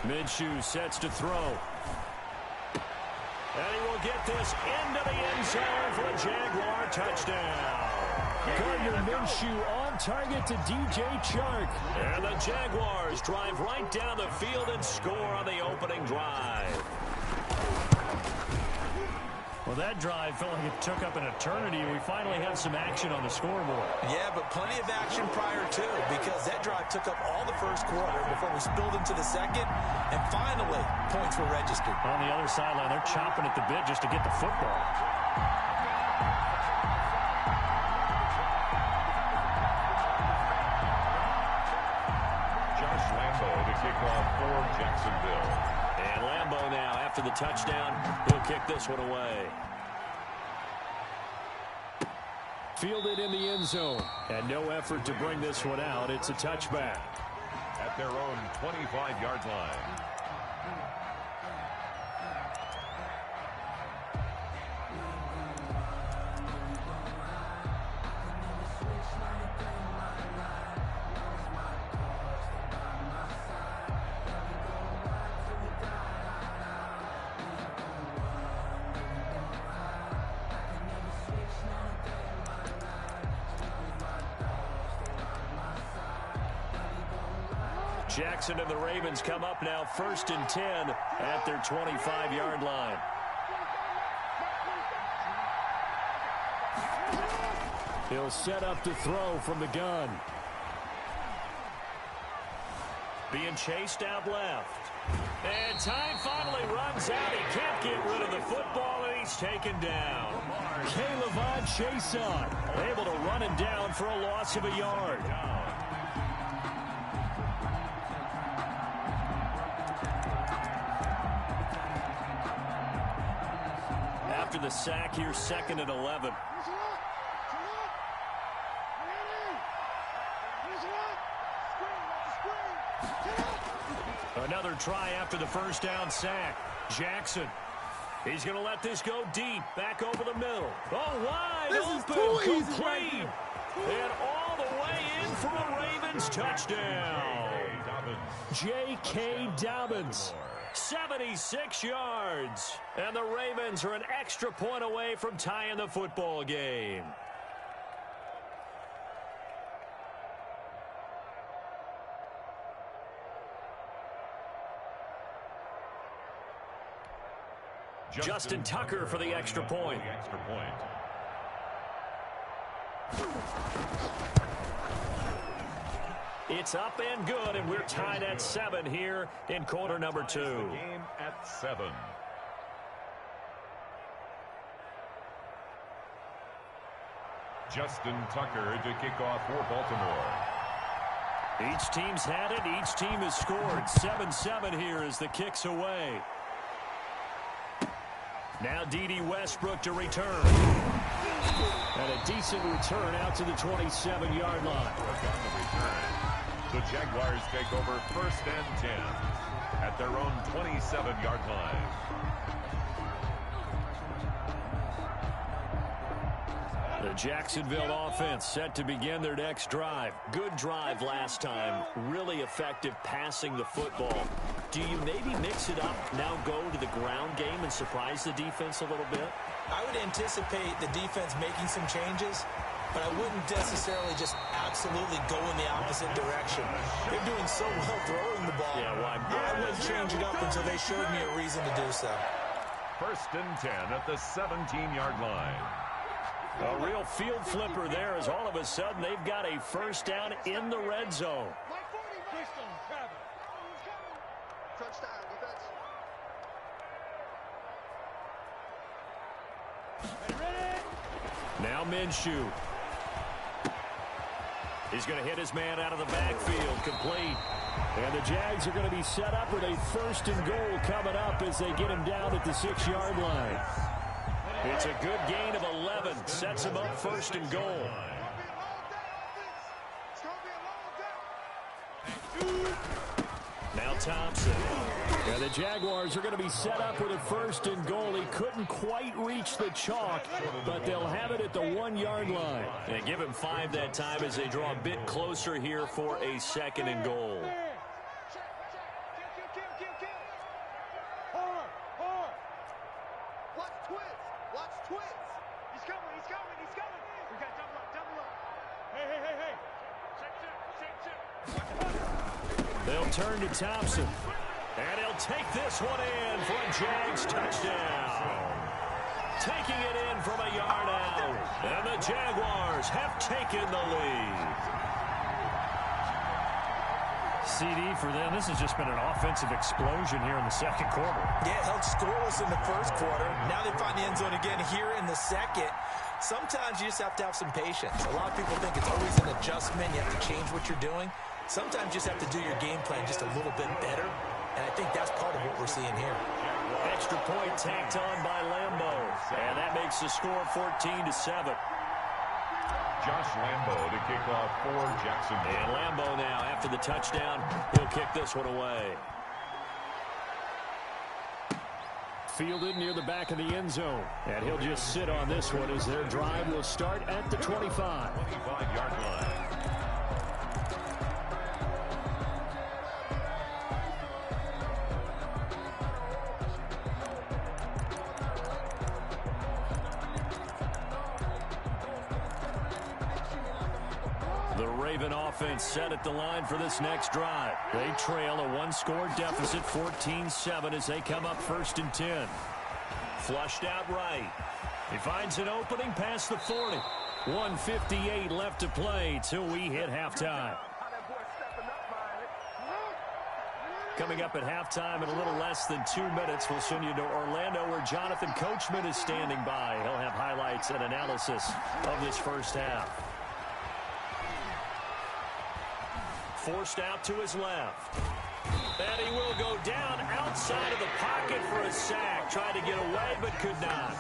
Minshew sets to throw. And he will get this into the end zone for a Jaguar touchdown. Gardner Minshew on target to DJ Chark. And the Jaguars drive right down the field and score on the opening drive. Well, that drive felt like it took up an eternity, and we finally have some action on the scoreboard. Yeah, but plenty of action prior to, because that drive took up all the first quarter before we spilled into the second, and finally, points were registered. On the other sideline, they're chomping at the bit just to get the football. Josh Lambo to kick off for Jacksonville. And Lambo now, after the touchdown, he'll kick this one away. Fielded in the end zone. And no effort to bring this one out. It's a touchback. At their own 25-yard line. Jackson and the Ravens come up now 1st and 10 at their 25-yard line. He'll set up to throw from the gun. Being chased out left. And time finally runs out. He can't get rid of the football, and he's taken down. Caleb Chason able to run him down for a loss of a yard. After the sack, here's 2nd and 11. Another try after the first down sack. Jackson. He's going to let this go deep. Back over the middle. Oh, wide open. Complete. And all the way in for a Ravens touchdown. J.K. Dobbins. 76 yards. And the Ravens are an extra point away from tying the football game. Justin Tucker for the extra point. It's up and good, and we're tied at 7 here in quarter number 2. Game at 7. Justin Tucker to kick off for Baltimore. Each team's had it. Each team has scored. 7-7 here as the kick's away. Now D.D. Westbrook to return. And a decent return out to the 27-yard line. The Jaguars take over 1st and 10 at their own 27-yard line. The Jacksonville offense set to begin their next drive. Good drive last time. Really effective passing the football. Do you maybe mix it up, now go to the ground game and surprise the defense a little bit? I would anticipate the defense making some changes, but I wouldn't necessarily just absolutely go in the opposite direction. They're doing so well throwing the ball. Yeah, well, I wouldn't change it up until they showed me a reason to do so. 1st and 10 at the 17-yard line. A real field flipper there as all of a sudden they've got a first down in the red zone. Now Minshew. He's going to hit his man out of the backfield, complete. And the Jags are going to be set up with a 1st and goal coming up as they get him down at the 6-yard line. It's a good gain of 11. Sets him up 1st and goal. Now Thompson. And the Jaguars are going to be set up with a 1st and goal. He couldn't quite reach the chalk, but they'll have it at the 1-yard line. And give him 5 that time as they draw a bit closer here for a 2nd and goal. They'll turn to Thompson. And he'll take this one in for a Jags touchdown. Taking it in from a yard out. And the Jaguars have taken the lead. CD for them. This has just been an offensive explosion here in the 2nd quarter. Yeah, held scoreless in the 1st quarter. Now they find the end zone again here in the 2nd. Sometimes you just have to have some patience. A lot of people think it's always an adjustment. You have to change what you're doing. Sometimes you just have to do your game plan just a little bit better. And I think that's part of what we're seeing here. Extra point tacked on by Lambo. And that makes the score 14-7. Josh Lambo to kick off for Jacksonville. And Lambo now, after the touchdown, he'll kick this one away. Fielded near the back of the end zone. And he'll just sit on this one as their drive will start at the 25. 25-yard line. The Raven offense set at the line for this next drive. They trail a 1-score deficit, 14-7, as they come up 1st and 10. Flushed out right. He finds an opening past the 40. 1:58 left to play till we hit halftime. Coming up at halftime in a little less than 2 minutes, we'll send you to Orlando where Jonathan Coachman is standing by. He'll have highlights and analysis of this 1st half. Forced out to his left. And he will go down outside of the pocket for a sack. Tried to get away, but could not.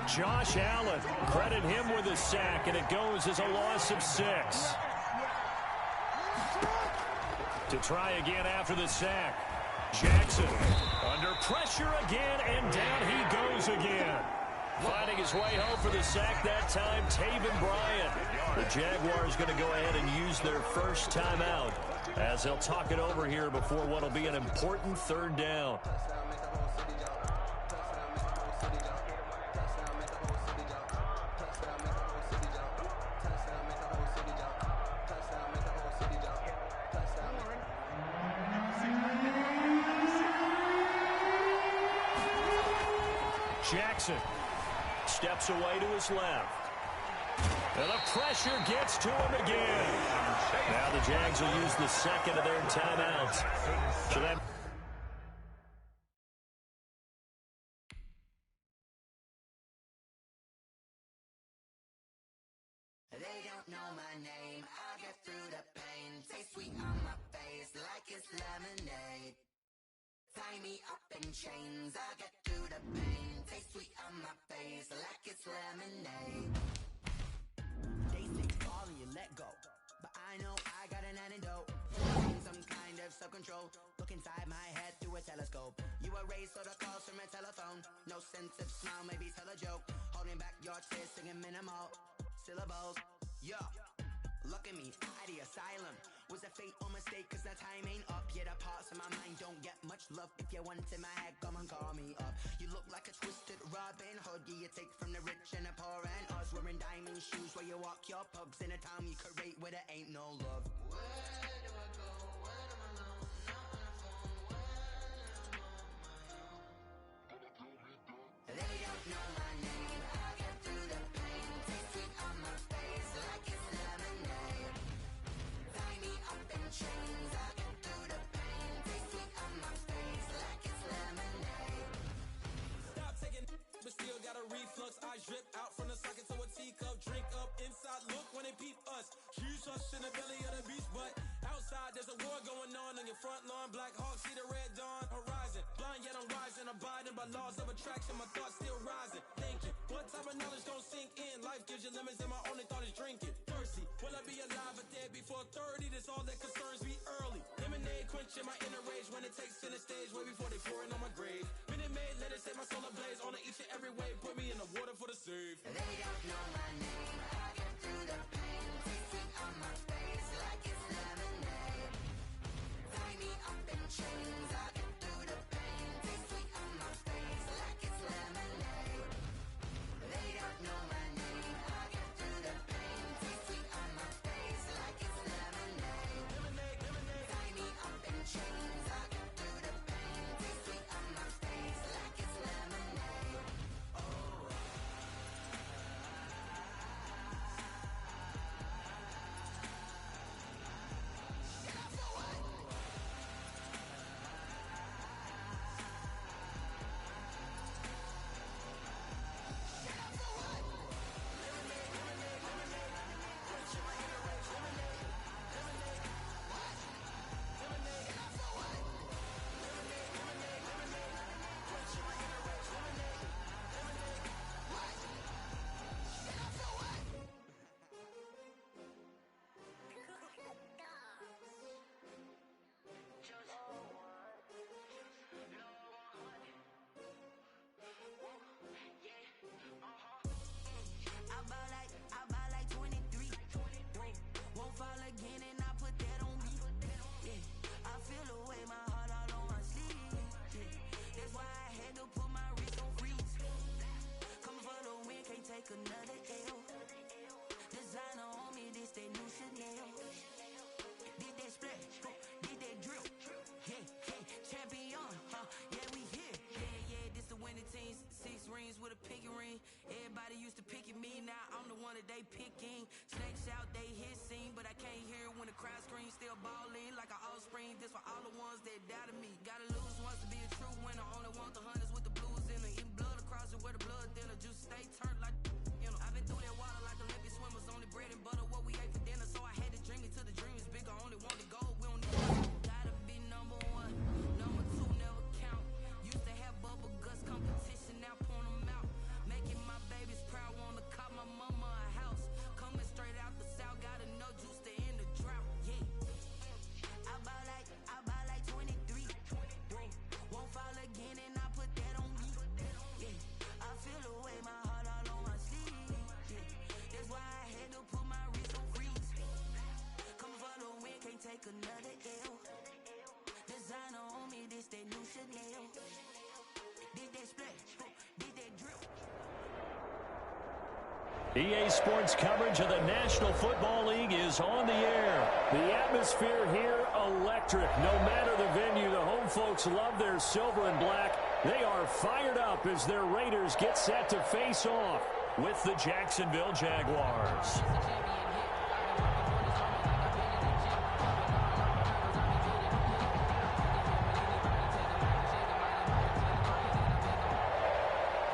Josh Allen, credit him with a sack, and it goes as a loss of 6. To try again after the sack. Jackson under pressure again, and down he goes again. Finding his way home for the sack that time, Taven Bryan. The Jaguars going to go ahead and use their 1st timeout as they'll talk it over here before what will be an important 3rd down. Jackson steps away to his left. And the pressure gets to him again. Now the Jags will use the 2nd of their timeouts. So that they don't know my name. I get through the pain. Taste sweet on my face like it's lemonade. Tie me up in chains. I get through the pain. Taste sweet on my face like it's lemonade. They say fall and you let go, but I know I got an antidote. Some kind of self-control. Look inside my head through a telescope. You erase all the calls from a telephone. No sense of smile, maybe tell a joke. Holding back your tears, singing minimal syllables. Yeah, look at me, at the asylum. Was a fate or mistake, cause the time ain't up. Yeah, the parts of my mind don't get much love. If you want in my head, come and call me up. You look like a twisted Robin Hood. Yeah, you take from the rich and the poor and us. Wearing diamond shoes where you walk your pugs in a town you create where there ain't no love. Where do I go when I'm alone? Not on the phone, when I'm on my own. They don't know my name. I get through the pain. Taste sweet on my face like it's lemonade. Tie me up in chains. I get through the pain. Taste sweet on my face like it's lemonade. Stop taking, but still got a reflux. I drip out from the socket to a teacup. Drink up inside. Look when they peep us. Huge us in the belly of the beach, but outside there's a war going on your front lawn. Black Hawk see the red dawn horizon. Blind yet I'm rising, abiding by laws of attraction. My thoughts still rising. Thinking, what type of knowledge don't sink in? Life gives you lemons, and my only thought is drinking. Thirsty, will I be alive or dead before 30? That's all that concerns me early. Lemonade quenching my inner rage when it it takes center stage way before they pour in on my grave. Minute Maid, let it set my soul ablaze. On each and every way, put me in the water for the save. They don't know my name. I get through the pain. Tasting on my face like it's lemonade. Tie me up in chains. I get through the pain. Taste sweet on my face like it's lemonade. They don't know my name. I get through the pain. Taste sweet on my face like it's lemonade. Tie me up in chains. I get through the pain. Taste sweet on my face like it's lemonade. I buy like 23. Won't fall again and I put that on me. Yeah, I feel the way my heart all on my sleeve. Yeah, that's why I had to put my wrist on freeze. Coming for the win, can't take another L. Designer on me, this that new Chanel. Did that splash, did that drip. Yeah, champion, yeah, we here. Yeah, this the winning team. 6 rings with a pinky ring. Everybody used to pick at me, now I'm the one that they picking. Snakes out, they hit scene, but I can't hear it when the crowd screams. Still ballin' like an offspring. This for all the ones that doubted me. Gotta lose once to be a true winner. Only want the hunters with the blues in it. Eating blood across it where the blood thinner. Juice stay turned like I've been through that water like Olympic swimmers. Only bread and butter what we ate for dinner. So I had to dream it till the dream is bigger. Only want to go, we don't need gotta be number 1. Number 2 never count. Used to have bubble guts competition, now point them out. Making my babies proud, wanna cop my mama a house. Coming straight out the south, gotta know juice to end the drought. Yeah, I buy like 23. Won't fall again and I put that on me. Yeah, I feel the way my heart all on my sleeve. Yeah, that's why I had to put my wrist on freeze. Come for the win, can't take another L. Designer on me, this that new Chanel. Did that splash, did that drip. EA Sports coverage of the National Football League is on the air. The atmosphere here, electric. No matter the venue, the home folks love their silver and black. They are fired up as their Raiders get set to face off with the Jacksonville Jaguars.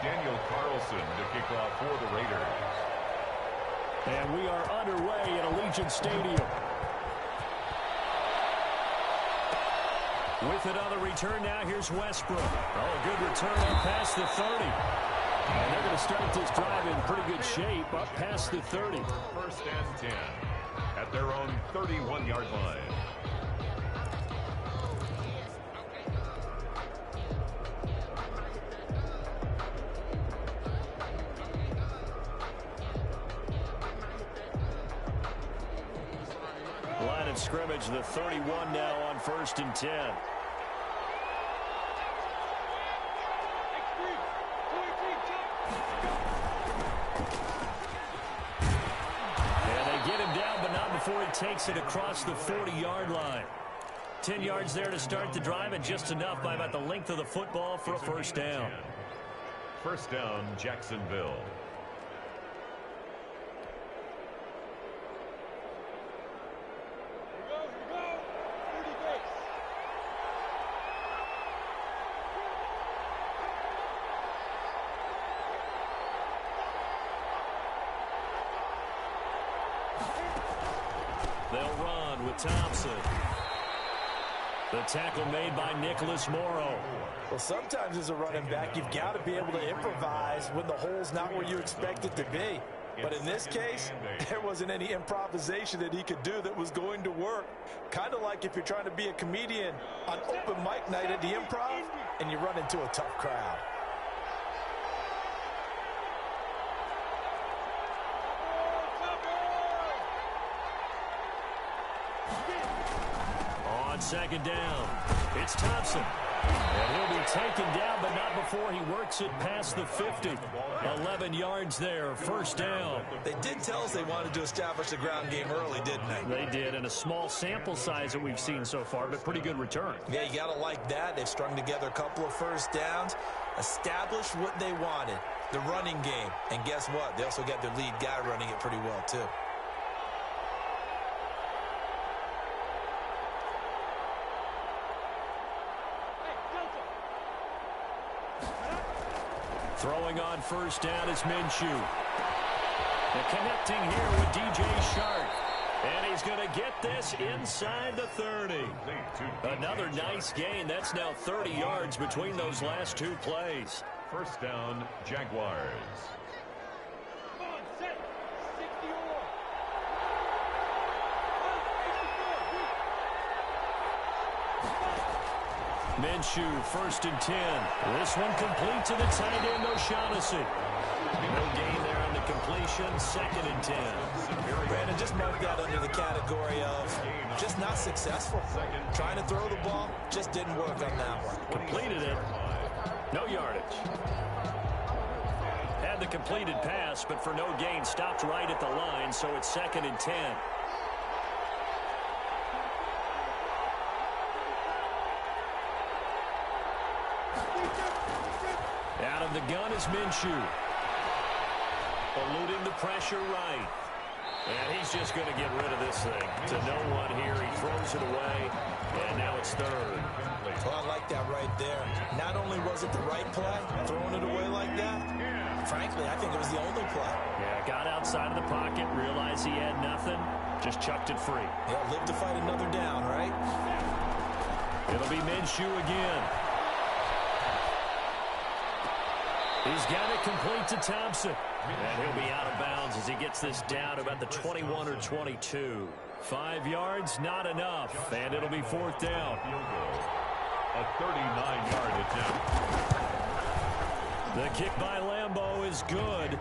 Daniel Carlson to kick off for the Raiders. And we are underway at Allegiant Stadium. With another return now, here's Westbrook. Oh, a good return up past the 30. And they're going to start this drive in pretty good shape up past the 30. First and 10 at their own 31-yard line. Line of scrimmage, the 31 now on 1st and 10. And they get him down, but not before he takes it across the 40-yard line. 10 yards there to start the drive, and just enough by about the length of the football for a first down. First down, Jacksonville. They'll run with Thompson. The tackle made by Nicholas Morrow. Well, sometimes as a running back, you've got to be able to improvise when the hole's not where you expect it to be. But in this case, there wasn't any improvisation that he could do that was going to work. Kind of like if you're trying to be a comedian on open mic night at the Improv and you run into a tough crowd. On second down, it's Thompson. And he'll be taken down, but not before he works it past the 50. 11 yards there, first down. They did tell us they wanted to establish the ground game early, didn't they? They did, and a small sample size that we've seen so far, but pretty good return. Yeah, you got to like that. They've strung together a couple of first downs, established what they wanted, the running game. And guess what? They also got their lead guy running it pretty well, too. Throwing on first down is Minshew. And connecting here with DJ Shark. And he's going to get this inside the 30. Another nice gain. That's now 30 yards between those last two plays. First down, Jaguars. Minshew, first and 10. This one complete to the tight end, O'Shaughnessy. No gain there on the completion, second and 10. Brandon, just mark that under the category of just not successful. Trying to throw the ball, just didn't work on that one. Completed it. No yardage. Had the completed pass, but for no gain, stopped right at the line, so it's second and 10. Out of the gun is Minshew. Eluding the pressure right. And he's just going to get rid of this thing. To no one here. He throws it away. And now it's third. Well, I like that right there. Not only was it the right play, throwing it away like that, frankly, I think it was the only play. Yeah, got outside of the pocket, realized he had nothing, just chucked it free. Yeah, live to fight another down, right? It'll be Minshew again. He's got it complete to Thompson. And he'll be out of bounds as he gets this down about the 21 or 22. 5 yards, not enough. And it'll be fourth down. A 39-yard attempt. The kick by Lambeau is good.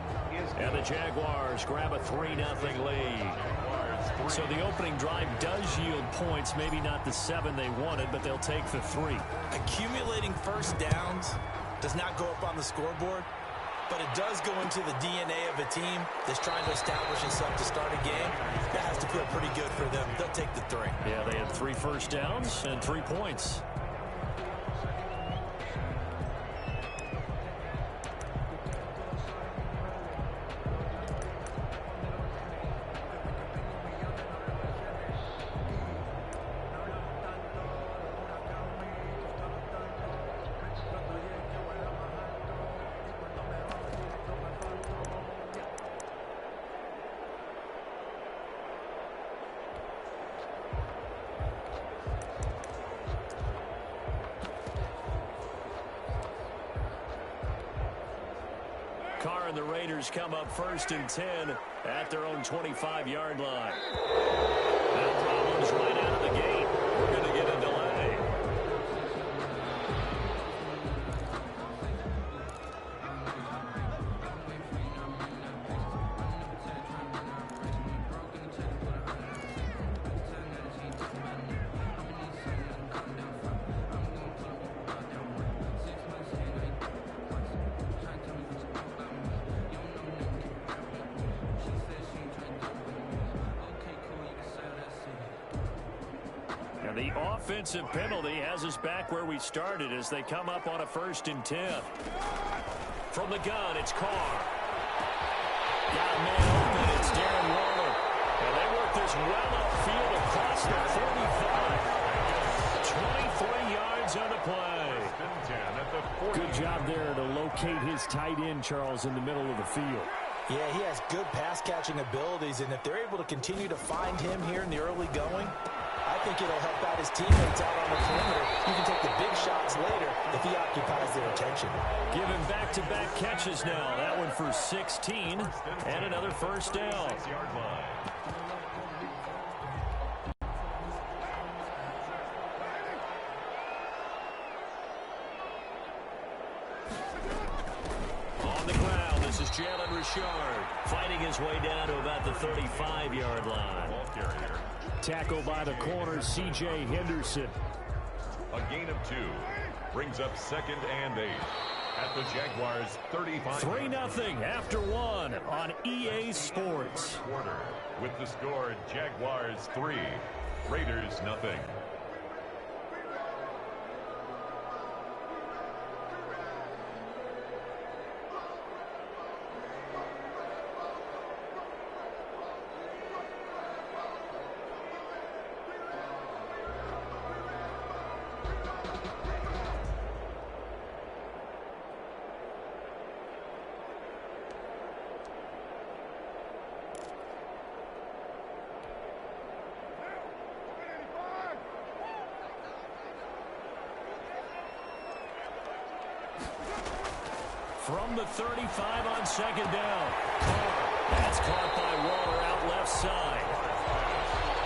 And the Jaguars grab a 3-0 lead. So the opening drive does yield points. Maybe not the 7 they wanted, but they'll take the 3. Accumulating first downs does not go up on the scoreboard, but it does go into the DNA of a team that's trying to establish itself to start a game. That has to feel pretty good for them. They'll take the 3. Yeah, they had 3 first downs and 3 points. Carr and the Raiders come up first and 10 at their own 25-yard line. No problems right out of the gate. We're going to get a delay. The offensive penalty has us back where we started as they come up on a first and 10. From the gun, it's Carr. Got a man open, it's Darren Waller. And they work this well upfield across the 45. 23 yards on the play. Good job there to locate his tight end, Charles, in the middle of the field. Yeah, he has good pass-catching abilities, and if they're able to continue to find him here in the early going, I think it'll help out his teammates out on the perimeter. You can take the big shots later if he occupies their attention. Giving back-to-back catches now. That one for 16 and another first down. On the ground, this is Jalen Richard fighting his way down to about the 35-yard line. Tackle by the corner, C.J. Henderson. A gain of 2 brings up 2nd and 8 at the Jaguars' 35. 3-0 after 1 on EA Sports. Quarter with the score Jaguars 3, Raiders 0. From the 35 on 2nd down. That's caught by Waller out left side.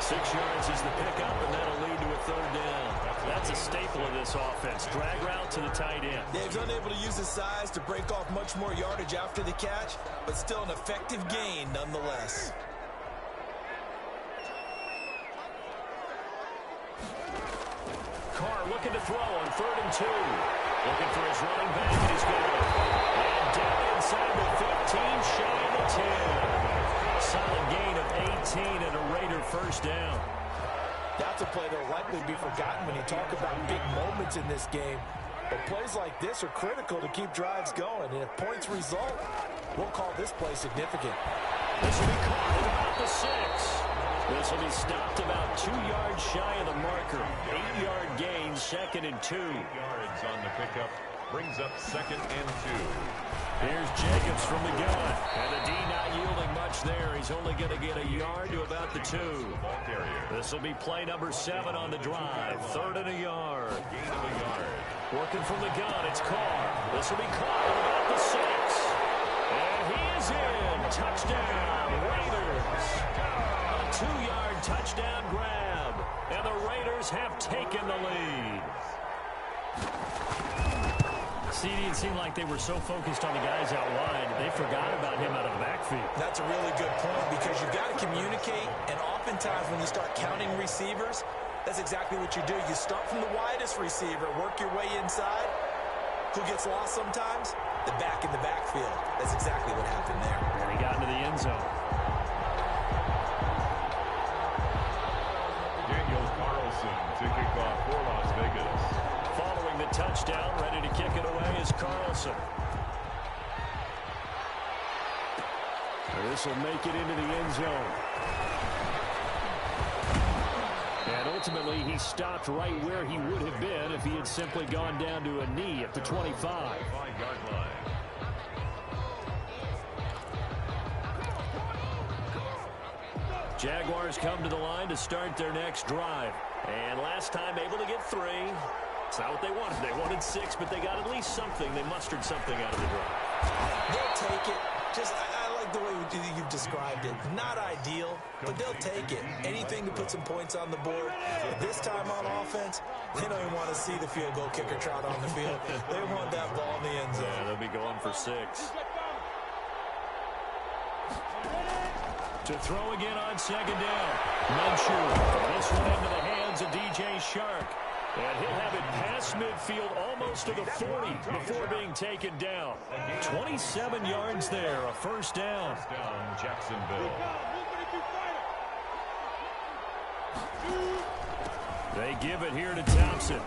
6 yards is the pickup, and that'll lead to a 3rd down. That's a staple of this offense. Drag route to the tight end. Dave's unable to use his size to break off much more yardage after the catch, but still an effective gain nonetheless. Carr looking to throw on 3rd and 2. Looking for his running back, and he's got it. And down inside the 15, shy of the 10. Solid gain of 18 and a Raider first down. That's a play that'll likely be forgotten when you talk about big moments in this game. But plays like this are critical to keep drives going. And if points result, we'll call this play significant. This will be caught at about the 6. This will be stopped about 2 yards shy of the marker. 8-yard gain, 2nd and 2. 8 yards on the pickup brings up 2nd and 2. Here's Jacobs from the gun. And the D not yielding much there. He's only going to get a yard to about the 2. This will be play number 7 on the drive. 3rd and a yard. Gain of a yard. Working from the gun, it's Carr. This will be caught at about the 6. And he is in. Touchdown, Raiders. A 2-yard touchdown grab. And the Raiders have taken the lead. It seemed like they were so focused on the guys out wide, they forgot about him out of the backfield. That's a really good point because you've got to communicate, and oftentimes when you start counting receivers, that's exactly what you do. You start from the widest receiver, work your way inside. Who gets lost sometimes? The back in the backfield. That's exactly what happened there. And he got into the end zone. Daniel Carlson to kick off for Las Vegas. Following the touchdown, ready to kick it away is Carlson. This will make it into the end zone. And ultimately, he stopped right where he would have been if he had simply gone down to a knee at the 25. 5-yard line. Jaguars come to the line to start their next drive. And last time able to get 3. It's not what they wanted. They wanted 6, but they got at least something. They mustered something out of the drive. They'll take it. I like the way you've described it. Not ideal, but they'll take it. Anything to put some points on the board. But this time on offense, they don't even want to see the field goal kicker trot on the field. They want that ball in the end zone. Yeah, they'll be going for 6. To throw again on 2nd down. Minshew. This one into the hands of DJ Shark. And he'll have it past midfield almost to the 40 before being taken down. 27 yards there, a first down. Down Jacksonville. They give it here to Thompson.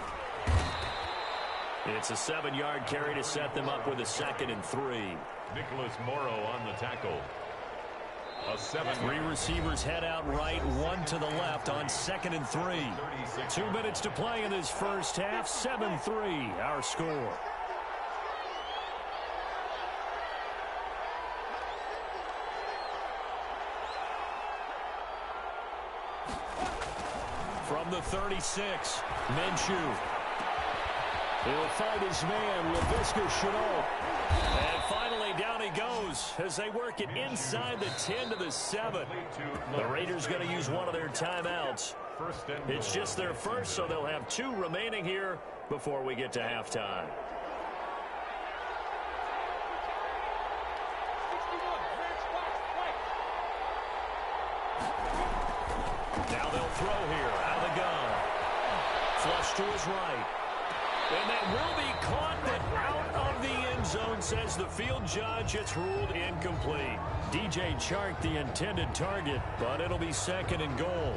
It's a 7-yard carry to set them up with a 2nd and 3. Nicholas Morrow on the tackle. A 7. 3 receivers head out right, 1 to the left on 2nd and 3. 2 minutes to play in this first half. 7-3, our score. From the 36. Minshew. He'll fight his man, LaVisca Chenault. And finally, down he goes as they work it inside the 10 to the 7. The Raiders going to use one of their timeouts. It's just their first, so they'll have 2 remaining here before we get to halftime. Now they'll throw here out of the gun. Flush to his right. And that will be caught, but out of the end zone, says the field judge. It's ruled incomplete. DJ Chark, the intended target, but it'll be 2nd and goal.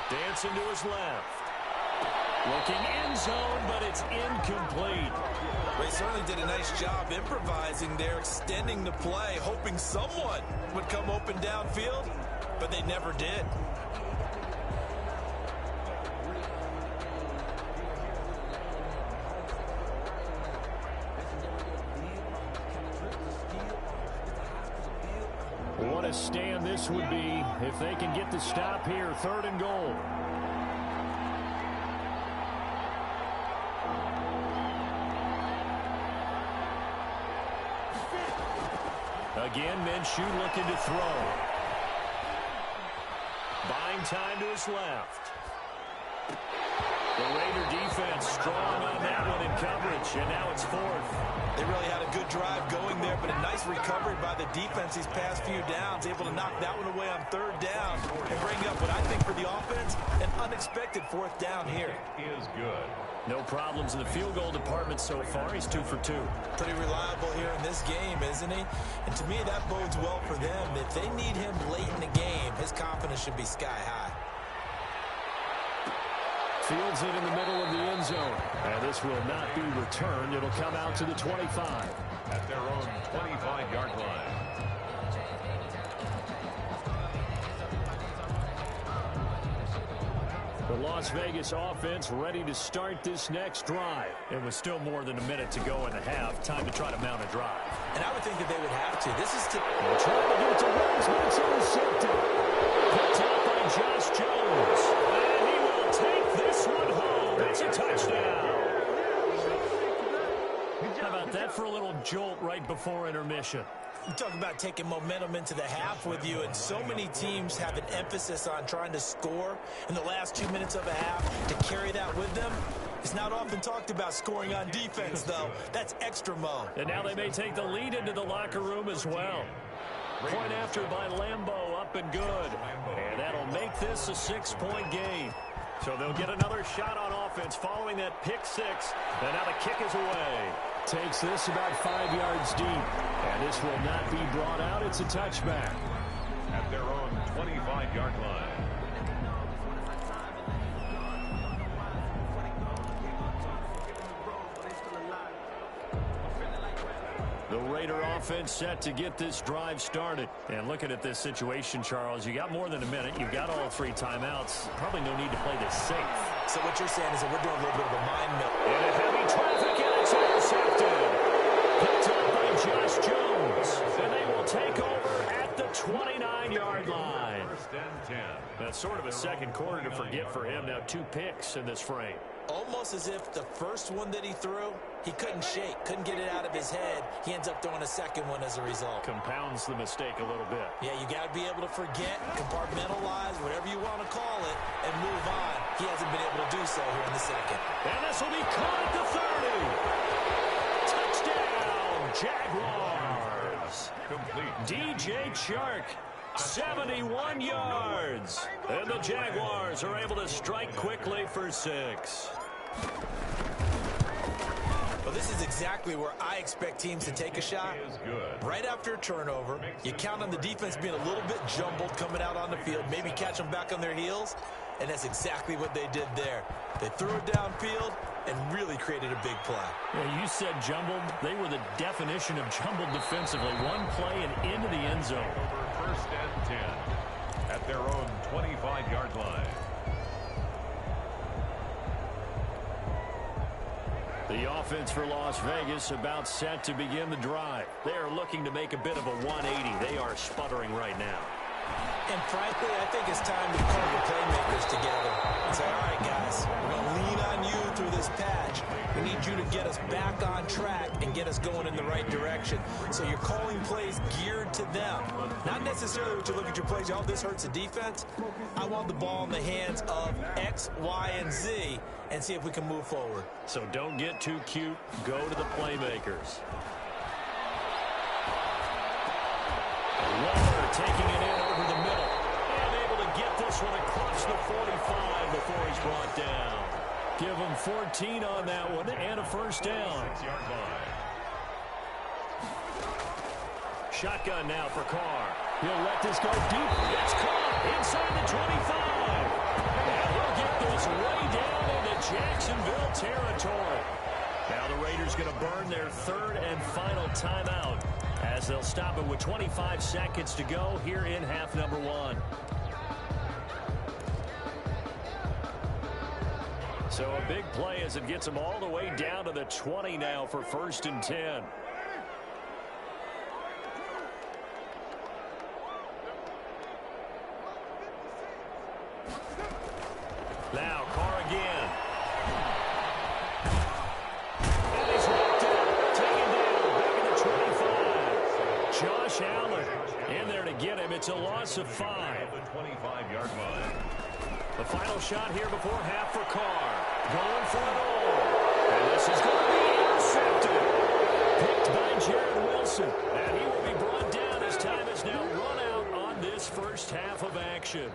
Dancing to his left. Looking end zone, but it's incomplete. They certainly did a nice job improvising there, extending the play, hoping someone would come open downfield, but they never did. What a stand this would be if they can get the stop here. 3rd and goal. Again, Minshew looking to throw. Buying time to his left. The Raider defense strong on that one in coverage, and now it's 4th. They really had a good drive going there, but a nice recovery by the defense these past few downs, able to knock that one away on 3rd down and bring up what I think for the offense, an unexpected 4th down here. Is good. No problems in the field goal department so far. He's 2 for 2. Pretty reliable here in this game, isn't he? And to me, that bodes well for them. If they need him late in the game, his confidence should be sky high. Fields it in the middle of the end zone. And this will not be returned. It'll come out to the 25. At their own 25-yard line. The Las Vegas offense ready to start this next drive. It was still more than a minute to go in the half. Time to try to mount a drive. And I would think that they would have to. This is to... They're trying to get it to Rams, but it's intercepted. Picked up by Josh Jones. And he will take this one home. It's a touchdown. How about that for a little jolt right before intermission? You talk about taking momentum into the half with you, and so many teams have an emphasis on trying to score in the last 2 minutes of a half to carry that with them. It's not often talked about scoring on defense, though. That's extra mode. And now they may take the lead into the locker room as well. Point after by Lambeau, up and good. And that'll make this a 6-point game. So they'll get another shot on offense following that pick 6. And now the kick is away. Takes this about 5 yards deep. And this will not be brought out. It's a touchback. At their own 25-yard line. The Raider offense set to get this drive started. And looking at this situation, Charles, you got more than a minute. You've got all 3 timeouts. Probably no need to play this safe. So what you're saying is that we're doing a little bit of a mind meld. And a heavy traffic, and it's intercepted. Picked up by Josh Jones. And they will take over at the 29-yard line. First and 10. That's sort of a second quarter to forget for him. Now 2 picks in this frame. Almost as if the first one that he threw, he couldn't shake, couldn't get it out of his head. He ends up throwing a second one as a result. Compounds the mistake a little bit. Yeah, you got to be able to forget, compartmentalize, whatever you want to call it, and move on. He hasn't been able to do so here in the second. And this will be caught at the 30. Touchdown, Jaguars. Complete. DJ Chark. 71 yards. And the Jaguars are able to strike quickly for 6. Well, this is exactly where I expect teams to take a shot. Is good. Right after a turnover, you count on the defense being a little bit jumbled coming out on the field, maybe catch them back on their heels, and that's exactly what they did there. They threw it downfield, and really created a big play. Yeah, you said jumbled. They were the definition of jumbled defensively. One play and into the end zone. Over 1st and 10 at their own 25-yard line. The offense for Las Vegas about set to begin the drive. They are looking to make a bit of a 180. They are sputtering right now. And frankly, I think it's time to call the playmakers together and say, all right, guys, we're going to lean on you through this patch. We need you to get us back on track and get us going in the right direction. So you're calling plays geared to them. Not necessarily what you look at your plays, oh, this hurts the defense. I want the ball in the hands of X, Y, and Z and see if we can move forward. So don't get too cute. Go to the playmakers. Waller taking it in over the middle. And able to get this one across the 45 before he's brought down. Give him 14 on that one and a first down. 6-yard line. Shotgun now for Carr. He'll let this go deep. It's caught inside the 25. And he'll get this way down into Jacksonville territory. Now the Raiders going to burn their third and final timeout as they'll stop it with 25 seconds to go here in half number one. So a big play as it gets them all the way down to the 20 now for 1st and 10. Now Carr again. And he's knocked out. Taken down. Back at the 25. Josh Allen in there to get him. It's a loss of 5. The 25-yard line. The final shot here before half for Carr. Going for it all. And this is going to be intercepted. Picked by Jared Wilson. And he will be brought down as time is now run out on this first half of action.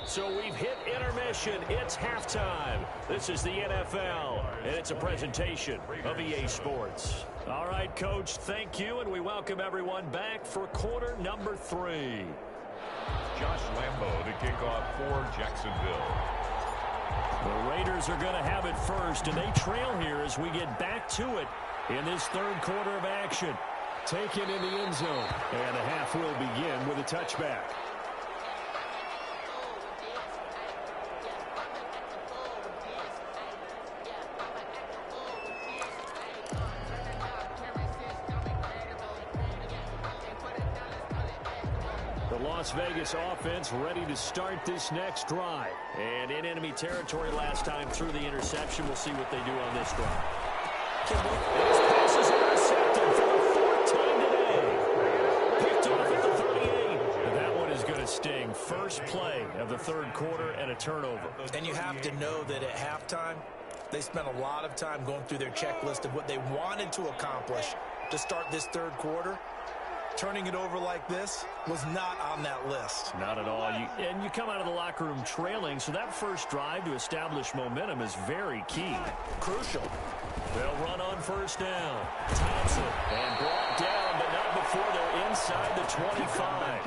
So we've hit intermission. It's halftime. This is the NFL, and it's a presentation of EA Sports. All right, Coach, thank you, and we welcome everyone back for quarter number 3. Josh Lambo to kick off for Jacksonville. The Raiders are going to have it first, and they trail here as we get back to it in this third quarter of action. Taken in the end zone, and the half will begin with a touchback. Las Vegas offense ready to start this next drive. And in enemy territory last time through the interception. We'll see what they do on this drive. His pass is intercepted for the 4th time today. Picked off at the 38. And that one is going to sting. First play of the third quarter and a turnover. And you have to know that at halftime, they spent a lot of time going through their checklist of what they wanted to accomplish to start this third quarter. Turning it over like this was not on that list. Not at all. And you come out of the locker room trailing, so that first drive to establish momentum is very key. Crucial. They'll run on first down. Thompson, and brought down, but not before they're inside the 25.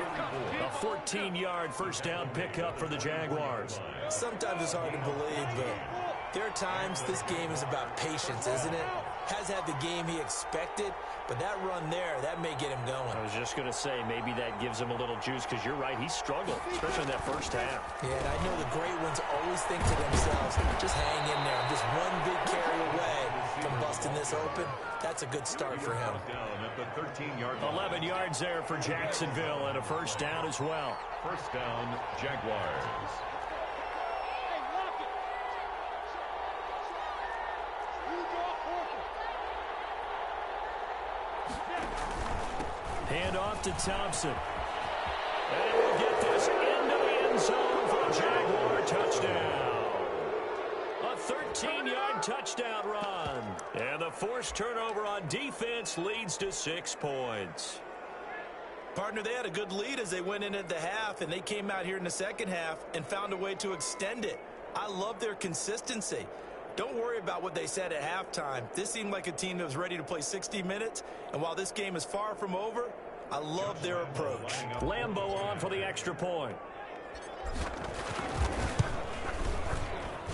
A 14-yard first down pickup for the Jaguars. Sometimes it's hard to believe, but there are times this game is about patience, isn't it? Has had the game he expected, but that run there, that may get him going. I was just going to say, maybe that gives him a little juice, because you're right, he struggled, especially in that first half. Yeah, and I know the great ones always think to themselves, just hang in there. Just one big carry away from busting this open. That's a good start for him. 11 yards there for Jacksonville, and a first down as well. First down, Jaguars. Hand off to Thompson. And he will get this into the end zone for a Jaguar touchdown. A 13-yard touchdown run. And the forced turnover on defense leads to 6 points. Partner, they had a good lead as they went in at the half, and they came out here in the second half and found a way to extend it. I love their consistency. Don't worry about what they said at halftime. This seemed like a team that was ready to play 60 minutes, and while this game is far from over, I love their approach. Lambo on for the extra point.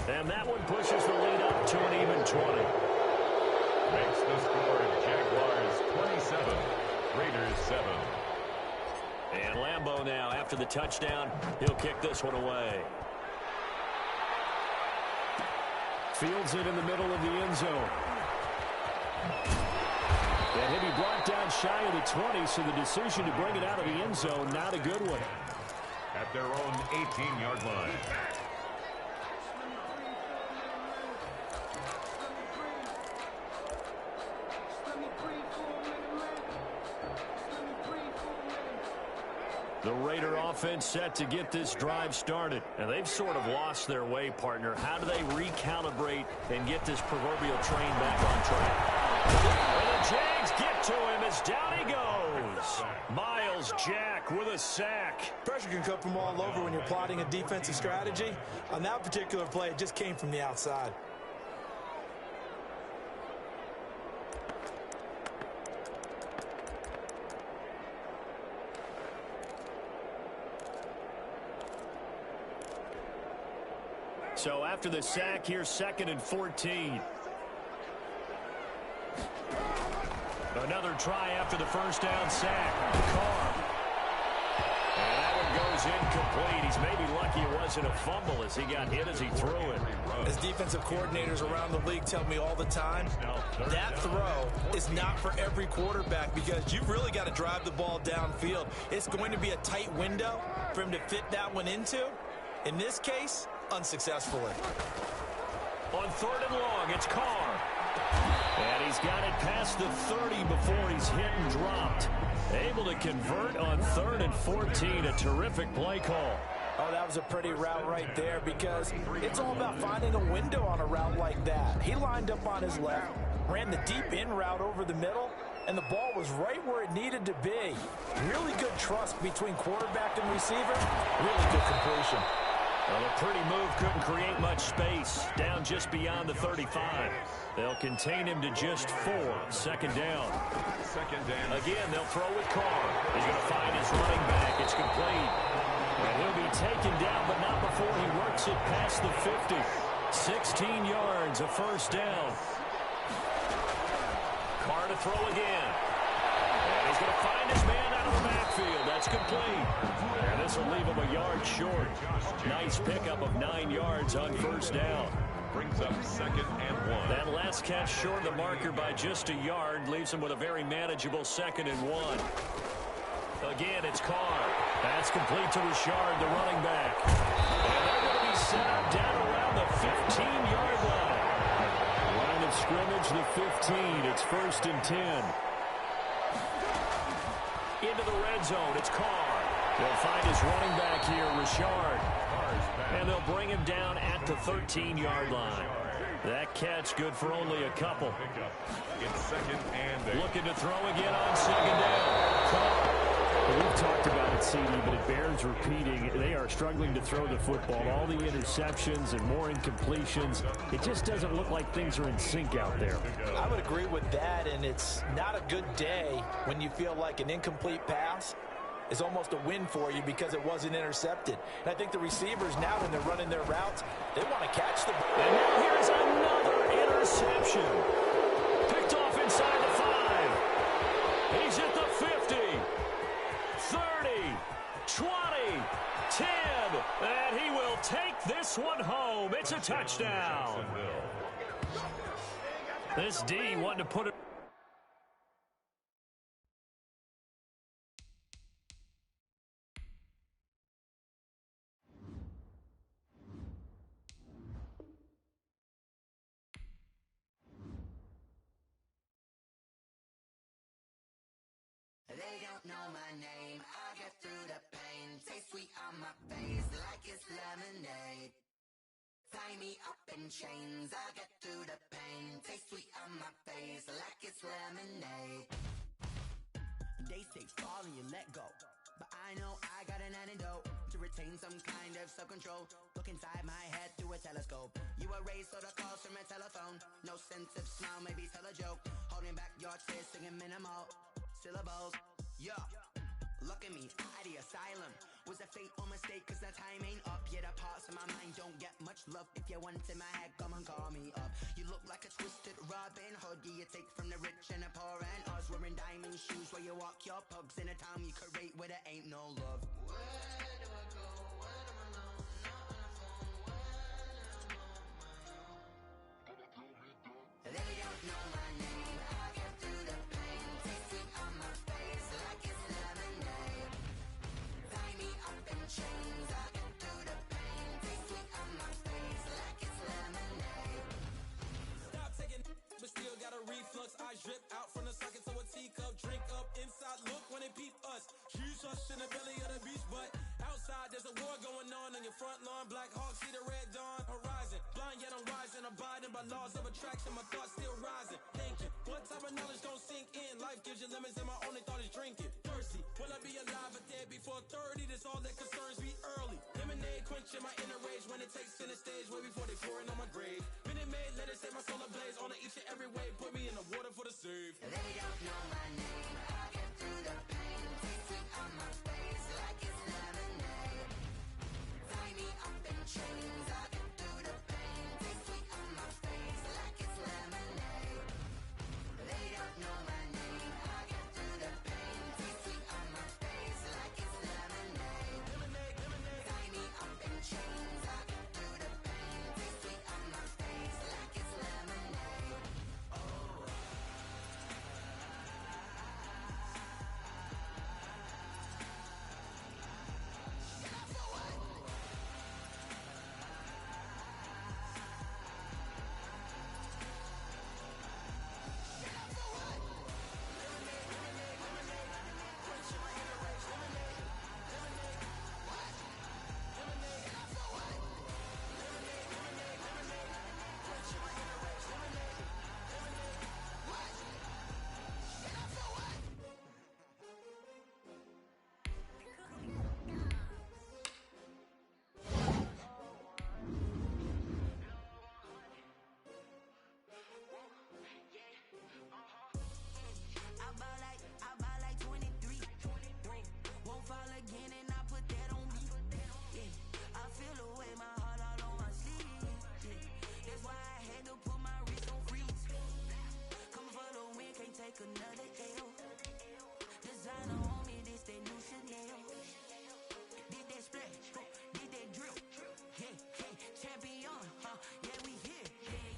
And that one pushes the lead up to an even 20. Makes the score Jaguars 27, Raiders 7. And Lambeau now, after the touchdown, he'll kick this one away. Fields it in the middle of the end zone. And he'll be brought down shy of the 20, so the decision to bring it out of the end zone, not a good one. At their own 18-yard line. The Raider offense set to get this drive started. And they've sort of lost their way, partner. How do they recalibrate and get this proverbial train back on track? And the Jags get to him as down he goes. Miles Jack with a sack. Pressure can come from all over when you're plotting a defensive strategy. On that particular play, it just came from the outside. So after the sack, here's 2nd and 14. Another try after the first down sack. Carr. And that one goes incomplete. He's maybe lucky it wasn't a fumble as he got hit as he threw it. As defensive coordinators around the league tell me all the time, that throw is not for every quarterback because you've really got to drive the ball downfield. It's going to be a tight window for him to fit that one into. In this case, unsuccessfully. On 3rd and long, it's Carr. And he's got it past the 30 before he's hit and dropped. Able to convert on 3rd and 14. A terrific play call. Oh, that was a pretty route right there because it's all about finding a window on a route like that. He lined up on his left, ran the deep in route over the middle, and the ball was right where it needed to be. Really good trust between quarterback and receiver. Really good completion. Well, a pretty move couldn't create much space. Down just beyond the 35. They'll contain him to just 4. 2nd down. Again, they'll throw with Carr. He's going to find his running back. It's complete. And he'll be taken down, but not before he works it past the 50. 16 yards, a 1st down. Carr to throw again. And he's going to find his man out of the backfield. That's complete. And this will leave him a yard short. Nice pickup of 9 yards on 1st down. Brings up 2nd and 1. That last catch short of the marker by just a yard leaves him with a very manageable 2nd and 1. Again, it's Carr. That's complete to Richard, the running back. And they're going to be set up down around the 15-yard line. Line of scrimmage, the 15. It's 1st and 10. Into the red zone, it's Carr. They'll find his running back here, Richard. And they'll bring him down at the 13-yard line. That catch good for only a couple. It's 2nd and 8. Looking to throw again on 2nd down. Carr. We've talked about it, CD, but it bears repeating. They are struggling to throw the football. All the interceptions and more incompletions. It just doesn't look like things are in sync out there. I would agree with that, and it's not a good day when you feel like an incomplete pass is almost a win for you because it wasn't intercepted. And I think the receivers now, when they're running their routes, they want to catch the ball. And now here's another interception. Picked off inside the 5. He's at the 50. 30, 20, 10, and he will take this one home. It's a touchdown. This D wanted to put it. They don't know my name, I get through the pain. Taste sweet on my face like it's lemonade. Tie me up in chains, I get through the pain. Taste sweet on my face like it's lemonade. They say fall and you let go, but I know I got an antidote to retain some kind of self-control. Look inside my head through a telescope. You erase all the calls from a telephone. No sense of smile, maybe tell a joke. Holding back your tears, singing minimal syllables. Yeah, Look at me, out of the asylum. Was a fate or mistake, cause the time ain't up. Yeah, the parts of my mind don't get much love. If you want in my head, come and call me up. You look like a twisted Robin Hood. Yeah, you take from the rich and the poor and us. Wearing diamond shoes while you walk your pugs in a town you create where there ain't no love. Where do I go? Where am I now? Not on the phone. When I'm on my own. They don't know my name. I get through the pain. Taste sweet on my face like it's lemonade. Tie me up in chains. I get through the pain. Taste sweet on my face like it's lemonade. Stop taking but still got a reflux. I drip out from the socket to a teacup. Drink up inside. Look when they peep us. Shoes us in the belly of the beach, but outside there's a war going on in your front lawn. Black Hawk see the red dawn horizon. Blind yet I'm rising, abiding by laws of attraction. My thoughts still rising. Thinking, what type of knowledge don't sink in? Life gives you limits, and my only thought is drinking. Thirsty, will I be alive or dead before 30? That's all that concerns me early. Lemonade quenching my inner rage when it takes center stage. Way before they pouring on my grave. Minute Maid, let it set my soul ablaze. On each and every way, put me in the water for the save. They don't know my name. I get through the pain. Taste sweet on my face like it's lemonade. Tie me up in chains. I get through the pain. Taste sweet on my face like it's lemonade. They don't know my name. I get through the pain. Taste sweet on my face like it's lemonade. Tie me up in chains. I get through the pain. Taste sweet on my face like it's lemonade. Oh. I ball like 23. Won't fall again and I put that on me. Yeah, I feel the way my heart all on my sleeve. Yeah, that's why I had to put my wrist on freeze. Coming for the win, can't take another L. Designer on me, this that new Chanel. Did that splash, did that drip. Yeah, champion, yeah, we here.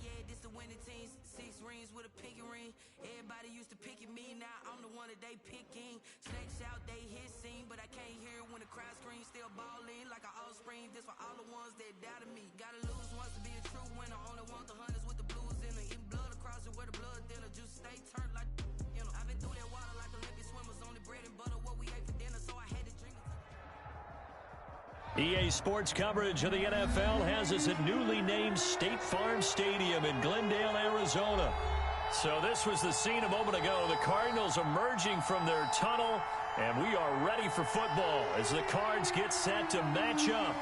Yeah, this the winning team. 6 rings with a pinky ring. Everybody used to pick at me, now I'm the one that they picking. Snakes out, they hit scene, but I can't hear it when the crowd screams. Still ballin' like an offspring. This for all the ones that doubted me. Gotta lose once to be a true winner. Only want the hunters with the blues in her. Eating blood across it where the blood thinner. Juice stay turned like, you know. I've been through that water like Olympic swimmers. Only bread and butter what we ate for dinner, so I had to drink it. EA Sports coverage of the NFL has us at newly named State Farm Stadium in Glendale, Arizona. So this was the scene a moment ago. The Cardinals emerging from their tunnel, and we are ready for football as the Cards get set to match up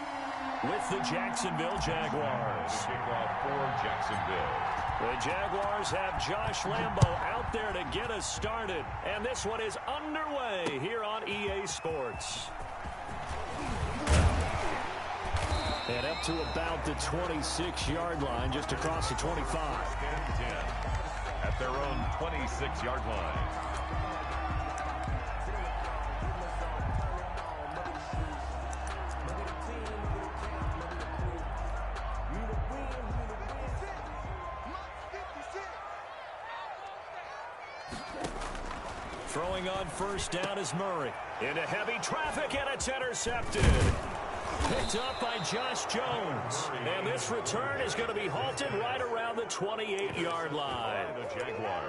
with the Jacksonville Jaguars. Kickoff for Jacksonville. The Jaguars have Josh Lambo out there to get us started, and this one is underway here on EA Sports. And up to about the 26-yard line, just across the 25. 10 at their own 26-yard line. Throwing on first down is Murray. Into heavy traffic, and it's intercepted. Picked up by Josh Jones. And this return is going to be halted right around the 28-yard line.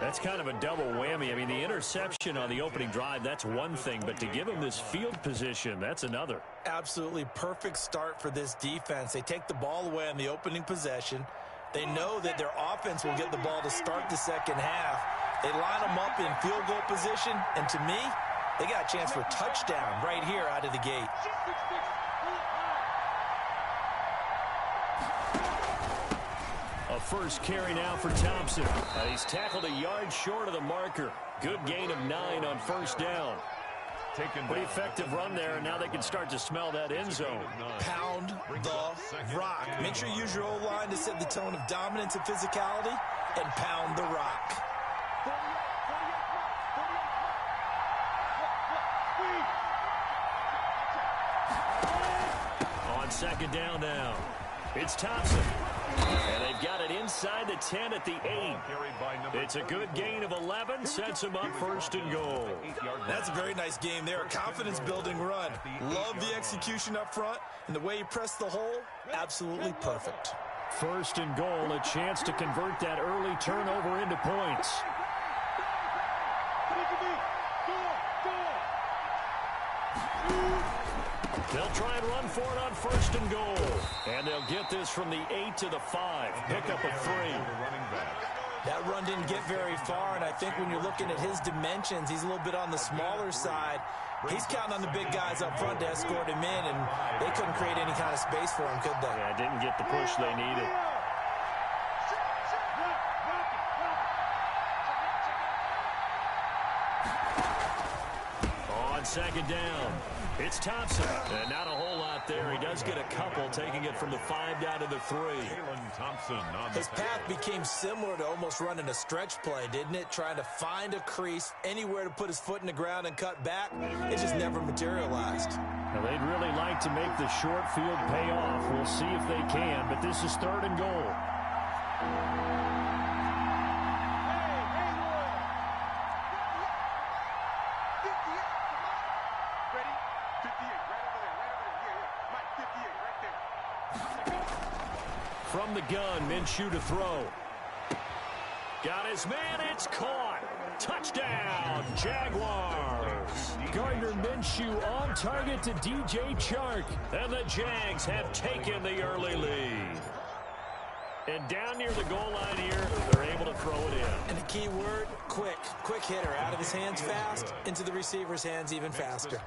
That's kind of a double whammy. I mean, the interception on the opening drive, that's one thing. But to give him this field position, that's another. Absolutely perfect start for this defense. They take the ball away on the opening possession. They know that their offense will get the ball to start the second half. They line them up in field goal position. And to me, they got a chance for a touchdown right here out of the gate. A first carry now for Thompson. He's tackled a yard short of the marker. Good gain of 9 on first down. Pretty effective run there, and now they can start to smell that end zone. Pound the rock. Make sure you use your O-line to set the tone of dominance and physicality, and pound the rock. On second down now, it's Thompson. And they've got it inside the 10 at the 8. It's a good gain of 11, sets them up first and goal. That's a very nice game there, a confidence-building run. Love the execution up front, and the way he pressed the hole, absolutely perfect. First and goal, a chance to convert that early turnover into points. They'll try and run for it on first and goal. And they'll get this from the 8 to the 5. Pick up a 3. That run didn't get very far, and I think when you're looking at his dimensions, he's a little bit on the smaller side. He's counting on the big guys up front to escort him in, and they couldn't create any kind of space for him, could they? Yeah, didn't get the push they needed. On second down, it's Thompson. And not a whole lot there. He does get a couple, taking it from the 5 down to the 3. His path became similar to almost running a stretch play, didn't it? Trying to find a crease, anywhere to put his foot in the ground and cut back. It just never materialized. Now, they'd really like to make the short field pay off. We'll see if they can, but this is third and goal. From the gun, Minshew to throw. Got his man, it's caught. Touchdown, Jaguars. Gardner Minshew on target to DJ Chark. And the Jags have taken the early lead. And down near the goal line here, they're able to throw it in. And the key word, quick. Quick hitter, out of his hands fast, into the receiver's hands even faster.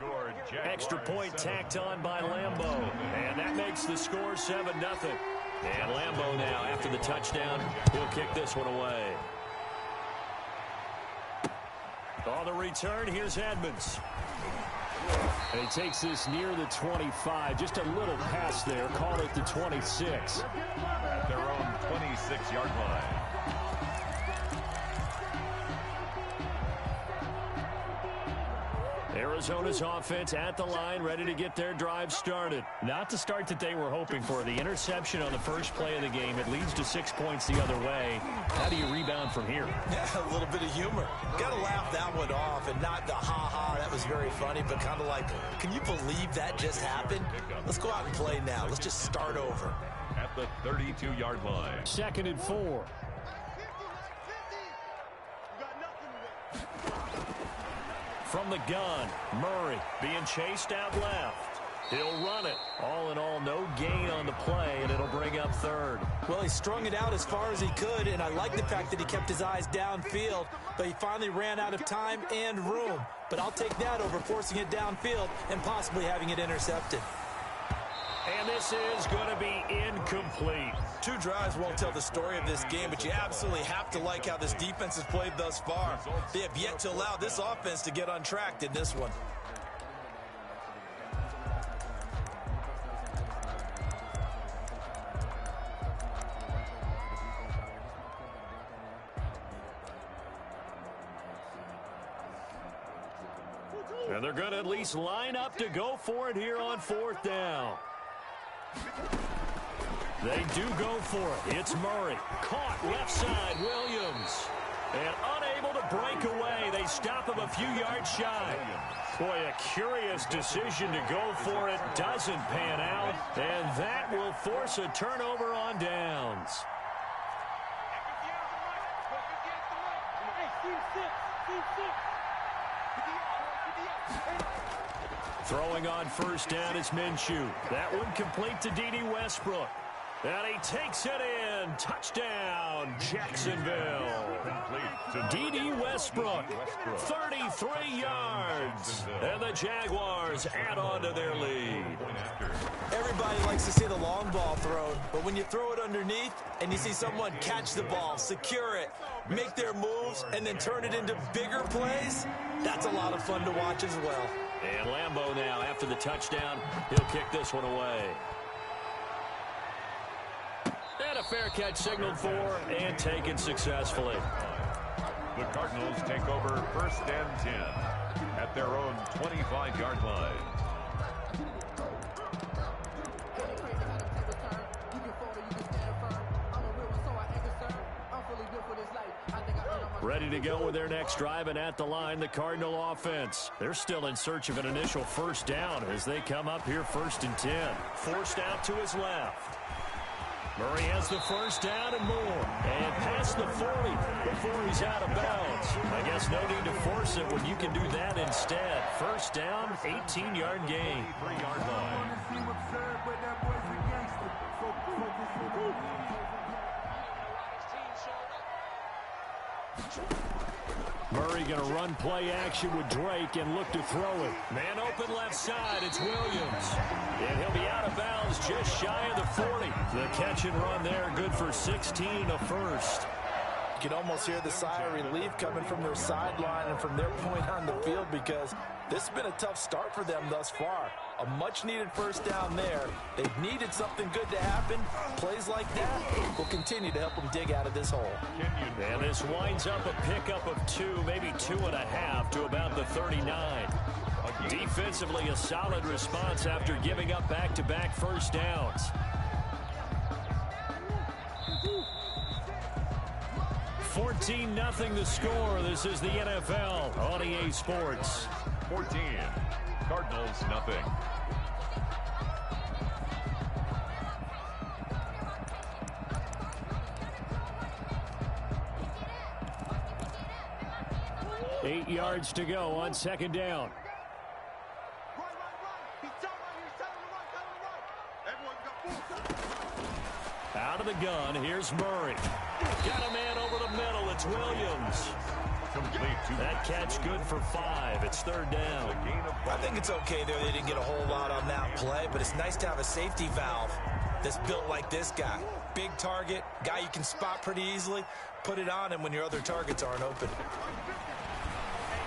Extra point tacked on by Lambeau. And that makes the score 7-0. And Lambeau now, after the touchdown, he'll kick this one away. On the return, here's Edmonds. And he takes this near the 25. Just a little pass there. Call it the 26. At their own 26-yard line. Arizona's offense at the line, ready to get their drive started. Not the start that they were hoping for. The interception on the first play of the game, it leads to 6 points the other way. How do you rebound from here? Yeah, a little bit of humor. Got to laugh that one off, and not the ha-ha, that was very funny, but kind of like, can you believe that just happened? Let's go out and play now. Let's just start over. At the 32-yard line. 2nd and 4. From the gun, Murray being chased out left. He'll run it. All in all, no gain on the play, and it'll bring up third. Well, he strung it out as far as he could, and I like the fact that he kept his eyes downfield, but he finally ran out of time and room. But I'll take that over forcing it downfield and possibly having it intercepted. And this is going to be incomplete. 2 drives won't tell the story of this game, but you absolutely have to like how this defense has played thus far. They have yet to allow this offense to get untracked in this one. And they're going to at least line up to go for it here on 4th down. They do go for it. It's Murray. Caught left side, Williams. And unable to break away. They stop him a few yards shy. Boy, a curious decision to go for it. Doesn't pan out. And that will force a turnover on downs. Throwing on first down is Minshew. That one complete to D.D. Westbrook. And he takes it in. Touchdown, Jacksonville. D.D. Westbrook, 33 yards. And the Jaguars add on to their lead. Everybody likes to see the long ball thrown, but when you throw it underneath and you see someone catch the ball, secure it, make their moves, and then turn it into bigger plays, that's a lot of fun to watch as well. And Lambeau now, after the touchdown, he'll kick this one away. And a fair catch signaled for and taken successfully. The Cardinals take over 1st and 10 at their own 25-yard line. Ready to go with their next drive, and at the line, the Cardinal offense. They're still in search of an initial first down as they come up here 1st and 10. Forced out to his left. Murray has the first down and more. And past the 40 before he's out of bounds. I guess no need to force it when you can do that instead. First down, 18-yard gain. 3-yard line. Murray going to run play action with Drake and look to throw it. Man open left side, it's Williams. And he'll be out of bounds just shy of the 40. The catch and run there, good for 16, a first. You can almost hear the sigh of relief coming from their sideline and from their point on the field, because this has been a tough start for them thus far. A much-needed first down there. They've needed something good to happen. Plays like that will continue to help them dig out of this hole. And this winds up a pickup of 2, maybe 2.5 to about the 39. Defensively, a solid response after giving up back-to-back first downs. 14-0 the score. This is the NFL on EA Sports. 14. Cardinals nothing. Eight yards to go on second down. Out of the gun, here's Murray. Got a man over the middle. It's Williams. That catch good for 5. It's third down. I think it's okay there. They didn't get a whole lot on that play, but it's nice to have a safety valve that's built like this guy. Big target, guy you can spot pretty easily. Put it on him when your other targets aren't open.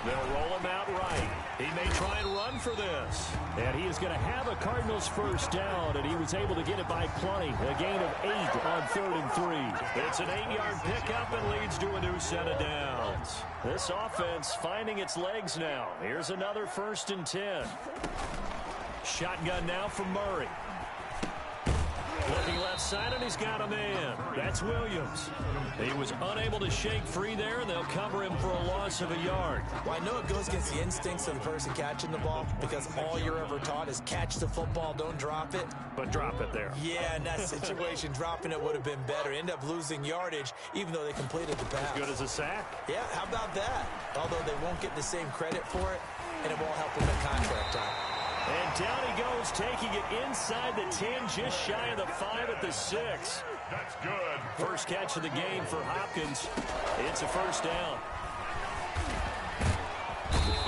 They'll roll him out right. He may try and run for this. And he is going to have a Cardinals first down, and he was able to get it by plenty. A gain of 8 on 3rd and 3. It's an 8-yard pickup and leads to a new set of downs. This offense finding its legs now. Here's another 1st and 10. Shotgun now from Murray. Looking left side, and he's got a man. That's Williams. He was unable to shake free there, and they'll cover him for a loss of a yard. Well, I know it goes against the instincts of the person catching the ball, because all you're ever taught is catch the football, don't drop it. But drop it there. Yeah, in that situation, dropping it would have been better. End up losing yardage, even though they completed the pass. As good as a sack? Yeah, how about that? Although they won't get the same credit for it, and it won't help them at contract time. And down he goes, taking it inside the 10, just shy of the 5 at the 6. That's good. First catch of the game for Hopkins. It's a first down.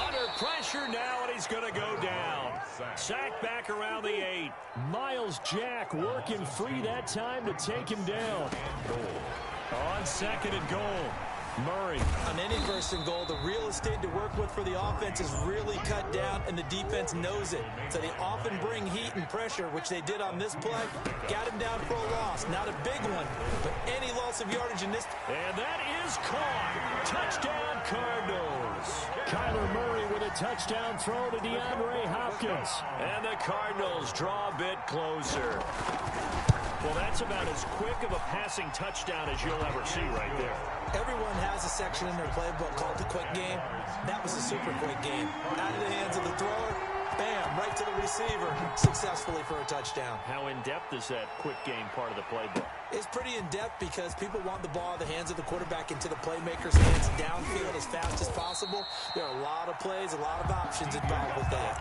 Under pressure now, and he's going to go down. Sacked back around the 8. Miles Jack working free that time to take him down. On 2nd and goal. Murray. On any 1st and goal, the real estate to work with for the offense is really cut down, and the defense knows it. So they often bring heat and pressure, which they did on this play. Got him down for a loss. Not a big one, but any loss of yardage in this. And that is caught. Touchdown, Cardinals. Kyler Murray with a touchdown throw to DeAndre Hopkins. And the Cardinals draw a bit closer. Well, that's about as quick of a passing touchdown as you'll ever see right there. Everyone has a section in their playbook called the quick game. That was a super quick game. Out of the hands of the thrower, bam, right to the receiver, successfully for a touchdown. How in-depth is that quick game part of the playbook? It's pretty in-depth because people want the ball in the hands of the quarterback into the playmaker's hands downfield as fast as possible. There are a lot of plays, a lot of options involved with that.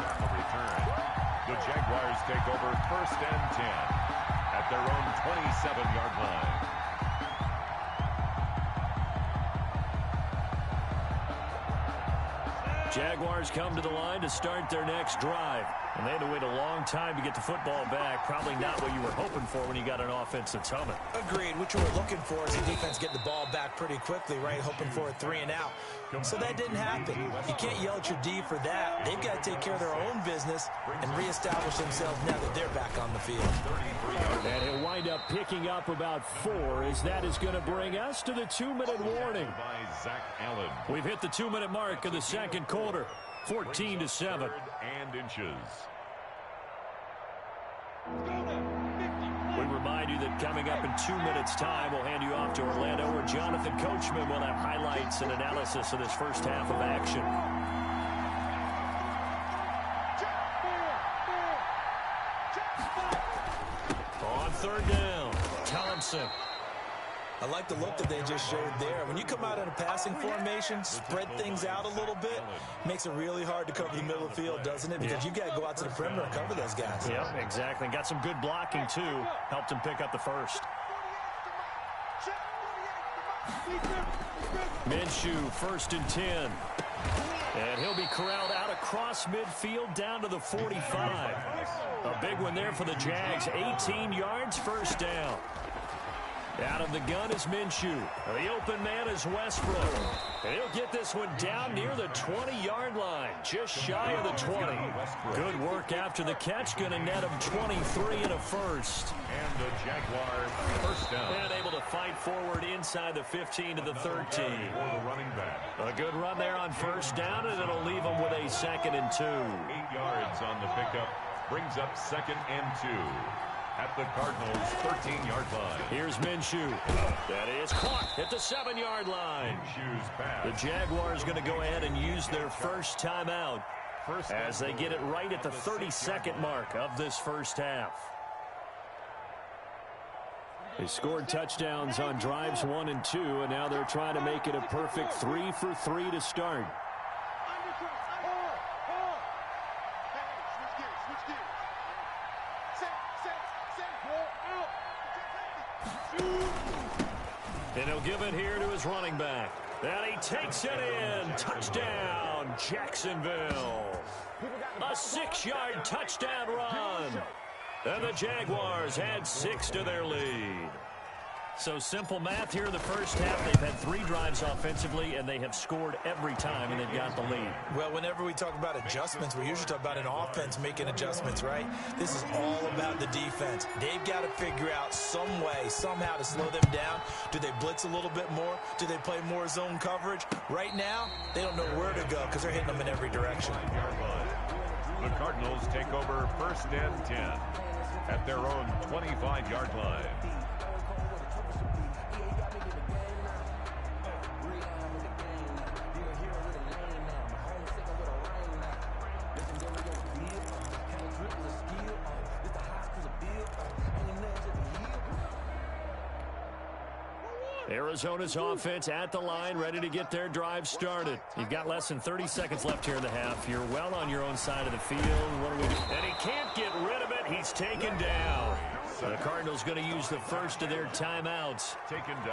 The Jaguars take over 1st and 10 at their own 27-yard line. Jaguars come to the line to start their next drive. And they had to wait a long time to get the football back. Probably not what you were hoping for when you got an offense that's humming. Agreed. What you were looking for is the defense getting the ball back pretty quickly, right? Hoping for a 3-and-out. So that didn't happen. You can't yell at your D for that. They've got to take care of their own business and reestablish themselves now that they're back on the field. And he'll wind up picking up about 4 as that is going to bring us to the 2-minute warning. We've hit the 2-minute mark of the second quarter. 14-7. And inches. We remind you that coming up in 2 minutes' time, we'll hand you off to Orlando, where Jonathan Coachman will have highlights and analysis of this first half of action. On third down, Thompson. I like the look that they just showed there. When you come out in a passing formation, spread things out a little bit, makes it really hard to cover the middle of the field, doesn't it? Because you got to go out to the perimeter and cover those guys. Yep, exactly. Got some good blocking, too. Helped him pick up the first. Minshew, 1st and 10. And he'll be corralled out across midfield down to the 45. A big one there for the Jags. 18 yards, first down. Out of the gun is Minshew. The open man is Westbrook. And he'll get this one down near the 20-yard line, just shy of the 20. Good work after the catch. Going to net him 23 and a first. And the Jaguars first down. And able to fight forward inside the 15 to the 13. For the running back. A good run there on first down, and it'll leave him with a 2nd and 2. 8 yards on the pickup. Brings up 2nd and 2. At the Cardinals' 13-yard line. Here's Minshew. That is caught at the 7-yard line. Minshew's pass. The Jaguars going to go ahead and use their first timeout as they get it right at the 32nd mark of this first half. They scored touchdowns on drives 1 and 2, and now they're trying to make it a perfect 3 for 3 to start. And he'll give it here to his running back. And he takes it in. Touchdown, Jacksonville. A 6-yard touchdown run. And the Jaguars add 6 to their lead. So simple math here in the first half. They've had 3 drives offensively, and they have scored every time, and they've got the lead. Well, whenever we talk about adjustments, we usually talk about an offense making adjustments, right? This is all about the defense. They've got to figure out some way, somehow to slow them down. Do they blitz a little bit more? Do they play more zone coverage? Right now, they don't know where to go because they're hitting them in every direction. The Cardinals take over 1st and 10 at their own 25-yard line. Arizona's offense at the line, ready to get their drive started. You've got less than 30 seconds left here in the half. You're well on your own side of the field. What do we do? And he can't get rid of it. He's taken down. The Cardinals going to use the first of their timeouts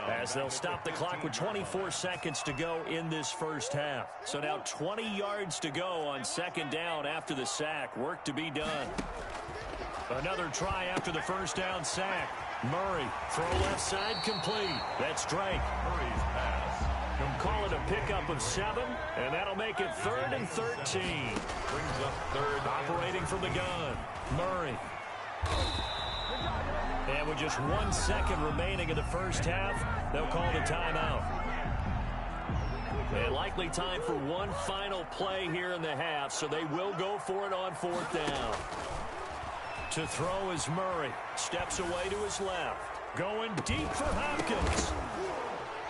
as they'll stop the clock with 24 seconds to go in this first half. So now 20 yards to go on 2nd down after the sack. Work to be done. Another try after the first down sack. Murray, throw left side, complete. That's Drake. Murray's pass. Call it a pickup of 7, and that'll make it 3rd and 13. Brings up 3rd. Operating from the gun, Murray. And with just 1 second remaining in the first half, they'll call the timeout. And likely time for one final play here in the half, so they will go for it on 4th down. To throw is Murray. Steps away to his left. Going deep for Hopkins.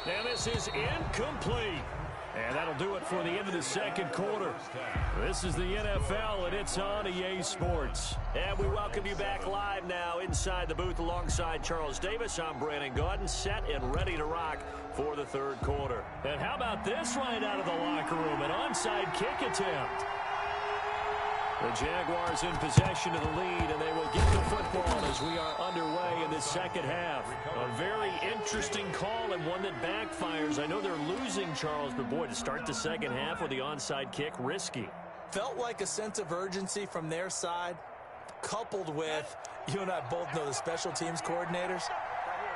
And this is incomplete. And that'll do it for the end of the second quarter. This is the NFL, and it's on EA Sports. And we welcome you back live now inside the booth alongside Charles Davis. I'm Brandon Gaudin, set and ready to rock for the third quarter. And how about this right out of the locker room? An onside kick attempt. The Jaguars in possession of the lead, and they will get the football as we are underway in the second half. A very interesting call and one that backfires. I know they're losing, Charles, but boy, to start the second half with the onside kick, risky. Felt like a sense of urgency from their side, coupled with, you and I both know the special teams coordinators.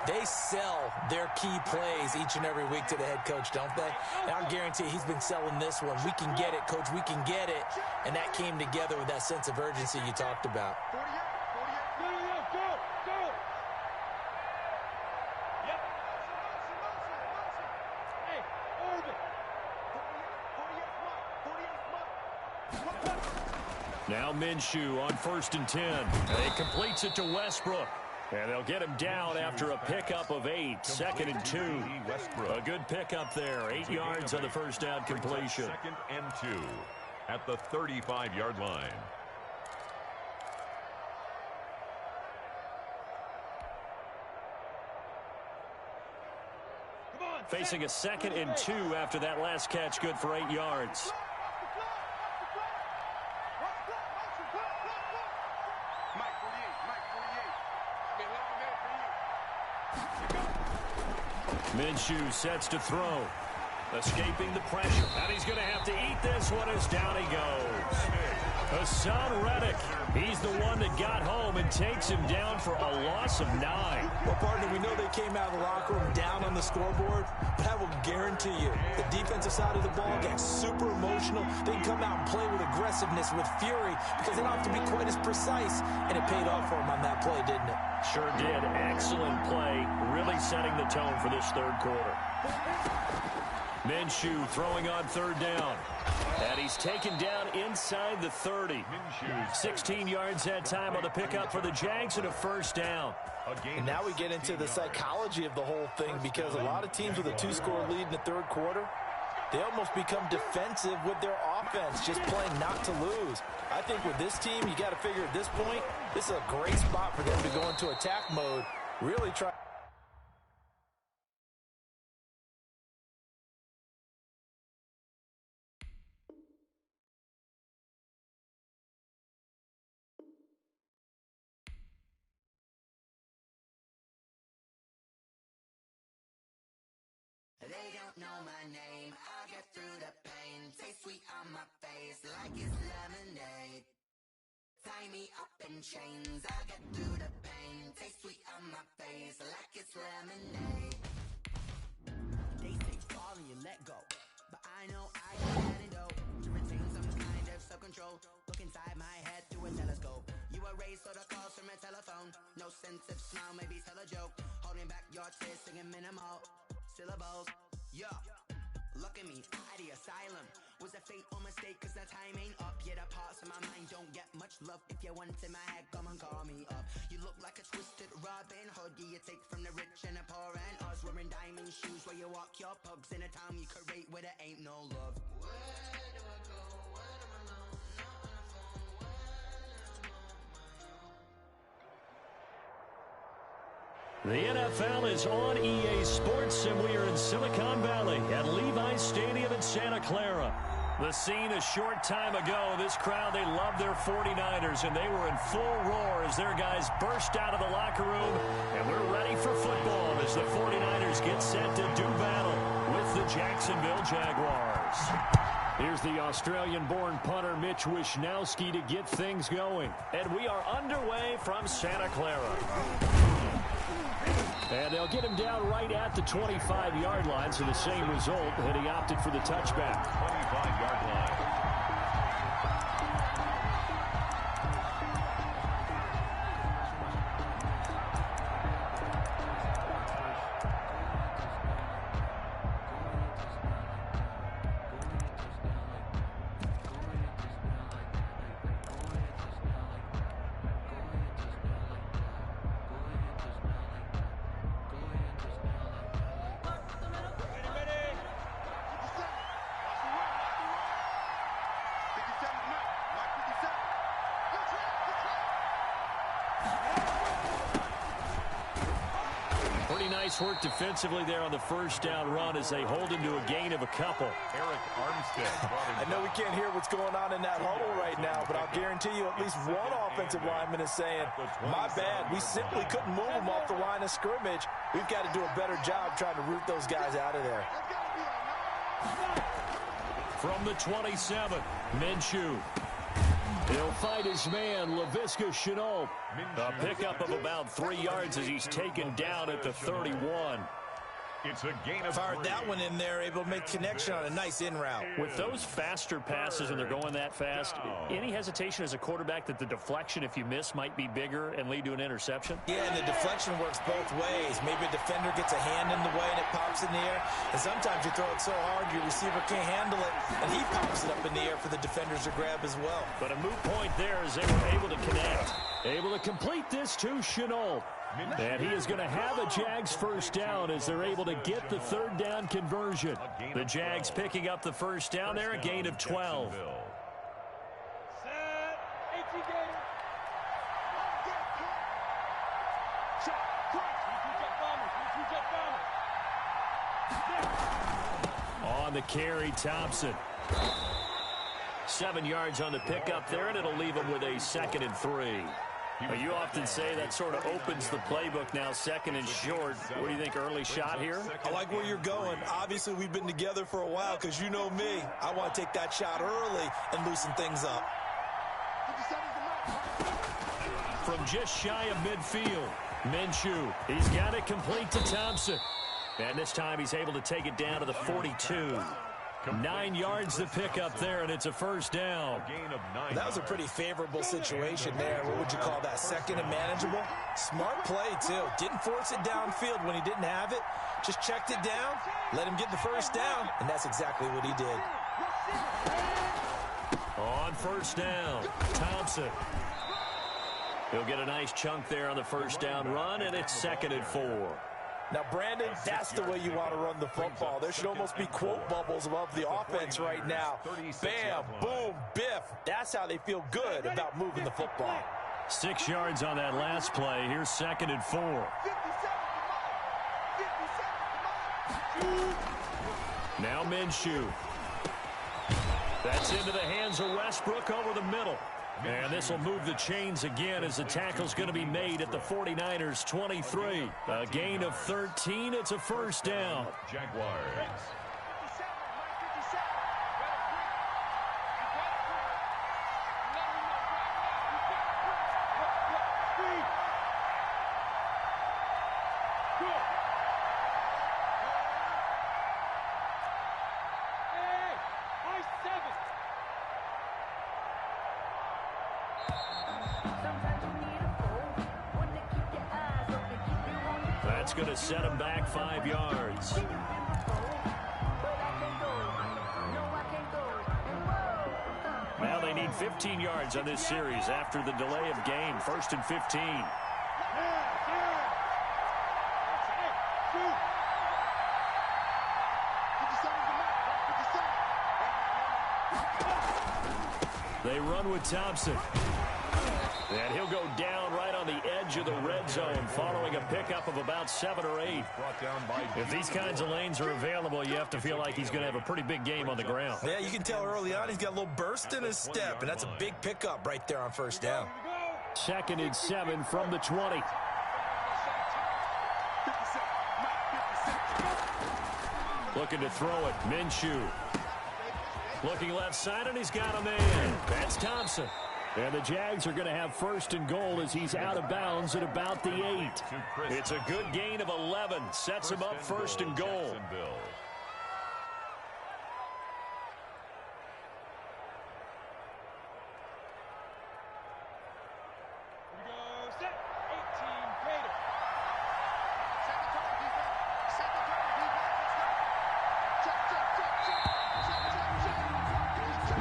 They sell their key plays each and every week to the head coach, don't they? And I guarantee he's been selling this one. We can get it, coach. We can get it. And that came together with that sense of urgency you talked about. Now Minshew on 1st and 10. He completes it to Westbrook. And they'll get him down after a pickup of 8. 2nd and 2. A good pickup there. 8 yards on the first down completion. 2nd and 2 at the 35-yard line. Facing a 2nd and 2 after that last catch, good for 8 yards. Minshew sets to throw. Escaping the pressure. And he's going to have to eat this one as down he goes. Hassan Reddick. He's the one that got home and takes him down for a loss of 9. Well, partner, we know they came out of the locker room down on the scoreboard, but I will guarantee you the defensive side of the ball got super emotional. They can come out and play with aggressiveness, with fury, because they don't have to be quite as precise, and it paid off for them on that play, didn't it? Sure did. Excellent play, really setting the tone for this third quarter. Minshew throwing on 3rd down. And he's taken down inside the 30. 16 yards that time on the pickup for the Jags and a 1st down. And now we get into the psychology of the whole thing, because a lot of teams with a 2-score lead in the third quarter, they almost become defensive with their offense, just playing not to lose. I think with this team, you got to figure at this point, this is a great spot for them to go into attack mode, really try. They don't know my name, I'll get through the pain. Taste sweet on my face like it's lemonade. Tie me up in chains, I'll get through the pain. Taste sweet on my face like it's lemonade. They say fall and you let go, but I know I got an antidote to retain some kind of self-control. Look inside my head through a telescope. You erase all the calls from a telephone. No sense of smile, maybe tell a joke. Holding back your tears, singing minimal syllables. Yeah, look at me, at the asylum. Was a fate or mistake, cause the time ain't up. Yeah, the parts of my mind don't get much love. If you want in my head, come and call me up. You look like a twisted Robin Hood. Yeah, you take from the rich and the poor and us. Wearing diamond shoes where you walk your pugs in a town you create where there ain't no love. Where do I go? When am I alone? Not on the phone. When I'm on my own. The NFL is on EA Sports, and we are in Silicon Valley at Levi's Stadium in Santa Clara. The scene a short time ago, this crowd, they love their 49ers, and they were in full roar as their guys burst out of the locker room, and we're ready for football as the 49ers get set to do battle with the Jacksonville Jaguars. Here's the Australian-born punter Mitch Wishnowsky to get things going, and we are underway from Santa Clara. And they'll get him down right at the 25-yard line, so the same result, and he opted for the touchback. 25-yard line. Nice work defensively there on the first down run as they hold him to a gain of a couple. Eric Armstead. I know we can't hear what's going on in that huddle right now, but I'll guarantee you at least one offensive lineman is saying, my bad, we simply couldn't move them off the line of scrimmage. We've got to do a better job trying to root those guys out of there. From the 27, Minshew. He'll fight his man, Laviska Shenault. A pickup of about 3 yards as he's taken down at the 31. It's a gain of Fired that one in there, able to make connection on a nice in route. With those faster passes and they're going that fast, any hesitation as a quarterback that the deflection, if you miss, might be bigger and lead to an interception? Yeah, and the deflection works both ways. Maybe a defender gets a hand in the way and it pops in the air. And sometimes you throw it so hard your receiver can't handle it, and he pops it up in the air for the defenders to grab as well. But a moot point there as they were able to connect. Able to complete this to Shenault. And he is going to have a Jags first down as they're able to get the third down conversion. The Jags picking up the first down there, a gain of 12. On the carry, Thompson. 7 yards on the pickup there, and it'll leave him with a 2nd and 3. You often say that sort of opens the playbook now, 2nd and short. What do you think, early shot here? I like where you're going. Obviously, we've been together for a while because you know me. I want to take that shot early and loosen things up. From just shy of midfield, Minshew. He's got it complete to Thompson. And this time he's able to take it down to the 42. 9 yards to pick up there, and it's a first down. That was a pretty favorable situation there. What would you call that? 2nd and manageable? Smart play, too. Didn't force it downfield when he didn't have it. Just checked it down, let him get the first down, and that's exactly what he did. On first down, Thompson. He'll get a nice chunk there on the first down run, and it's 2nd and 4. Now, Brandon, that's the way you want to run the football. There should almost be quote bubbles above the offense right now. Bam, boom, biff. That's how they feel good about moving the football. 6 yards on that last play. Here's 2nd and 4. Now Minshew. That's into the hands of Westbrook over the middle. And this will move the chains again as the tackle's going to be made at the 49ers 23. A gain of 13. It's a first down. Jaguars. That's going to set him back 5 yards. Now they need 15 yards on this series after the delay of game. 1st and 15. They run with Thompson. And he'll go down right on the edge of the red zone following a pickup of about 7 or 8. If these kinds of lanes are available, you have to feel like he's going to have a pretty big game on the ground. Yeah, you can tell early on he's got a little burst in his step, and that's a big pickup right there on first down. 2nd and 7 from the 20. Looking to throw it. Minshew. Looking left side, and he's got a man. That's Thompson. And the Jags are going to have 1st and goal as he's out of bounds at about the 8. It's a good gain of 11. Sets him up 1st and goal.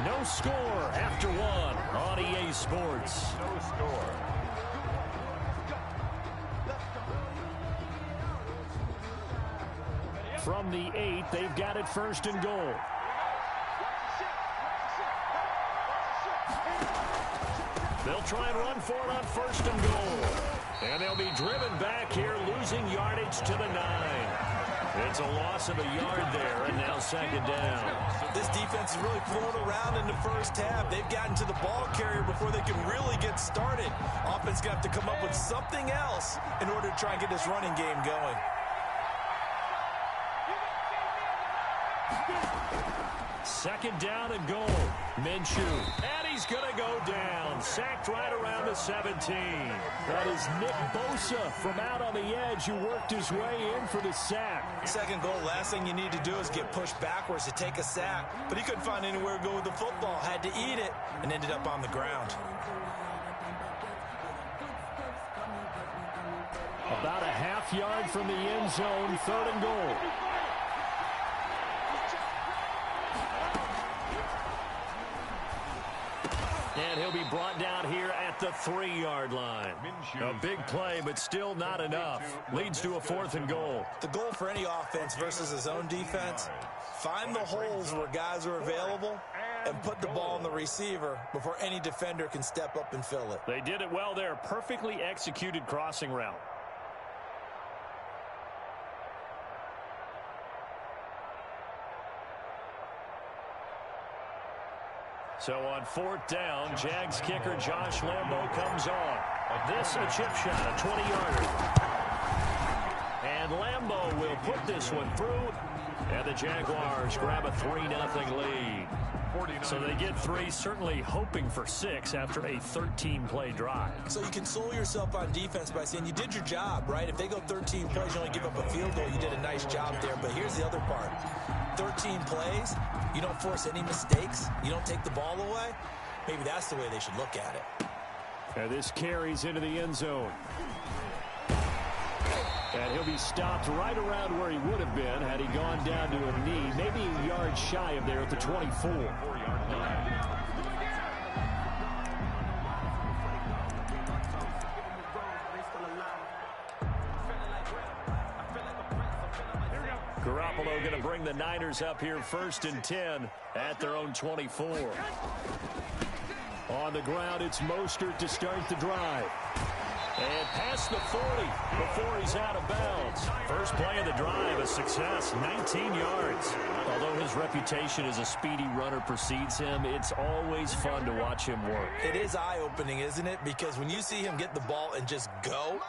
No score after 1 on EA Sports. No score. From the 8, they've got it 1st and goal. They'll try and run for it on 1st and goal. And they'll be driven back here, losing yardage to the 9. It's a loss of a yard there, and now second down. This defense is really thrown around in the first half. They've gotten to the ball carrier before they can really get started. Offense got to come up with something else in order to try and get this running game going. Second down and goal. Minshew. And he's going to go down. Sacked right around the 17. That is Nick Bosa from out on the edge who worked his way in for the sack. Second goal, last thing you need to do is get pushed backwards to take a sack. But he couldn't find anywhere to go with the football. Had to eat it and ended up on the ground. About a half yard from the end zone, third and goal. And he'll be brought down here at the 3-yard line. A big play, but still not enough. Leads to a 4th and goal. The goal for any offense versus his own defense, find the holes where guys are available and put the ball on the receiver before any defender can step up and fill it. They did it well there. Perfectly executed crossing route. So on 4th down, Jags kicker Josh Lambo comes on. This a chip shot, a 20-yarder. And Lambo will put this one through. And the Jaguars grab a 3-0 lead. So they get 3, certainly hoping for 6 after a 13-play drive. So you console yourself on defense by saying you did your job, right? If they go 13 plays, you only give up a field goal, you did a nice job there. But here's the other part. 13 plays, you don't force any mistakes, you don't take the ball away. Maybe that's the way they should look at it. And this carries into the end zone. And he'll be stopped right around where he would have been had he gone down to a knee, maybe a yard shy of there at the 24. Garoppolo going to bring the Niners up here 1st and 10 at their own 24. On the ground, it's Mostert to start the drive. And past the 40 before he's out of bounds. First play of the drive, a success, 19 yards. Although his reputation as a speedy runner precedes him, it's always fun to watch him work. It is eye-opening, isn't it? Because when you see him get the ball and just go,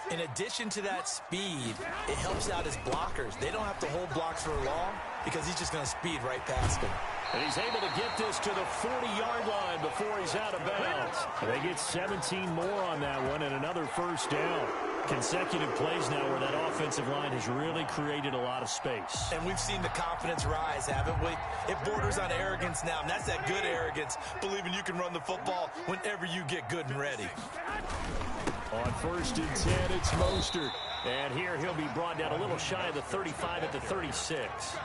in addition to that speed, it helps out his blockers. They don't have to hold blocks for long because he's just going to speed right past them. And he's able to get this to the 40-yard line before he's out of bounds. They get 17 more on that one and another first down. Consecutive plays now where that offensive line has really created a lot of space. And we've seen the confidence rise, haven't we? It borders on arrogance now, and that's that good arrogance, believing you can run the football whenever you get good and ready. On 1st and 10, it's Mostert. And here he'll be brought down a little shy of the 35 at the 36.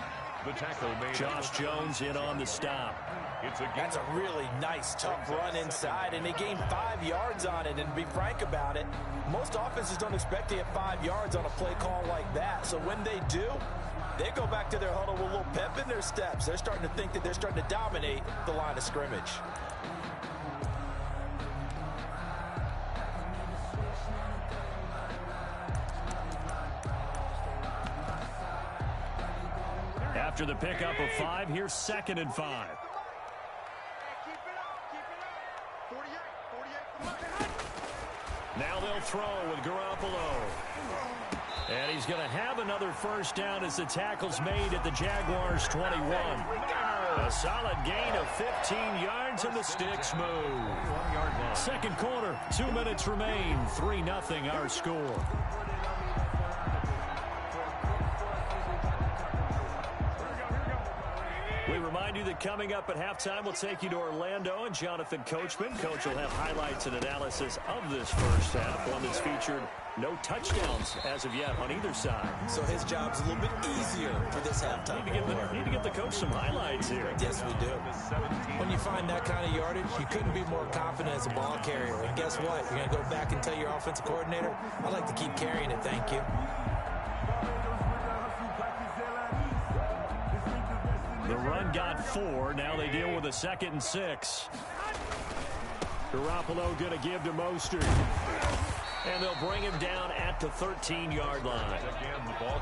The tackle made. Josh Jones in on the stop. That's a really nice, tough run inside, and they gained 5 yards on it. And to be frank about it, most offenses don't expect to get 5 yards on a play call like that. So when they do, they go back to their huddle with a little pep in their steps. They're starting to think that they're starting to dominate the line of scrimmage. After the pickup of 5, here's 2nd and 5. Now they'll throw with Garoppolo. And he's going to have another first down as the tackle's made at the Jaguars' 21. A solid gain of 15 yards and the sticks move. Second quarter, 2 minutes remain. 3-0 our score. We remind you that coming up at halftime, we'll take you to Orlando and Jonathan Coachman. Coach will have highlights and analysis of this first half, one that's featured no touchdowns as of yet on either side. So his job's a little bit easier for this halftime. Need to give the coach some highlights here. Yes, we do. When you find that kind of yardage, you couldn't be more confident as a ball carrier. And guess what? You're going to go back and tell your offensive coordinator, I'd like to keep carrying it, thank you. The run got 4. Now they deal with a 2nd and 6. Garoppolo going to give to Mostert. And they'll bring him down at the 13-yard line.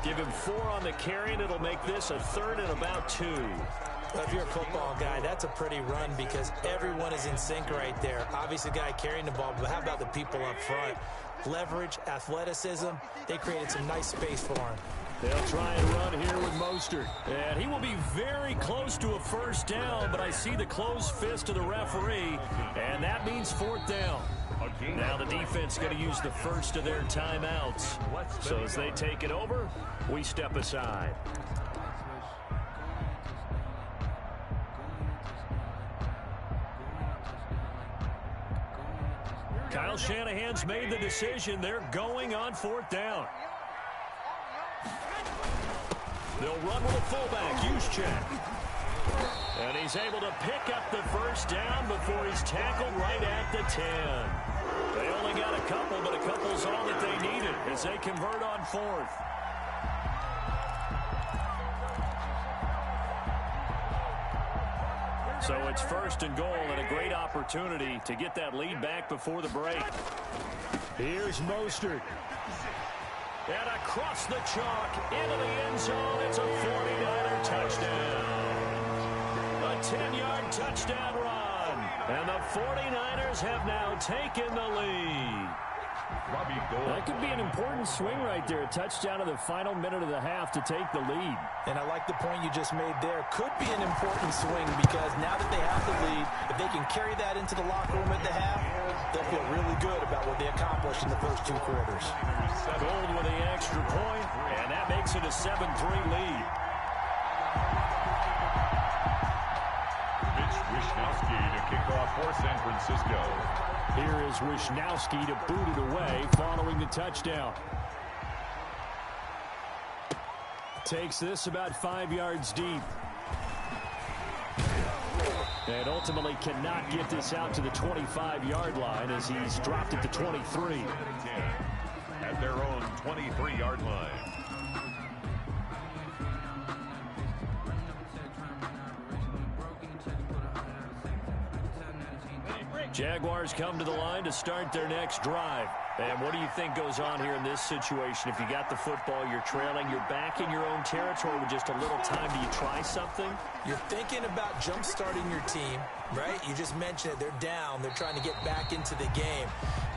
Give him 4 on the carry, and it'll make this a 3rd and about 2. Well, if you're a football guy, that's a pretty run because everyone is in sync right there. Obviously, the guy carrying the ball, but how about the people up front? Leverage, athleticism, they created some nice space for him. They'll try and run here with Mostert. And he will be very close to a first down, but I see the closed fist of the referee, and that means 4th down. Now the defense going to use the first of their timeouts. So as they take it over, we step aside. Kyle Shanahan's made the decision. They're going on 4th down. They'll run with a fullback, Juszczyk. And he's able to pick up the first down before he's tackled right at the 10. They only got a couple, but a couple's all that they needed as they convert on 4th. So it's 1st and goal and a great opportunity to get that lead back before the break. Here's Mostert. And across the chalk into the end zone. It's a 49er touchdown. A 10-yard touchdown run. And the 49ers have now taken the lead. That could be an important swing right there. A touchdown in the final minute of the half to take the lead. And I like the point you just made there. Could be an important swing because now that they have the lead, if they can carry that into the locker room at the half, they'll feel really good about what they accomplished in the first 2 quarters. Gold with the extra point, and that makes it a 7-3 lead. Wishnowski to kick off for San Francisco. Here is Wishnowski to boot it away following the touchdown. Takes this about 5 yards deep. And ultimately cannot get this out to the 25-yard line as he's dropped at the 23. At their own 23-yard line. Jaguars come to the line to start their next drive. And what do you think goes on here in this situation? If you got the football, you're trailing, you're back in your own territory with just a little time. Do you try something? You're thinking about jump-starting your team, right? You just mentioned it. They're down. They're trying to get back into the game.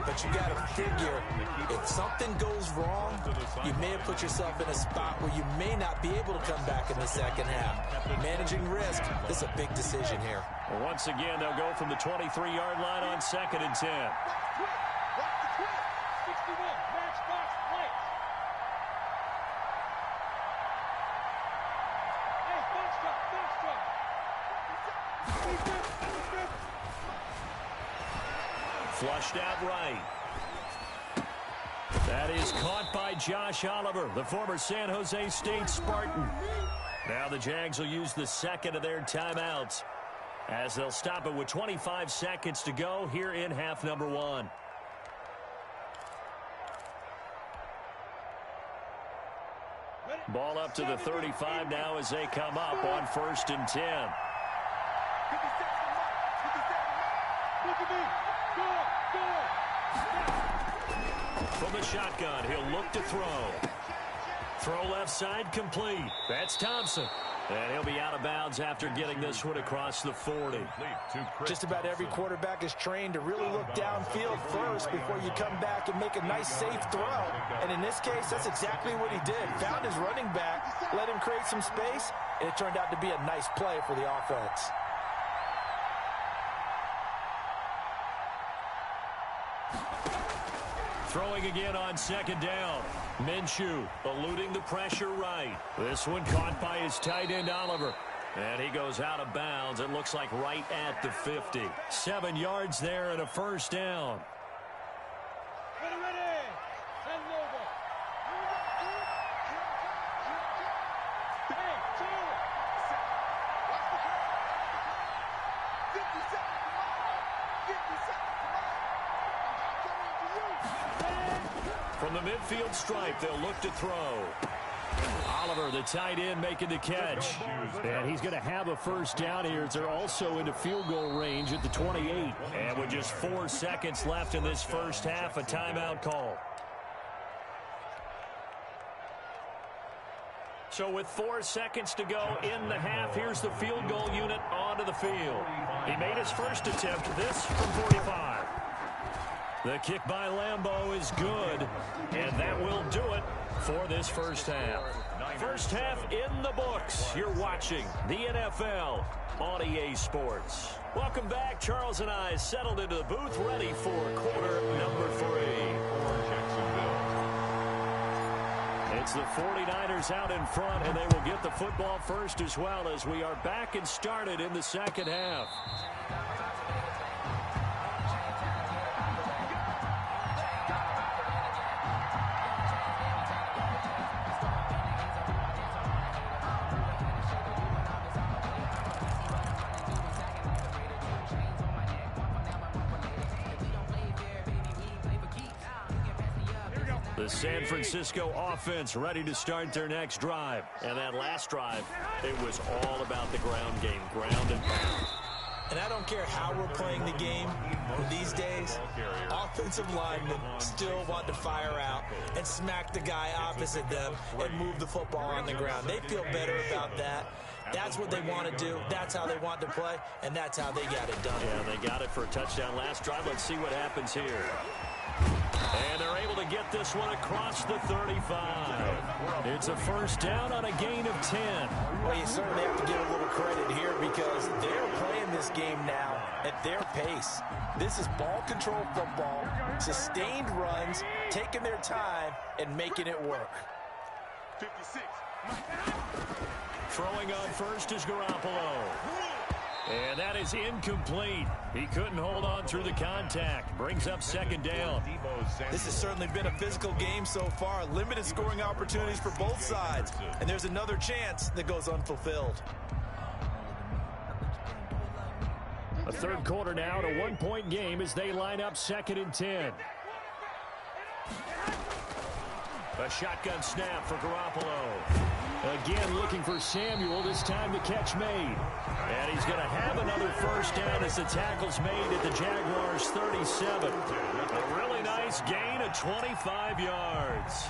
But you got to figure if something goes wrong, you may have put yourself in a spot where you may not be able to come back in the second half. Managing risk, this is a big decision here. Well, once again, they'll go from the 23-yard line on 2nd and 10. Flushed out right. That is caught by Josh Oliver, the former San Jose State Spartan. Now the Jags will use the 2nd of their timeouts as they'll stop it with 25 seconds to go here in half number 1. Ball up to the 35 now as they come up on 1st and 10. From the shotgun, he'll look to throw. Throw left side complete. That's Thompson. And he'll be out of bounds after getting this one across the 40. Just about every quarterback is trained to really look downfield first before you come back and make a nice, safe throw. And in this case, that's exactly what he did. Found his running back, let him create some space, and it turned out to be a nice play for the offense. Throwing again on 2nd down. Minshew eluding the pressure right. This one caught by his tight end Oliver. And he goes out of bounds. It looks like right at the 50. 7 yards there and a first down. From the midfield stripe, they'll look to throw. Oliver, the tight end, making the catch. And he's going to have a first down here as they're also into field goal range at the 28. And with just 4 seconds left in this first half. A timeout call. So with 4 seconds to go in the half, here's the field goal unit onto the field. He made his first attempt, this from 45. The kick by Lambeau is good, and that will do it for this first half. First half in the books. You're watching the NFL on EA Sports. Welcome back. Charles and I settled into the booth, ready for quarter number 3. It's the 49ers out in front, and they will get the football first as well as we are back and started in the second half. The San Francisco offense ready to start their next drive. And that last drive, it was all about the ground game, ground and pound. And I don't care how we're playing the game these days, offensive linemen still want to fire out and smack the guy opposite them and move the football on the ground. They feel better about that. That's what they want to do. That's how they want to play, and that's how they got it done. Yeah, they got it for a touchdown last drive. Let's see what happens here. And they're able to get this one across the 35. It's a first down on a gain of 10. Well, you certainly have to give a little credit here because they're playing this game now at their pace. This is ball control football, sustained runs, taking their time, and making it work. 56. Throwing on first is Garoppolo. And that is incomplete. He couldn't hold on through the contact. Brings up second down. This has certainly been a physical game so far. Limited scoring opportunities for both sides. And there's another chance that goes unfulfilled. A third quarter now, to 1-point game as they line up 2nd and 10. A shotgun snap for Garoppolo. Again looking for Samuel, this time the catch made. And he's going to have another first down as the tackle's made at the Jaguars' 37. A really nice gain of 25 yards.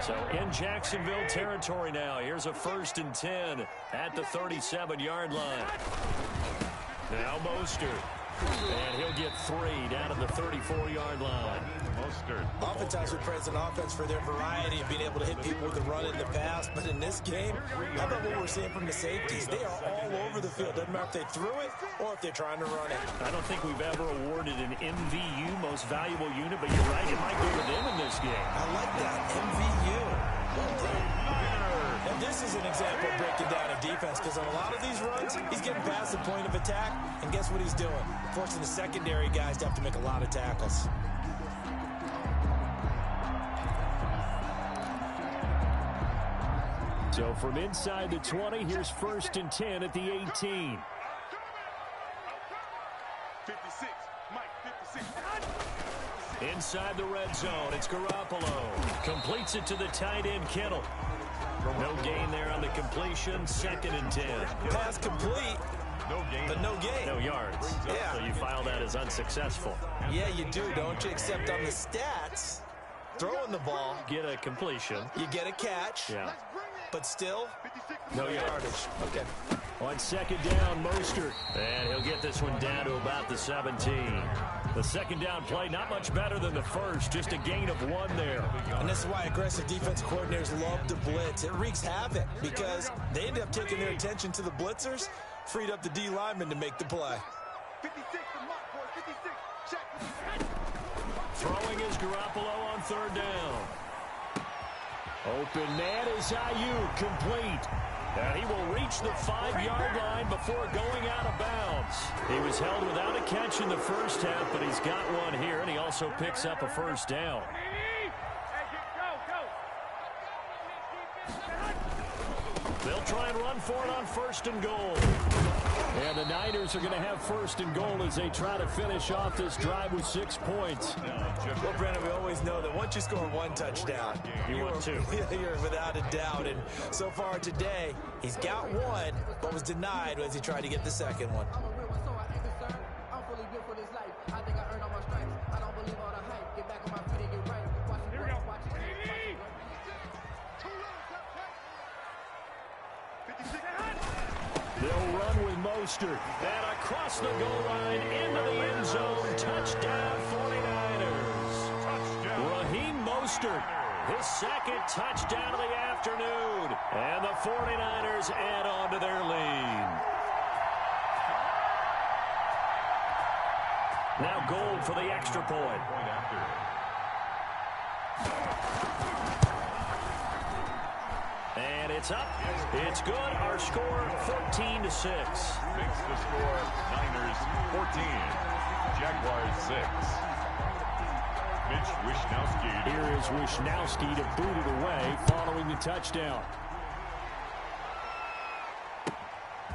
So in Jacksonville territory now. Here's a 1st and 10 at the 37-yard line. Now Mostert. And he'll get 3 down at the 34-yard line. Oftentimes we praise an offense for their variety of being able to hit people with the run in the pass. But in this game, how about what we're seeing from the safeties? They are all over the field. Doesn't matter if they threw it or if they're trying to run it. I don't think we've ever awarded an MVU, most valuable unit, but you're right, it might go to them in this game. I like that, MVU. And this is an example of breaking down a defense because on a lot of these runs, he's getting past the point of attack, and guess what he's doing? Forcing the secondary guys to have to make a lot of tackles. So from inside the 20, here's 1st and 10 at the 18. 56. Mike, 56. Inside the red zone, it's Garoppolo. Completes it to the tight end, Kittle. No gain there on the completion, 2nd and 10. Pass complete, but no gain. No yards. Yeah. So you file that as unsuccessful. Yeah, you do, don't you? Except on the stats, throwing the ball, Get a completion. you get a catch, Yeah. but still, No yardage. Okay. On 2nd down, Mostert. And he'll get this one down to about the 17. The 2nd down play, not much better than the first. Just a gain of 1 there. And this is why aggressive defense coordinators love to blitz. It wreaks havoc because they end up taking their attention to the blitzers, freed up the D lineman to make the play. 56 to Mark, boy. 56. Check. Throwing is Garoppolo on 3rd down. Open man is Ayuk, complete. And he will reach the 5-yard line before going out of bounds. He was held without a catch in the first half, but he's got one here, and he also picks up a first down. They'll try and run for it on 1st and goal. And the Niners are going to have first and goal as they try to finish off this drive with 6 points. Well, Brandon, we always know that once you score one touchdown, you want two. You're without a doubt. And so far today, he's got one, but was denied as he tried to get the second one. They'll run with Mostert. And across the goal line into the end zone. Touchdown 49ers. Touchdown. Raheem Mostert, his second touchdown of the afternoon. And the 49ers add on to their lead. Now Gold for the extra point. Point after. And it's up. It's good. Our score 14-6. Makes the score Niners 14, Jaguars 6. Mitch Wishnowsky. Here is Wishnowsky to boot it away following the touchdown.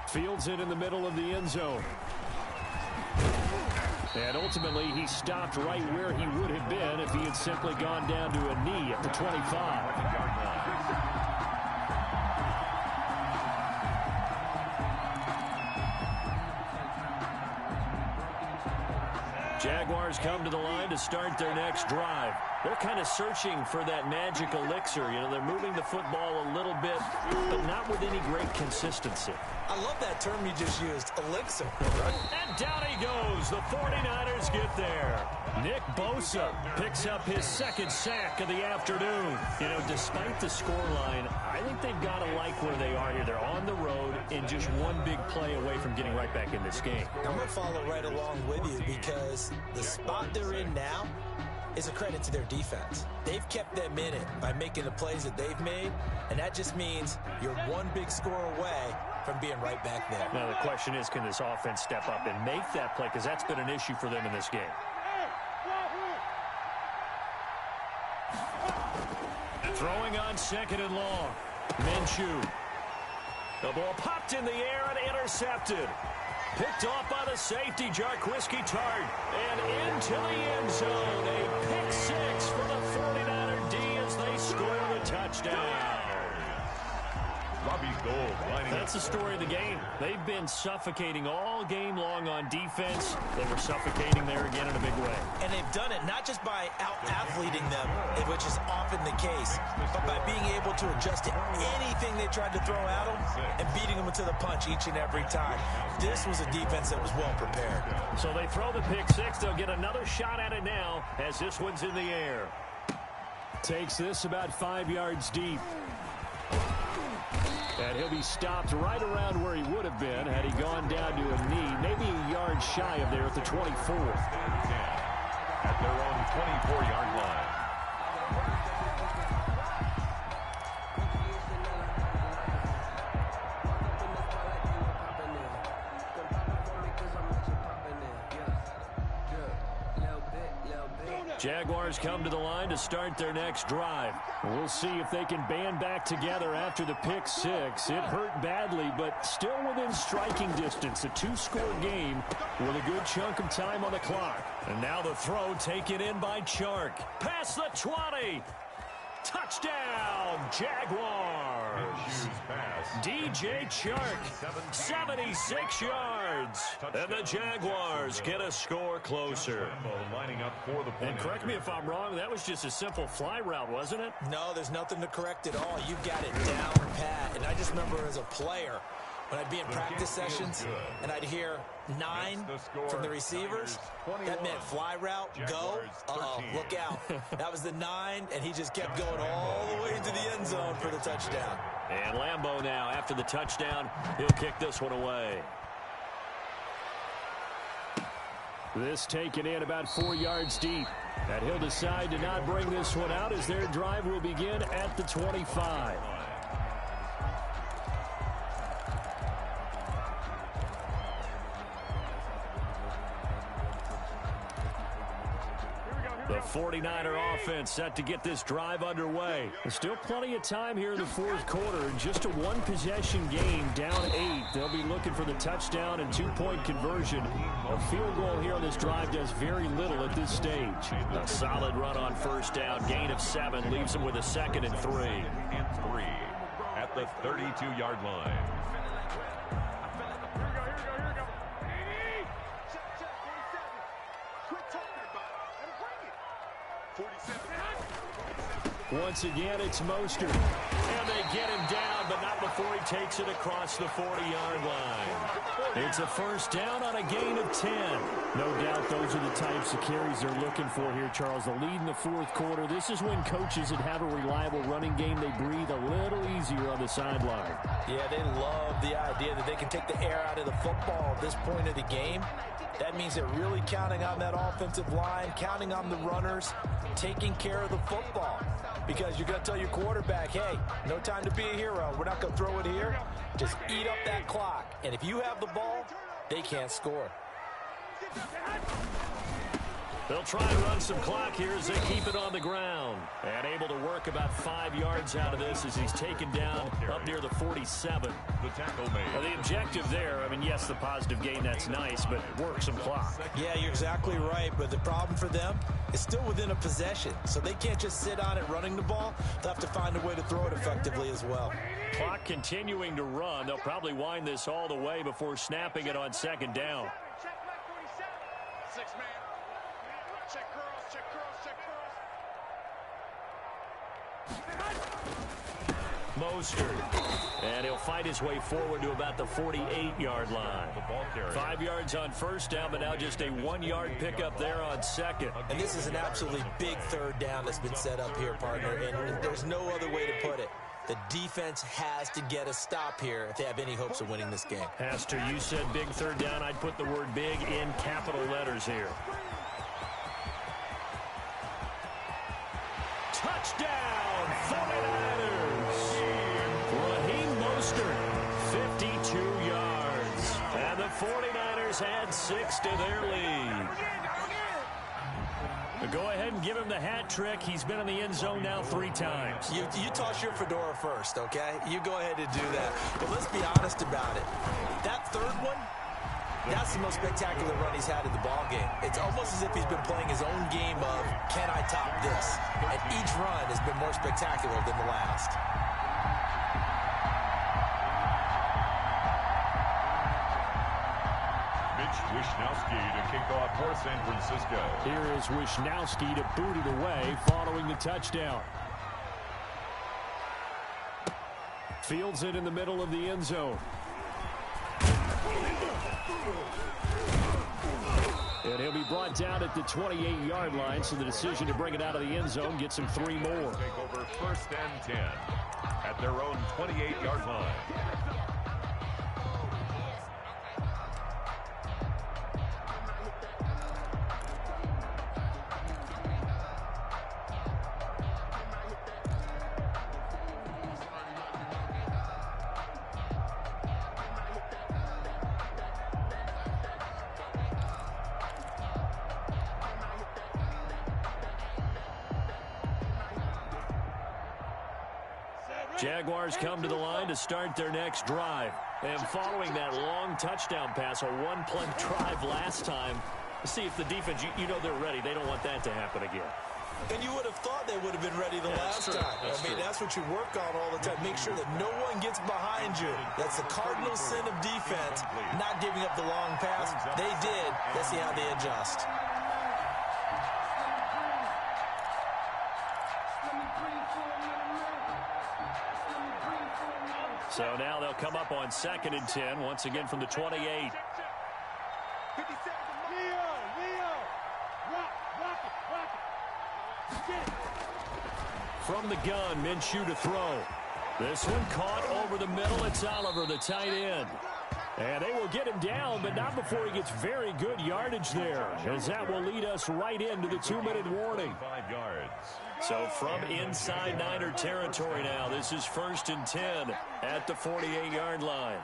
Fields it in the middle of the end zone. And ultimately, he stopped right where he would have been if he had simply gone down to a knee at the 25. Jaguars come to the line to start their next drive. They're kind of searching for that magic elixir. You know, they're moving the football a little bit, but not with any great consistency. I love that term you just used, elixir. And down he goes. The 49ers get there. Nick Bosa picks up his second sack of the afternoon. You know, despite the scoreline, I think they've got to like where they are here. They're on the road and just one big play away from getting right back in this game. I'm going to follow right along with you because the spot they're in now is a credit to their defense. They've kept them in it by making the plays that they've made, and that just means you're one big score away from being right back there. Now, the question is, can this offense step up and make that play? Because that's been an issue for them in this game. Throwing on second and long. Minshew. The ball popped in the air and intercepted. Picked off by the safety, Jarquiski Tart. And into the end zone. A pick six for the 49er D as they score the touchdown. Robbie Gould lining That's the story of the game. They've been suffocating all game long on defense. They were suffocating there again in a big way. And they've done it not just by out-athleting them, which is often the case, but by being able to adjust to anything they tried to throw at them and beating them to the punch each and every time. This was a defense that was well prepared. So they throw the pick six. They'll get another shot at it now as this one's in the air. Takes this about 5 yards deep. And he'll be stopped right around where he would have been had he gone down to a knee, maybe a yard shy of there at the 24. At their own 24-yard line. Jaguars come to the line to start their next drive. We'll see if they can band back together after the pick six. It hurt badly, but still within striking distance. A two-score game with a good chunk of time on the clock. And now the throw taken in by Chark. Past the 20. Touchdown, Jaguars. DJ Chark, 76 yards. And the Jaguars get a score closer. Lining up for the point. And correct me if I'm wrong, that was just a simple fly route, wasn't it? No, there's nothing to correct at all. You got it down pat. And I just remember as a player, when I'd be in practice sessions and I'd hear 9 from the receivers, that meant fly route, go, look out. That was the 9, and he just kept going all the way into the end zone for the touchdown. And Lambeau now, after the touchdown, he'll kick this one away. This taken in about 4 yards deep. And he'll decide to not bring this one out as their drive will begin at the 25. The 49er offense set to get this drive underway. There's still plenty of time here in the fourth quarter. Just a one-possession game, down 8. They'll be looking for the touchdown and two-point conversion. A field goal here on this drive does very little at this stage. A solid run on first down. Gain of 7 leaves them with a 2nd and 3. At the 32-yard line. Once again, it's Mostert. And they get him down, but not before he takes it across the 40-yard line. It's a first down on a gain of 10. No doubt those are the types of carries they're looking for here, Charles. The lead in the fourth quarter. This is when coaches that have a reliable running game, they breathe a little easier on the sideline. Yeah, they love the idea that they can take the air out of the football at this point of the game. That means they're really counting on that offensive line, counting on the runners, taking care of the football. Because you're going to tell your quarterback, hey, no time to be a hero. We're not going to throw it here. Just eat up that clock. And if you have the ball, they can't score. They'll try and run some clock here as they keep it on the ground. And able to work about 5 yards out of this as he's taken down up near the 47. The tackle made. Well, the objective there, I mean, yes, the positive gain, that's nice, but work some clock. Yeah, you're exactly right. But the problem for them is still within a possession. So they can't just sit on it running the ball. They'll have to find a way to throw it effectively as well. Clock continuing to run. They'll probably wind this all the way before snapping it on second down. Mostert. And he'll fight his way forward to about the 48-yard line. 5 yards on first down, but now just a 1-yard pickup there on second. And this is an absolutely big third down that's been set up here, partner. And there's no other way to put it. The defense has to get a stop here if they have any hopes of winning this game. Pastor, you said big third down. I'd put the word big in capital letters here. Touchdown, 49ers. Raheem Mostert, 52 yards. And the 49ers add 6 to their lead. Go ahead and give him the hat trick. He's been in the end zone now 3 times. You toss your fedora first, okay? You go ahead and do that. But let's be honest about it. That third one, that's the most spectacular run he's had in the ball game. It's almost as if he's been playing his own game of, can I top this? And each run has been more spectacular than the last. Wishnowski to kick off for San Francisco. Here is Wishnowski to boot it away following the touchdown. Fields it in the middle of the end zone. And he'll be brought down at the 28-yard line, so the decision to bring it out of the end zone gets him 3 more. Take over first and 10 at their own 28-yard line. Jaguars come to the line to start their next drive. And following that long touchdown pass, a one-play drive last time, see if the defense, you know they're ready. They don't want that to happen again. And you would have thought they would have been ready the last time. That's what you work on all the time. Make sure that no one gets behind you. That's the cardinal sin of defense, not giving up the long pass. They did. Let's see how they adjust. So now they'll come up on 2nd and 10, once again from the 28. From the gun, Minshew to throw. This one caught over the middle. It's Oliver, the tight end. And they will get him down, but not before he gets very good yardage there, as that will lead us right into the 2-minute warning. 5 yards. So from inside Niner territory now, this is 1st and 10 at the 48-yard line.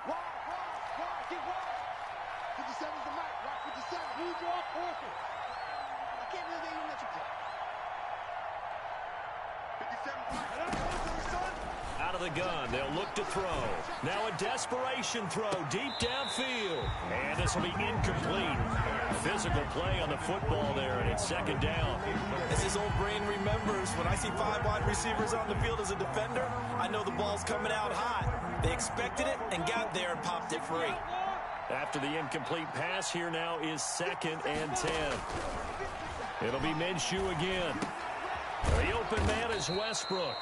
Out of the gun, they'll look to throw. Now a desperation throw deep downfield. And this will be incomplete. Physical play on the football there, and it's second down. As his old brain remembers, when I see 5 wide receivers on the field as a defender, I know the ball's coming out hot. They expected it and got there and popped it free. After the incomplete pass, here now is 2nd and 10. It'll be Minshew again. The open man is Westbrook.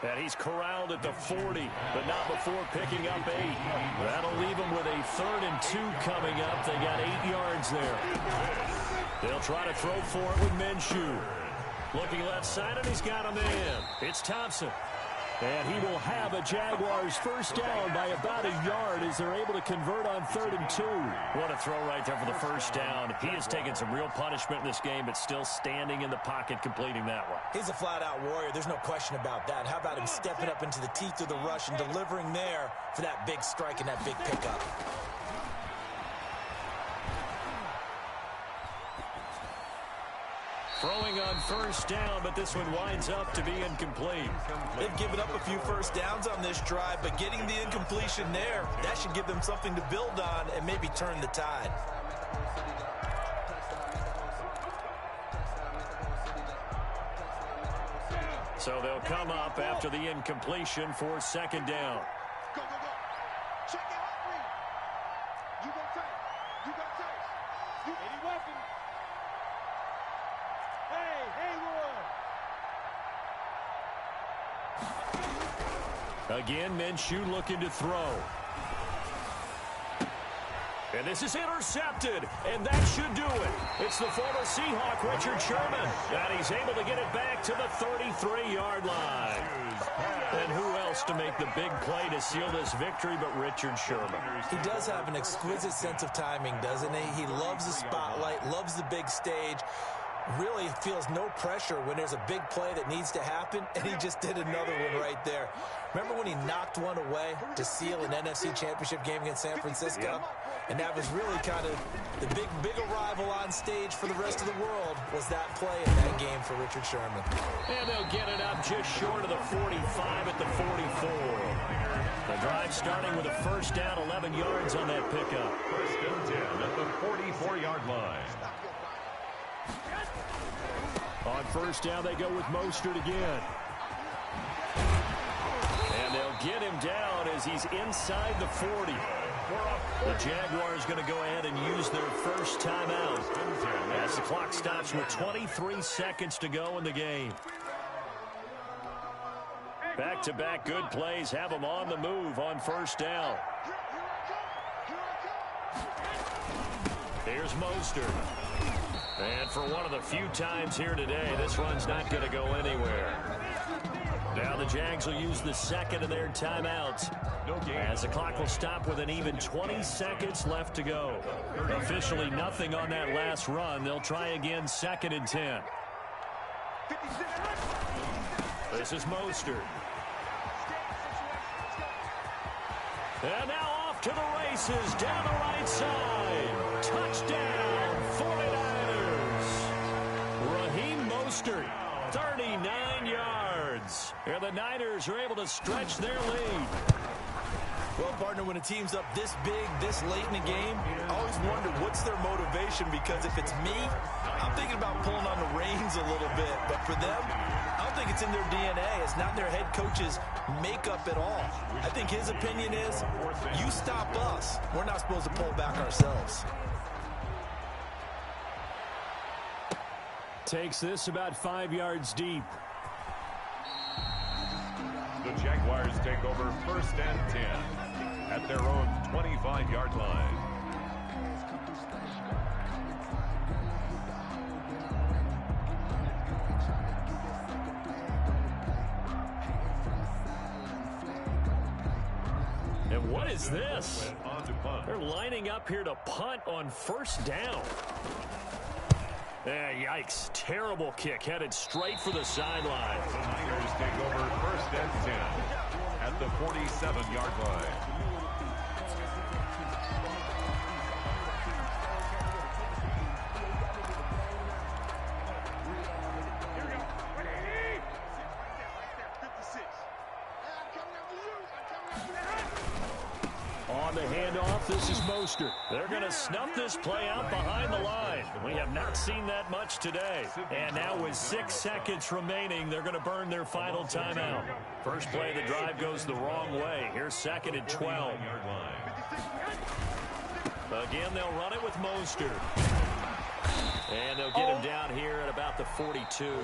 And he's corralled at the 40, but not before picking up 8. That'll leave him with a 3rd and 2 coming up. They got 8 yards there. They'll try to throw for it with Minshew. Looking left side, and he's got him in. It's Thompson. And he will have a Jaguars first down by about a yard as they're able to convert on 3rd and 2. What a throw right there for the first down. He has taken some real punishment in this game, but still standing in the pocket, completing that one. He's a flat-out warrior. There's no question about that. How about him stepping up into the teeth of the rush and delivering there for that big strike and that big pickup? Throwing on first down, but this one winds up to be incomplete. They've given up a few first downs on this drive, but getting the incompletion there, that should give them something to build on and maybe turn the tide. So they'll come up after the incompletion for 2nd down. Go, go, go. Check it out, Reed. You go tight. You got tight. You any weapon. Hey, Again, Minshew looking to throw. And this is intercepted, and that should do it. It's the former Seahawk, Richard Sherman, and he's able to get it back to the 33-yard line. And who else to make the big play to seal this victory but Richard Sherman? He does have an exquisite sense of timing, doesn't he? He loves the spotlight, loves the big stage. Really feels no pressure when there's a big play that needs to happen, and he just did another one right there. Remember when he knocked one away to seal an NFC Championship game against San Francisco? And that was really kind of the big arrival on stage for the rest of the world was that play in that game for Richard Sherman. And they'll get it up just short of the 45 at the 44. The drive starting with a first down, 11 yards on that pickup. 1st and 10 at the 44-yard line. On first down, they go with Mostert again. And they'll get him down as he's inside the 40. The Jaguars going to go ahead and use their first timeout as the clock stops with 23 seconds to go in the game. Back-to-back good plays have them on the move on first down. Here's Mostert. And for one of the few times here today, this run's not going to go anywhere. Now the Jags will use the second of their timeouts as the clock will stop with an even 20 seconds left to go. Officially nothing on that last run. They'll try again 2nd and 10. This is Mostert. And now off to the races down the right side. Touchdown, 49ers. Raheem Mostert, 39 yards. And the Niners are able to stretch their lead. Well, partner, when a team's up this big, this late in the game, I always wonder what's their motivation, because if it's me, I'm thinking about pulling on the reins a little bit. But for them, I don't think it's in their DNA. It's not in their head coach's makeup at all. I think his opinion is, you stop us. We're not supposed to pull back ourselves. Takes this about 5 yards deep. The Jaguars take over 1st and 10 at their own 25-yard line. And what is this? They're lining up here to punt on first down. Yikes. Terrible kick headed straight for the sideline. The Niners take over 1st and 10 at the 47-yard line. the handoff. This is Mostert. They're going to snuff this play out behind the line. We have not seen that much today. And now with 6 seconds remaining, they're going to burn their final timeout. First play of the drive goes the wrong way. Here's 2nd and 12. Again, they'll run it with Mostert. And they'll get him down here at about the 42. Today's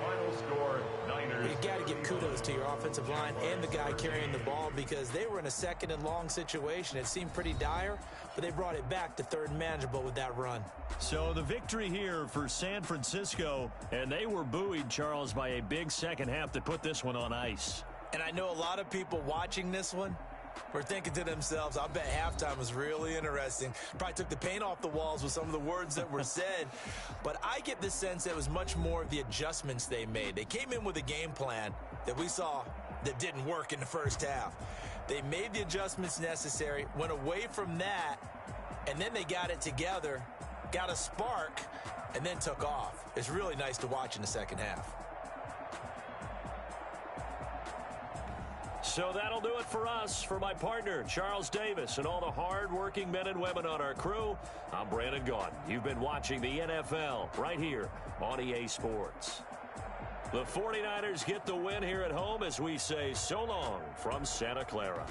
final score, Niners. You got to give kudos to your offensive line and the guy carrying the ball because they were in a 2nd and long situation. It seemed pretty dire, but they brought it back to 3rd and manageable with that run. So the victory here for San Francisco, and they were buoyed, Charles, by a big second half to put this one on ice. And I know a lot of people watching this one were thinking to themselves, I bet halftime was really interesting. Probably took the paint off the walls with some of the words that were said. But I get the sense that it was much more of the adjustments they made. They came in with a game plan that we saw that didn't work in the first half. They made the adjustments necessary, went away from that, and then they got it together, got a spark, and then took off. It's really nice to watch in the second half. So that'll do it for us. For my partner, Charles Davis, and all the hard-working men and women on our crew, I'm Brandon Gaudin. You've been watching the NFL right here on EA Sports. The 49ers get the win here at home as we say so long from Santa Clara.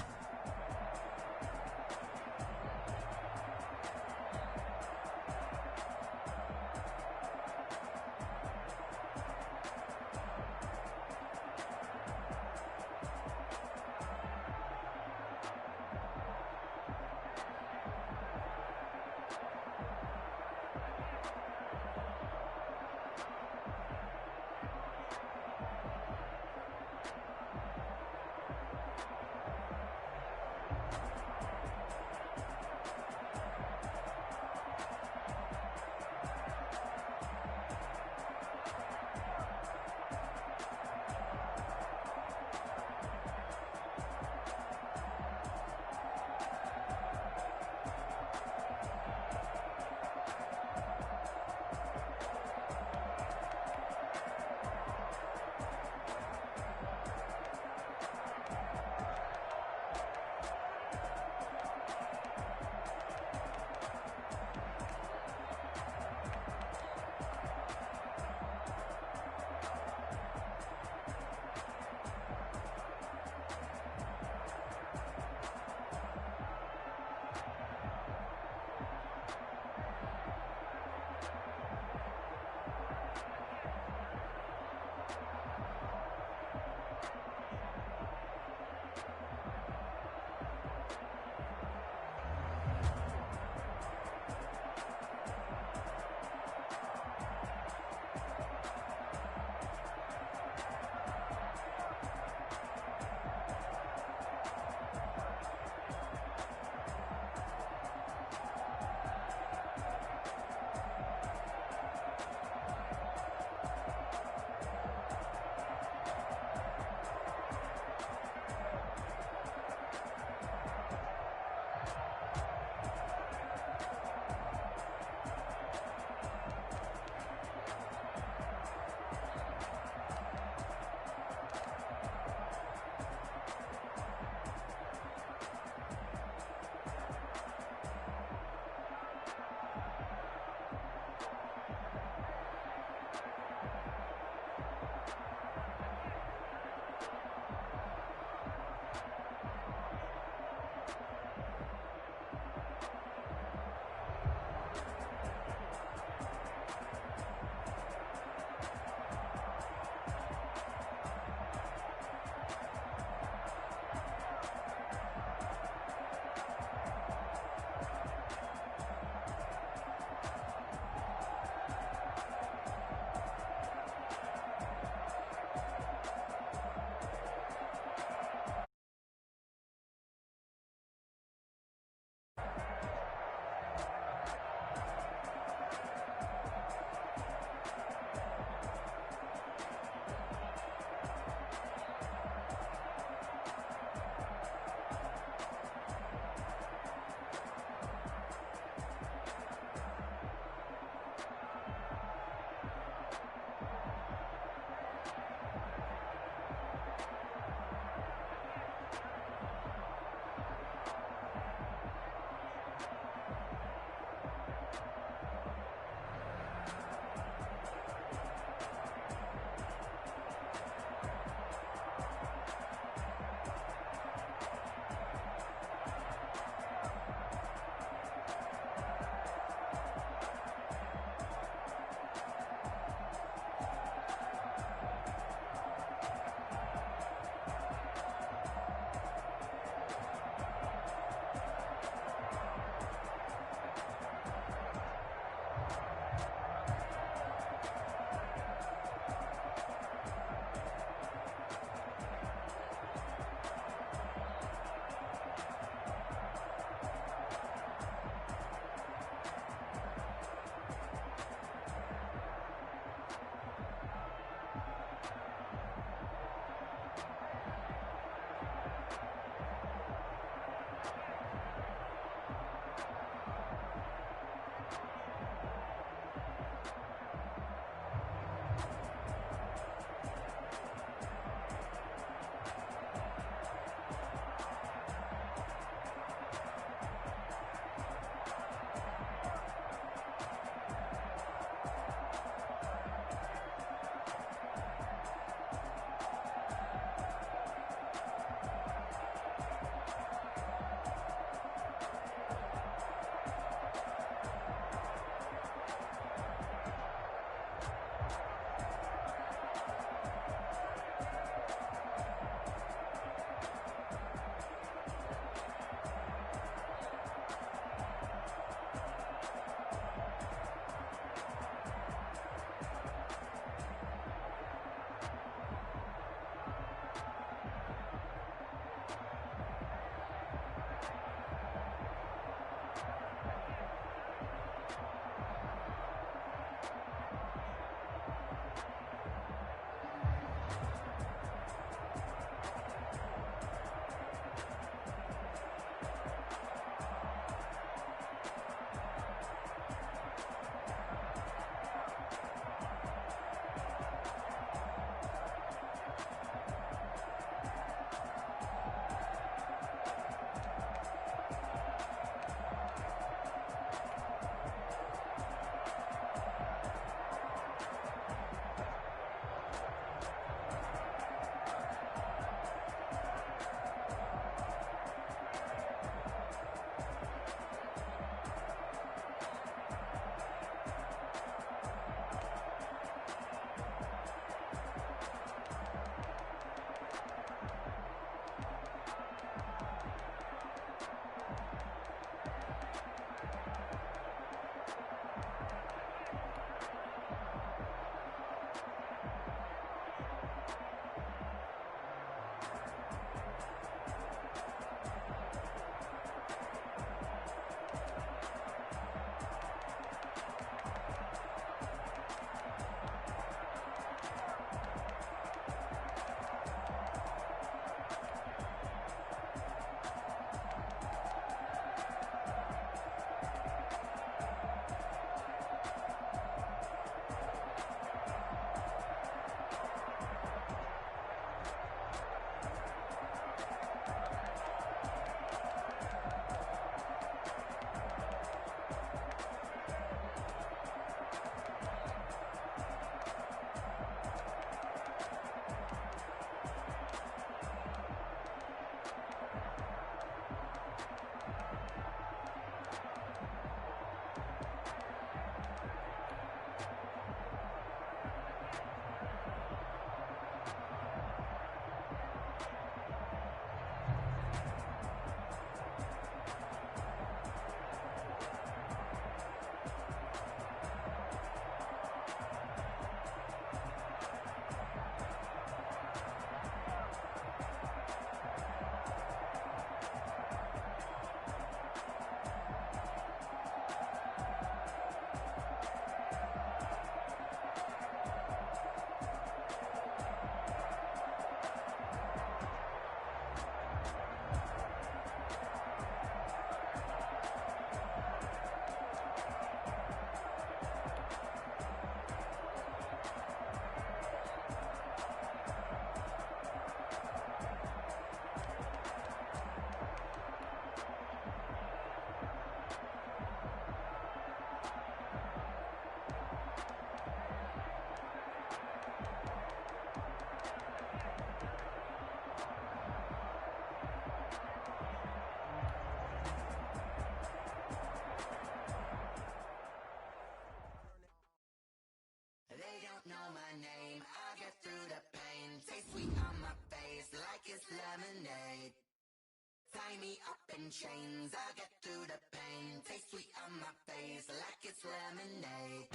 in chains. I get through the pain. Taste sweet on my face like it's lemonade.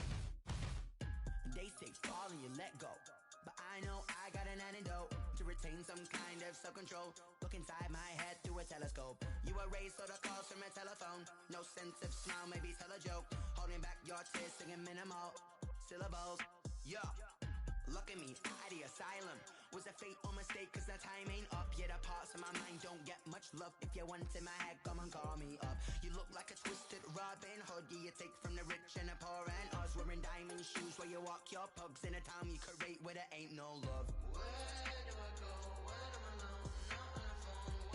They say fall and you let go, but I know I got an antidote to retain some kind of self-control. Look inside my head through a telescope. You erase all the calls from a telephone. No sense of smile, maybe tell a joke. Holding back your tears, singing minimal syllables. Yeah, look at me, out of the asylum. Was a fate or mistake, cause the time ain't up. Yet the parts of my mind don't get much love. If you want in my head, come and call me up. You look like a twisted Robin Hood. Yeah, you take from the rich and the poor and us. Wearing diamond shoes where you walk your pugs in a town you create where there ain't no love. Where do I go? When I'm alone? Not on the phone.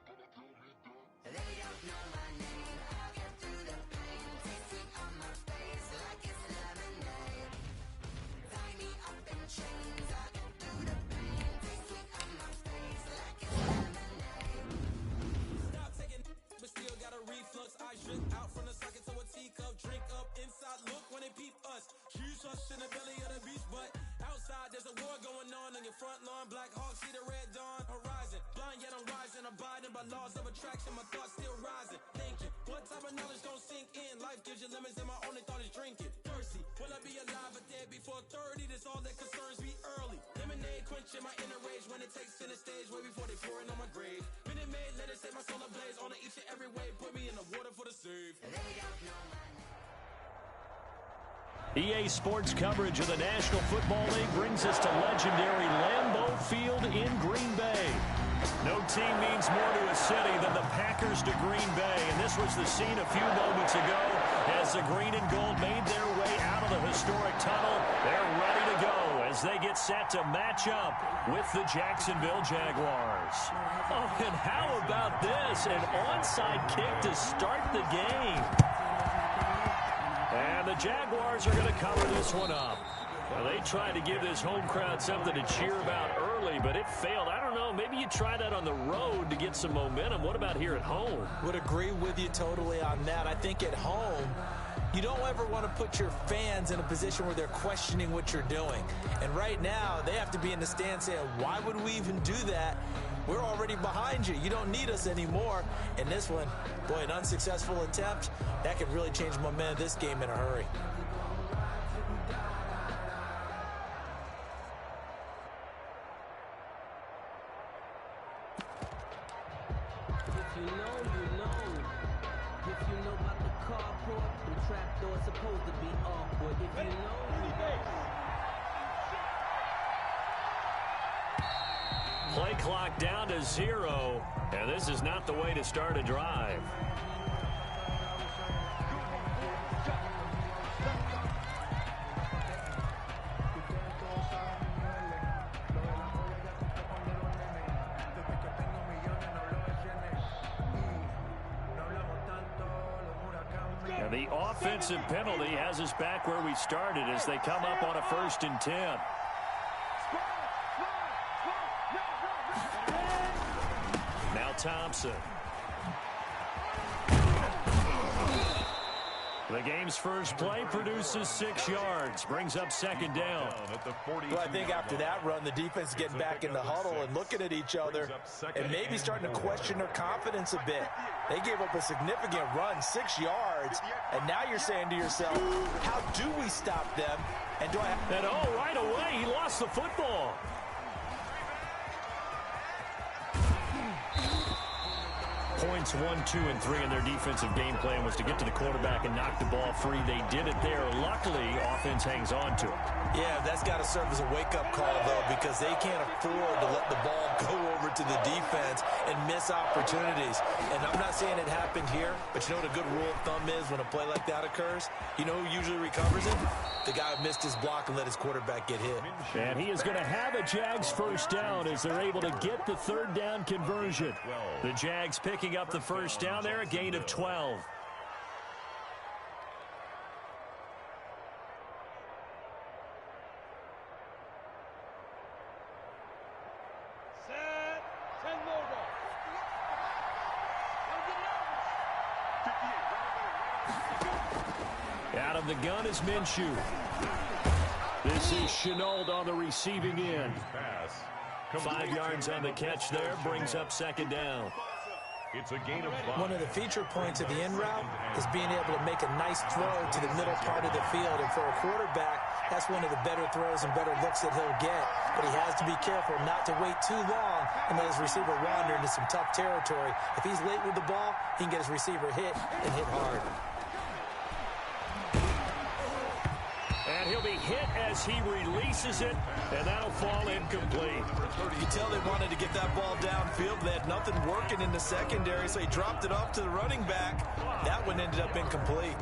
When I'm on my own. They don't know my name. I'll get through the pain. Taste sweet on my face like it's lemonade. Tie me up in chains. I'll get through the pain. Taste sweet on my face like it's lemonade. Stop taking but still got a reflux. I drip out from the socket to a teacup. Drink up inside. Look when they peep us. Choose us in the belly of the beast, but outside there's a war going on your front lawn. Black Hawk, see the red dawn horizon. Blind yet I'm rising, abiding by laws of attraction. My thoughts still rising, thinking what type of knowledge don't sink in? Life gives you limits and my only thought is drinking. Thirsty, will I be alive or dead before 30? That's all that concerns me early. Lemonade quenching my inner rage when it takes center stage. Way before they pouring on my grave. Minute Maid, let it set my soul ablaze. On each and every way, put me in the water for the save. They don't know my name. EA Sports coverage of the National Football League brings us to legendary Lambeau Field in Green Bay. No team means more to a city than the Packers to Green Bay, and this was the scene a few moments ago as the green and gold made their way out of the historic tunnel. They're ready to go as they get set to match up with the Jacksonville Jaguars. Oh, and how about this? An onside kick to start the game. And the Jaguars are going to cover this one up. Well, they tried to give this home crowd something to cheer about early, but it failed. I don't know, maybe you try that on the road to get some momentum. What about here at home? Would agree with you totally on that. I think at home, you don't ever want to put your fans in a position where they're questioning what you're doing. And right now, they have to be in the stand saying, why would we even do that? We're already behind you. You don't need us anymore. And this one, boy, an unsuccessful attempt, that could really change momentum of this game in a hurry. If you know, you know. If you know about the carport, the trapdoor's supposed to be awkward. If you know, you know. Play clock down to 0, and this is not the way to start a drive. And the offensive penalty has us back where we started as they come up on a 1st and 10. Now Thompson. The game's first play produces 6 yards, brings up 2nd down. Well, I think after that run, the defense is getting back in the huddle and looking at each other and maybe starting to question their confidence a bit. They gave up a significant run, 6 yards, and now you're saying to yourself, how do we stop them? And do I have... And oh, right away, he lost the football. Points 1, 2, and 3 in their defensive game plan was to get to the quarterback and knock the ball free. They did it there. Luckily, offense hangs on to it. Yeah, that's got to serve as a wake-up call, though, because they can't afford to let the ball go over to the defense and miss opportunities. And I'm not saying it happened here, but you know what a good rule of thumb is when a play like that occurs? You know who usually recovers it? The guy who missed his block and let his quarterback get hit. And he is going to have a Jags 1st down as they're able to get the 3rd down conversion. The Jags picking up the 1st down there, a gain of 12. Out of the gun is Minshew. This is Chenault on the receiving end. Pass 5 yards on the catch there, brings up second down. It's a gain of 5. One of the feature points of the in route is being able to make a nice throw to the middle part of the field. And for a quarterback, that's one of the better throws and better looks that he'll get. But he has to be careful not to wait too long and let his receiver wander into some tough territory. If he's late with the ball, he can get his receiver hit and hit hard. And he'll be hit as he releases it, and that'll fall incomplete. You can tell they wanted to get that ball downfield. They had nothing working in the secondary, so he dropped it off to the running back. That one ended up incomplete.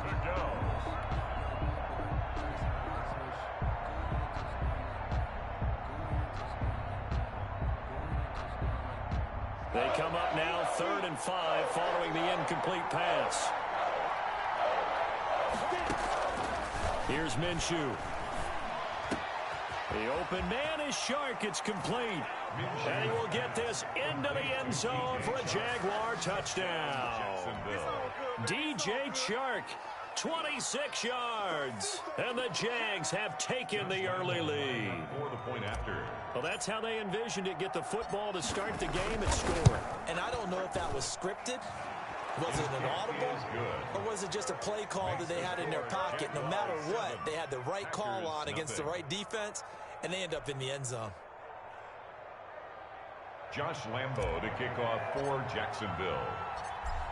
They come up now 3rd and 5 following the incomplete pass. Here's Minshew. The open man is Shark. It's complete. And he will get this into the end zone for a Jaguar touchdown. DJ Chark, 26 yards. And the Jags have taken the early lead. For the point after. Well, that's how they envisioned it. Get the football to start the game and score. And I don't know if that was scripted. Was it an audible, or was it just a play call that they had in their pocket? No matter what, they had the right call on against the right defense, and they end up in the end zone. Josh Lambo to kick off for Jacksonville.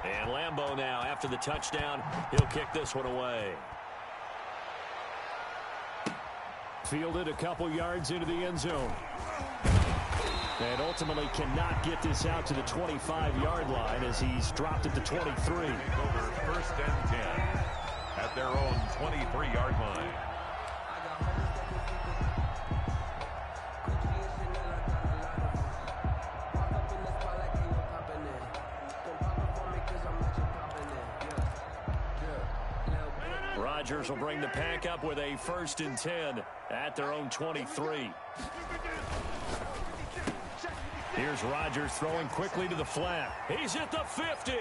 And Lambo now, after the touchdown, he'll kick this one away. Fielded a couple yards into the end zone. And ultimately cannot get this out to the 25-yard line as he's dropped at the 23. Over 1st and 10 at their own 23-yard line. Rodgers will bring the pack up with a 1st and 10 at their own 23. Here's Rodgers throwing quickly to the flat. He's at the 50,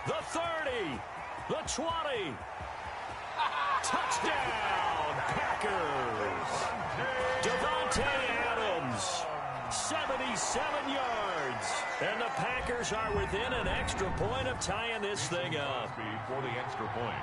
the 30, the 20. Touchdown, Packers. Davante Adams, 77 yards. And the Packers are within an extra point of tying this thing up. For the extra point.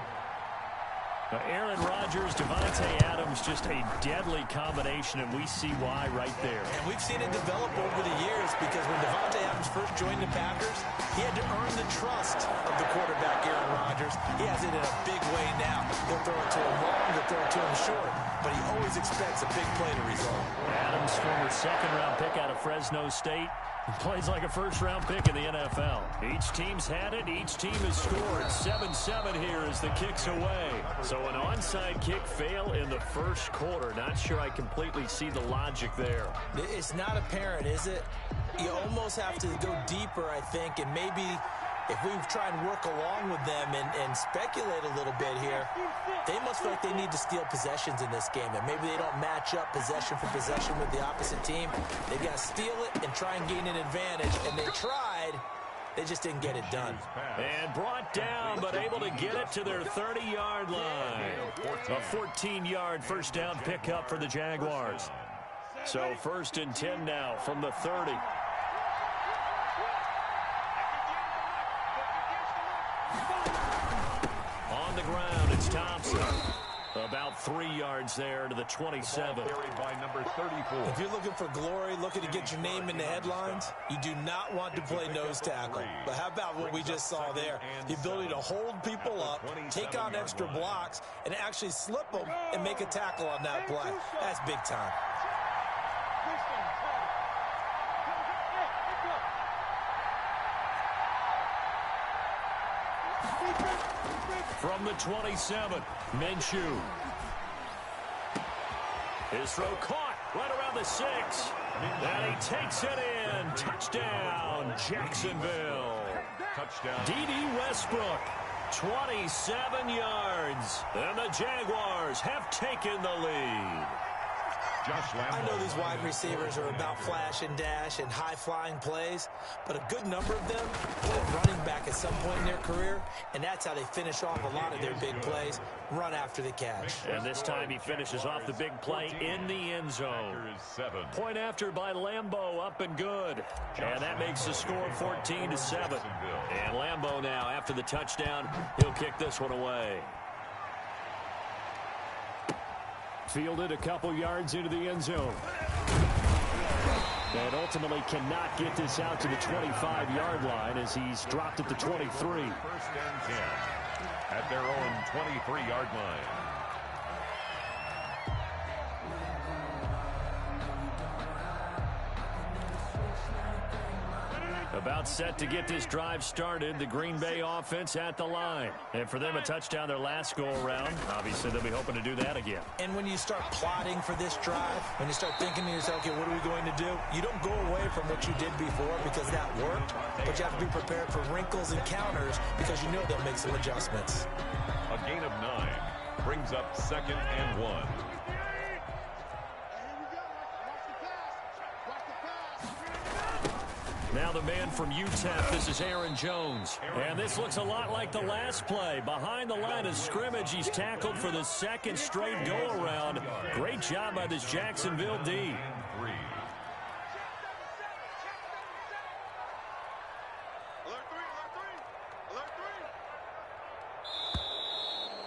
Aaron Rodgers, Davante Adams, just a deadly combination, and we see why right there. And we've seen it develop over the years because when Davante Adams first joined the Packers, he had to earn the trust of the quarterback, Aaron Rodgers. He has it in a big way now. He'll throw it to him long, he'll throw it to him short, but he always expects a big play to result. Adams, former 2nd-round pick out of Fresno State. He plays like a 1st-round pick in the NFL. Each team's had it. Each team has scored. 7-7 here as the kick's away. So an onside kick fail in the 1st quarter. Not sure I completely see the logic there. It's not apparent, is it? You almost have to go deeper, I think, and maybe if we try and work along with them and speculate a little bit here, they must feel like they need to steal possessions in this game. And maybe they don't match up possession for possession with the opposite team. They've got to steal it and try and gain an advantage. And they tried. They just didn't get it done. And brought down, but able to get it to their 30-yard line. A 14-yard 1st down pickup for the Jaguars. So 1st and 10 now from the 30. On the ground, it's Thompson. About 3 yards there to the 27. By number 34. If you're looking for glory, looking to get your name in the headlines, you do not want to play nose tackle. But how about what we just saw there? The ability to hold people up, take on extra blocks, and actually slip them and make a tackle on that play. That's big time. From the 27, Minshew. His throw caught right around the 6. And he takes it in. Touchdown, Jacksonville. Touchdown. D.D. Westbrook, 27 yards. And the Jaguars have taken the lead. I know these wide receivers are about flash and dash and high-flying plays, but a good number of them played running back at some point in their career, and that's how they finish off a lot of their big plays, run after the catch. And this time he finishes off the big play in the end zone. Point after by Lambeau, up and good. And that makes the score 14-7. And Lambeau now, after the touchdown, he'll kick this one away. Fielded a couple yards into the end zone. And ultimately cannot get this out to the 25-yard line as he's dropped at the 23. First and 10 at their own 23-yard line. About set to get this drive started. The Green Bay offense at the line. And for them, a touchdown their last go-around. Obviously, they'll be hoping to do that again. And when you start plotting for this drive, when you start thinking to yourself, okay, what are we going to do? You don't go away from what you did before because that worked, but you have to be prepared for wrinkles and counters because you know they'll make some adjustments. A gain of 9 brings up 2nd and 1. Now the man from UTEP, this is Aaron Jones. And this looks a lot like the last play. Behind the line of scrimmage, he's tackled for the second straight go-around. Great job by this Jacksonville D.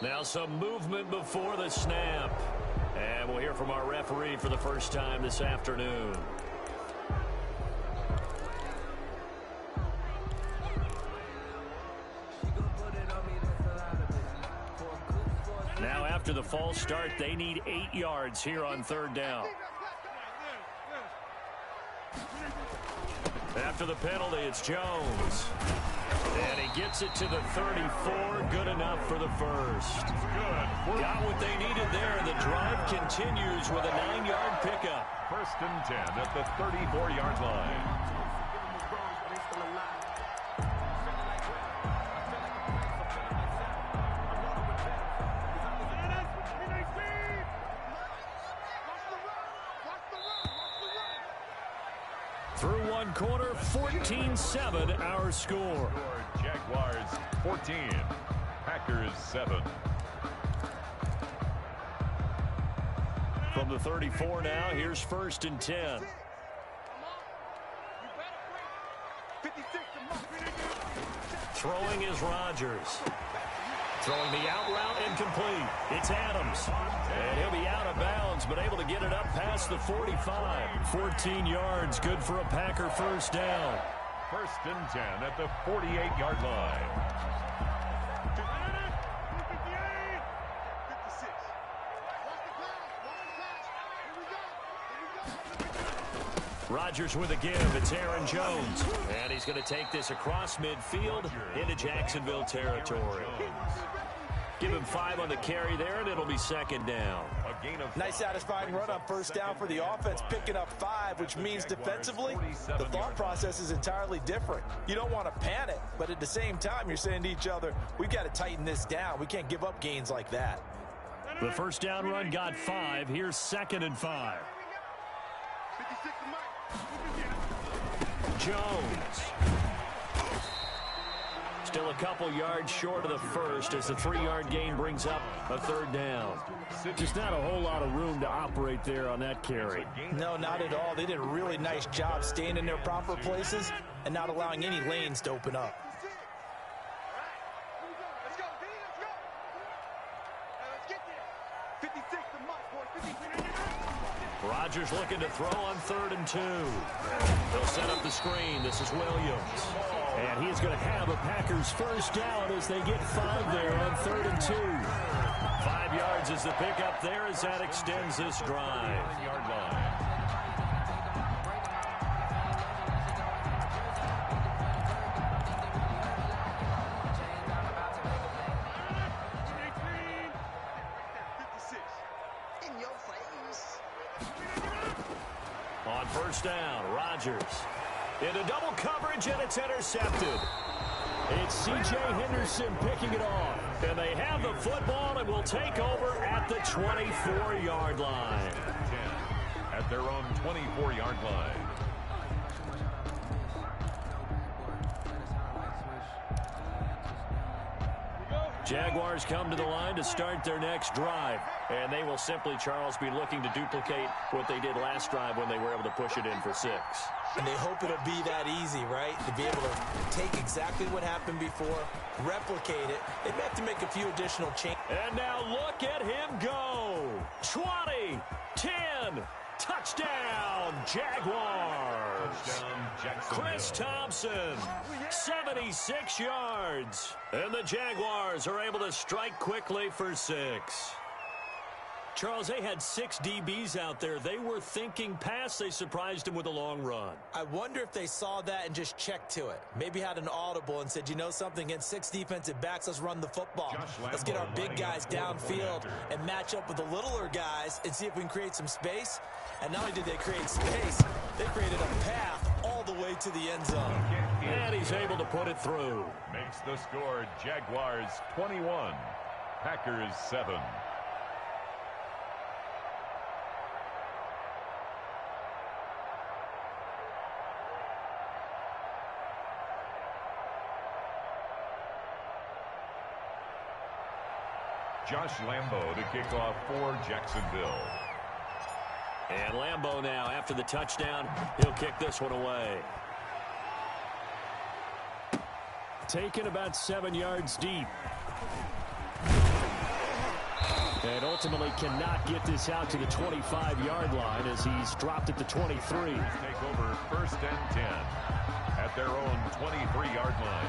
Now some movement before the snap. And we'll hear from our referee for the first time this afternoon. Now after the false start, they need 8 yards here on 3rd down. After the penalty, it's Jones. And he gets it to the 34. Good enough for the first. Got what they needed there. The drive continues with a 9-yard pickup. 1st and 10 at the 34-yard line. Through one quarter, 14-7 our score. Jaguars 14, Packers 7. From the 34 now, here's 1st and 10. Throwing is Rodgers. Throwing the out route incomplete. It's Adams. And he'll be out of bounds, but able to get it up past the 45. 14 yards, good for a Packer first down. 1st and 10 at the 48-yard line. Rodgers with a give. It's Aaron Jones. And he's going to take this across midfield into Jacksonville territory. Give him 5 on the carry there, and it'll be 2nd down. Nice satisfying run on 1st down for the offense, picking up 5, which means defensively, the thought process is entirely different. You don't want to panic, but at the same time, you're saying to each other, we've got to tighten this down. We can't give up gains like that. The 1st down run got 5. Here's 2nd and 5. Jones. Still a couple yards short of the first as the 3-yard gain brings up a 3rd down. Just not a whole lot of room to operate there on that carry. No, not at all. They did a really nice job staying in their proper places and not allowing any lanes to open up. Rodgers looking to throw on 3rd and 2. They'll set up the screen. This is Williams. And he's going to have a Packers first down as they get 5 there on 3rd and 2. 5 yards is the pickup there as that extends this drive. On 1st down, Rodgers. Into double coverage, and it's intercepted. It's C.J. Henderson picking it off. And they have the football and will take over at the 24-yard line. at their own 24-yard line. Jaguars come to the line to start their next drive. And they will simply, Charles, be looking to duplicate what they did last drive when they were able to push it in for 6. And they hope it'll be that easy, right? To be able to take exactly what happened before, replicate it. They may have to make a few additional changes. And now look at him go. 20, 10, touchdown, Jaguars. Chris Thompson, 76 yards. And the Jaguars are able to strike quickly for 6. Charles, they had 6 DBs out there. They were thinking pass. They surprised him with a long run. I wonder if they saw that and just checked to it. Maybe had an audible and said, you know something, against 6 defensive backs, let's run the football. Let's get our big guys downfield and match up with the littler guys and see if we can create some space. And not only did they create space, they created a path all the way to the end zone. And he's able to put it through. Makes the score Jaguars 21, Packers 7. Josh Lambo to kick off for Jacksonville. And Lambo now, after the touchdown, he'll kick this one away. Taken about 7 yards deep. And ultimately cannot get this out to the 25-yard line as he's dropped at the 23. Take over 1st and 10 at their own 23-yard line.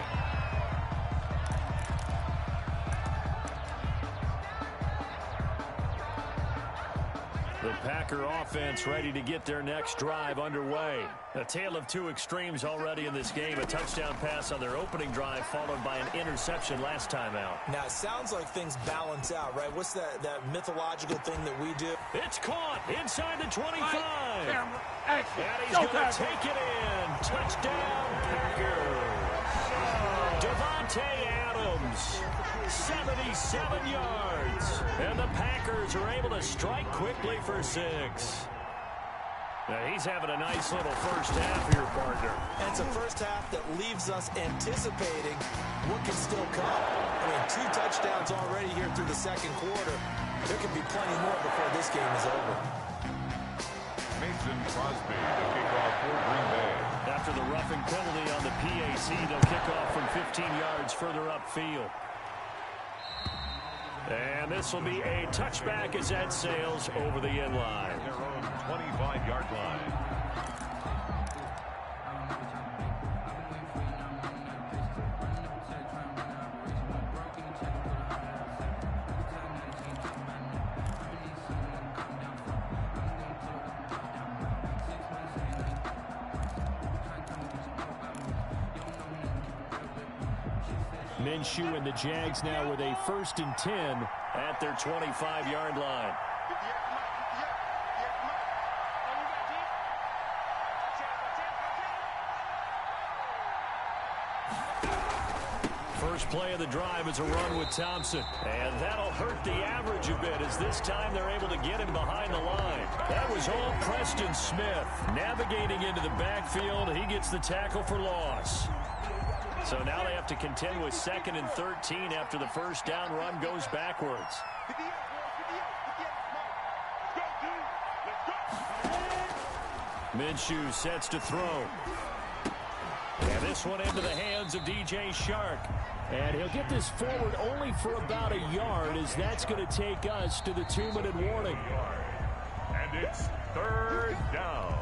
The Packer offense ready to get their next drive underway. A tale of 2 extremes already in this game. A touchdown pass on their opening drive followed by an interception last time out. Now, it sounds like things balance out, right? What's that mythological thing that we do? It's caught inside the 25. And he's going to take it in. Touchdown, Packers. Devontae Adams, 77 yards. And the Packers are able to strike quickly for 6. Now he's having a nice little first half here, partner. And it's a first half that leaves us anticipating what can still come. I mean, 2 touchdowns already here through the second quarter. There could be plenty more before this game is over. Mason Crosby to kick off for Green Bay. After the roughing penalty on the PAT, they'll kick off from 15 yards further upfield. And this will be a touchback as that sails over the end line. Their own 25-yard line. Minshew and the Jags now with a 1st and 10 at their 25-yard line. First play of the drive is a run with Thompson. And that'll hurt the average a bit as this time they're able to get him behind the line. That was all Preston Smith. Navigating into the backfield, he gets the tackle for loss. So now they have to contend with 2nd and 13 after the first down run goes backwards. Minshew sets to throw. And this one into the hands of DJ Shark. And he'll get this forward only for about a yard as that's going to take us to the 2-minute warning. And it's 3rd down.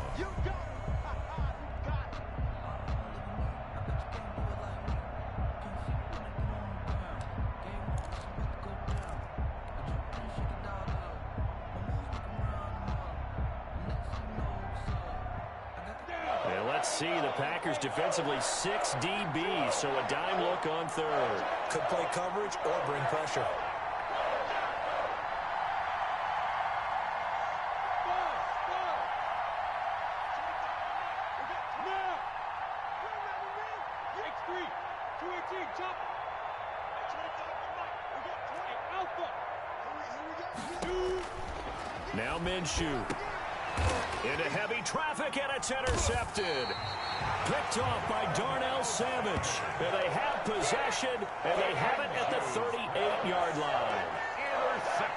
Let's see, the Packers defensively 6 DBs, so a dime look on 3rd. Could play coverage or bring pressure. Now Minshew. Into heavy traffic, and it's intercepted. Picked off by Darnell Savage. And they have possession, and they have it at the 38-yard line.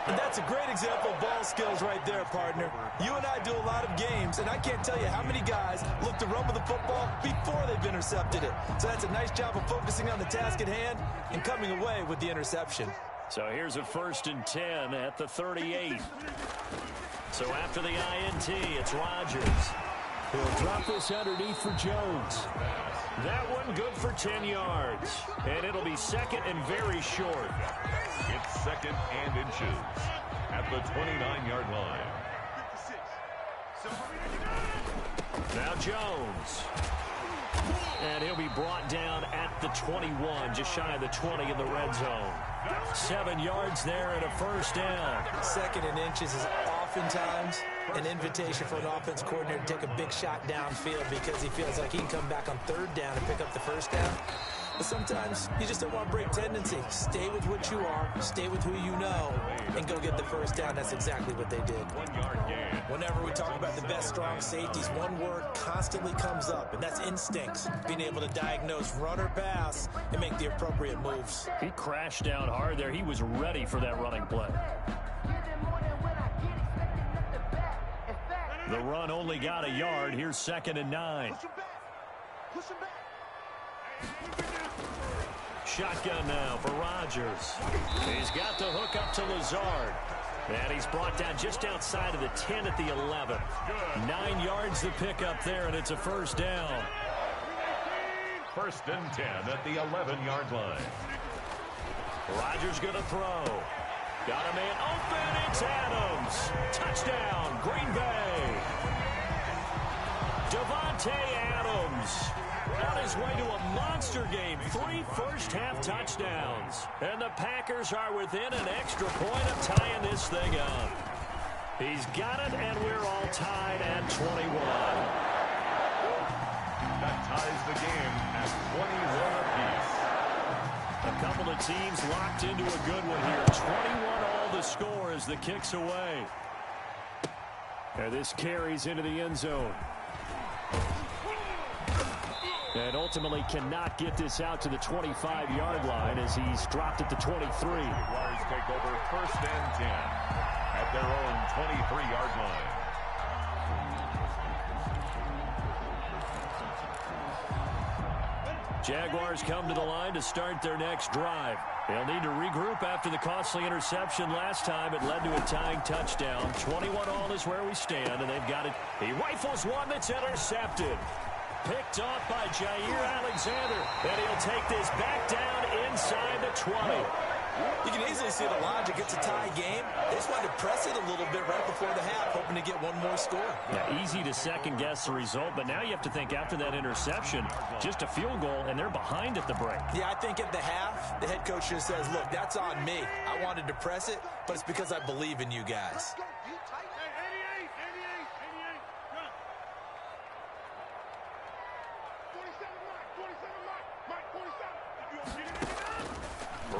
And that's a great example of ball skills right there, partner. You and I do a lot of games, and I can't tell you how many guys look to run with the football before they've intercepted it. So that's a nice job of focusing on the task at hand and coming away with the interception. So here's a 1st and 10 at the 38. So after the INT, it's Rodgers. He'll drop this underneath for Jones. That one good for 10 yards. And it'll be 2nd and very short. It's 2nd and inches at the 29-yard line. Now Jones. And he'll be brought down at the 21, just shy of the 20 in the red zone. 7 yards there and a 1st down. 2nd and inches is oftentimes an invitation for an offense coordinator to take a big shot downfield because he feels like he can come back on 3rd down and pick up the 1st down. But sometimes you just don't want to break tendency. Stay with what you are, stay with who you know, and go get the 1st down. That's exactly what they did. 1 yard gain. Whenever we talk about the best strong safeties, one word constantly comes up, and that's instincts. Being able to diagnose run or pass and make the appropriate moves. He crashed down hard there. He was ready for that running play. The run only got a yard. Here's 2nd and 9. Push him back. Shotgun now for Rodgers. He's got the hook up to Lazard. And he's brought down just outside of the 10 at the 11. 9 yards to pick up there, and it's a 1st down. 1st and 10 at the 11-yard line. Rodgers going to throw. Got a man open. It's Adams. Touchdown, Green Bay. Devontae Adams on his way to a monster game. 3 first-half touchdowns. And the Packers are within an extra point of tying this thing up. He's got it, and we're all tied at 21. That ties the game at 21 apiece. A couple of teams locked into a good one here. 21 all the score as the kick's away. And this carries into the end zone. And ultimately cannot get this out to the 25-yard line as he's dropped at the 23. Jaguars take over 1st and 10 at their own 23-yard line. Jaguars come to the line to start their next drive. They'll need to regroup after the costly interception last time. It led to a tying touchdown. 21 all is where we stand, and they've got it. He rifles one that's intercepted. Picked off by Jair Alexander. And he'll take this back down inside the 20. You can easily see the logic. It's a tie game. They just wanted to press it a little bit right before the half, hoping to get one more score. Yeah, easy to second-guess the result, but now you have to think after that interception, just a field goal, and they're behind at the break. Yeah, I think at the half, the head coach just says, look, that's on me. I wanted to press it, but it's because I believe in you guys.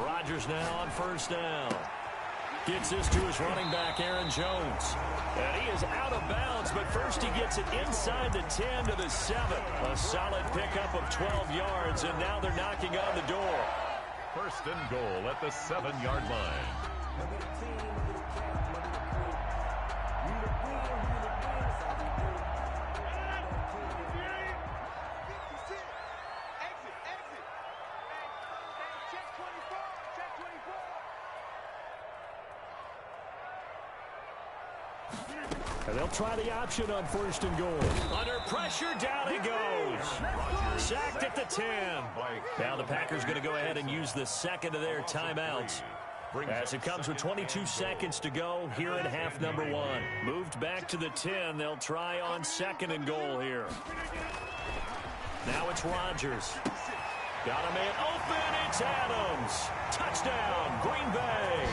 Rodgers now on 1st down. Gets this to his running back, Aaron Jones. And he is out of bounds, but first he gets it inside the 10 to the 7. A solid pickup of 12 yards, and now they're knocking on the door. 1st and goal at the 7-yard line. And they'll try the option on 1st and goal. Under pressure, down he goes. Sacked at the 10. Now the Packers going to go ahead and use the 2nd of their timeouts. As it comes with 22 seconds to go here in half number 1. Moved back to the 10. They'll try on 2nd and goal here. Now it's Rodgers. Got a man open. It's Adams. Touchdown, Green Bay.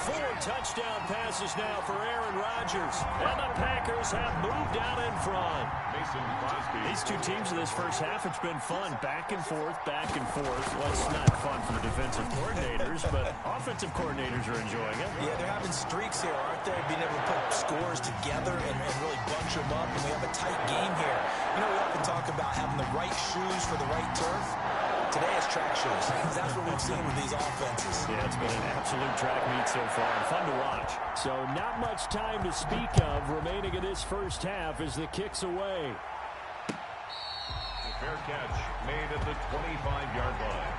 4 touchdown passes now for Aaron Rodgers. And the Packers have moved out in front. Mason Crosby. These two teams in this first half, it's been fun. Back and forth, back and forth. Well, it's not fun for the defensive coordinators, but offensive coordinators are enjoying it. Yeah, they're having streaks here, aren't they? Being able to put scores together and really bunch them up. And we have a tight game here. You know, we often talk about having the right shoes for the right turf. Today is track shoes. That's what we've seen with these offenses. Yeah, it's been an absolute track meet so far. Fun to watch. So not much time to speak of remaining in this first half as the kick's away. Fair catch made at the 25-yard line.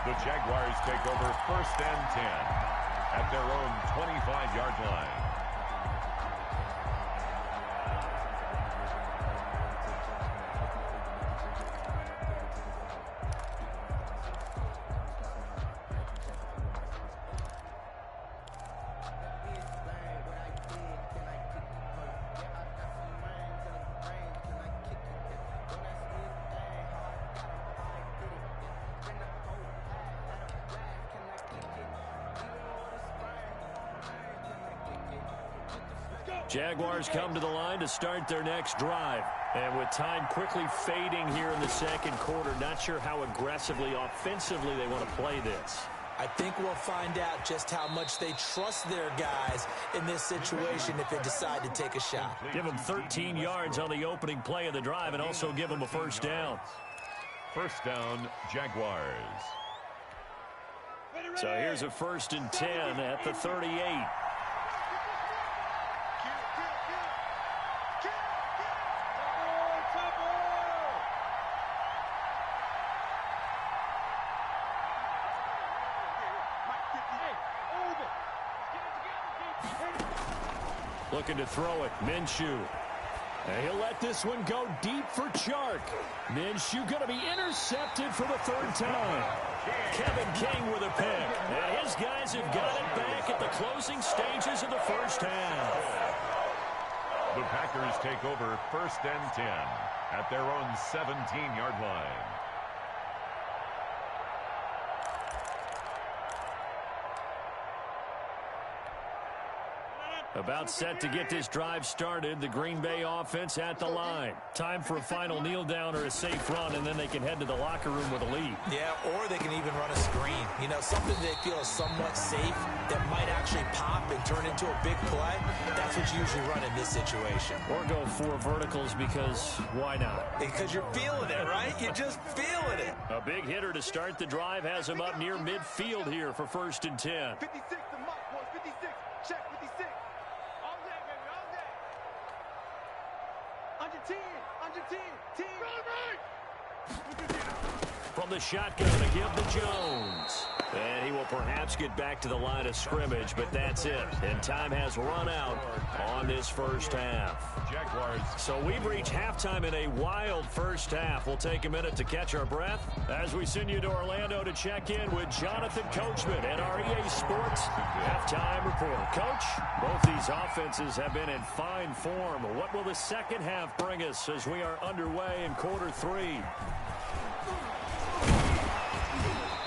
The Jaguars take over 1st and 10 at their own 25-yard line. Jaguars come to the line to start their next drive. And with time quickly fading here in the second quarter, not sure how aggressively, offensively they want to play this. I think we'll find out just how much they trust their guys in this situation if they decide to take a shot. Give them 13 yards on the opening play of the drive and also give them a first down. First down, Jaguars. So here's a 1st and 10 at the 38. Looking to throw it. Minshew. And he'll let this one go deep for Chark. Minshew going to be intercepted for the 3rd time. Kevin King with a pick. And his guys have got it back at the closing stages of the first half. The Packers take over 1st and 10 at their own 17-yard line. About set to get this drive started. The Green Bay offense at the line. Time for a final kneel down or a safe run, and then they can head to the locker room with a lead. Yeah, or they can even run a screen. You know, something they feel is somewhat safe that might actually pop and turn into a big play. That's what you usually run in this situation. Or go 4 verticals because why not? Because you're feeling it, right? You're just feeling it. A big hitter to start the drive has him up near midfield here for 1st and 10. 56 to Mark, boys. 56. Check 56. All day, baby. All day. Under 10. Under 10. 10. From the shotgun to give to Jones. And he will perhaps get back to the line of scrimmage, but that's it. And time has run out on this first half. Jaguars. So we've reached halftime in a wild first half. We'll take a minute to catch our breath as we send you to Orlando to check in with Jonathan Coachman at our EA Sports Halftime Report. Coach, both these offenses have been in fine form. What will the second half bring us as we are underway in quarter 3?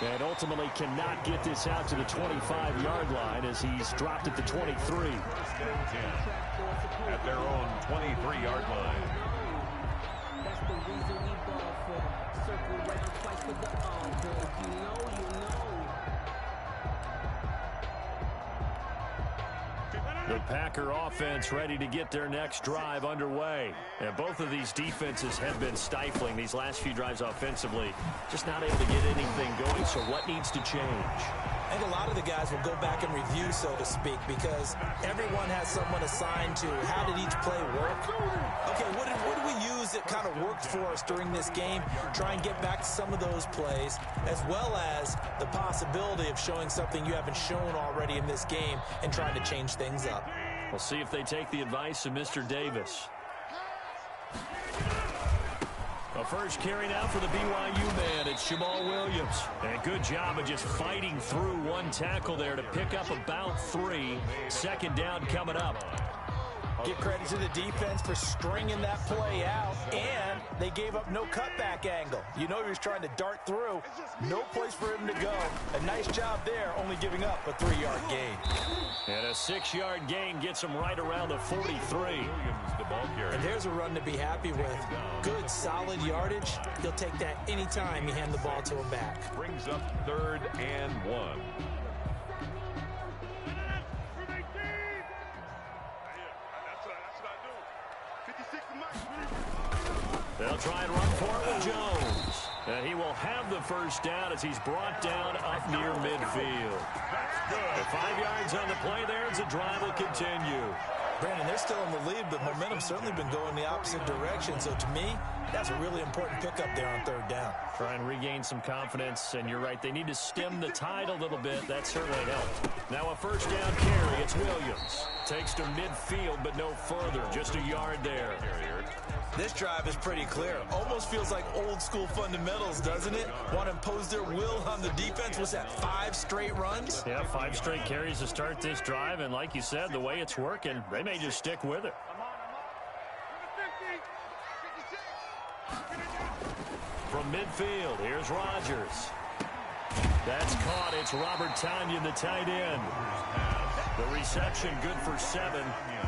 And ultimately cannot get this out to the 25-yard line as he's dropped at the 23. At their own 23-yard line. That's the reason we ball for. Circle around twice for the encore. You know, you know. The Packer offense ready to get their next drive underway. And both of these defenses have been stifling these last few drives offensively. Just not able to get anything going, so what needs to change? I think a lot of the guys will go back and review, so to speak, because everyone has someone assigned to how did each play work. Okay, what did we use that kind of worked for us during this game? Try and get back to some of those plays, as well as the possibility of showing something you haven't shown already in this game and trying to change things up. We'll see if they take the advice of Mr. Davis. A first carry now for the BYU man. It's Jamal Williams. And a good job of just fighting through one tackle there to pick up about 3. Second down coming up. Give credit to the defense for stringing that play out, and they gave up no cutback angle. You know he was trying to dart through. No place for him to go. A nice job there, only giving up a 3-yard gain. And a 6-yard gain gets him right around the 43. And there's a run to be happy with. Good, solid yardage. He'll take that anytime you hand the ball to him back. Brings up 3rd and 1. They'll try and run for it with Jones. And he will have the first down as he's brought down up near midfield. The 5 yards on the play there as the drive will continue. Brandon, they're still in the lead, but momentum's certainly been going the opposite direction. So to me, that's a really important pickup there on 3rd down. Try and regain some confidence, and you're right, they need to stem the tide a little bit. That certainly helped. Now a first down carry. It's Williams. Takes to midfield, but no further. Just a yard there. This drive is pretty clear. Almost feels like old school fundamentals, doesn't it? Want to impose their will on the defense. Was that 5 straight runs? Yeah, 5 straight carries to start this drive, and like you said, the way it's working, they may just stick with it. From midfield, here's Rodgers. That's caught. It's Robert Tonyan, the tight end. The reception good for 7.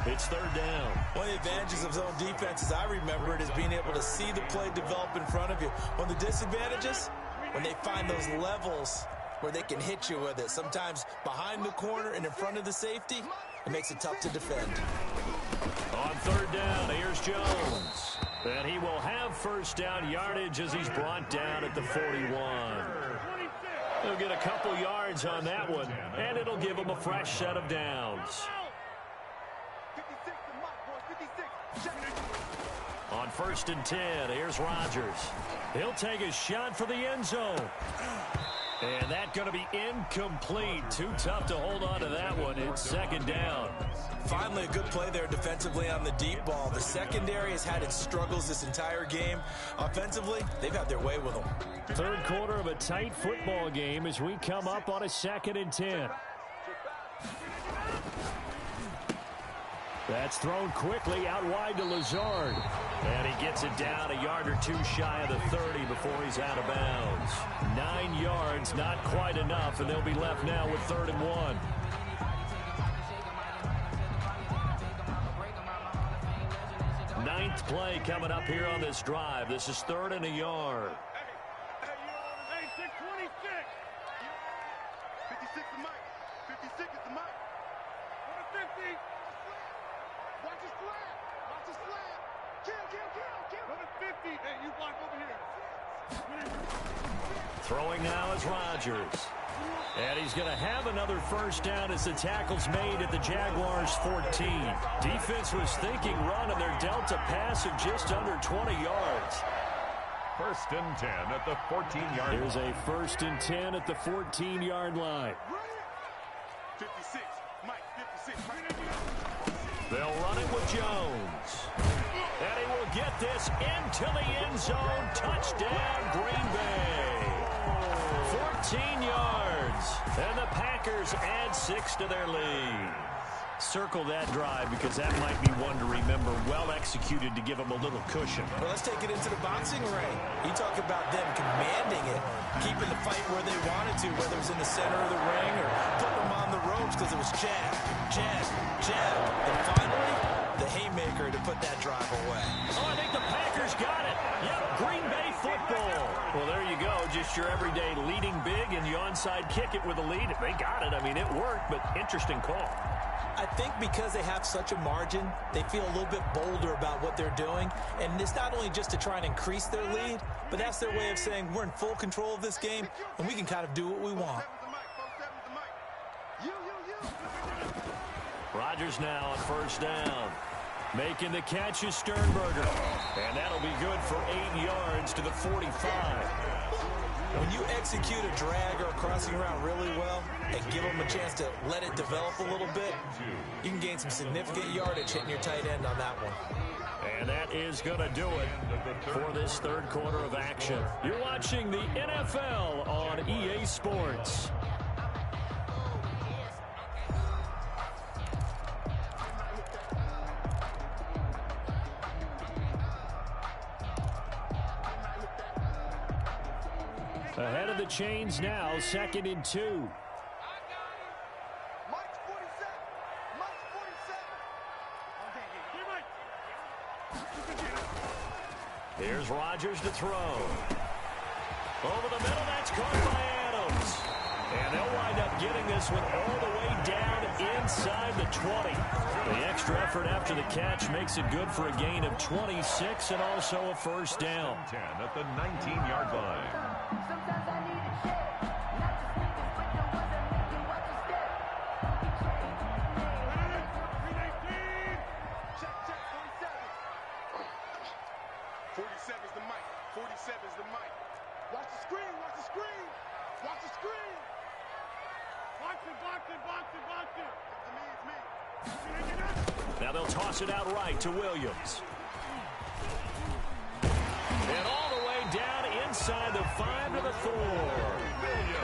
It's 3rd down. One of the advantages of zone defense, as I remember it, is being able to see the play develop in front of you. One of the disadvantages, when they find those levels where they can hit you with it. Sometimes behind the corner and in front of the safety, it makes it tough to defend. On 3rd down, here's Jones. And he will have first down yardage as he's brought down at the 41. He'll get a couple yards on that one, and it'll give him a fresh set of downs. On 1st and 10, here's Rodgers. He'll take a shot for the end zone. And that's going to be incomplete. Too tough to hold on to that one. It's 2nd down. Finally, a good play there defensively on the deep ball. The secondary has had its struggles this entire game. Offensively, they've had their way with them. 3rd quarter of a tight football game as we come up on a 2nd and 10. That's thrown quickly out wide to Lazard. And he gets it down a yard or 2 shy of the 30 before he's out of bounds. 9 yards, not quite enough, and they'll be left now with 3rd and 1. Ninth play coming up here on this drive. This is 3rd and a yard. Hey, 626. 56 the mic. 56 is the mic. 50. Watch his flat. Watch his flat. Kill. Number 50. Hey, you block over here. Throwing now is Rodgers. And he's going to have another first down as the tackle's made at the Jaguars' 14. Defense was thinking run, and they're dealt a pass of just under 20 yards. 1st and 10 at the 14-yard line. Here's a 1st and 10 at the 14-yard line. 56. Mike, 56. They'll run it with Jones. And he will get this into the end zone. Touchdown, Green Bay. 14 yards. And the Packers add 6 to their lead. Circle that drive because that might be one to remember. Well executed to give them a little cushion. Well, let's take it into the boxing ring. You talk about them commanding it, keeping the fight where they wanted to, whether it was in the center of the ring or putting them on the ropes because it was jab. And finally, the haymaker to put that drive away. Oh, I think the Packers got it. Yep, Green Bay football. Well, there you go. Just your everyday leading big, and you onside kick it with a lead. They got it. I mean, it worked, but interesting call. I think because they have such a margin, they feel a little bit bolder about what they're doing. And it's not only just to try and increase their lead, but that's their way of saying we're in full control of this game, and we can kind of do what we want. Rodgers now on first down. Making the catch is Sternberger. And that'll be good for 8 yards to the 45. When you execute a drag or a crossing route really well and give them a chance to let it develop a little bit, you can gain some significant yardage hitting your tight end on that one. And that is going to do it for this 3rd quarter of action. You're watching the NFL on EA Sports. Ahead of the chains now, 2nd and 2. Mike's 47. Mike's 47. Here's Rodgers to throw. Over the middle, that's caught by Adams. And they'll wind up getting this one all the way down inside the 20. The extra effort after the catch makes it good for a gain of 26 and also a first down. 10 at the 19-yard line. Sometimes I need a check. Not just niggas, but the ones that make you watch your step. You can trade. 319. Check, check, 47. 47 is the mic. 47 is the mic. Watch the screen, watch the screen. Watch the screen. Box it, box it, box it, box it. It's me, it's me. Now they'll toss it out right to Williams. And all the way down inside the 5 to the 4.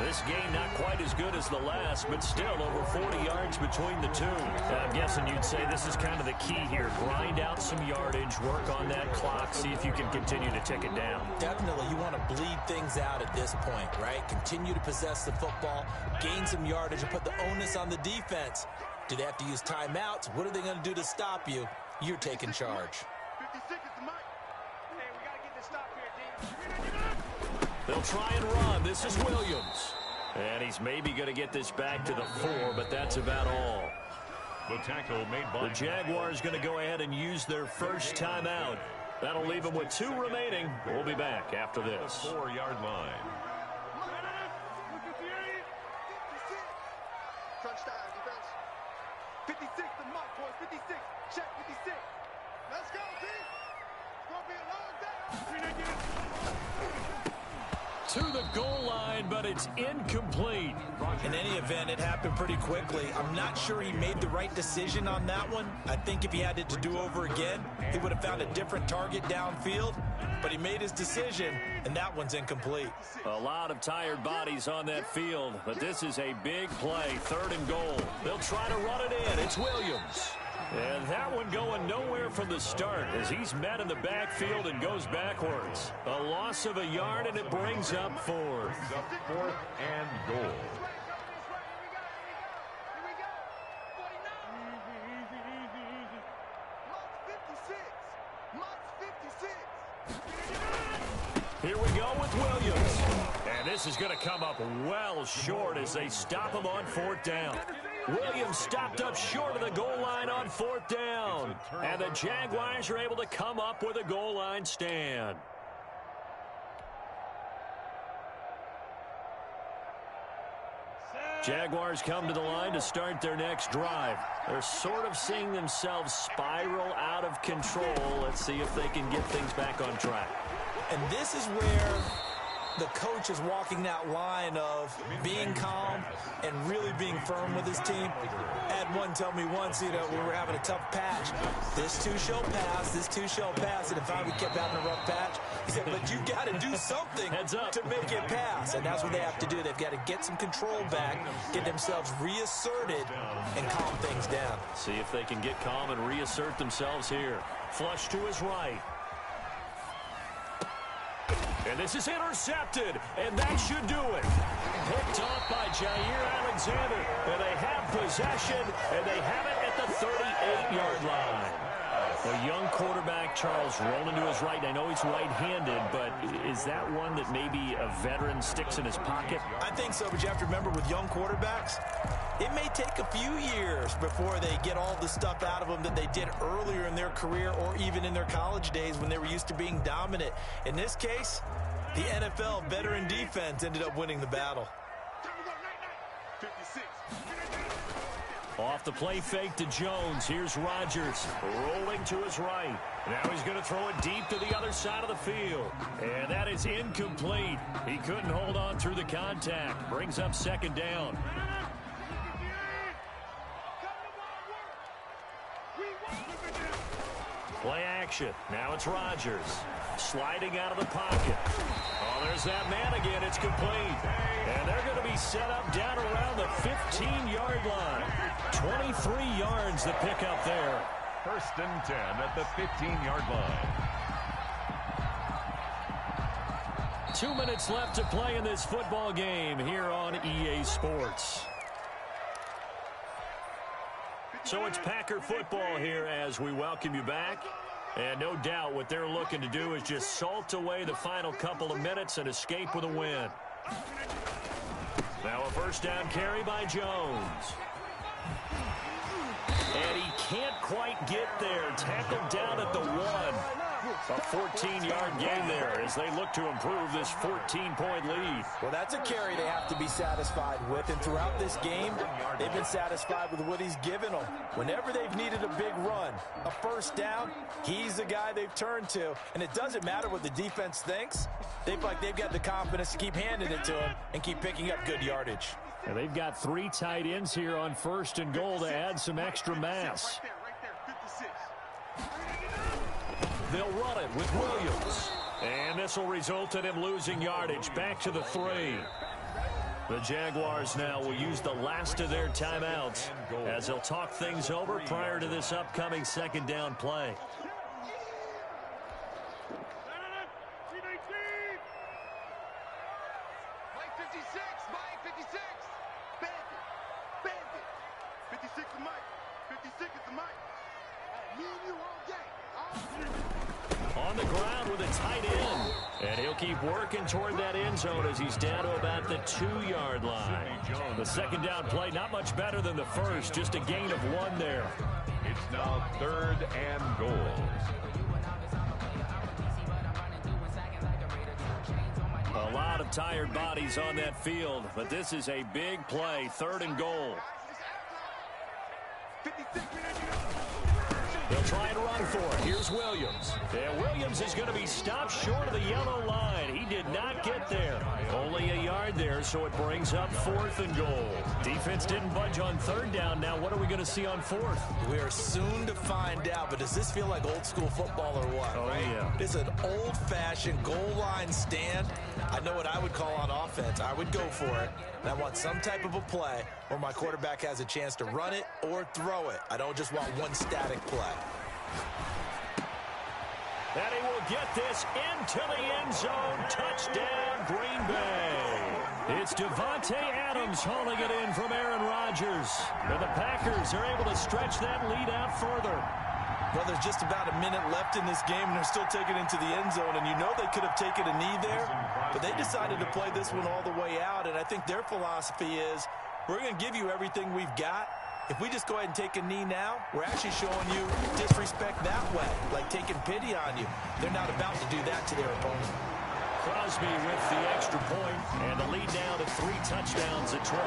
This game not quite as good as the last, but still over 40 yards between the two. I'm guessing you'd say this is kind of the key here. Grind out some yardage, work on that clock, see if you can continue to tick it down. Definitely, you want to bleed things out at this point, right? Continue to possess the football, gain some yardage, and put the onus on the defense. Do they have to use timeouts? What are they going to do to stop you? You're taking charge. 56 is the mic. Hey, we got to get this stop here, D. They'll try and run. This is Williams. And he's maybe going to get this back to the 4, but that's about all. The tackle made by The Jaguars going to go ahead and use their first timeout. That'll leave them with 2 remaining. We'll be back after this. 4-yard line. Crunch time, defense. 56, the mic, boys. 56. Check, 56. Let's go, D. It's going to be a long day. To the goal line, but it's incomplete. In any event, it happened pretty quickly. I'm not sure he made the right decision on that one. I think if he had it to do over again, he would have found a different target downfield. But he made his decision, and that one's incomplete. A lot of tired bodies on that field, but this is a big play, 3rd and goal. They'll try to run it in. It's Williams. And that one going nowhere from the start as he's met in the backfield and goes backwards. A loss of a yard, and it brings up 4th. 4th and goal. Here we go with Williams. And this is going to come up well short as they stop him on 4th down. Williams stopped up short of the goal line on 4th down. And the Jaguars are able to come up with a goal line stand. Jaguars come to the line to start their next drive. They're sort of seeing themselves spiral out of control. Let's see if they can get things back on track. And this is where the coach is walking that line of being calm and really being firm with his team. I had one tell me once, we were having a tough patch. This too shall pass, this too shall pass. And if we kept having a rough patch, he said, but you got to do something to make it pass. And that's what they have to do. They've got to get some control back, get themselves reasserted, and calm things down. See if they can get calm and reassert themselves here. Flush to his right. And this is intercepted, and that should do it. Picked off by Jair Alexander, and they have possession, and they have it at the 38-yard line. A young quarterback, Charles, rolling to his right. I know he's right-handed, but is that one that maybe a veteran sticks in his pocket? I think so, but you have to remember with young quarterbacks, it may take a few years before they get all the stuff out of them that they did earlier in their career or even in their college days when they were used to being dominant. In this case, the NFL veteran defense ended up winning the battle. 56. Off the play fake to Jones. Here's Rodgers rolling to his right. Now he's going to throw it deep to the other side of the field. And that is incomplete. He couldn't hold on through the contact. Brings up 2nd down. Play action. Now it's Rodgers. Sliding out of the pocket. Oh, there's that man again. It's complete. And they're going to be set up down around the 15-yard line. 23 yards to pick up there. 1st and 10 at the 15-yard line. 2 minutes left to play in this football game here on EA Sports. So it's Packer football here as we welcome you back. And no doubt what they're looking to do is just salt away the final couple of minutes and escape with a win. Now a first down carry by Jones. And he can't quite get there. Tackled down at the 1. A 14-yard gain there as they look to improve this 14-point lead. Well, that's a carry they have to be satisfied with. And throughout this game, they've been satisfied with what he's given them. Whenever they've needed a big run, a first down, he's the guy they've turned to. And it doesn't matter what the defense thinks. They feel like they've got the confidence to keep handing it to him and keep picking up good yardage. And they've got 3 tight ends here on first and goal to add some extra mass. They'll run it with Williams. And this will result in him losing yardage back to the 3. The Jaguars now will use the last of their timeouts as they'll talk things over prior to this upcoming second down play. On the ground with a tight end. And he'll keep working toward that end zone as he's down to about the 2-yard line. The second down play, not much better than the first, just a gain of 1 there. It's now 3rd and goal. A lot of tired bodies on that field, but this is a big play, 3rd and goal. They'll try and run for it. Here's Williams. And Williams is going to be stopped short of the yellow line. He did not get there. Only a yard there, so it brings up 4th and goal. Defense didn't budge on 3rd down. Now what are we going to see on 4th? We are soon to find out, but does this feel like old school football or what? Oh, right? Yeah. This is an old-fashioned goal line stand. I know what I would call on offense. I would go for it. And I want some type of a play where my quarterback has a chance to run it or throw it. I don't just want one static play. And he will get this into the end zone. Touchdown, Green Bay. It's Devontae Adams hauling it in from Aaron Rodgers. And the Packers are able to stretch that lead out further. Well, there's just about a minute left in this game, and they're still taking it into the end zone. And you know they could have taken a knee there, but they decided to play this one all the way out. And I think their philosophy is, we're going to give you everything we've got. If we just go ahead and take a knee now, we're actually showing you disrespect that way, like taking pity on you. They're not about to do that to their opponent. Crosby with the extra point, and the lead now to 3 touchdowns at 21.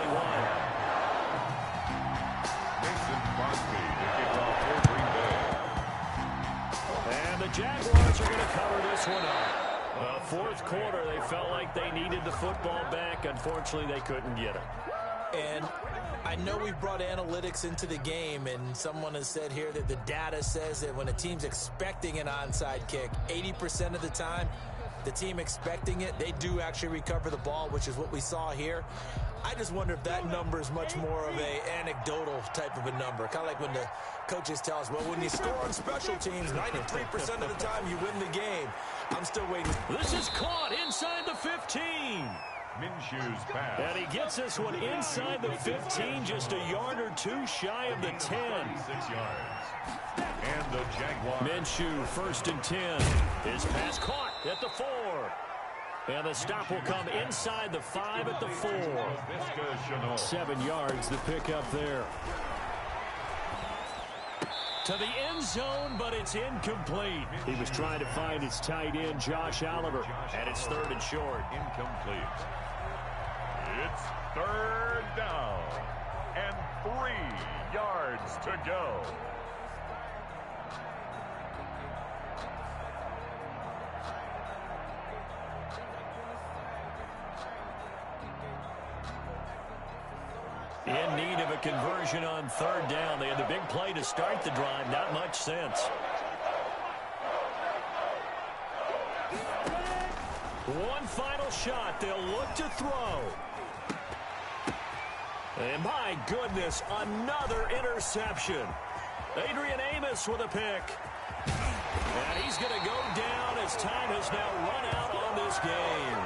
Mason Crosby to kick off for Green Bay. And the Jaguars are going to cover this one up. 4th quarter, they felt like they needed the football back. Unfortunately, they couldn't get it. And I know we've brought analytics into the game, and someone has said here that the data says that when a team's expecting an onside kick, 80% of the time, the team expecting it, they do actually recover the ball, which is what we saw here. I just wonder if that number is much more of a anecdotal type of a number. Kind of like when the coaches tell us, well, when you score on special teams, 93% of the time you win the game. I'm still waiting. This is caught inside the 15. Minshew's pass. And he gets this one inside the 15, just a yard or 2 shy of the 10. 6 yards. And the Jaguars. Minshew, 1st and 10. His pass caught at the 4. And the stop will come inside the 5 at the 4. 7 yards, the pickup there. To the end zone, but it's incomplete. He was trying to find his tight end, Josh Oliver, and it's 3rd and short. Incomplete. It's 3rd down and 3 yards to go. In need of a conversion on 3rd down. They had the big play to start the drive. Not much sense. One final shot. They'll look to throw. And my goodness, another interception. Adrian Amos with a pick. And he's going to go down as as time has now run out on this game.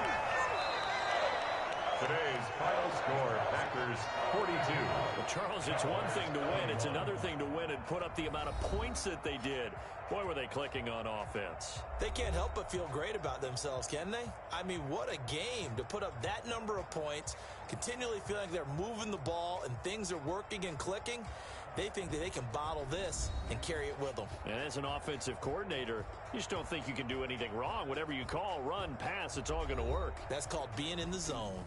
Today's final score, Packers 42. Well, Charles, it's one thing to win. It's another thing to win and put up the amount of points that they did. Boy, were they clicking on offense. They can't help but feel great about themselves, can they? I mean, what a game to put up that number of points, continually feeling like they're moving the ball and things are working and clicking. They think that they can bottle this and carry it with them. And as an offensive coordinator, you just don't think you can do anything wrong. Whatever you call, run, pass, it's all going to work. That's called being in the zone.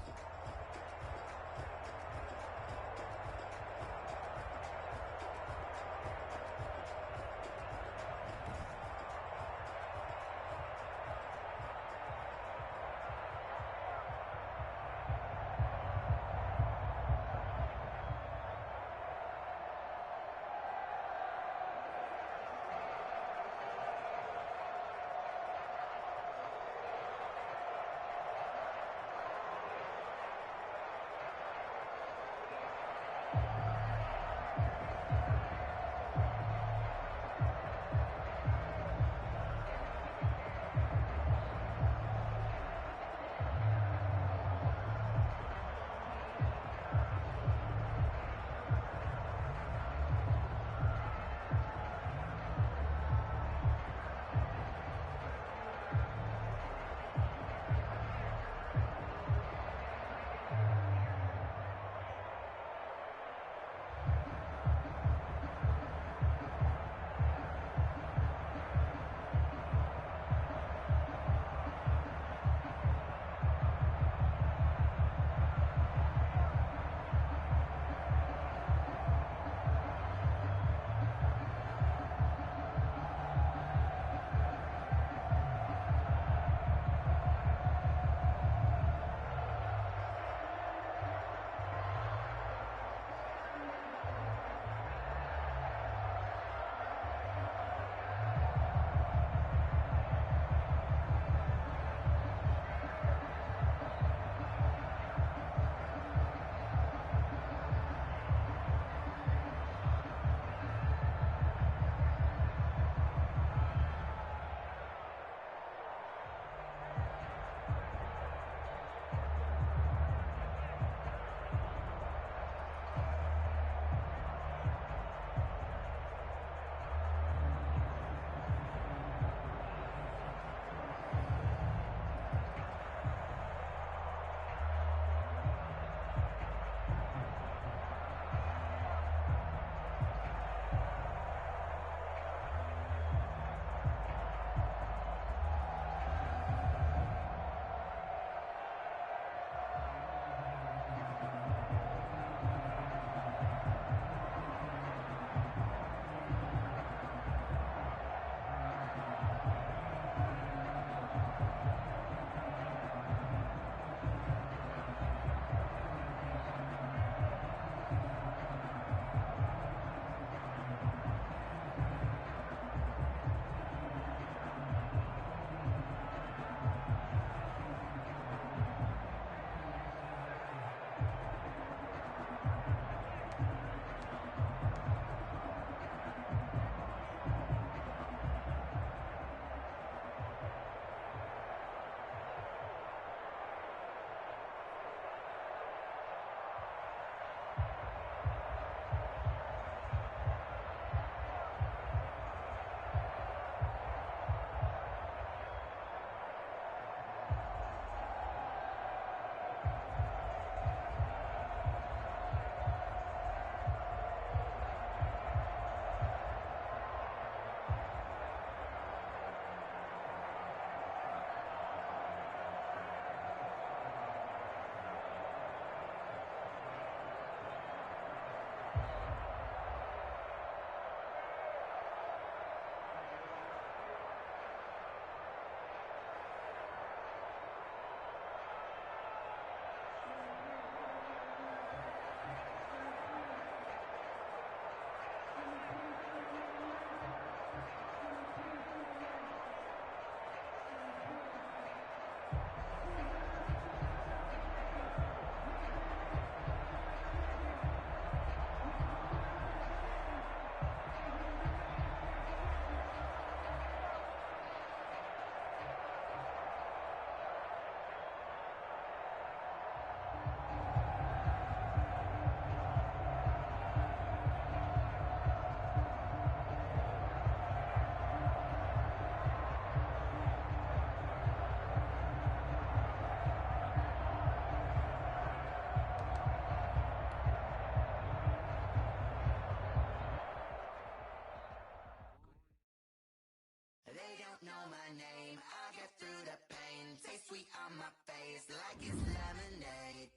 on my face like it's lemonade.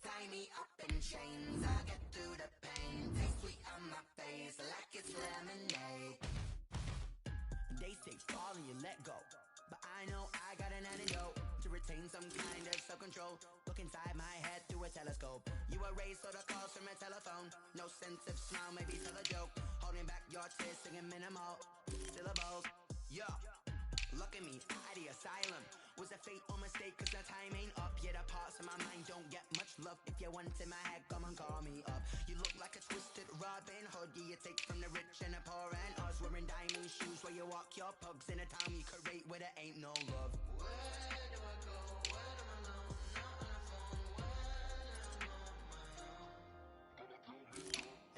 Tie me up in chains, I'll get through the pain. Taste sweet on my face like it's lemonade. They say fall and you let go, but I know I got an antidote to retain some kind of self-control. Look inside my head through a telescope. You erase all the calls from a telephone. No sense of smile, maybe tell a joke. Holding back your tears, singing minimal syllables. Yeah, look at me, out the asylum. Was a fate or mistake, cause the time ain't up. Yeah, the parts of my mind don't get much love. If you want in my head, come and call me up. You look like a twisted Robin Hood. Yeah, you take from the rich and the poor and us. Wearing diamond shoes where you walk your pugs in a town you create where there ain't no love. Where do I go? Where am I alone? Not on the phone. When I'm on my own.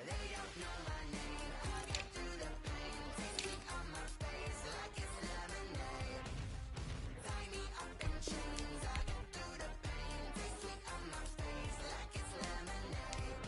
They don't know my name. I get through the pain. Taste sweet on my face like it's lemonade. Tie me up in chains. I get through the pain. Taste sweet on my face like it's lemonade.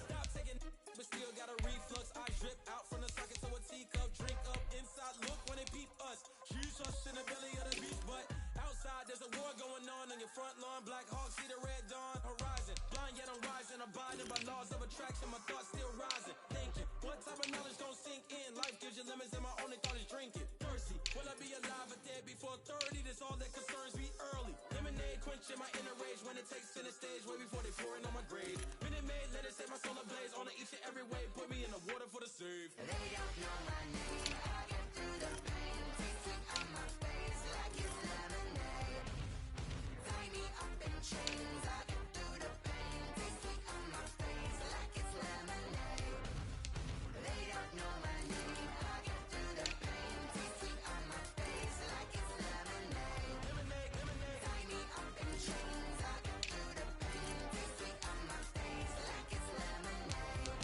Stop taking but still got a reflux. I drip out from the socket to a teacup. Drink up inside, look when they peep us. Huge us in the belly of the beast, but outside there's a war going on your front lawn. Black Hawk, see the red dawn horizon. Blind yet I'm rising, abiding by laws of attraction. My thoughts still rising. Thinking, what type of knowledge gon' sink in? Life gives you lemons and my only thought is drinking. Thirsty, will I be alive or dead before 30? That's all that concerns me early. Lemonade quenching my inner rage when it takes center stage way before they pour it on my grave. Minute Maid, let it set my soul ablaze on each and every way. Put me in the water for the save. They don't know my name. I get through the pain. Taste sweet on my face like it's lemonade. Tie me up in chains. I get through the pain. Taste sweet on my face like it's lemonade. They don't know my name. I get through the pain. Taste sweet on my face like it's lemonade. Tie me up in chains. I get through the pain. Taste sweet on my face like it's lemonade.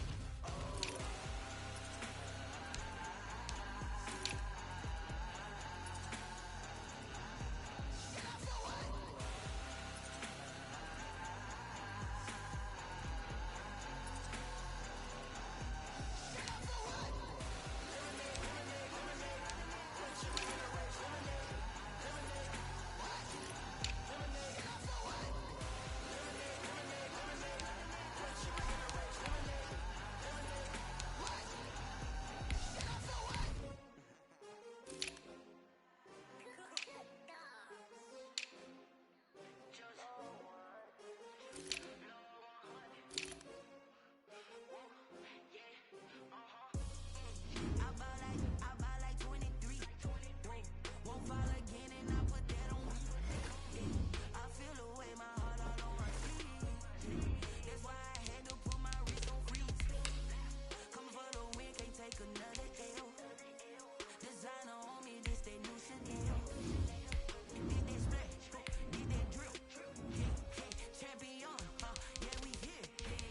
I buy like 23. Won't fall again and I put that on me. I feel the way my heart all on my sleeve. That's why I had to put my wrist on freeze. Coming for the win, can't take another L. Designer on me, this that new Chanel. Did that splash, did that drill. Champion, yeah we here.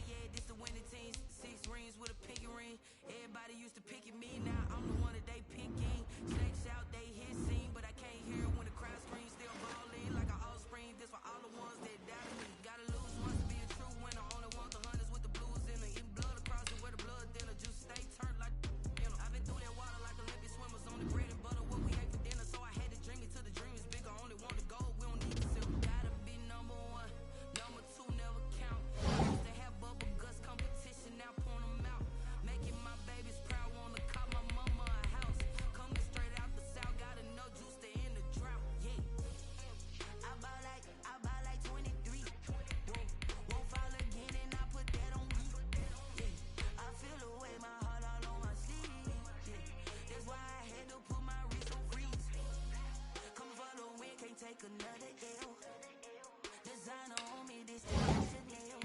Yeah, this the winning team. 6 rings with a pinky ring. Everybody used to pick at me, now I'm the one that they picking. Snake shout, they hit scene, but I can't hear it when the crowd screams. Still ballin' like an offspring. This for all the ones that doubted me. Gotta lose once to be a true winner. Only want the hunters with the blues in it. Eating blood across it where the blood dinner. Juice stay turned like you know. I've been through that water like Olympic swimmers on the bread and butter. What we ate for dinner, so I had to dream it till the dream is bigger. Only want the gold, we don't need the silver. Gotta be number 1, number 2 never count. Used to have bubble guts competition, now point 'em out. Making my babies proud, wanna call my mama a house. Coming straight out the south, gotta know juice to end the drought. Yeah, I buy like 23. Won't fall again and I put that on me. Yeah, I feel the way my heart all on my sleeve. Yeah, that's why I had to put my wrist on freeze. Coming for the win, can't take another L. Designer on me, this that Chanel.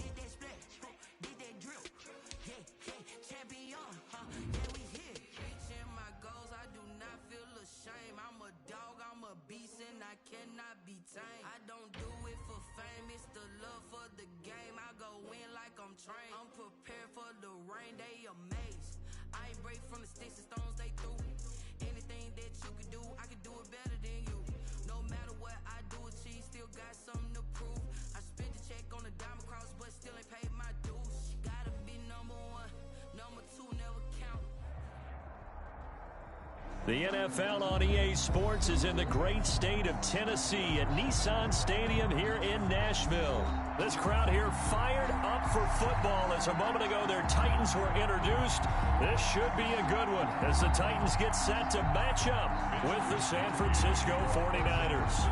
Did that splash, did that drill. Yeah, champion, yeah we here. Reaching my goals, I do not feel ashamed. I'm a dog, I'm a beast, and I cannot be tamed. I don't do it for fame, it's the love for the game. I go in like I'm trained. I'm prepared for the rain, they amazed. I ain't break from the sticks and stones they threw. Anything that you can do, I can do it better than you. No matter what I do, achieve, still got something to prove. I spent the check on the diamond cross, but still ain't paid my dues. Gotta be number 1, number 2 never count. The NFL on EA Sports is in the great state of Tennessee at Nissan Stadium here in Nashville. This crowd here fired up for football as a moment ago their Titans were introduced. This should be a good one as the Titans get set to match up with the San Francisco 49ers.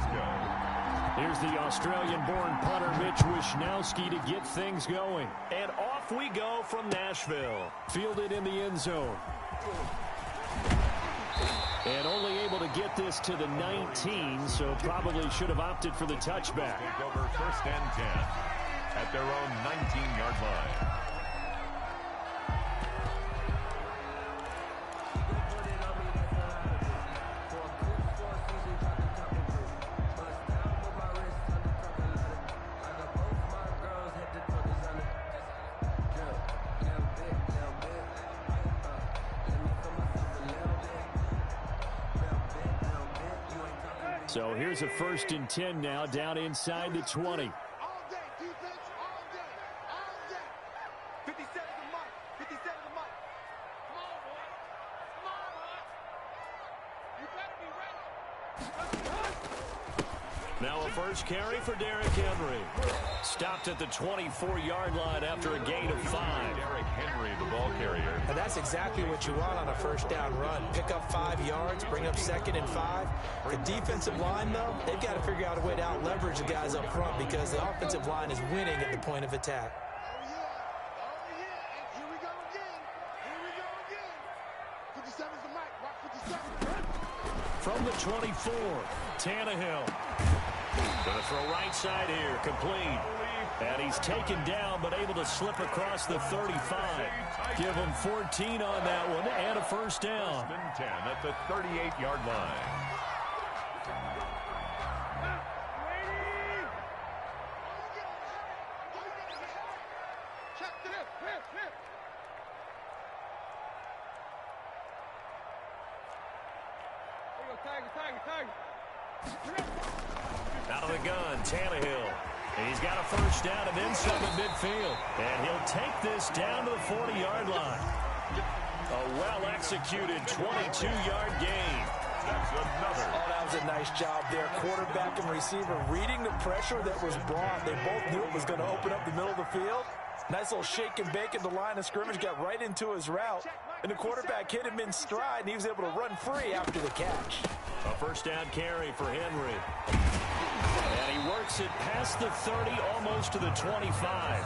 Here's the Australian-born punter Mitch Wishnowsky to get things going. And off we go from Nashville. Fielded in the end zone. And only able to get this to the 19, so probably should have opted for the touchback. Take over 1st and 10 at their own 19-yard line. So here's a 1st and 10 now, down inside the 20. All day, defense, all day, all day. 57 the mark, 57 the mark. Come on, boy. Come on, boy. You better be ready. Now a first carry for Derrick Henry. Stopped at the 24-yard line after a gain of 5. Derrick Henry, the ball carrier. And that's exactly what you want on a first down run. Pick up 5 yards, bring up 2nd and 5. The defensive line, though, they've got to figure out a way to out-leverage the guys up front because the offensive line is winning at the point of attack. Oh, yeah. And here we go again. Here we go again. 57's the mic. Watch 57. From the 24, Tannehill. Going to throw right side here, complete. And he's taken down, but able to slip across the 35. Give him 14 on that one, and a first down. 1st and 10 at the 38-yard line. Check to this. Here. There you go, Tiger. Out of the gun, Tannehill. And he's got a first down and then some at midfield. And he'll take this down to the 40-yard line. A well-executed 22-yard gain. That's another. Oh, that was a nice job there. Quarterback and receiver reading the pressure that was brought. They both knew it was going to open up the middle of the field. Nice little shake and bake at the line of scrimmage. Got right into his route. And the quarterback hit him in stride, and he was able to run free after the catch. A first down carry for Henry. And he works it past the 30, almost to the 25.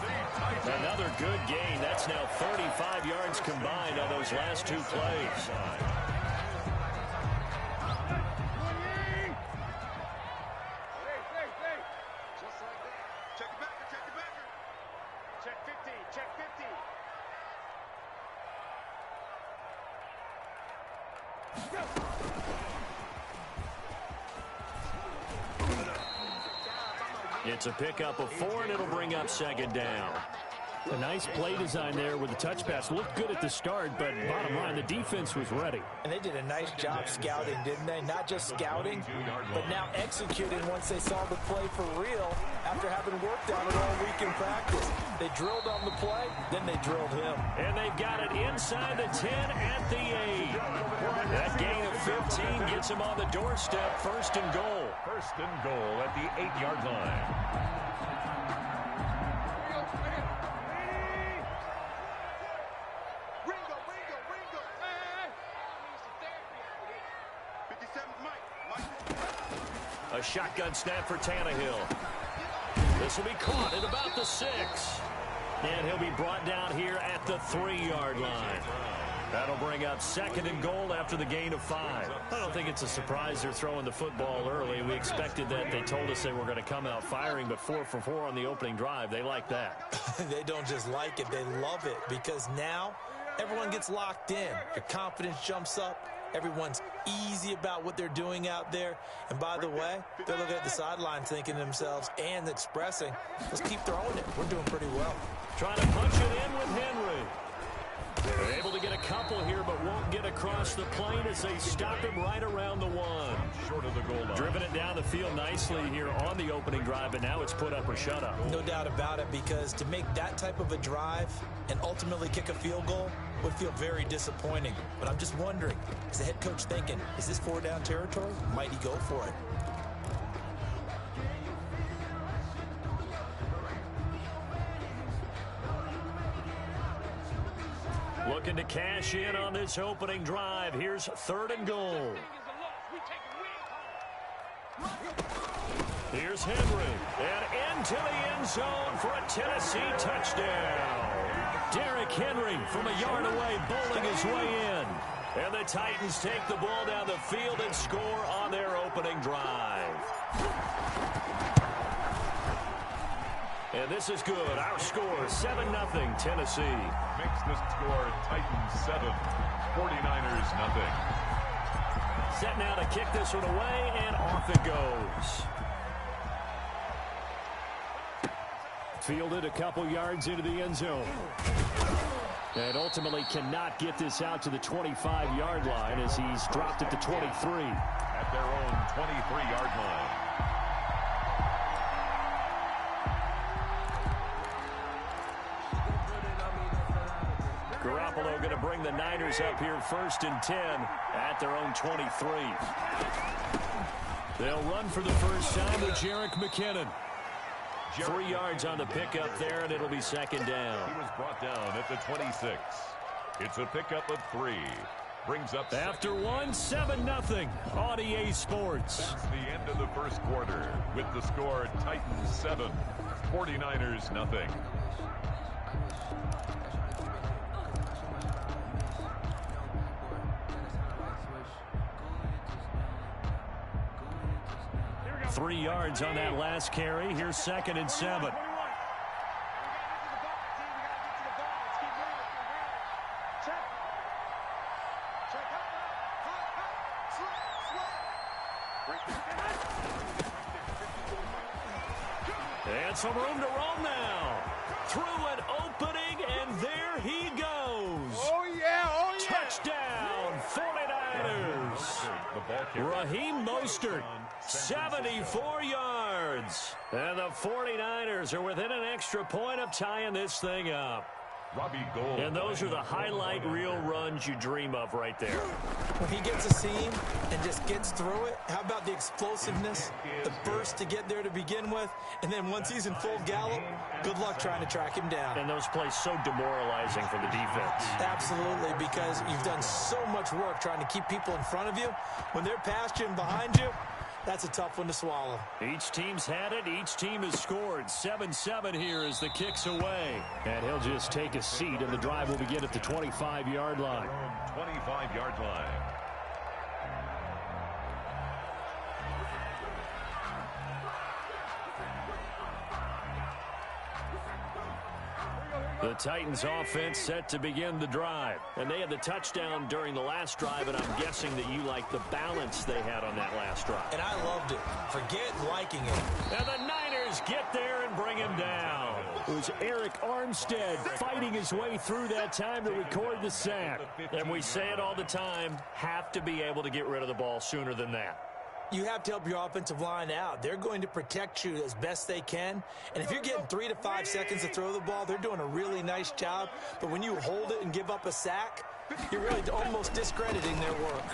Another good gain. That's now 35 yards combined on those last 2 plays. Just like that. Check the backer. Check 50. Check 50. It's a pickup of 4, and it'll bring up 2nd down. A nice play design there with the touch pass. Looked good at the start, but bottom line, the defense was ready. And they did a nice job scouting, didn't they? Not just scouting, but now executing once they saw the play for real after having worked on it all week in practice. They drilled on the play, then they drilled him. And they've got it inside the 10 at the 8. That gain of 15 gets him on the doorstep, 1st and goal. 1st and goal at the 8-yard line. Ringo. Hey. Need some therapy after this. 57's Mike. A shotgun snap for Tannehill. This will be caught at about the 6. And he'll be brought down here at the 3-yard line. That'll bring up 2nd and goal after the gain of 5. I don't think it's a surprise they're throwing the football early. We expected that. They told us they were going to come out firing, but 4 for 4 on the opening drive. They like that. They don't just like it, they love it, because now everyone gets locked in. Their confidence jumps up. Everyone's easy about what they're doing out there. And by the way, they're looking at the sideline thinking to themselves and expressing, let's keep throwing it. We're doing pretty well. Trying to punch it in with Henry. They're able to get a couple here, but won't get across the plane as they stop him right around the 1. Short of the goal line. Driven it down the field nicely here on the opening drive, but now it's put up or shut up. No doubt about it, because to make that type of a drive and ultimately kick a field goal, would feel very disappointing. But I'm just wondering, is the head coach thinking, is this 4-down territory? Might he go for it? Looking to cash in on this opening drive. Here's 3rd and goal. Here's Henry. And into the end zone for a Tennessee touchdown. Derrick Henry from a yard away, bowling his way in. And the Titans take the ball down the field and score on their opening drive. And this is good. Our score, 7-0 Tennessee. Makes the score Titans 7, 49ers nothing. Set now to kick this one away, and off it goes. Fielded a couple yards into the end zone. And ultimately cannot get this out to the 25-yard line as he's dropped at the 23. At their own 23-yard line. Garoppolo going to bring the Niners up here 1st and 10 at their own 23. They'll run for the first time with Jerick McKinnon. 3 yards on the pickup there, and it'll be 2nd down. He was brought down at the 26. It's a pickup of 3. Brings up after 1, 7-0 on EA Sports. That's the end of the first quarter with the score Titans 7, 49ers nothing. Three yards on that last carry. Here's 2nd and 7. And some room to roam now. Through an opening, and there he goes. Oh, yeah, oh, yeah. Touchdown, 49ers. Raheem Mostert, 74 yards. And the 49ers are within an extra point of tying this thing up. And those are the highlight reel runs you dream of right there. When he gets a seam and just gets through it, how about the explosiveness, the burst to get there to begin with, and then once he's in full gallop, good luck trying to track him down. And those plays so demoralizing for the defense. Absolutely, because you've done so much work trying to keep people in front of you. When they're past you and behind you, that's a tough one to swallow. Each team's had it. Each team has scored. 7-7 here as the kick's away. And he'll just take a seat, and the drive will begin at the 25-yard line. 25-yard line. The Titans offense set to begin the drive. And they had the touchdown during the last drive, and I'm guessing that you like the balance they had on that last drive. And I loved it. Forget liking it. And the Niners get there and bring him down. It was Eric Armstead fighting his way through that time to record the sack. And we say it all the time, have to be able to get rid of the ball sooner than that. You have to help your offensive line out. They're going to protect you as best they can. And if you're getting 3 to 5 seconds to throw the ball, they're doing a really nice job. But when you hold it and give up a sack, you're really almost discrediting their work.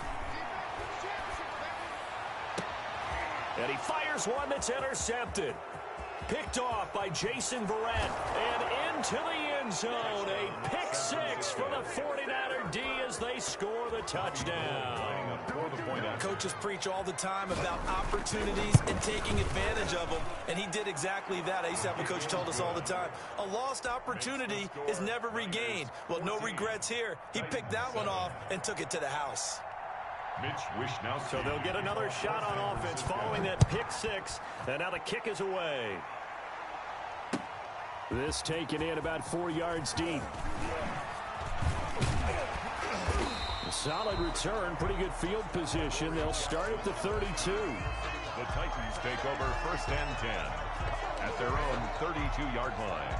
And he fires one that's intercepted. Picked off by Jason Verrett. And into the end zone. A pick six for the 49er D as they score the touchdown. Coaches preach all the time about opportunities and taking advantage of them. And he did exactly that. I used to have a coach told us all the time, a lost opportunity is never regained. Well, no regrets here. He picked that one off and took it to the house. So they'll get another shot on offense following that pick six. And now the kick is away. This taken in about 4 yards deep. Solid return, pretty good field position. They'll start at the 32. The Titans take over 1st and 10 at their own 32-yard line.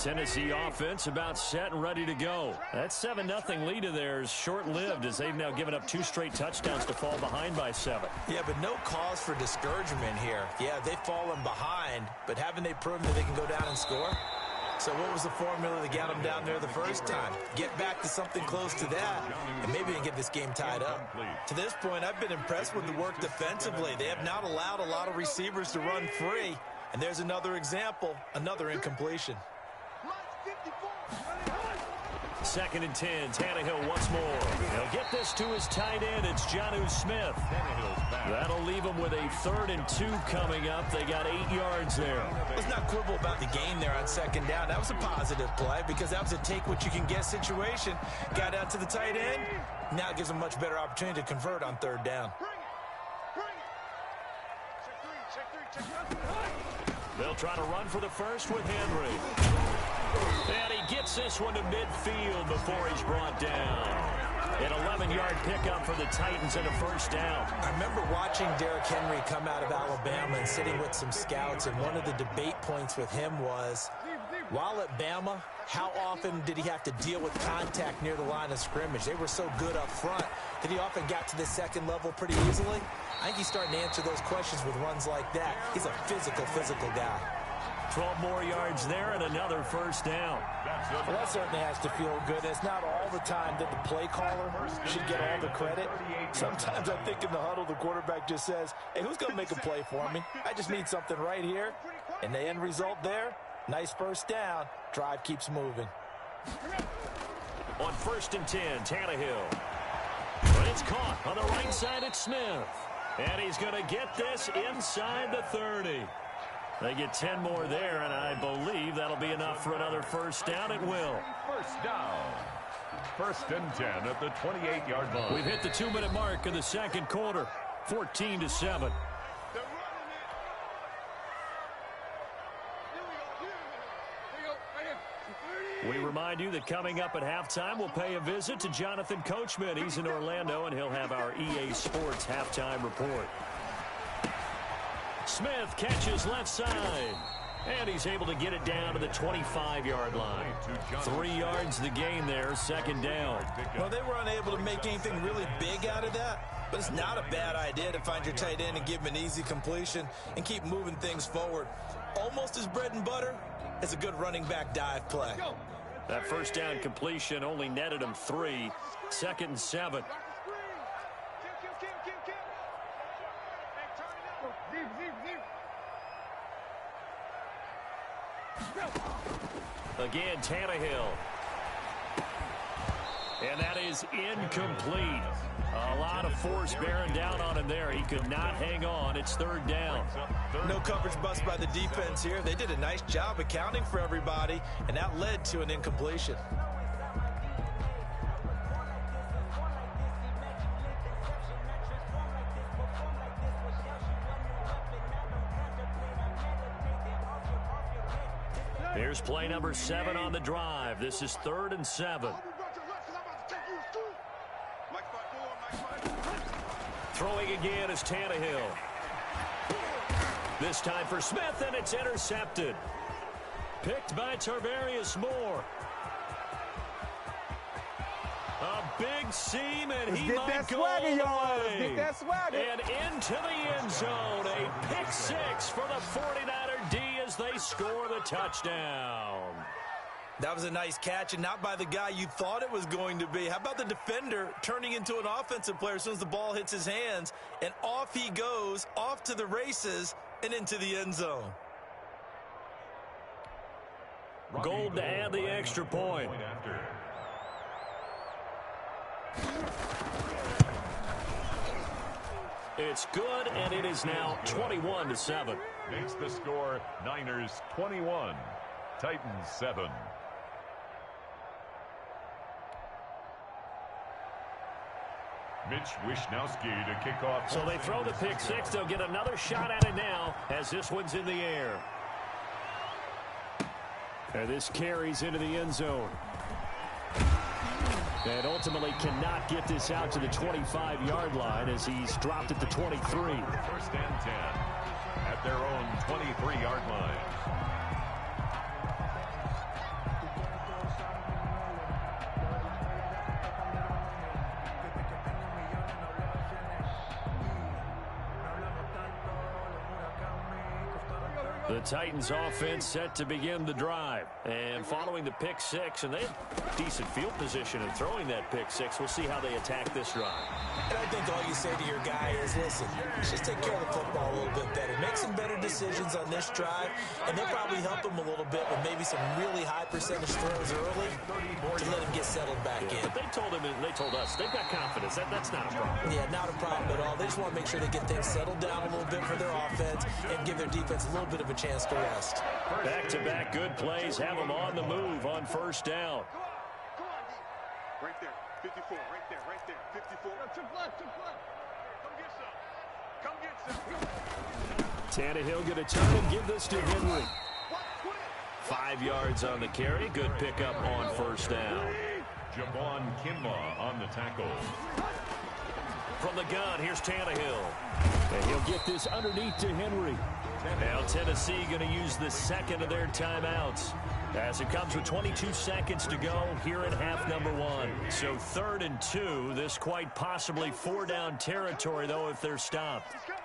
Tennessee offense about set and ready to go. That 7-0 lead of theirs short-lived as they've now given up 2 straight touchdowns to fall behind by 7. Yeah, but no cause for discouragement here. Yeah, they've fallen behind, but haven't they proven that they can go down and score? So what was the formula that got them down there the first time? Get back to something close to that, and maybe they get this game tied up. To this point, I've been impressed with the work defensively. They have not allowed a lot of receivers to run free. And there's another example, another incompletion. 2nd and 10, Tannehill once more. He'll get this to his tight end. It's Jonnu Smith. That'll leave him with a 3rd and 2 coming up. They got 8 yards there. Let's not quibble about the gain there on 2nd down. That was a positive play because that was a take-what-you-can-get situation. Got out to the tight end. Now it gives them a much better opportunity to convert on 3rd down. They'll try to run for the first with Henry. And he gets this one to midfield before he's brought down. An 11-yard pickup for the Titans and a 1st down. I remember watching Derrick Henry come out of Alabama and sitting with some scouts, and one of the debate points with him was, while at Bama, how often did he have to deal with contact near the line of scrimmage? They were so good up front that he often got to the 2nd level pretty easily. I think he's starting to answer those questions with runs like that. He's a physical guy. 12 more yards there and another 1st down. Well, that certainly has to feel good. It's not all the time that the play caller should get all the credit. Sometimes I think in the huddle, the quarterback just says, hey, who's going to make a play for me? I just need something right here. And the end result there, nice 1st down. Drive keeps moving. On 1st and 10, Tannehill. But it's caught on the right side at Smith. And he's going to get this inside the 30. They get 10 more there, and I believe that'll be enough for another 1st down. It will. 1st down. 1st and 10 at the 28-yard line. We've hit the 2-minute mark of the 2nd quarter. 14-7. We remind you that coming up at halftime, we'll pay a visit to Jonathan Coachman. He's in Orlando, and he'll have our EA Sports halftime report. Smith catches left side, and he's able to get it down to the 25-yard line. 3 yards the gain there, 2nd down. Well, they were unable to make anything really big out of that, but it's not a bad idea to find your tight end and give him an easy completion and keep moving things forward. Almost as bread and butter as a good running back dive play. That 1st down completion only netted him 3. 2nd and 7. Again, Tannehill. And that is incomplete. A lot of force bearing down on him there. He could not hang on. It's 3rd down. No coverage bust by the defense here. They did a nice job accounting for everybody, and that led to an incompletion. Here's play number 7 on the drive. This is 3rd and 7. Throwing again is Tannehill. This time for Smith, and it's intercepted. Picked by Tarvarius Moore. A big seam, and he might go all the way. And into the end zone. A pick 6 for the 49er D as they score the touchdown. That was a nice catch, and not by the guy you thought it was going to be. How about the defender turning into an offensive player as soon as the ball hits his hands, and off he goes, off to the races, and into the end zone. Gold to add the extra point. It's good, and it is now 21-7. Makes the score Niners 21, Titans 7. Mitch Wishnowski to kick off. So they throw the pick 6. They'll get another shot at it now as this one's in the air. And this carries into the end zone. And ultimately cannot get this out to the 25-yard line as he's dropped at the 23. 1st and 10 at their own 23-yard line. The Titans offense set to begin the drive. And following the pick six, and they have decent field position in throwing that pick six. We'll see how they attack this drive. And I think all you say to your guy is, listen, just take care of the football a little bit better. Make some better decisions on this drive, and they'll probably help him a little bit with maybe some really high percentage throws early to let him get settled back in. But they told him, and they told us, they've got confidence. That's not a problem. Yeah, not a problem at all. They just want to make sure they get things settled down a little bit for their offense and give their defense a little bit of a chance to rest. Back-to-back good plays have them on the move on first down. Right there, 54, right there, 54. Took left. Come get some. Tannehill going to turn and give this to Henry. 5 yards on the carry. Good pickup on first down. Javon Kinlaw on the tackle. From the gun, here's Tannehill. And he'll get this underneath to Henry. Now Tennessee going to use the second of their timeouts, as it comes with 22 seconds to go here in half number 1. So 3rd and 2. This quite possibly 4-down territory, though, if they're stopped. He's coming.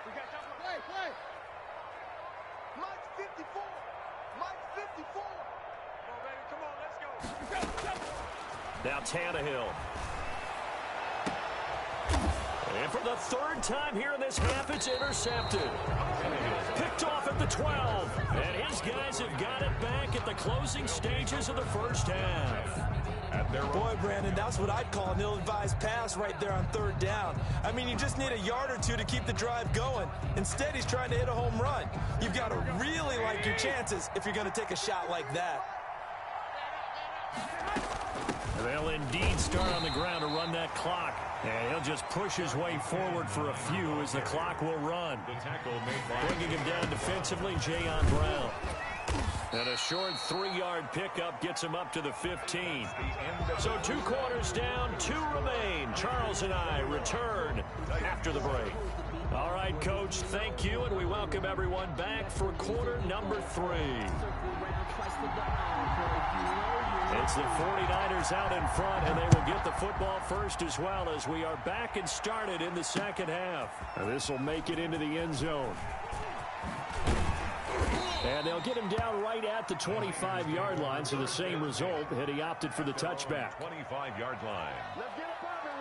We got time for play. Mike's 54. Come on, baby. Come on, let's go. Now Tannehill. And for the 3rd time here in this half, it's intercepted. Picked off at the 12. And his guys have got it back at the closing stages of the first half. Boy, Brandon, that's what I'd call an ill-advised pass right there on 3rd down. I mean, you just need a yard or two to keep the drive going. Instead, he's trying to hit a home run. You've got to really like your chances if you're going to take a shot like that. They'll indeed start on the ground to run that clock. And he'll just push his way forward for a few as the clock will run. Bringing him down defensively, Jayon Brown. And a short 3-yard pickup gets him up to the 15. So 2 quarters down, 2 remain. Charles and I return after the break. All right, Coach, thank you, and we welcome everyone back for quarter number 3. It's the 49ers out in front, and they will get the football first as well, as we are back and started in the second half. This will make it into the end zone. And they'll get him down right at the 25-yard line, so the same result had he opted for the touchback. 25-yard line. Let's get up on him.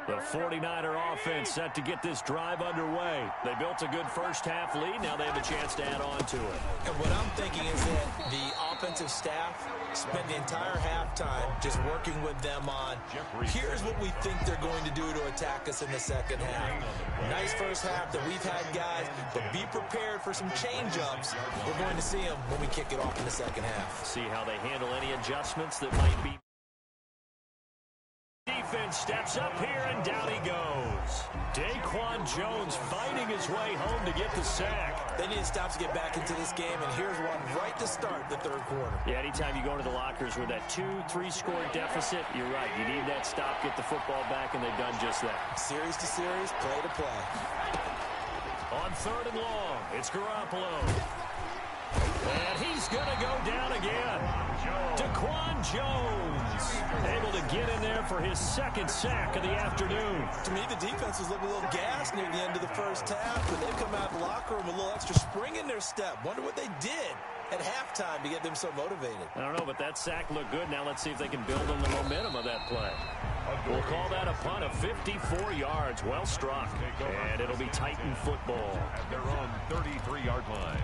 The 49er offense set to get this drive underway. They built a good first-half lead. Now they have a chance to add on to it. And what I'm thinking is that the offensive staff spent the entire halftime just working with them on, here's what we think they're going to do to attack us in the second half. Nice first half that we've had, guys, but be prepared for some change-ups. We're going to see them when we kick it off in the second half. See how they handle any adjustments that might be. Defense steps up here, and down he goes. Daquan Jones fighting his way home to get the sack. They need to stop to get back into this game, and here's one right to start the 3rd quarter. Yeah, anytime you go into the lockers with that 2-3 score deficit, you're right. You need that stop, get the football back, and they've done just that. Series to series, play to play. On 3rd and long, it's Garoppolo. And he's going to go down again. Daquan Jones able to get in there for his 2nd sack of the afternoon. To me, the defense was looking a little gassed near the end of the first half, but they've come out of the locker room with a little extra spring in their step. Wonder what they did at halftime to get them so motivated. I don't know, but that sack looked good. Now let's see if they can build on the momentum of that play. We'll call that a punt of 54 yards. Well struck. And it'll be Titan football. At their own 33-yard line.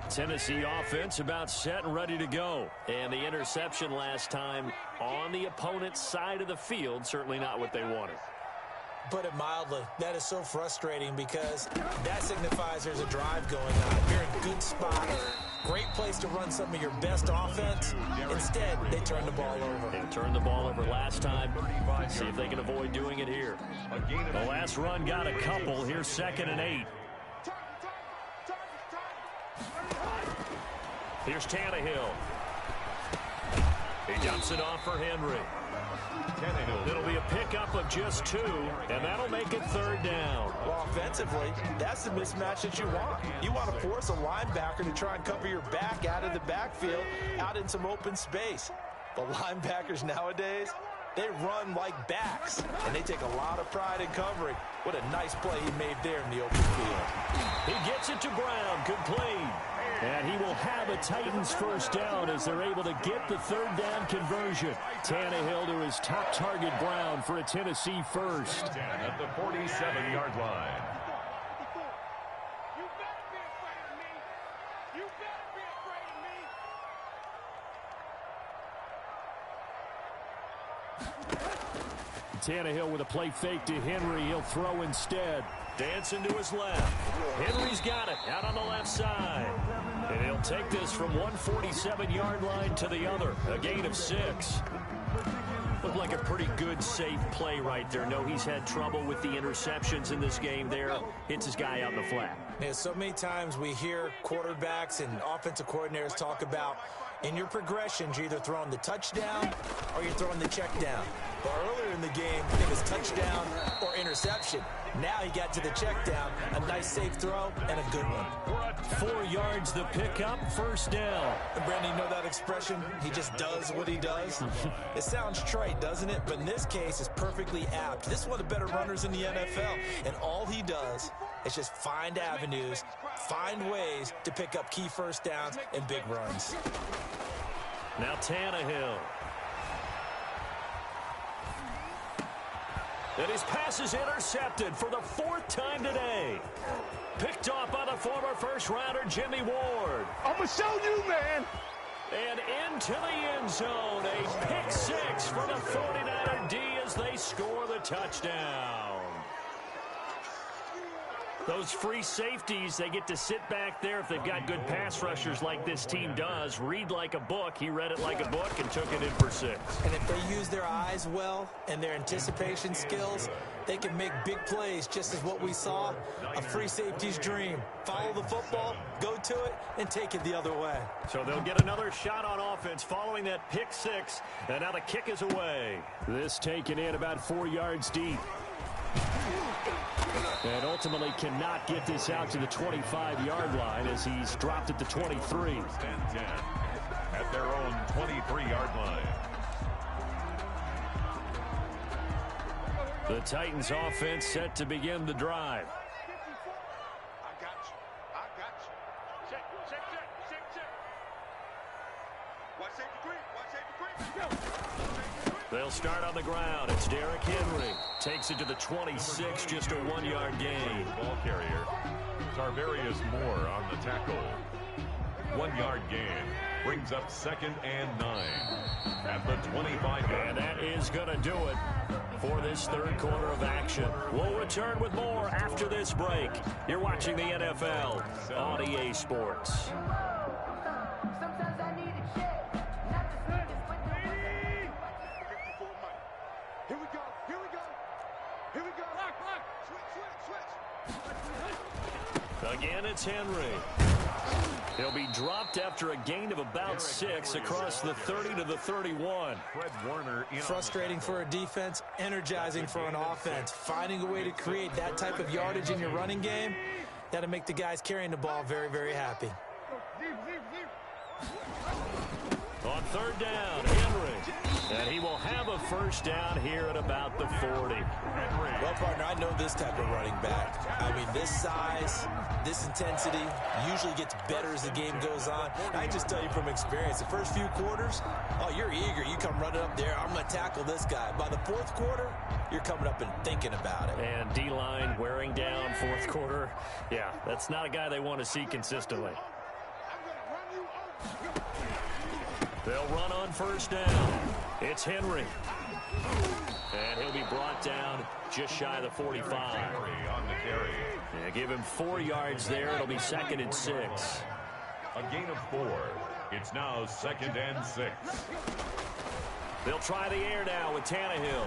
Tennessee offense about set and ready to go. And the interception last time on the opponent's side of the field, certainly not what they wanted. Put it mildly, that is so frustrating because that signifies there's a drive going on. You're in a good spot. Great place to run some of your best offense. Instead, they turn the ball over. They turned the ball over last time. See if they can avoid doing it here. The last run got a couple. Here's 2nd and 8. Here's Tannehill. He dumps it off for Henry. It'll be a pickup of just 2, and that'll make it 3rd down. Well, offensively, that's the mismatch that you want. You want to force a linebacker to try and cover your back out of the backfield, out in some open space. The linebackers nowadays, they run like backs, and they take a lot of pride in covering. What a nice play he made there in the open field. He gets it to Brown, complete. And he will have a Titans 1st down as they're able to get the 3rd down conversion. Tannehill to his top target, Brown, for a Tennessee 1st. At the 47-yard line. You better be afraid of me. You better be afraid of me. Tannehill with a play fake to Henry. He'll throw instead. Dancing to his left. Henry's got it out on the left side. And he'll take this from 147-yard line to the other. A gain of 6. Looked like a pretty good, safe play right there. No, he's had trouble with the interceptions in this game there. Hits his guy out in the flat. Yeah, so many times we hear quarterbacks and offensive coordinators talk about in your progressions, you're either throwing the touchdown or you're throwing the check down. But earlier in the game, it was touchdown or interception. Now he got to the check down, a nice safe throw, and a good one. 4 yards the pickup, 1st down. And Brandon, you know that expression? He just does what he does? It sounds trite, doesn't it? But in this case, it's perfectly apt. This is one of the better runners in the NFL, and all he does is just find avenues, find ways to pick up key 1st downs and big runs. Now Tannehill. And his pass is intercepted for the 4th time today. Picked off by the former first-rounder Jimmy Ward. I'm going to show you, man. And into the end zone. A pick 6 for the 49er D as they score the touchdown. Those free safeties, they get to sit back there if they've got good pass rushers like this team does. Read like a book. He read it like a book and took it in for 6. And if they use their eyes well and their anticipation skills, they can make big plays, just as what we saw, a free safety's dream. Follow the football, go to it, and take it the other way. So they'll get another shot on offense following that pick 6, and now the kick is away. This taken in about 4 yards deep. And ultimately cannot get this out to the 25-yard line as he's dropped at the 23. 10 at their own 23-yard line. The Titans offense set to begin the drive. I got you. I got you. Check. Watch safety green. Watch safety green. Go. They'll start on the ground. It's Derrick Henry. Takes it to the 26, just a 1-yard gain. Ball carrier. Tarvarius Moore on the tackle. 1-yard gain. Brings up 2nd and 9 at the 25-yard. And that is going to do it for this 3rd quarter of action. We'll return with more after this break. You're watching the NFL on EA Sports. Sometimes I need a check, not the sneakers, but the Here we go. Here we go. Lock. Switch. Again, it's Henry. He'll be dropped after a gain of about 6 across the 30 to the 31. Fred Warner in. Frustrating for a defense, energizing for an offense. Finding a way to create that type of yardage in your running game, that'll make the guys carrying the ball very, very happy. On 3rd down, Henry. And he will have a 1st down here at about the 40. Well, partner, I know this type of running back. I mean, this size, this intensity usually gets better as the game goes on. I just tell you from experience, the first few quarters, oh, you're eager. You come running up there, I'm going to tackle this guy. By the 4th quarter, you're coming up and thinking about it. And D-line wearing down 4th quarter. Yeah, that's not a guy they want to see consistently. They'll run on 1st down. It's Henry. And he'll be brought down just shy of the 45. On the carry. Yeah, give him 4 yards there. It'll be 2nd and 6. A gain of 4. It's now 2nd and 6. They'll try the air now with Tannehill.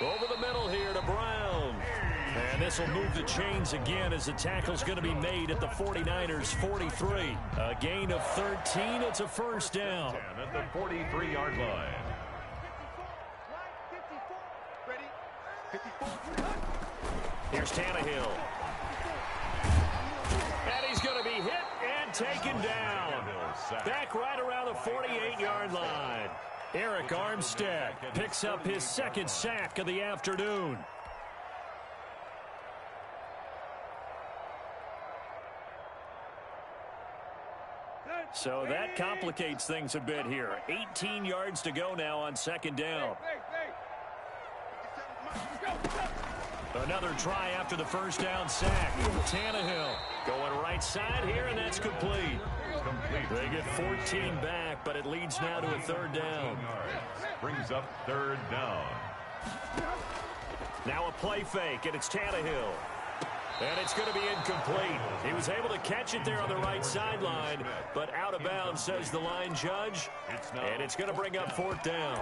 Over the middle here to Brown. And this will move the chains again as the tackle's going to be made at the 49ers 43. A gain of 13. It's a first down. At the 43-yard line. Here's Tannehill. And he's going to be hit and taken down. Back right around the 48-yard line. Eric Armstead picks up his second sack of the afternoon. So that complicates things a bit here. 18 yards to go now on second down. Another try after the first down sack. Tannehill going right side here, and that's complete. They get 14 back, but it leads now to a third down. Brings up third down. Now a play fake, and it's Tannehill. And it's going to be incomplete. He was able to catch it there on the right sideline, but out of bounds, says the line judge. And it's going to bring up fourth down.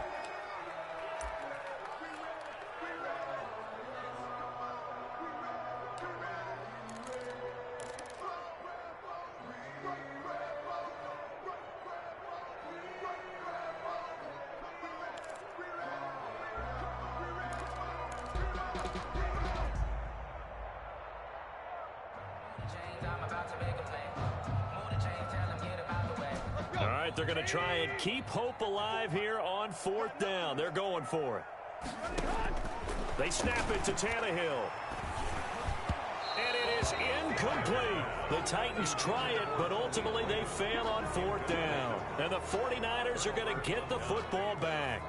They're going to try and keep hope alive here on fourth down. They're going for it. They snap it to Tannehill. And it is incomplete. The Titans try it, but ultimately they fail on fourth down. And the 49ers are going to get the football back.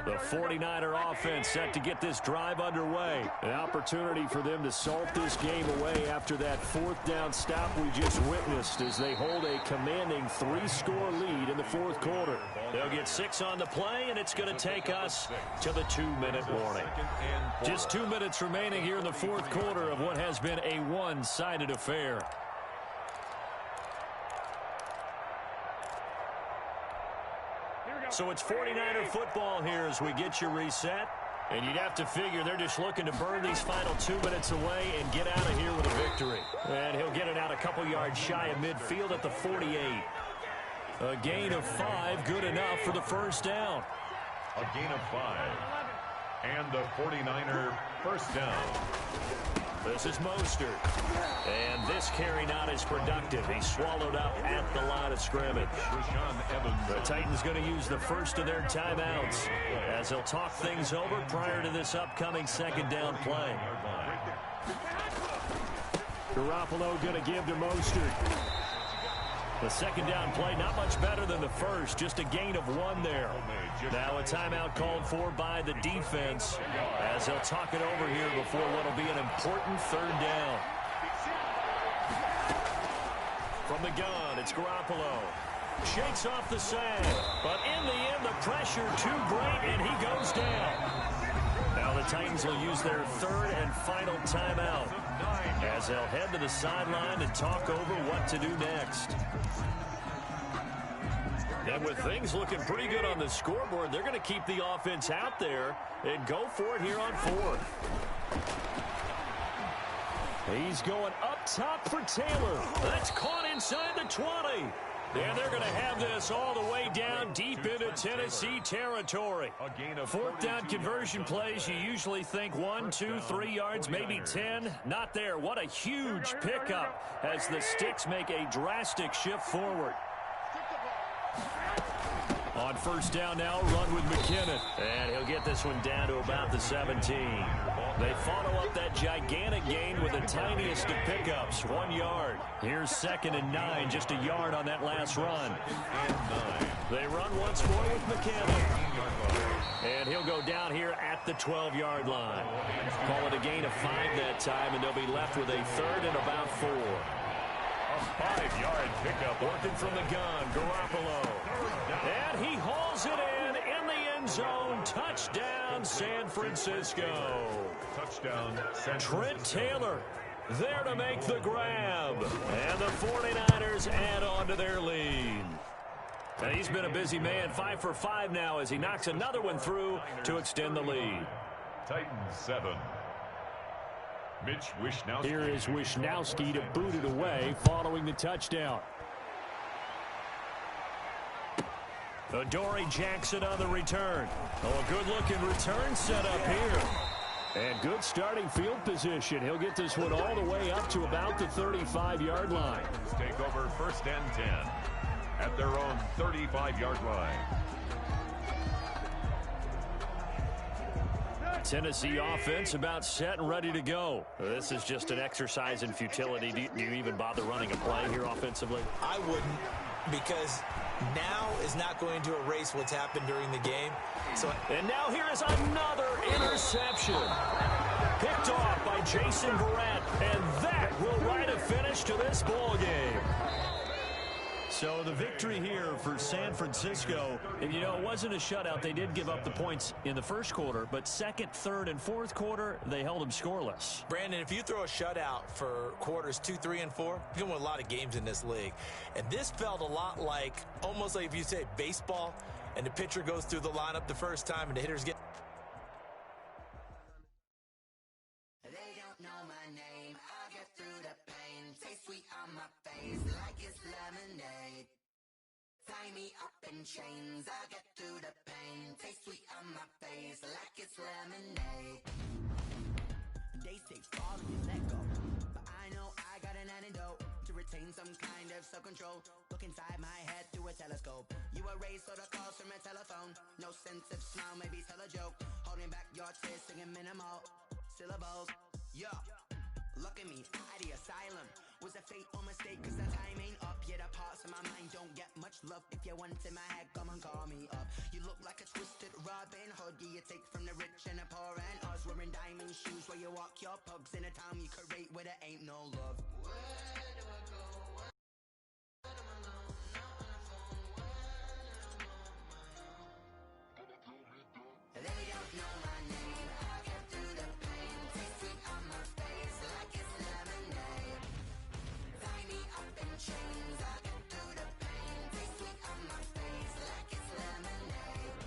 The 49er offense set to get this drive underway. An opportunity for them to salt this game away after that fourth down stop we just witnessed as they hold a commanding 3-score lead in the fourth quarter. They'll get 6 on the play, and it's going to take us to the 2-minute warning. Just 2 minutes remaining here in the fourth quarter of what has been a one-sided affair. So it's 49er football here as we get you reset. And you'd have to figure they're just looking to burn these final 2 minutes away and get out of here with a victory. And he'll get it out a couple yards shy of midfield at the 48. A gain of 5, good enough for the first down. A gain of 5. And the 49er first down. This is Mostert. And this carry not as productive. He's swallowed up at the line of scrimmage. The Titans going to use the first of their timeouts as they'll talk things over prior to this upcoming second down play. Garoppolo going to give to Mostert. The second down play, not much better than the first, just a gain of 1 there. Now a timeout called for by the defense as they'll talk it over here before what will be an important third down. From the gun, it's Garoppolo. Shakes off the sag, but in the end, the pressure too great, and he goes down. Now the Titans will use their third and final timeout as they'll head to the sideline and talk over what to do next. And with things looking pretty good on the scoreboard, they're going to keep the offense out there and go for it here on fourth. He's going up top for Taylor. That's caught inside the 20. And they're going to have this all the way down deep into Tennessee territory. Fourth down conversion plays, you usually think 1, 2, 3 yards, maybe 10. Not there. What a huge pickup as the Sticks make a drastic shift forward. On first down now, run with McKinnon. And he'll get this one down to about the 17. They follow up that gigantic gain with the tiniest of pickups, 1 yard. Here's 2nd and 9, just a yard on that last run. They run once more with McKinnon. And he'll go down here at the 12-yard line. Call it a gain of 5 that time, and they'll be left with a third and about 4. A 5-yard pickup. Working from the gun, Garoppolo. And he hauls it in the end zone. Touchdown, San Francisco. Touchdown, San Francisco. Trent Taylor There to make the grab. And the 49ers add on to their lead. And he's been a busy man, 5 for 5 now as he knocks another one through to extend the lead. Titans 7. Mitch Wishnowsky. Here is Wishnowsky to boot it away following the touchdown. Adoree Jackson on the return. Oh, a good-looking return set up here. And good starting field position. He'll get this one all the way up to about the 35-yard line. Take over 1st and 10 at their own 35-yard line. Tennessee offense about set and ready to go. This is just an exercise in futility. Do you even bother running a play here offensively? I wouldn't, because now is not going to erase what's happened during the game. And now here is another interception. Picked off by Jason Verrett, and that will write a finish to this ball game. So the victory here for San Francisco, and you know, it wasn't a shutout. They did give up the points in the first quarter, but second, third, and fourth quarter, they held them scoreless. Brandon, if you throw a shutout for quarters 2, 3, and 4, you can win a lot of games in this league. And this felt a lot like, almost like if you say baseball, and the pitcher goes through the lineup the first time, and the hitters get... They don't know my name. I get through the pain. Taste sweet on my face like it's lemonade. Tie me up in chains. I get through the pain. Taste sweet on my face like it's lemonade. They say fall and let go, but I know I got an antidote to retain some kind of self-control. Look inside my head through a telescope. You erase all the calls from a telephone. No sense of smile, maybe tell a joke. Holding back your tears, singing minimal syllables. Yeah, look at me, at the asylum. Was a fate or mistake, cause the time ain't up. Yet the parts of my mind don't get much love. If you want in my head, come and call me up. You look like a twisted Robin Hood. You take from the rich and the poor and us. Wearing diamond shoes where you walk your pugs in a town you create where there ain't no love. Where do I go? When I'm alone, not on the phone. When I'm on my own. They don't know my name. I get through the pain. Taste sweet on my face like it's lemonade. Tie me up in chains. I get through the pain. Taste sweet on my face like it's lemonade.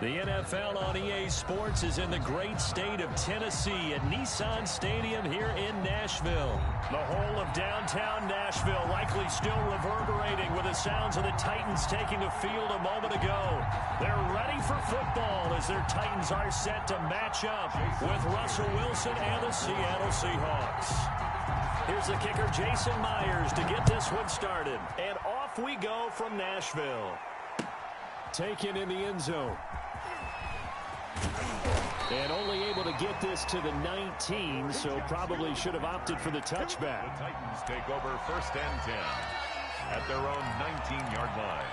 The NFL on EA Sports is in the great state of Tennessee at Nissan Stadium here in Nashville. The whole of downtown Nashville likely still reverberating with the sounds of the Titans taking the field a moment ago. They're ready for football as their Titans are set to match up with Russell Wilson and the Seattle Seahawks. Here's the kicker, Jason Myers, to get this one started. And off we go from Nashville. Taken in the end zone. And only able to get this to the 19, so probably should have opted for the touchback. The Titans take over 1st and 10 at their own 19-yard line.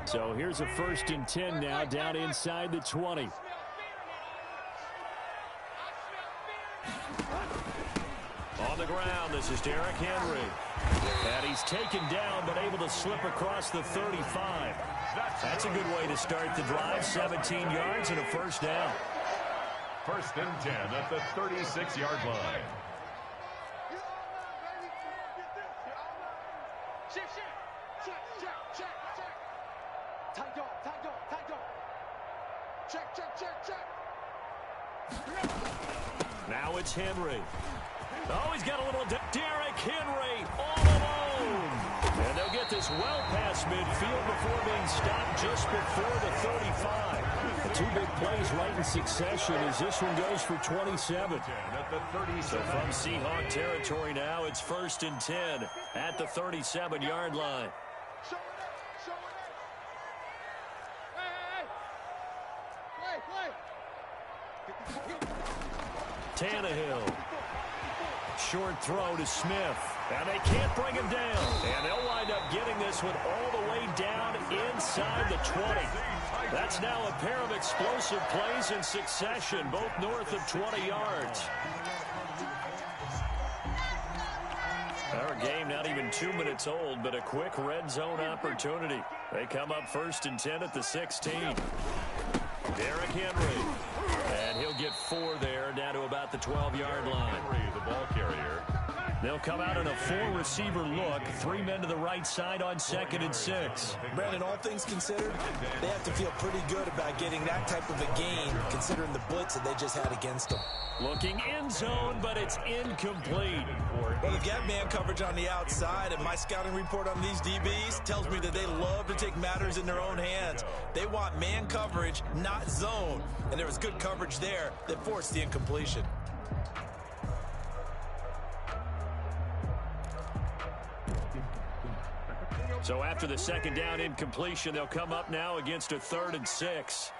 So here's a 1st and 10 now down inside the 20. On the ground, this is Derrick Henry. And he's taken down, but able to slip across the 35. That's a good way to start the drive. 17 yards and a 1st down. 1st and 10 at the 36-yard line. Now it's Henry. Oh, he's got a little... Derrick Henry all alone. And they'll get this well past midfield before being stopped just before the 35. 2 big plays right in succession as this one goes for 27. So from Seahawk territory now, it's 1st and 10 at the 37-yard line. Tannehill. Short throw to Smith. And they can't bring him down. And they'll wind up getting this one all the way down inside the 20. That's now a pair of explosive plays in succession, both north of 20 yards. game, not even 2 minutes old, but a quick red zone opportunity. They come up 1st and 10 at the 16. Derrick Henry. And he'll get 4 there, down to about the 12-yard line. Henry, the ball carrier. They'll come out in a 4-receiver look. 3 men to the right side on 2nd and 6. Brandon, all things considered, they have to feel pretty good about getting that type of a gain, considering the blitz that they just had against them. Looking end zone, but it's incomplete. Well, they've got man coverage on the outside, and my scouting report on these DBs tells me that they love to take matters in their own hands. They want man coverage, not zone. And there was good coverage there that forced the incompletion. So after the 2nd down incompletion, they'll come up now against a 3rd and 6.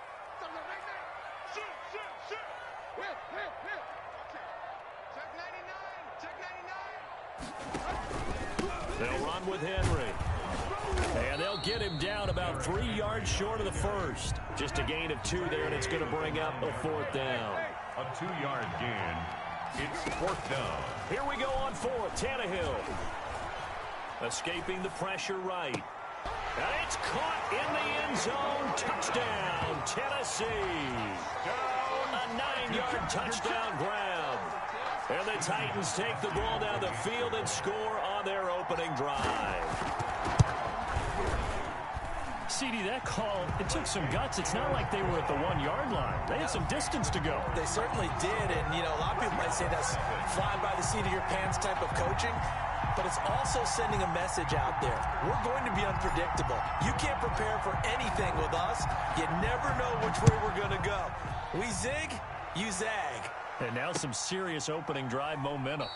They'll run with Henry. And they'll get him down about 3 yards short of the first. Just a gain of 2 there, and it's going to bring up a 4th down. A 2-yard gain. It's 4th down. Here we go on 4th. Tannehill. Escaping the pressure right. And it's caught in the end zone. Touchdown, Tennessee. A 9-yard touchdown grab. And the Titans take the ball down the field and score on their opening drive. CD, that call, it took some guts. It's not like they were at the 1-yard line. They had some distance to go. They certainly did, and, you know, a lot of people might say that's fly by the seat of your pants type of coaching, but it's also sending a message out there. We're going to be unpredictable. You can't prepare for anything with us. You never know which way we're going to go. We zig, you zag. And now some serious opening drive momentum.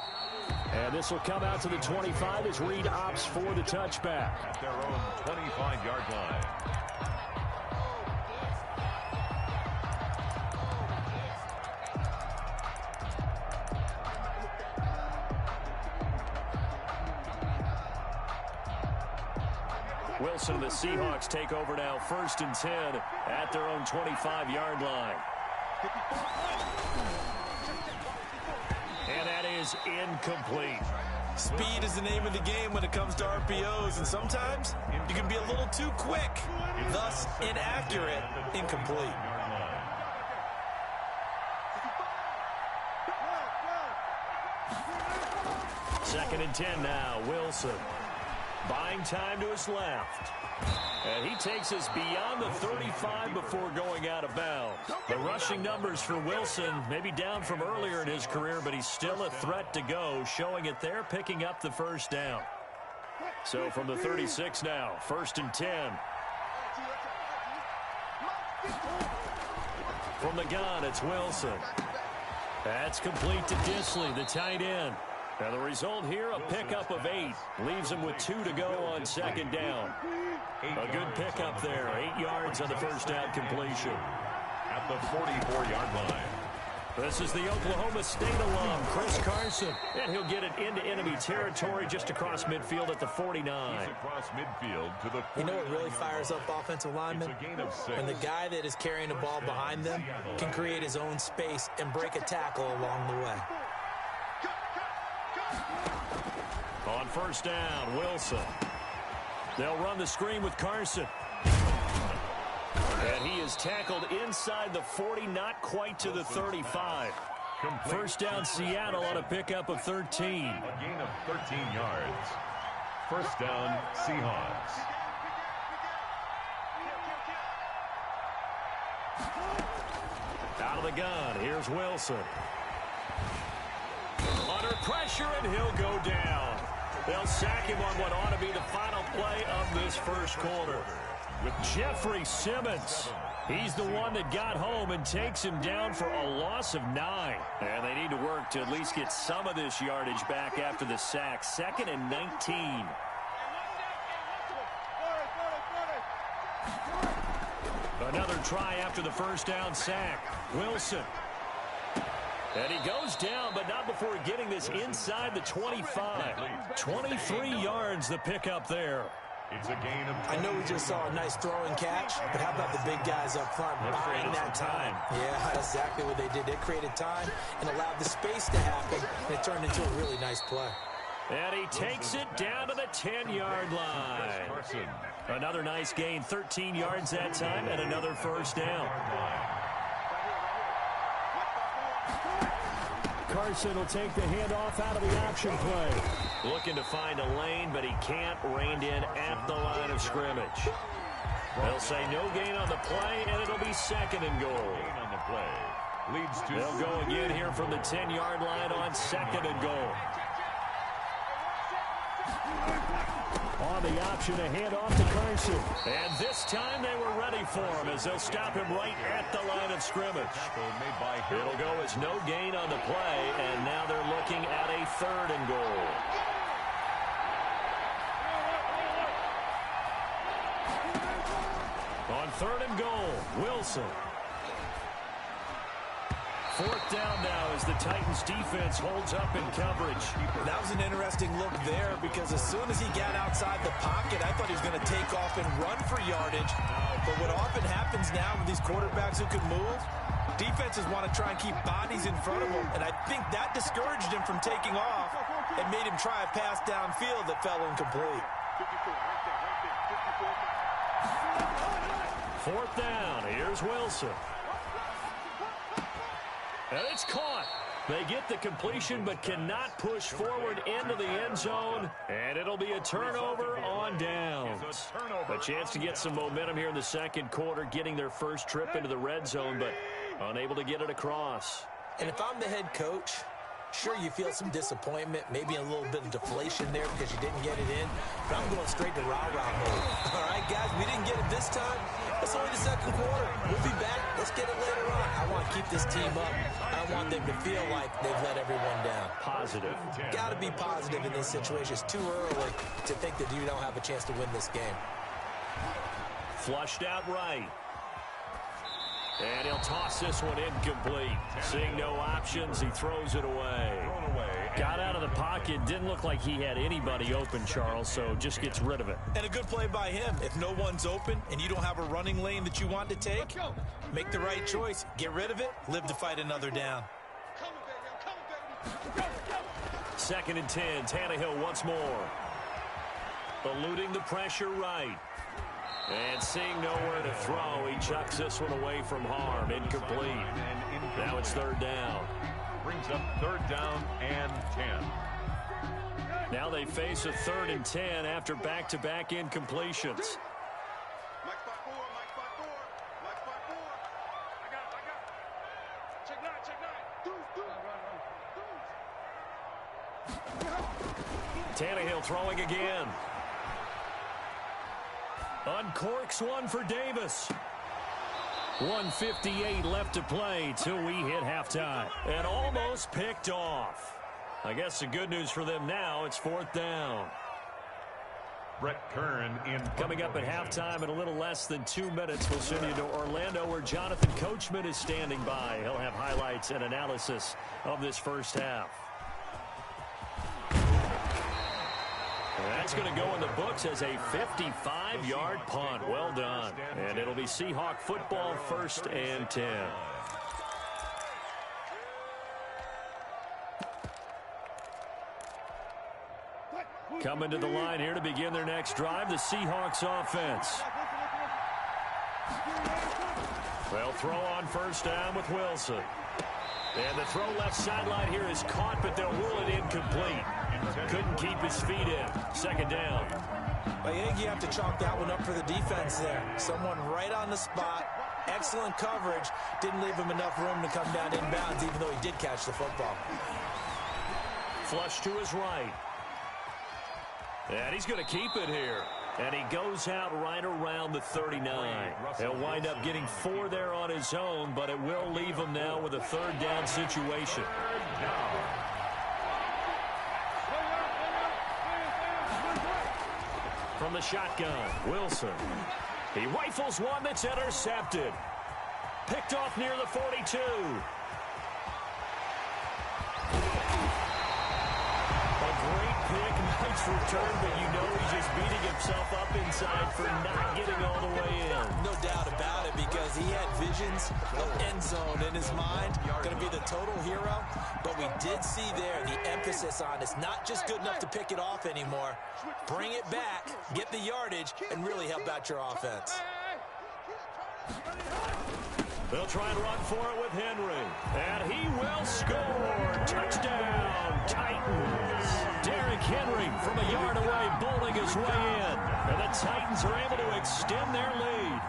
And this will come out to the 25 as Reed opts for the touchback. At their own 25-yard line. Wilson and the Seahawks take over now, 1st and 10 at their own 25-yard line. And that is incomplete. Speed is the name of the game when it comes to RPOs, and sometimes you can be a little too quick, thus inaccurate, incomplete. 2nd and 10 now, Wilson. Buying time to his left. And he takes us beyond the 35 before going out of bounds. The rushing numbers for Wilson maybe down from earlier in his career, but he's still a threat to go, showing it there, picking up the 1st down. So from the 36 now, 1st and 10. From the gun, it's Wilson. That's complete to Disley, the tight end. Now the result here, a pickup of 8. Leaves him with 2 to go on 2nd down. A good pickup there. 8 yards on the 1st down completion. At the 44-yard line. This is the Oklahoma State alum, Chris Carson. And he'll get it into enemy territory just across midfield at the 49. He's across midfield to the 49. You know what really fires up offensive linemen? When the guy that is carrying the ball behind them can create his own space and break a tackle along the way. On 1st down, Wilson. They'll run the screen with Carson. And he is tackled inside the 40, not quite to the 35. 1st down, Seattle on a pickup of 13. A gain of 13 yards. 1st down, Seahawks. Out of the gun, here's Wilson. Under pressure, and he'll go down. They'll sack him on what ought to be the final play of this 1st quarter. With Jeffrey Simmons, he's the one that got home and takes him down for a loss of 9. And they need to work to at least get some of this yardage back after the sack. 2nd and 19. Another try after the 1st down sack. Wilson. And he goes down, but not before getting this inside the 25. 23 yards the pickup there. It's a gain of 20. I know we just saw a nice throwing catch, but how about the big guys up front buying that time? Yeah, that's exactly what they did. They created time and allowed the space to happen, and it turned into a really nice play. And he takes it down to the 10-yard line. Another nice gain, 13 yards that time, and another first down. Carson will take the handoff out of the option play. Looking to find a lane, but he can't. Reined in at the line of scrimmage. They'll say no gain on the play, and it'll be second and goal. They'll go again here from the 10-yard line on second and goal. On the option, a handoff to Carson. And this time they were ready for him as they'll stop him right at the line of scrimmage. It'll go as no gain on the play, and now they're looking at a third and goal. On third and goal, Wilson. Fourth down now as the Titans defense holds up in coverage. That was an interesting look there because as soon as he got outside the pocket, I thought he was going to take off and run for yardage. But what often happens now with these quarterbacks who can move, defenses want to try and keep bodies in front of them. And I think that discouraged him from taking off and made him try a pass downfield that fell incomplete. Fourth down. Here's Wilson. And it's caught. They get the completion but cannot push forward into the end zone. And it'll be a turnover on downs. A chance to get some momentum here in the second quarter, getting their first trip into the red zone, but unable to get it across. And if I'm the head coach, sure, you feel some disappointment, maybe a little bit of deflation there because you didn't get it in. But I'm going straight to rah-rah mode. All right, guys, we didn't get it this time. It's only the second quarter. We'll be back. Let's get it later on. I want to keep this team up. I want them to feel like they've let everyone down. Positive. Got to be positive in this situation. It's too early to think that you don't have a chance to win this game. Flushed out right. And he'll toss this one incomplete. Seeing no options, he throws it away. Got out of the pocket. Didn't look like he had anybody open, Charles, so just gets rid of it. And a good play by him. If no one's open and you don't have a running lane that you want to take, make the right choice. Get rid of it. Live to fight another down. Second and 10. Tannehill once more. Eluding the pressure right. And seeing nowhere to throw, he chucks this one away from harm. Incomplete. Now it's third down. Brings up third down and 10. Now they face a third and 10 after back-to-back incompletions. Tannehill throwing again. Uncorks one for Davis. 1:58 left to play till we hit halftime. And almost picked off. I guess the good news for them now, it's fourth down. Brett Kern in. Coming up at halftime in a little less than 2 minutes, we'll send you to Orlando where Jonathan Coachman is standing by. He'll have highlights and analysis of this first half. That's going to go in the books as a 55-yard punt. Well done. And it'll be Seahawk football, first and 10. Coming to the line here to begin their next drive, the Seahawks offense. They'll throw on first down with Wilson. And the throw left sideline here is caught, but they'll rule it incomplete. Couldn't keep his feet in. Second down. I think you have to chalk that one up for the defense there. Someone right on the spot. Excellent coverage. Didn't leave him enough room to come down inbounds, even though he did catch the football. Flush to his right. And he's going to keep it here. And he goes out right around the 39. He'll wind up getting 4 there on his own, but it will leave him now with a third down situation. From the shotgun, Wilson. He rifles one that's intercepted. Picked off near the 42. A great pick. Nice return, but you know he's just beating himself up inside for not getting all the way in. No doubt about it, because he had visions of end zone in his mind. Going to be the total hero. But we did see there the emphasis on it's not just good enough to pick it off anymore. Bring it back, get the yardage, and really help out your offense. They'll try and run for it with Henry. And he will score. Touchdown, Titans. Derrick Henry from a yard away, bowling his way in. And the Titans are able to extend their lead.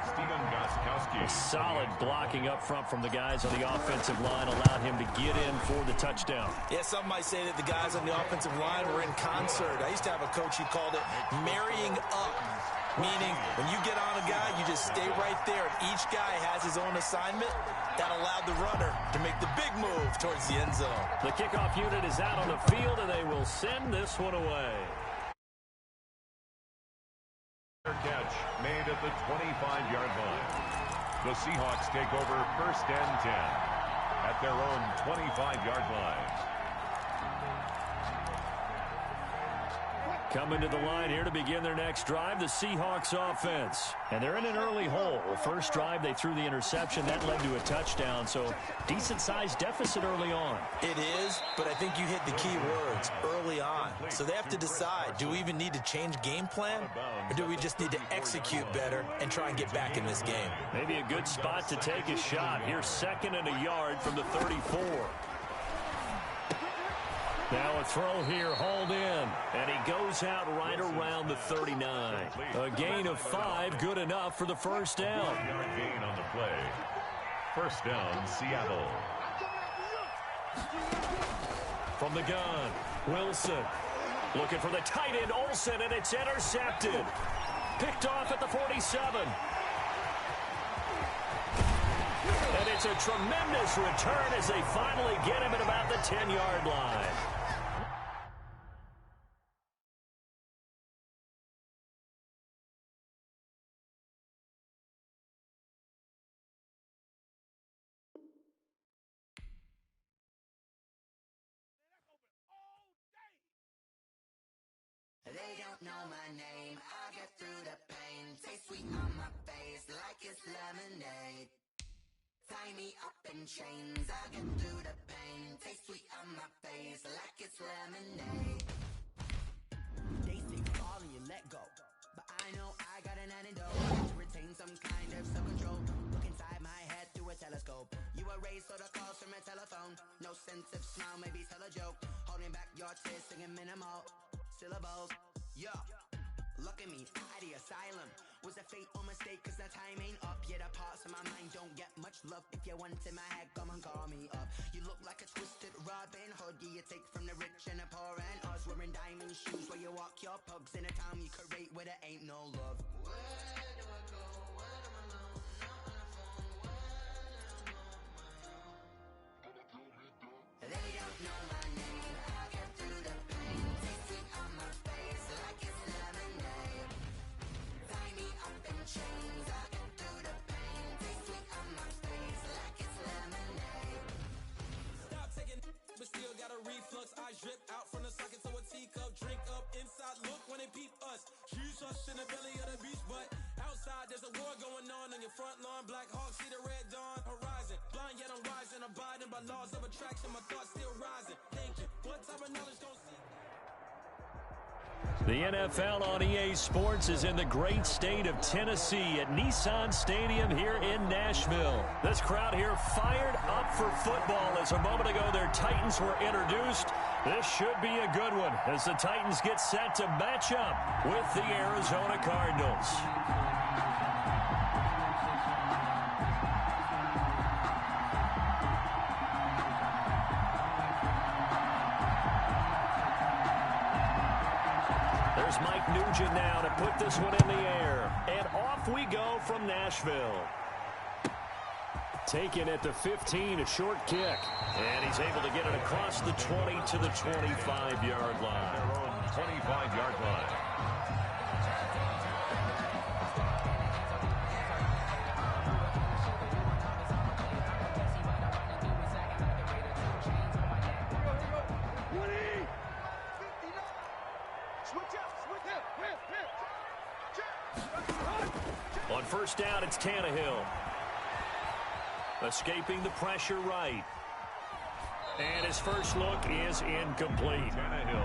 Solid blocking up front from the guys on the offensive line allowed him to get in for the touchdown. Yeah, some might say that the guys on the offensive line were in concert. I used to have a coach who called it marrying up. Meaning, when you get on a guy, you just stay right there. And each guy has his own assignment. That allowed the runner to make the big move towards the end zone. The kickoff unit is out on the field, and they will send this one away. Catch made at the 25-yard line. The Seahawks take over 1st and 10 at their own 25-yard line. Coming to the line here to begin their next drive, the Seahawks offense. And they're in an early hole. First drive, they threw the interception. That led to a touchdown, so decent-sized deficit early on. It is, but I think you hit the key words, early on. So they have to decide, do we even need to change game plan, or do we just need to execute better and try and get back in this game? Maybe a good spot to take a shot. Here's 2nd and a yard from the 34. Now a throw here, hauled in, and he goes out right around the 39. A gain of 5, good enough for the first down. 1-yard gain on the play. First down, Seattle. From the gun, Wilson. Looking for the tight end, Olsen, and it's intercepted. Picked off at the 47. And it's a tremendous return as they finally get him at about the 10-yard line. They don't know my name, I get through the pain. Taste sweet on my face like it's lemonade. Tie me up in chains, I get through the pain. Taste sweet on my face like it's lemonade. They say fall and you let go, but I know I got an antidote to retain some kind of self-control. Look inside my head through a telescope. You erase all the calls from a telephone. No sense of smile, maybe tell a joke. Holding back your tears, singing minimal syllables. Yeah, look at me, out the asylum. Was a fate or mistake, cause the time ain't up. Yeah, the parts of my mind don't get much love. If you want in my head, come and call me up. You look like a twisted Robin Hood. Yeah, you take from the rich and the poor and us. Wearing diamond shoes where you walk your pugs. In a town you create where there ain't no love. Where do I go? Where am I alone? Not on the phone. When I'm on my own. They don't know my name. I get through the pain. Taste sweet on my face like it's lemonade. Tie me up in chains. I get through the pain. Taste sweet on my face like it's lemonade. Stop taking but still got a reflux. I drip out from the socket to a teacup. Drink up inside, look when they peep us. Jesus in the belly of the beach, but outside there's a war going on your front lawn. Black Hawk, see the red dawn horizon. Blind yet I'm rising, abiding by laws of attraction. My thoughts still rising. Thinking, what type of knowledge gon' see? The NFL on EA Sports is in the great state of Tennessee at Nissan Stadium here in Nashville. This crowd here fired up for football as a moment ago their Titans were introduced. This should be a good one as the Titans get set to match up with the Arizona Cardinals. There's Mike Nugent now to put this one in the air. And off we go from Nashville. Taken at the 15, a short kick. And he's able to get it across the 20 to the 25-yard line. Their own 25-yard line. On first down, it's Tannehill. Escaping the pressure right. And his first look is incomplete.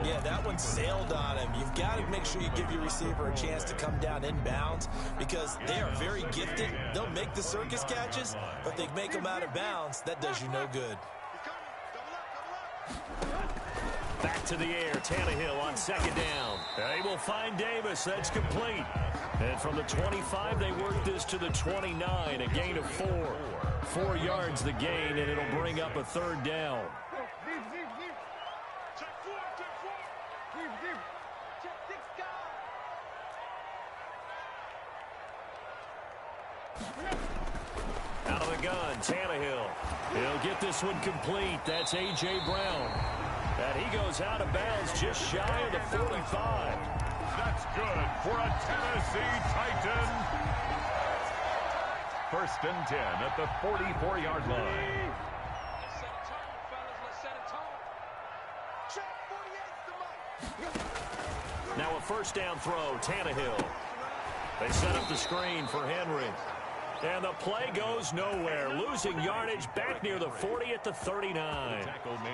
Yeah, that one sailed on him. You've got to make sure you give your receiver a chance to come down inbounds because they are very gifted. They'll make the circus catches, but they make them out of bounds. That does you no good. Back to the air, Tannehill on second down. They will find Davis. That's complete. And from the 25, they work this to the 29, a gain of 4. 4 yards the gain, and it'll bring up a third down. Out of the gun, Tannehill. He'll get this one complete. That's A.J. Brown. And he goes out of bounds just shy of the 45. That's good for a Tennessee Titan. First and 10 at the 44-yard line. Now a first down throw, Tannehill. They set up the screen for Henry. And the play goes nowhere. Losing yardage back near the 40 at the 39.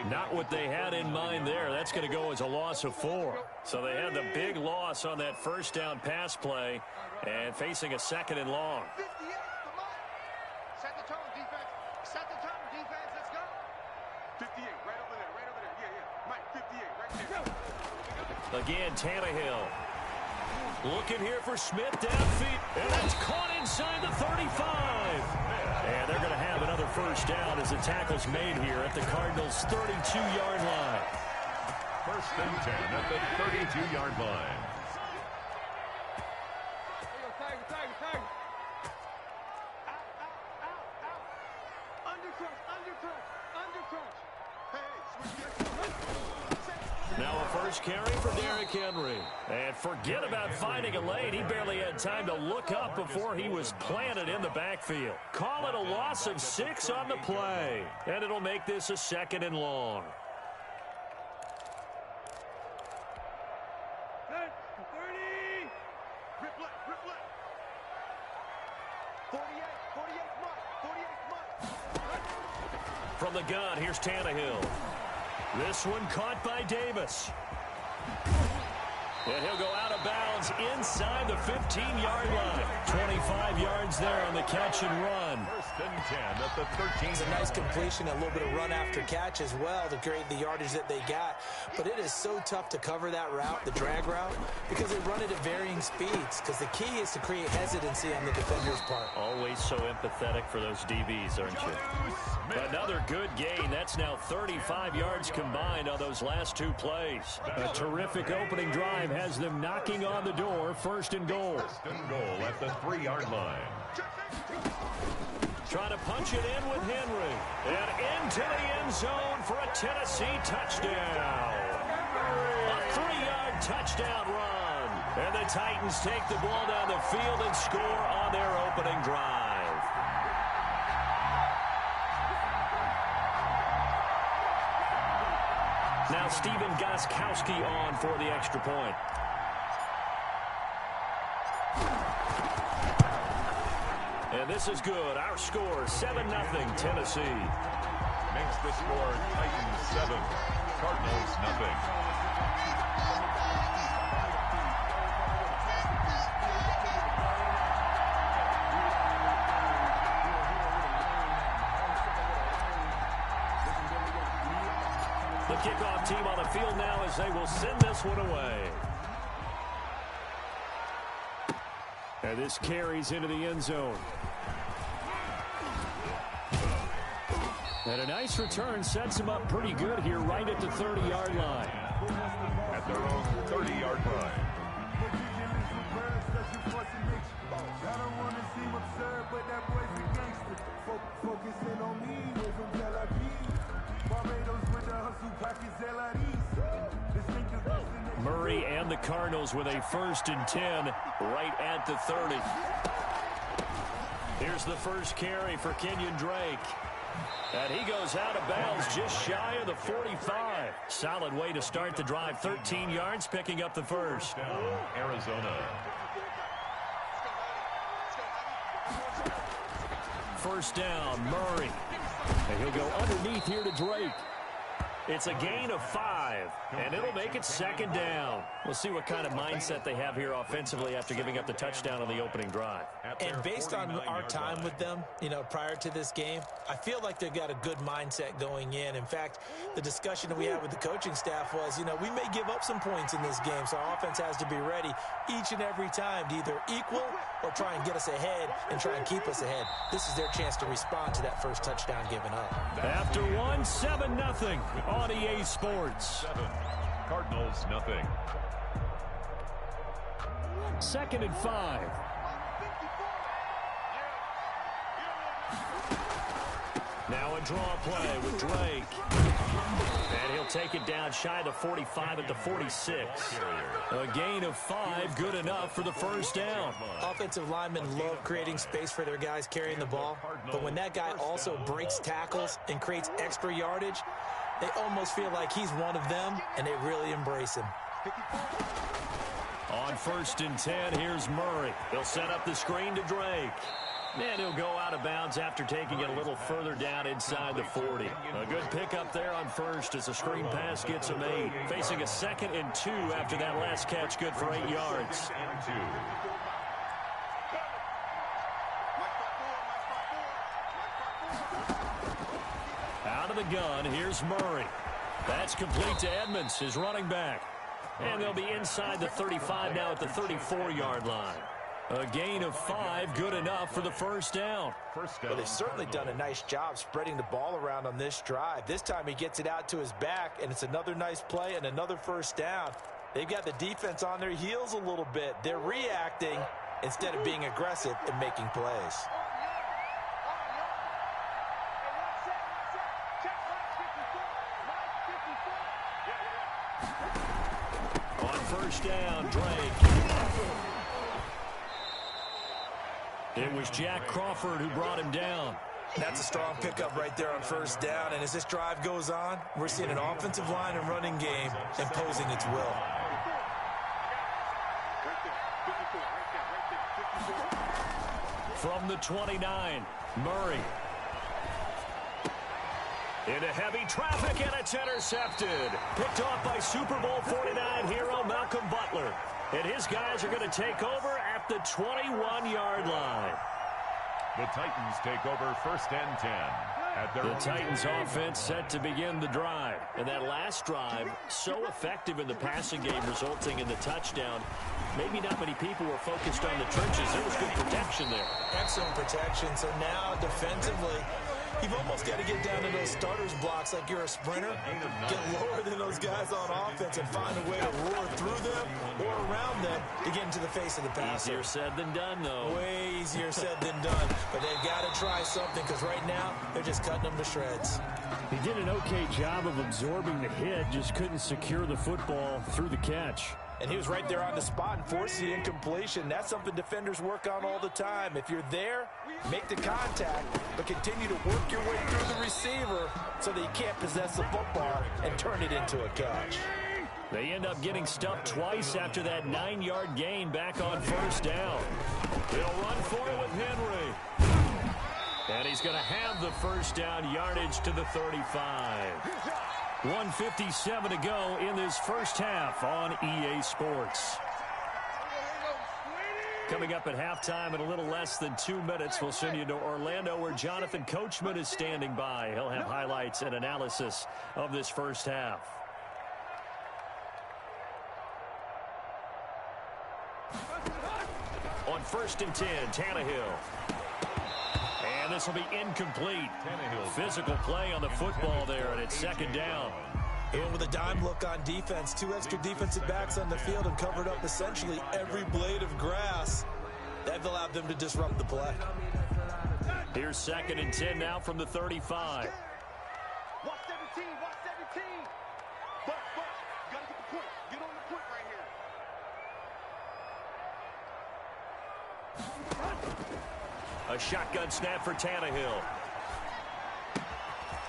Not what they had in mind there. That's going to go as a loss of 4. So they had the big loss on that first down pass play and facing a second and long. Set the tone, defense. Set the tone, defense. Let's go. 58, right over there, right over there. Yeah. Mike, 58, right there. Again, Tannehill. Looking here for Smith downfield. And that's caught inside the 35. And they're going to have another first down as the tackle's made here at the Cardinals' 32-yard line. First and 10 at the 32-yard line. Tiger. Out. Undercrush. Hey, switch. Now a first carry for Derrick Henry. And forget about finding a lane. He barely had time to look up before he was planted in the backfield. Call it a loss of 6 on the play. And it'll make this a second and long. 30. Rip left. 48 mark. From the gun, here's Tannehill. This one caught by Davis. And he'll go out of bounds inside the 15-yard line. 25 yards there on the catch and run. First and 10 at the 13. It's a nice completion, a little bit of run after catch as well to create the yardage that they got. But it is so tough to cover that route, the drag route, because they run it at varying speeds. Because the key is to create hesitancy on the defender's part. Always so empathetic for those DBs, aren't you? Another good gain. That's now 35 yards combined on those last 2 plays. A terrific opening drive has them knocking on the door. First and goal. First and goal at the 3-yard line. Trying to punch it in with Henry. And into the end zone for a Tennessee touchdown. A 3-yard touchdown run. And the Titans take the ball down the field and score on their opening drive. Now Stephen Gostkowski on for the extra point. And this is good. Our score, 7-0 Tennessee. Makes the score Titans 7, Cardinals nothing. The kickoff team on the field now as they will send this one away. And this carries into the end zone. And a nice return sets him up pretty good here right at the 30-yard line. At their own 30-yard line. Murray and the Cardinals with a 1st and 10 right at the 30. Here's the first carry for Kenyon Drake. And he goes out of bounds just shy of the 45. Solid way to start the drive. 13 yards, picking up the first. Down, Arizona. first down. Murray. And he'll go underneath here to Drake. It's a gain of 5, and it'll make it second down. We'll see what kind of mindset they have here offensively after giving up the touchdown on the opening drive. And based on our time with them, prior to this game, I feel like they've got a good mindset going in. In fact, the discussion that we had with the coaching staff was, we may give up some points in this game, so our offense has to be ready each and every time to either equal or try and get us ahead and try and keep us ahead. This is their chance to respond to that first touchdown given up. After 7-0 on EA Sports. 7, Cardinals nothing. 2nd and 5. Now a draw play with Drake. And he'll take it down shy of the 45 at the 46. A gain of 5, good enough for the first down. Offensive linemen love creating space for their guys carrying the ball. But when that guy also breaks tackles and creates extra yardage, they almost feel like he's one of them, and they really embrace him. On 1st and 10, here's Murray. He'll set up the screen to Drake. And he'll go out of bounds after taking it a little further down inside the 40. A good pickup there on first as the screen pass gets him 8. Facing a 2nd and 2 after that last catch, good for 8 yards. Out of the gun, here's Murray. That's complete to Edmonds, his running back. And they'll be inside the 35 now at the 34-yard line. A gain of 5, good enough for the first down. Well, they've certainly done a nice job spreading the ball around on this drive. This time he gets it out to his back, and it's another nice play and another first down. They've got the defense on their heels a little bit. They're reacting instead of being aggressive and making plays. On first down, Drake. It was Jack Crawford who brought him down. That's a strong pickup right there on first down. And as this drive goes on, we're seeing an offensive line and running game imposing its will. From the 29, Murray. Into heavy traffic, and it's intercepted. Picked off by Super Bowl 49 hero Malcolm Butler. And his guys are going to take over at the 21-yard line. The Titans take over 1st and 10. The Titans offense set to begin the drive. And that last drive, so effective in the passing game, resulting in the touchdown. Maybe not many people were focused on the trenches. There was good protection there. Excellent protection. So now defensively, you've almost got to get down to those starters blocks like you're a sprinter. Get lower than those guys on offense and find a way to roar through them or around them to get into the face of the passer. Easier said than done, though. Way easier said than done. But they've got to try something because right now they're just cutting them to shreds. He did an okay job of absorbing the hit, just couldn't secure the football through the catch. And he was right there on the spot and forced the incompletion. That's something defenders work on all the time. If you're there, make the contact, but continue to work your way through the receiver so that you can't possess the football and turn it into a catch. They end up getting stuffed twice after that 9-yard gain back on first down. He'll run for it with Henry. And he's going to have the first down yardage to the 35. 1:57 to go in this first half on EA Sports. Coming up at halftime in a little less than 2 minutes, we'll send you to Orlando where Jonathan Coachman is standing by. He'll have highlights and analysis of this first half. On 1st and 10, Tannehill. And this will be incomplete. Physical play on the football there, and it's 2nd down. And with a dime look on defense, 2 extra defensive backs on the field and covered up essentially every blade of grass. That allowed them to disrupt the play. Here's 2nd and 10 now from the 35. Watch 17, watch 17. But, you gotta get the point. Get on the point right here. A shotgun snap for Tannehill.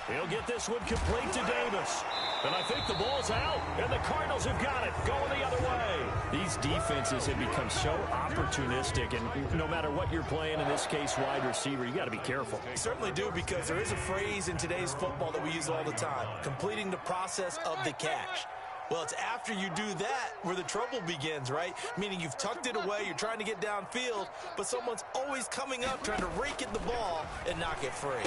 He'll get this one complete to Davis. And I think the ball's out, and the Cardinals have got it, going the other way. These defenses have become so opportunistic, and no matter what you're playing, in this case wide receiver, you got to be careful. Certainly do, because there is a phrase in today's football that we use all the time, completing the process of the catch. Well, it's after you do that where the trouble begins, right? Meaning you've tucked it away, you're trying to get downfield, but someone's always coming up trying to rake at the ball and knock it free.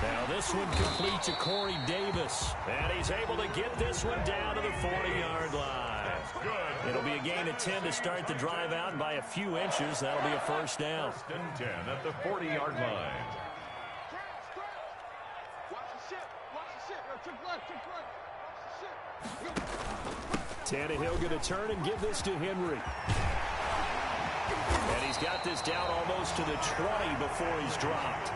Now this one complete to Corey Davis, and he's able to get this one down to the 40-yard line. Good. It'll be a gain of 10 to start the drive out, and by a few inches, that'll be a first down. First and 10 at the 40-yard line. Watch the shit. Watch the shit. Yo, took left. Tannehill going to turn and give this to Henry. And he's got this down almost to the 20 before he's dropped.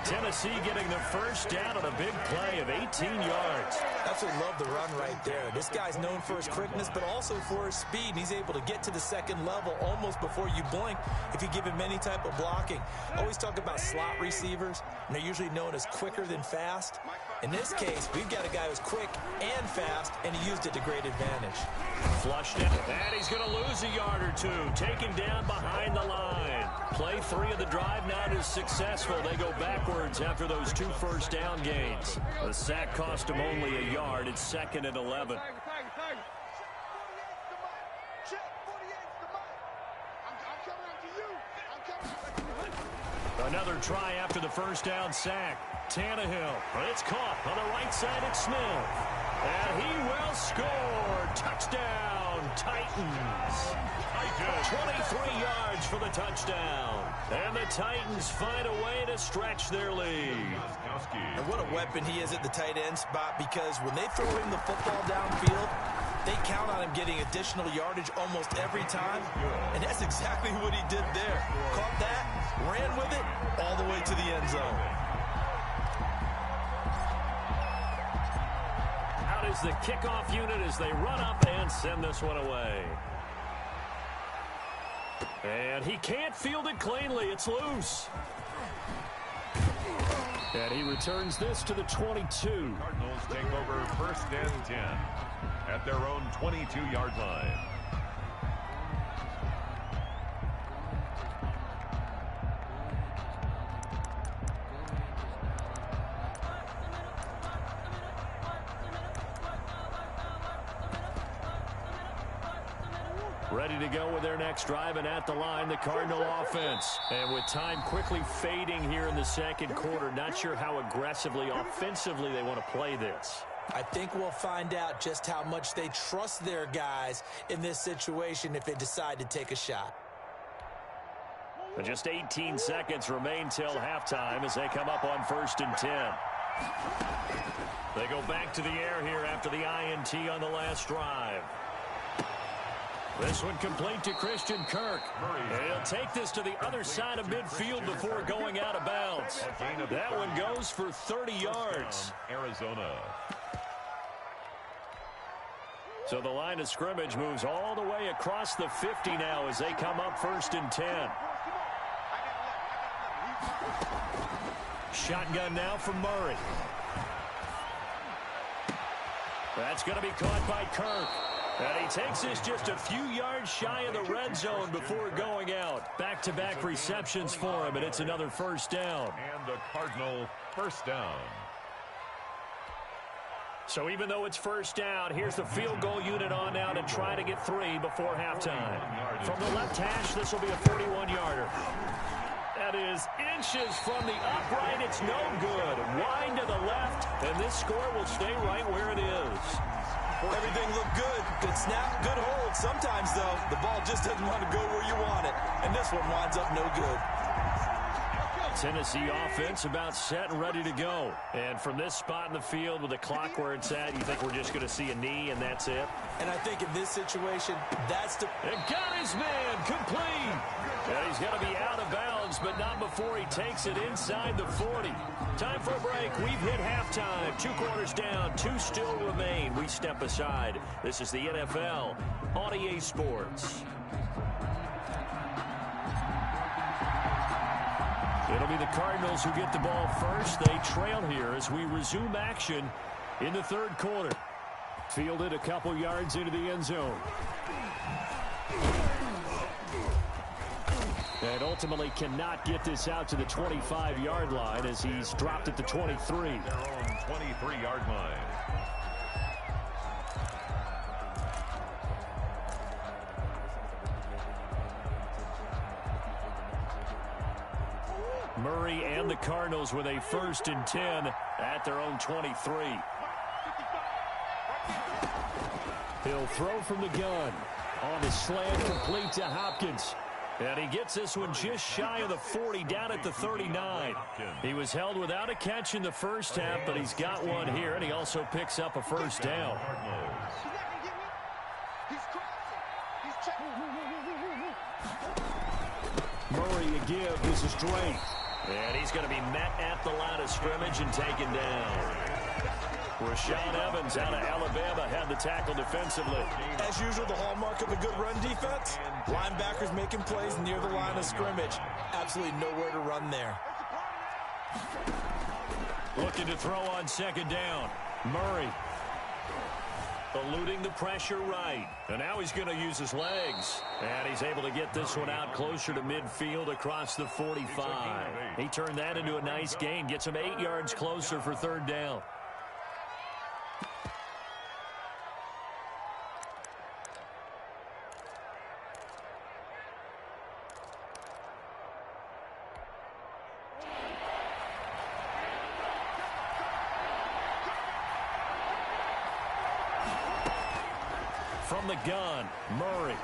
Tennessee getting the first down on a big play of 18 yards. Absolutely love the run right there. This guy's known for his quickness, but also for his speed. And he's able to get to the second level almost before you blink if you give him any type of blocking. Always talk about slot receivers, and they're usually known as quicker than fast. In this case, we've got a guy who's quick and fast, and he used it to great advantage. Flushed it, and he's going to lose a yard or two. Taken down behind the line. Play 3 of the drive not as successful. They go backwards after those 2 first down gains. The sack cost him only a yard. It's 2nd and 11. Another try after the first down sack. Tannehill, it's caught on the right side. It's Smith, and he will score. Touchdown, Titans. 23 yards for the touchdown, and the Titans find a way to stretch their lead. And what a weapon he is at the tight end spot, because when they throw him the football downfield, they count on him getting additional yardage almost every time, and that's exactly what he did there. Caught that, ran with it, all the way to the end zone. Out is the kickoff unit as they run up and send this one away. And he can't field it cleanly. It's loose. And he returns this to the 22. Cardinals take over first and 10 at their own 22-yard line. Ready to go with their next drive, and at the line, the Cardinal offense. And with time quickly fading here in the second quarter, not sure how aggressively, offensively they want to play this. I think we'll find out just how much they trust their guys in this situation if they decide to take a shot. And just 18 seconds remain till halftime as they come up on first and 10. They go back to the air here after the INT on the last drive. This one complete to Christian Kirk. And he'll take this to the other side of midfield before going out of bounds. That one goes for 30 yards. Arizona. So the line of scrimmage moves all the way across the 50 now as they come up first and 10. Shotgun now from Murray. That's going to be caught by Kirk. And he takes this just a few yards shy of the red zone before going out. Back-to-back receptions for him, and it's another first down. And the Cardinal first down. So even though it's first down, here's the field goal unit on now to try to get 3 before halftime. From the left hash, this will be a 41-yarder. That is inches from the upright. It's no good. Wide to the left, and this score will stay right where it is. Everything looked good. Good snap, good hold. Sometimes, though, the ball just doesn't want to go where you want it. And this one winds up no good. Tennessee offense about set and ready to go. And from this spot in the field with the clock where it's at, you think we're just going to see a knee and that's it? And I think in this situation, that's the... It got his man complete. And he's going to be out of bounds, but not before he takes it inside the 40. Time for a break. We've hit halftime. 2 quarters down. 2 still remain. We step aside. This is the NFL on EA Sports. It'll It'll be the Cardinals who get the ball first. They trail here as we resume action in the third quarter. Fielded a couple yards into the end zone. And ultimately cannot get this out to the 25-yard line as he's dropped at the 23. Their own 23-yard line. Murray and the Cardinals with a 1st and 10 at their own 23. He'll throw from the gun. On the slant, complete to Hopkins. And he gets this one just shy of the 40, down at the 39. He was held without a catch in the first half, but he's got one here, and he also picks up a first down. Murray a give. This is Drake. And he's going to be met at the line of scrimmage and taken down. Rashaan Evans out of Alabama had the tackle defensively. As usual, the hallmark of a good run defense, linebackers making plays near the line of scrimmage. Absolutely nowhere to run there. Looking to throw on 2nd down. Murray eluding the pressure right. And now he's going to use his legs. And he's able to get this one out closer to midfield across the 45. He turned that into a nice gain. Gets him 8 yards closer for 3rd down. From the gun, Murray.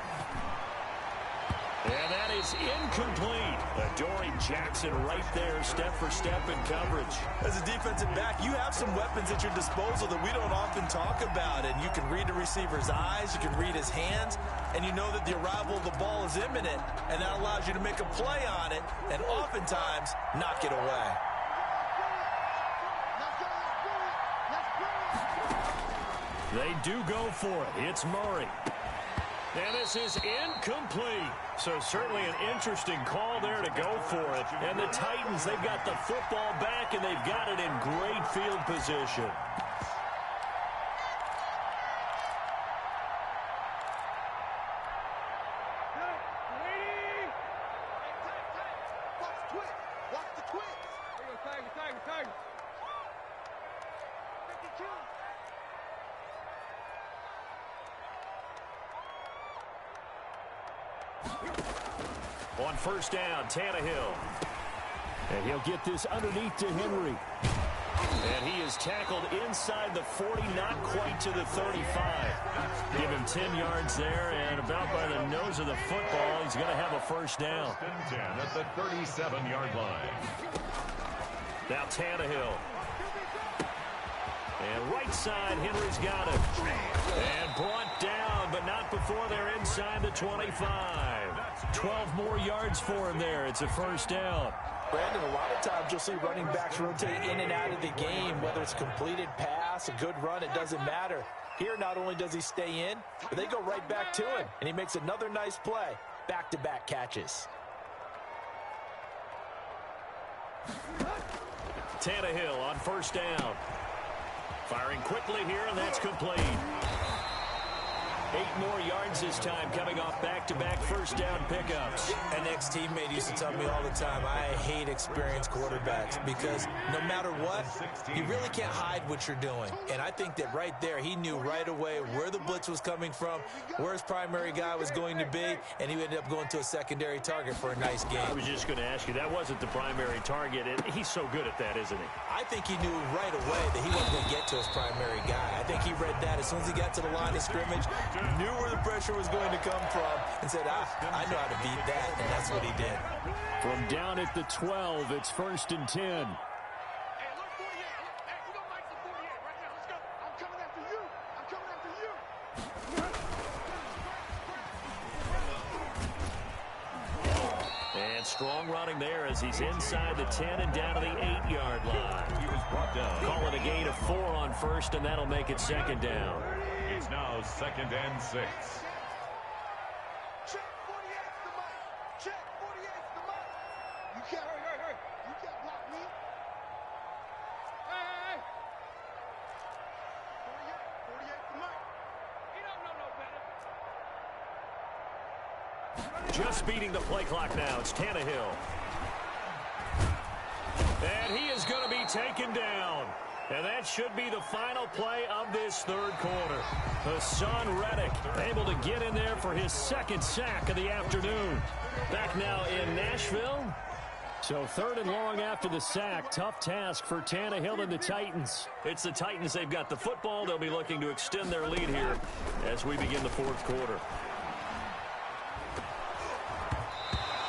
And that is incomplete. Adoree Jackson right there, step for step in coverage. As a defensive back, you have some weapons at your disposal that we don't often talk about. And you can read the receiver's eyes, you can read his hands, and you know that the arrival of the ball is imminent, and that allows you to make a play on it and oftentimes knock it away. They do go for it. It's Murray. And this is incomplete. So certainly an interesting call there to go for it. And the Titans, they've got the football back, and they've got it in great field position. On 1st down, Tannehill. And he'll get this underneath to Henry. And he is tackled inside the 40, not quite to the 35. Give him 10 yards there, and about by the nose of the football, he's going to have a 1st down. 10 at the 37-yard line. Now Tannehill. And right side, Henry's got it. And brought down, but not before they're inside the 25. 12 more yards for him there. It's a 1st down. Brandon, a lot of times you'll see running backs rotate in and out of the game, whether it's a completed pass, a good run, it doesn't matter. Here, not only does he stay in, but they go right back to him, and he makes another nice play. Back-to-back catches. Tannehill on 1st down. Firing quickly here, and that's complete. 8 more yards this time, coming off back-to-back 1st down pickups. An ex-teammate used to tell me all the time, I hate experienced quarterbacks because no matter what, you really can't hide what you're doing. And I think that right there, he knew right away where the blitz was coming from, where his primary guy was going to be, and he ended up going to a secondary target for a nice game. I was just going to ask you, that wasn't the primary target, and he's so good at that, isn't he? I think he knew right away that he wasn't going to get to his primary guy. I think he read that as soon as he got to the line of scrimmage, knew where the pressure was going to come from, and said, I know how to beat that, and that's what he did. From down at the 12, it's 1st and 10. Hey, look, 48. Hey, we don't like the 48 right now. Let's go. I'm coming after you. I'm coming after you. And strong running there as he's inside the 10 and down to the 8-yard line. He was brought down. Call it a gain of 4 on 1st, and that'll make it 2nd down. It's now 2nd and 6. Check 48's the mic. Check 48's the mic. You can't. Hurry. You Just beating the play clock now. It's Tannehill. And he is going to be taken down. And that should be the final play of this third quarter. Hassan Reddick able to get in there for his second sack of the afternoon. Back now in Nashville. So 3rd and long after the sack. Tough task for Tannehill and the Titans. It's the Titans. They've got the football. They'll be looking to extend their lead here as we begin the fourth quarter.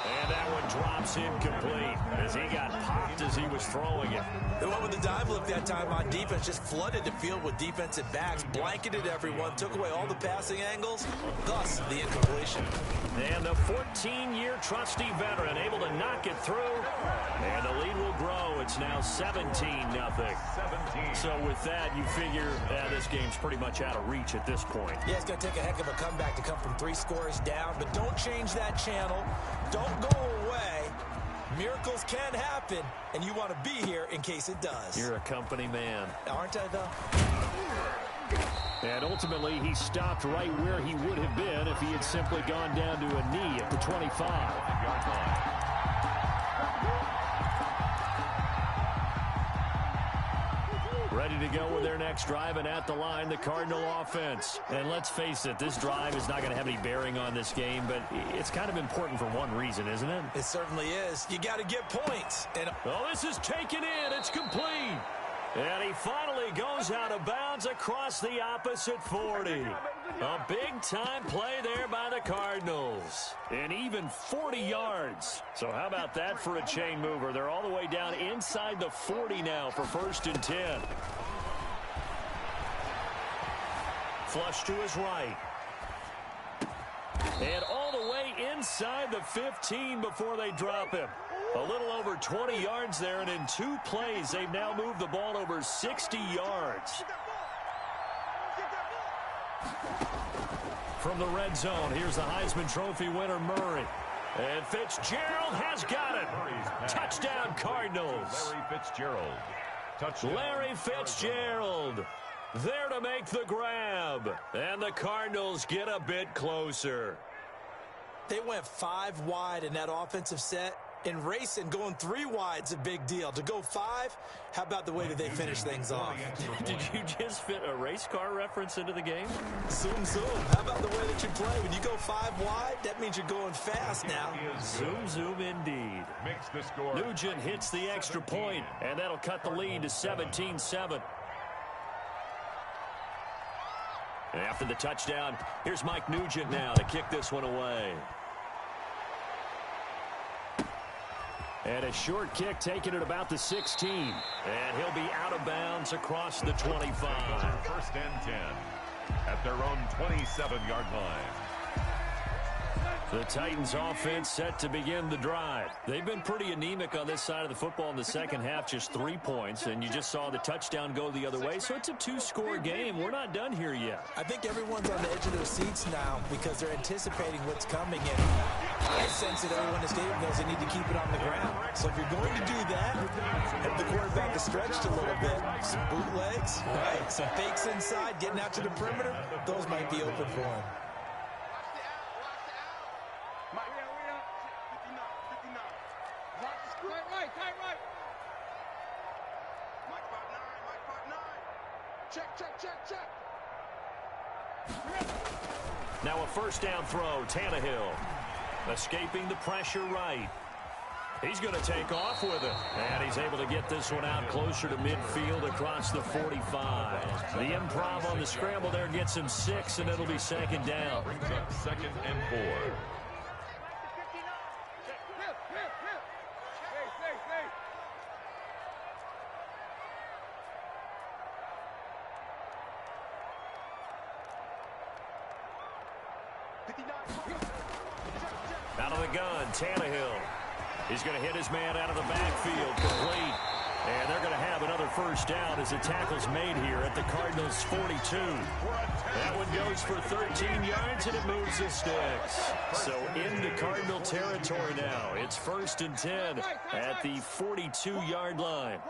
And that one drops incomplete as he got popped as he was throwing it. They went with the dive look that time on defense, just flooded the field with defensive backs, blanketed everyone, took away all the passing angles, thus the incompletion. And the 14-year trusty veteran able to knock it through, and the lead will grow. It's now 17-0. So with that, you figure this game's pretty much out of reach at this point. Yeah, it's going to take a heck of a comeback to come from 3 scores down, but don't change that channel. Don't go away. Miracles can happen, and you want to be here in case it does. You're a company man. Aren't I, though? And ultimately, he stopped right where he would have been if he had simply gone down to a knee at the 25. Ready to go with their next drive, and at the line, the Cardinal offense. And let's face it, this drive is not going to have any bearing on this game, but it's kind of important for one reason, isn't it? It certainly is. You got to get points. And this is taken in. It's complete. And he finally goes out of bounds across the opposite 40. A big-time play there by the Cardinals. And even 40 yards. So how about that for a chain mover? They're all the way down inside the 40 now for 1st and 10. Flush to his right. And all the way inside the 15 before they drop him. A little over 20 yards there, and in 2 plays, they've now moved the ball over 60 yards. From the red zone, here's the Heisman Trophy winner, Murray. And Fitzgerald has got it. Touchdown, Cardinals. Larry Fitzgerald. Touchdown. Larry Fitzgerald there to make the grab. And the Cardinals get a bit closer. they went 5 wide in that offensive set. In racing, going 3 wide's a big deal. To go 5, how about the way that they finish things off? Did you just fit a race car reference into the game? Zoom, zoom. How about the way that you play? When you go 5 wide, that means you're going fast now. Zoom, zoom indeed. Makes the score. Nugent hits the extra point, and that'll cut the lead to 17-7. After the touchdown, here's Mike Nugent now to kick this one away. And a short kick taken at about the 16. And he'll be out of bounds across the 25. First and 10 at their own 27-yard line. The Titans offense set to begin the drive. They've been pretty anemic on this side of the football in the second half, just 3 points, and you just saw the touchdown go the other way. So it's a 2-score game. We're not done here yet. I think everyone's on the edge of their seats now because they're anticipating what's coming, and I sense that everyone in the stadium knows they need to keep it on the ground. So if you're going to do that, have the quarterback is stretched a little bit. Some bootlegs, right? Some fakes inside, getting out to the perimeter. Those might be open for him. Now a first down throw, Tannehill. Escaping the pressure right. He's going to take off with it. And he's able to get this one out closer to midfield across the 45. The improv on the scramble there gets him 6, and it'll be second down. Brings up 2nd and 4. Out of the gun, Tannehill. He's going to hit his man out of the backfield, complete. And they're going to have another first down as the tackle's made here at the Cardinals' 42. That one goes for 13 yards, and it moves the sticks. So into Cardinal territory now. It's 1st and 10 at the 42-yard line.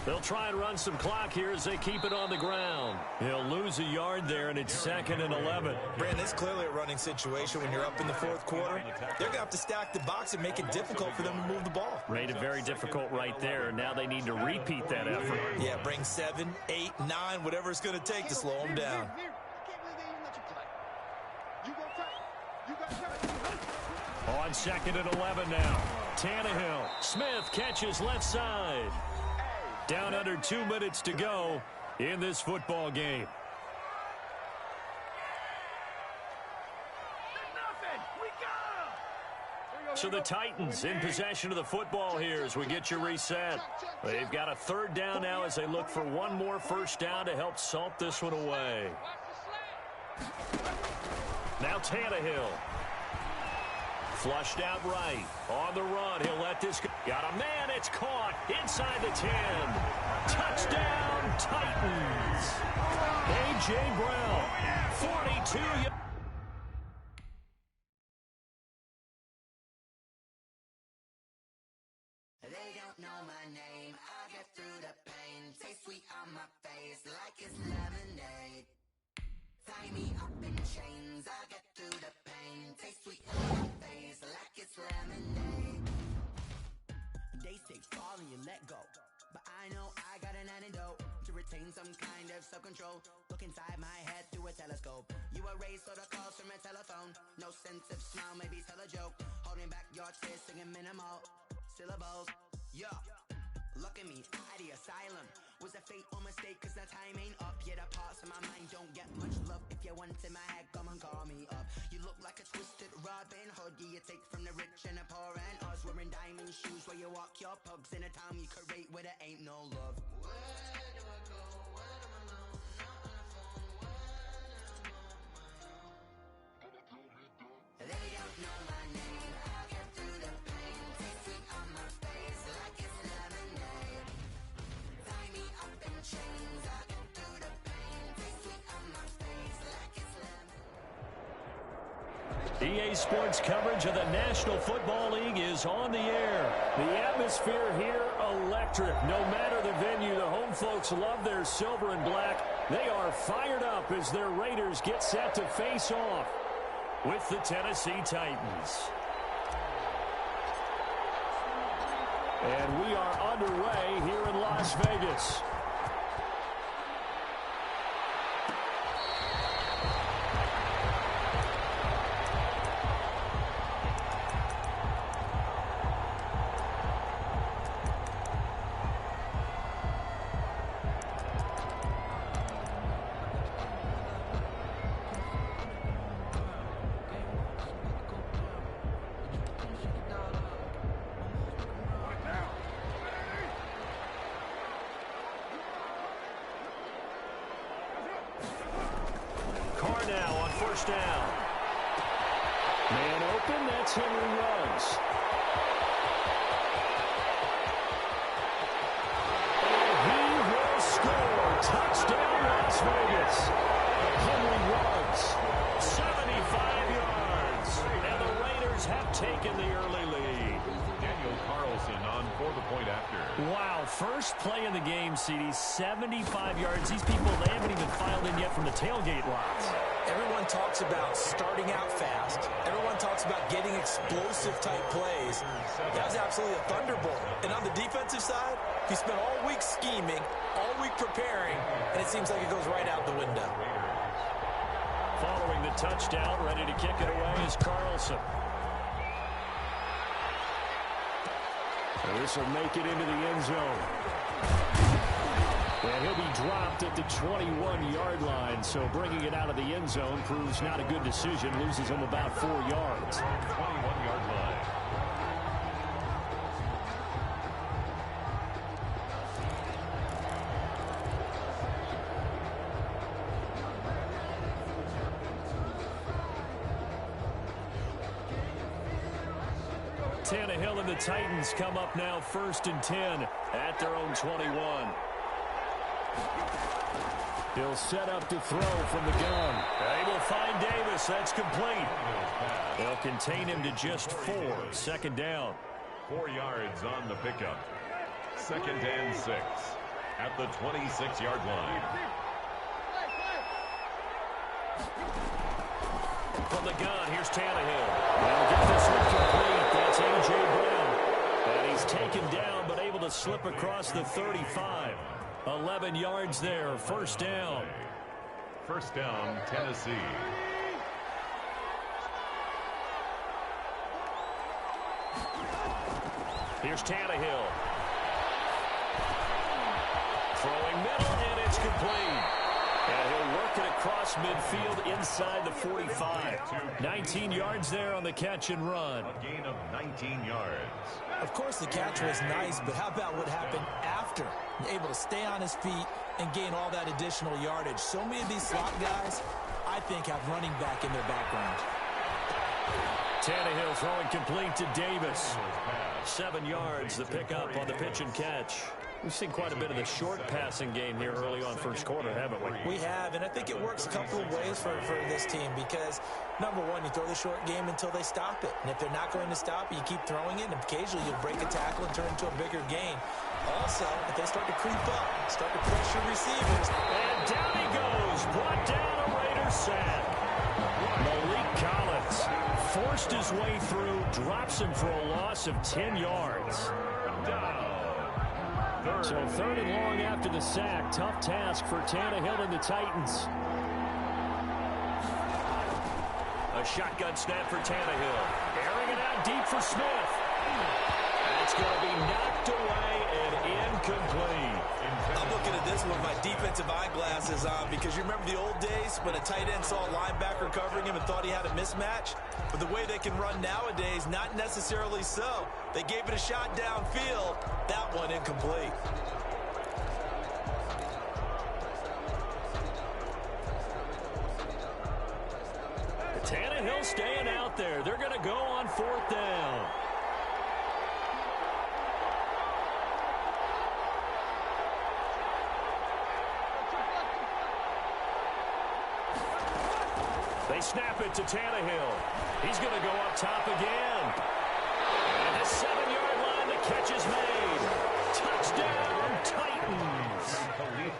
They'll try and run some clock here as they keep it on the ground. He'll lose a yard there, and it's 2nd and 11. Brandon, it's clearly a running situation when you're up in the 4th quarter. They're going to have to stack the box and make it difficult for them to move the ball. Made it very difficult right there, and now they need to repeat that effort. Yeah, bring 7, 8, 9, whatever it's going to take to slow them down. On 2nd and 11 now. Tannehill. Smith catches left side. Down under 2 minutes to go in this football game. So the Titans in possession of the football here as we get you reset. They've got a 3rd down now as they look for one more first down to help salt this one away. Now Tannehill. Flushed out right. On the run. He'll let this go. Got a man. It's caught inside the 10. Touchdown, Titans. A.J. Brown, 42 yards. They don't know my name. I get through the pain. Taste sweet on my face like it's lemonade. Tie me up in chains. I get through the pain. Taste sweet on my face like it's lemonade. They say fall and you let go, but I know I got an antidote to retain some kind of self-control. Look inside my head through a telescope. You erase all the calls from a telephone. No sense of smile, maybe tell a joke. Holding back your tears, singing minimal syllables. Yeah, look at me, at the asylum. Was a fate or mistake, cause the time ain't up. Yet the parts of my mind don't get much love. If you want in my head, come and call me up. You look like a twisted Robin Hood. Yeah, you take from the rich and the poor and us. Wearing diamond shoes where you walk your pugs in a town you create where there ain't no love. Where do I go? When I'm alone? Not on the phone. When I'm on my own. They don't know my name. I'll get through the pain. Taste sweet on my face like it's lemonade. Tie me up in chains. I'll get through the pain. Taste sweet on my face like it's lemonade. EA Sports coverage of the National Football League is on the air. The atmosphere here, electric. No matter the venue, the home folks love their silver and black. They are fired up as their Raiders get set to face off with the Tennessee Titans. And we are underway here in Las Vegas. First down. Man open, that's Henry Ruggs. And he will score. Touchdown, Las Vegas. Henry Ruggs, 75 yards. And the Raiders have taken the early lead. Daniel Carlson on for the point after. Wow, first play in the game, CD, 75 yards. These people, they haven't even filed in yet from the tailgate lots. Everyone talks about starting out fast. Everyone talks about getting explosive-type plays. That was absolutely a thunderbolt. And on the defensive side, he spent all week scheming, all week preparing, and it seems like it goes right out the window. Following the touchdown, ready to kick it away is Carlson. And this will make it into the end zone. And he'll be dropped at the 21-yard line, so bringing it out of the end zone proves not a good decision. Loses him about 4 yards. 21-yard line. Tannehill and the Titans come up now 1st and 10 at their own 21. He'll set up to throw from the gun. They will find Davis. That's complete. They'll contain him to just 4. 2nd down. 4 yards on the pickup. 2nd and 6 at the 26-yard line. From the gun, here's Tannehill. They'll get this one complete. That's A.J. Brown. And he's taken down, but able to slip across the 35. 11 yards there, first down. First down, Tennessee. Here's Tannehill. Throwing middle, and it's complete. And he'll work it across midfield inside the 45. 19 yards there on the catch and run. A gain of 19 yards. Of course, the catch was nice, but how about what happened after? Able to stay on his feet and gain all that additional yardage. So many of these slot guys, I think, have running back in their background. Tannehill throwing complete to Davis. 7 yards, the pickup on the pitch and catch. We've seen quite a bit of the short passing game here early on first quarter, haven't we? We have, and I think it works a couple of ways for this team because, number one, you throw the short game until they stop it. And if they're not going to stop it, you keep throwing it, and occasionally you'll break a tackle and turn into a bigger gain. Also, if they start to creep up, start to pressure receivers. And down he goes, brought down a Raider sack. Malik Collins forced his way through, drops him for a loss of 10 yards. So 3rd and long after the sack. Tough task for Tannehill and the Titans. A shotgun snap for Tannehill. Airing it out deep for Smith. That's going to be knocked away and incomplete. I'm looking at this with my defensive eyeglasses on because you remember the old days when a tight end saw a linebacker covering him and thought he had a mismatch? But the way they can run nowadays, not necessarily so. They gave it a shot downfield. That one incomplete. Tannehill staying out there. They're going to go on 4th down. They snap it to Tannehill. He's going to go up top again. And the 7-yard line, the catch is made. Touchdown, Titans.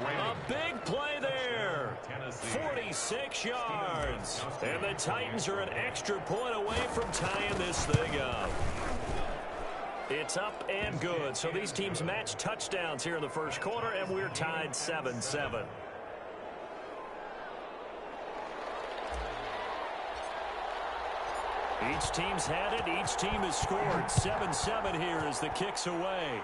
A big play there. 46 yards. And the Titans are an extra point away from tying this thing up. It's up and good. So these teams match touchdowns here in the first quarter, and we're tied 7-7. Each team's had it. Each team has scored. 7-7 here as the kick's away.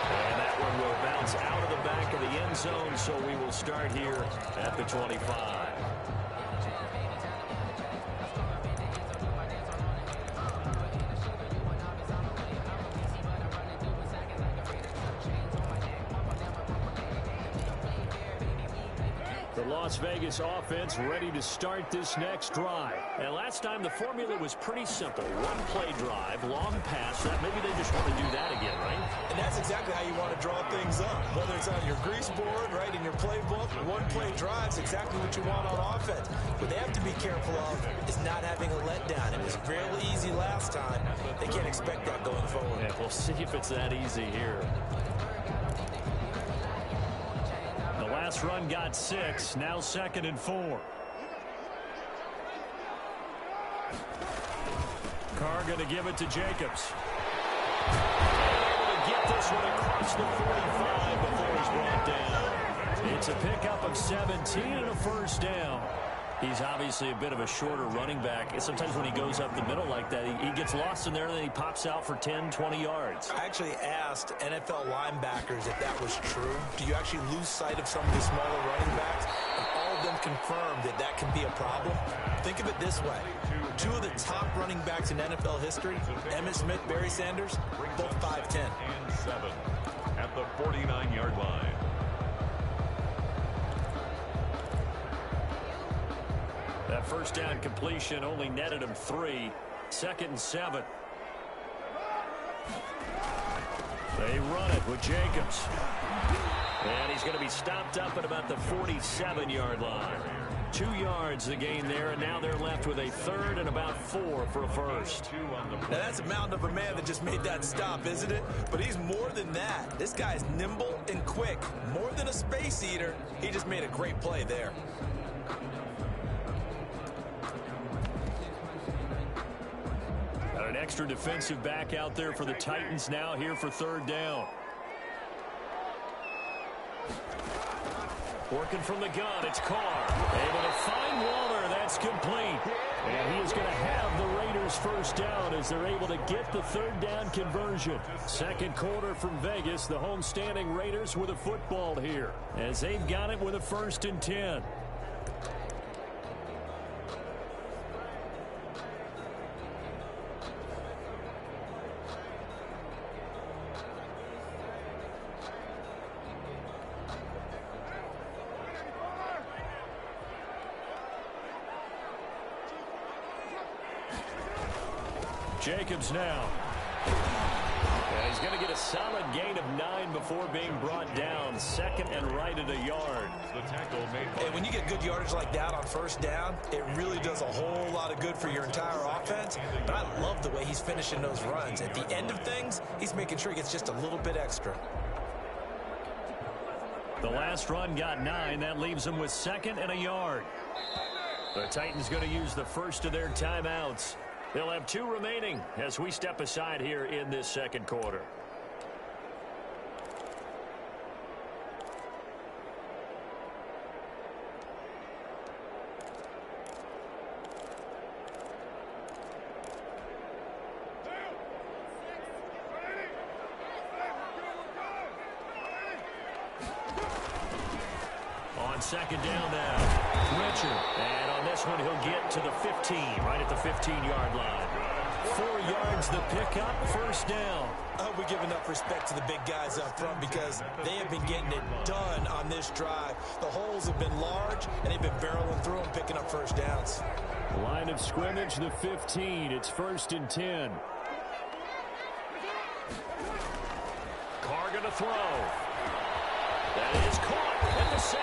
And that one will bounce out of the back of the end zone, so we will start here at the 25. The Las Vegas offense ready to start this next drive. And last time the formula was pretty simple. One-play drive, long pass. Maybe they just want to do that again, right? And that's exactly how you want to draw things up. Whether it's on your grease board, right, in your playbook, one-play drive's exactly what you want on offense. What they have to be careful of is not having a letdown. It was fairly easy last time. They can't expect that going forward. Yeah, we'll see if it's that easy here. Last run got 6, now 2nd and 4. Carr going to give it to Jacobs. Able to get this one across the 45 before he's brought down. It's a pickup of 17 and a first down. He's obviously a bit of a shorter running back. Sometimes when he goes up the middle like that, he gets lost in there, and then he pops out for 10, 20 yards. I actually asked NFL linebackers if that was true. Do you actually lose sight of some of the smaller running backs? And all of them confirmed that that can be a problem. Think of it this way. 2 of the top running backs in NFL history, Emmitt Smith, Barry Sanders, both 5'10". And 7 at the 49-yard line. That first down completion only netted him 3. 2nd and 7. They run it with Jacobs. And he's going to be stopped up at about the 47-yard line. 2 yards the gain there, and now they're left with a third and about 4 for a first. Now that's a mountain of a man that just made that stop, isn't it? But he's more than that. This guy's nimble and quick. More than a space eater. He just made a great play there. Got an extra defensive back out there for the Titans now here for third down. Working from the gun, it's Carr. Able to find Waller. That's complete. And he is going to have the Raiders first down as they're able to get the third down conversion. Second quarter from Vegas. The homestanding Raiders with a football here as they've got it with a 1st and 10. Jacobs now. And he's going to get a solid gain of 9 before being brought down. 2nd and right at a yard. The tackle made by... And when you get good yardage like that on first down, it really does a whole lot of good for your entire offense. But I love the way he's finishing those runs. At the end of things, he's making sure he gets just a little bit extra. The last run got 9. That leaves him with 2nd and a yard. The Titans going to use the first of their timeouts. They'll have 2 remaining as we step aside here in this second quarter. On second down now. Richard. And on this one, he'll get to the 15, right at the 15-yard line. 4 yards the pickup, first down. I hope we give enough respect to the big guys up front because they have been getting it done on this drive. The holes have been large, and they've been barreling through them, picking up first downs. Line of scrimmage, the 15. It's 1st and 10. Carr going to throw. That is caught at the 7.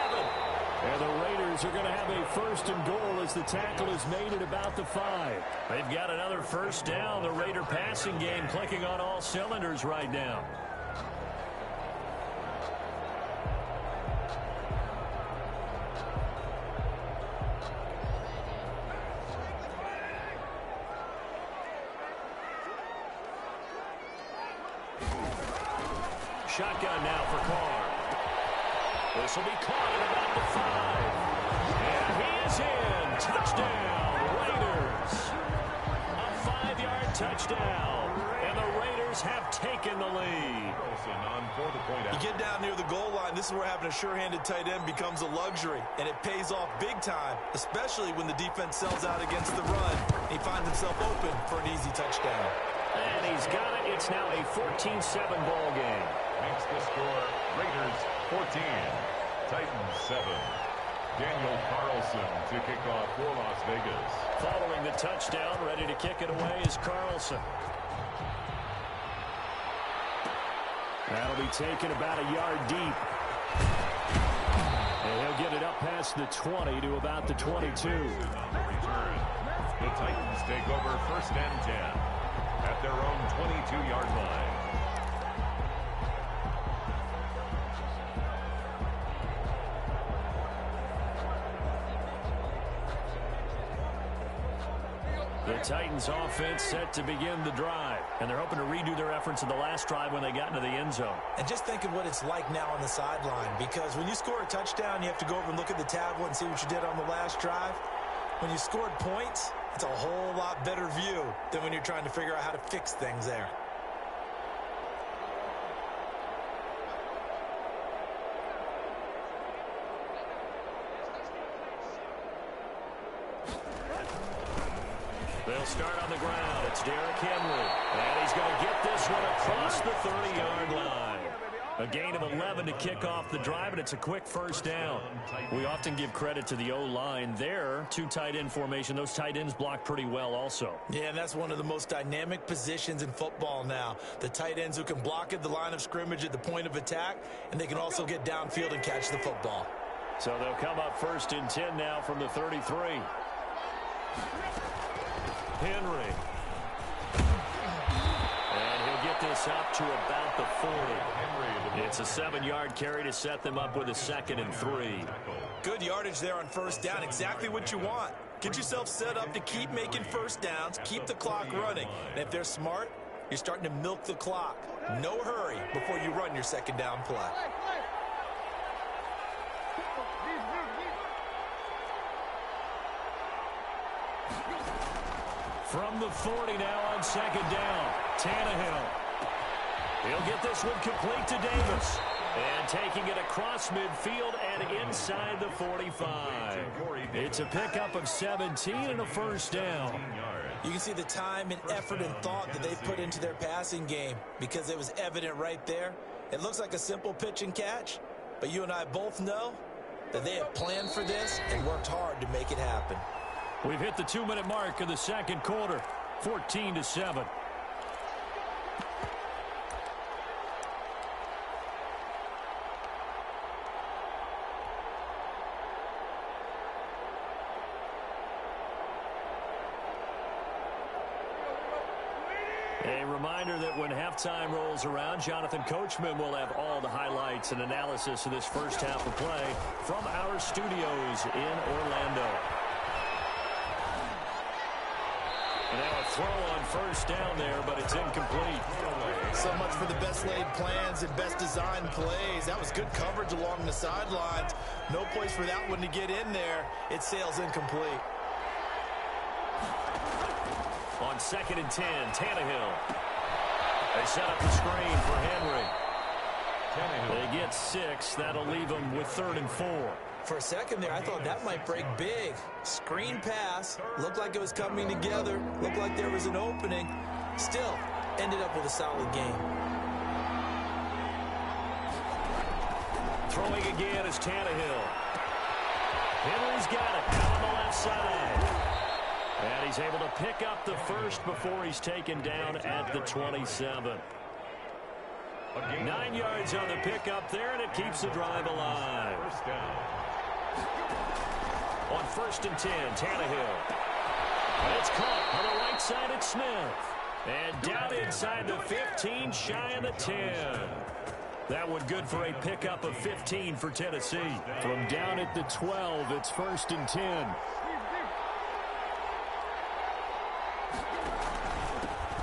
And the Raiders are going to have a 1st and goal as the tackle is made at about the 5. They've got another first down. The Raider passing game clicking on all cylinders right now. Shotgun now for Carr. This will be caught at about the 5. And he is in. Touchdown, Raiders. A 5-yard touchdown. And the Raiders have taken the lead. You get down near the goal line, this is where having a sure-handed tight end becomes a luxury. And it pays off big time, especially when the defense sells out against the run. He finds himself open for an easy touchdown. And he's got it. It's now a 14-7 ball game. Makes the score Raiders 14, Titans 7. Daniel Carlson to kick off for Las Vegas. Following the touchdown, ready to kick it away is Carlson. That'll be taken about a yard deep. And he'll get it up past the 20 to about the 22. On the return, the Titans take over 1st and 10 at their own 22-yard line. The Titans offense set to begin the drive. And they're hoping to redo their efforts in the last drive when they got into the end zone. And just think of what it's like now on the sideline. Because when you score a touchdown, you have to go over and look at the tablet and see what you did on the last drive. When you scored points, it's a whole lot better view than when you're trying to figure out how to fix things there. They'll start on the ground. It's Derrick Henry. And he's going to get this one across the 30-yard line. A gain of 11 to kick off the drive, and it's a quick first down. We often give credit to the O-line there. Two tight end formation. Those tight ends block pretty well also. Yeah, and that's one of the most dynamic positions in football now. The tight ends who can block at the line of scrimmage at the point of attack, and they can also get downfield and catch the football. So they'll come up 1st and 10 now from the 33. Henry. And he'll get this up to about the 40. It's a 7-yard carry to set them up with a 2nd and 3. Good yardage there on first down. Exactly what you want. Get yourself set up to keep making first downs, keep the clock running. And if they're smart, you're starting to milk the clock. No hurry before you run your 2nd down play. From the 40 now on 2nd down. Tannehill. He'll get this one complete to Davis. And taking it across midfield and inside the 45. It's a pickup of 17 and a first down. You can see the time and effort and thought that they've put into their passing game because it was evident right there. It looks like a simple pitch and catch, but you and I both know that they have planned for this and worked hard to make it happen. We've hit the 2-minute mark of the 2nd quarter, 14-7. A reminder that when halftime rolls around, Jonathan Coachman will have all the highlights and analysis of this first half of play from our studios in Orlando. And now a throw on first down there, but it's incomplete. So much for the best laid plans and best designed plays. That was good coverage along the sidelines. No place for that one to get in there. It sails incomplete. On 2nd and 10, Tannehill. They set up the screen for Henry. They get 6. That'll leave them with 3rd and 4. For a second there, I thought that might break big. Screen pass. Looked like it was coming together. Looked like there was an opening. Still, ended up with a solid game. Throwing again is Tannehill. Henry's got it out on the left side. And he's able to pick up the first before he's taken down at the 27. 9 yards on the pickup there, and it keeps the drive alive. First down. On 1st and 10, Tannehill. And it's caught on the right side at Smith. And down inside the 15, shy of the 10. That one good for a pickup of 15 for Tennessee. From down at the 12, it's 1st and 10.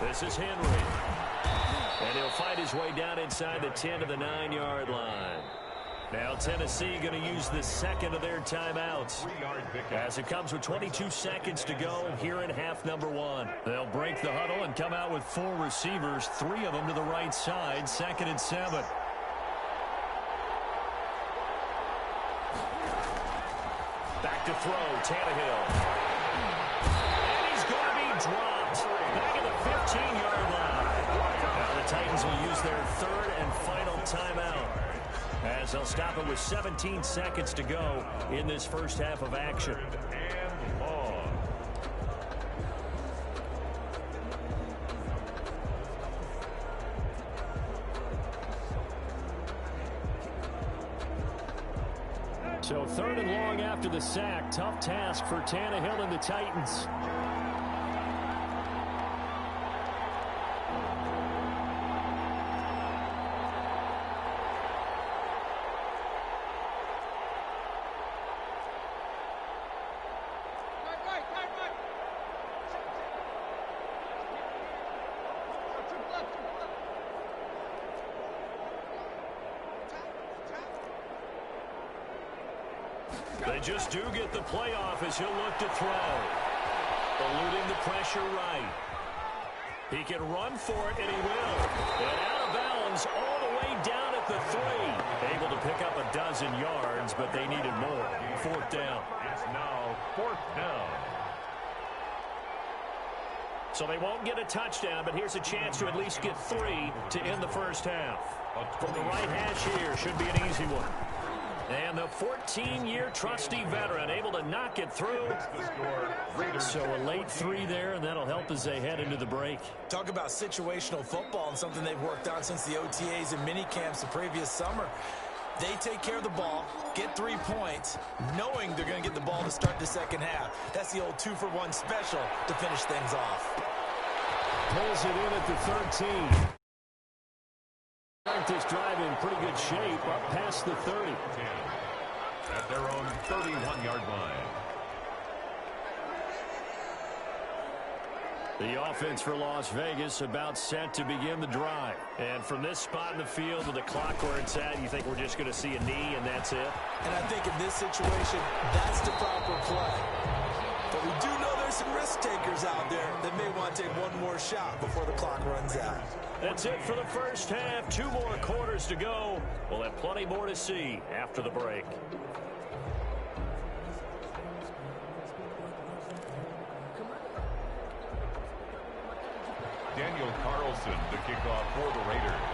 This is Henry. And he'll fight his way down inside the 10 to the 9-yard line. Now Tennessee going to use the 2nd of their timeouts as it comes with 22 seconds to go here in half number 1. They'll break the huddle and come out with 4 receivers, 3 of them to the right side, 2nd and 7. Back to throw, Tannehill. And he's going to be dropped back at the 15-yard line. Now the Titans will use their 3rd and final timeout, as they'll stop it with 17 seconds to go in this first half of action. And long. So 3rd and long after the sack. Tough task for Tannehill and the Titans. They just do get the playoff as he'll look to throw. Eluding the pressure right. He can run for it, and he will. And out of bounds all the way down at the 3. Able to pick up a dozen yards, but they needed more. 4th down. It's now 4th down. So they won't get a touchdown, but here's a chance to at least get 3 to end the first half. From the right hash here, should be an easy one. And the 14-year trusty veteran able to knock it through. So a late 3 there, and that'll help as they head into the break. Talk about situational football and something they've worked on since the OTAs and mini camps the previous summer. They take care of the ball, get 3 points, knowing they're going to get the ball to start the second half. That's the old 2-for-1 special to finish things off. Pulls it in at the 13. This drive in pretty good shape up past the 30. At their own 31-yard line. The offense for Las Vegas about set to begin the drive. And from this spot in the field with the clock where it's at, you think we're just going to see a knee and that's it? And I think in this situation, that's the proper play. But we do know there's some risk takers out there that may want to take one more shot before the clock runs out. That's it for the first half. 2 more quarters to go. We'll have plenty more to see after the break. Daniel Carlson to kick off for the Raiders.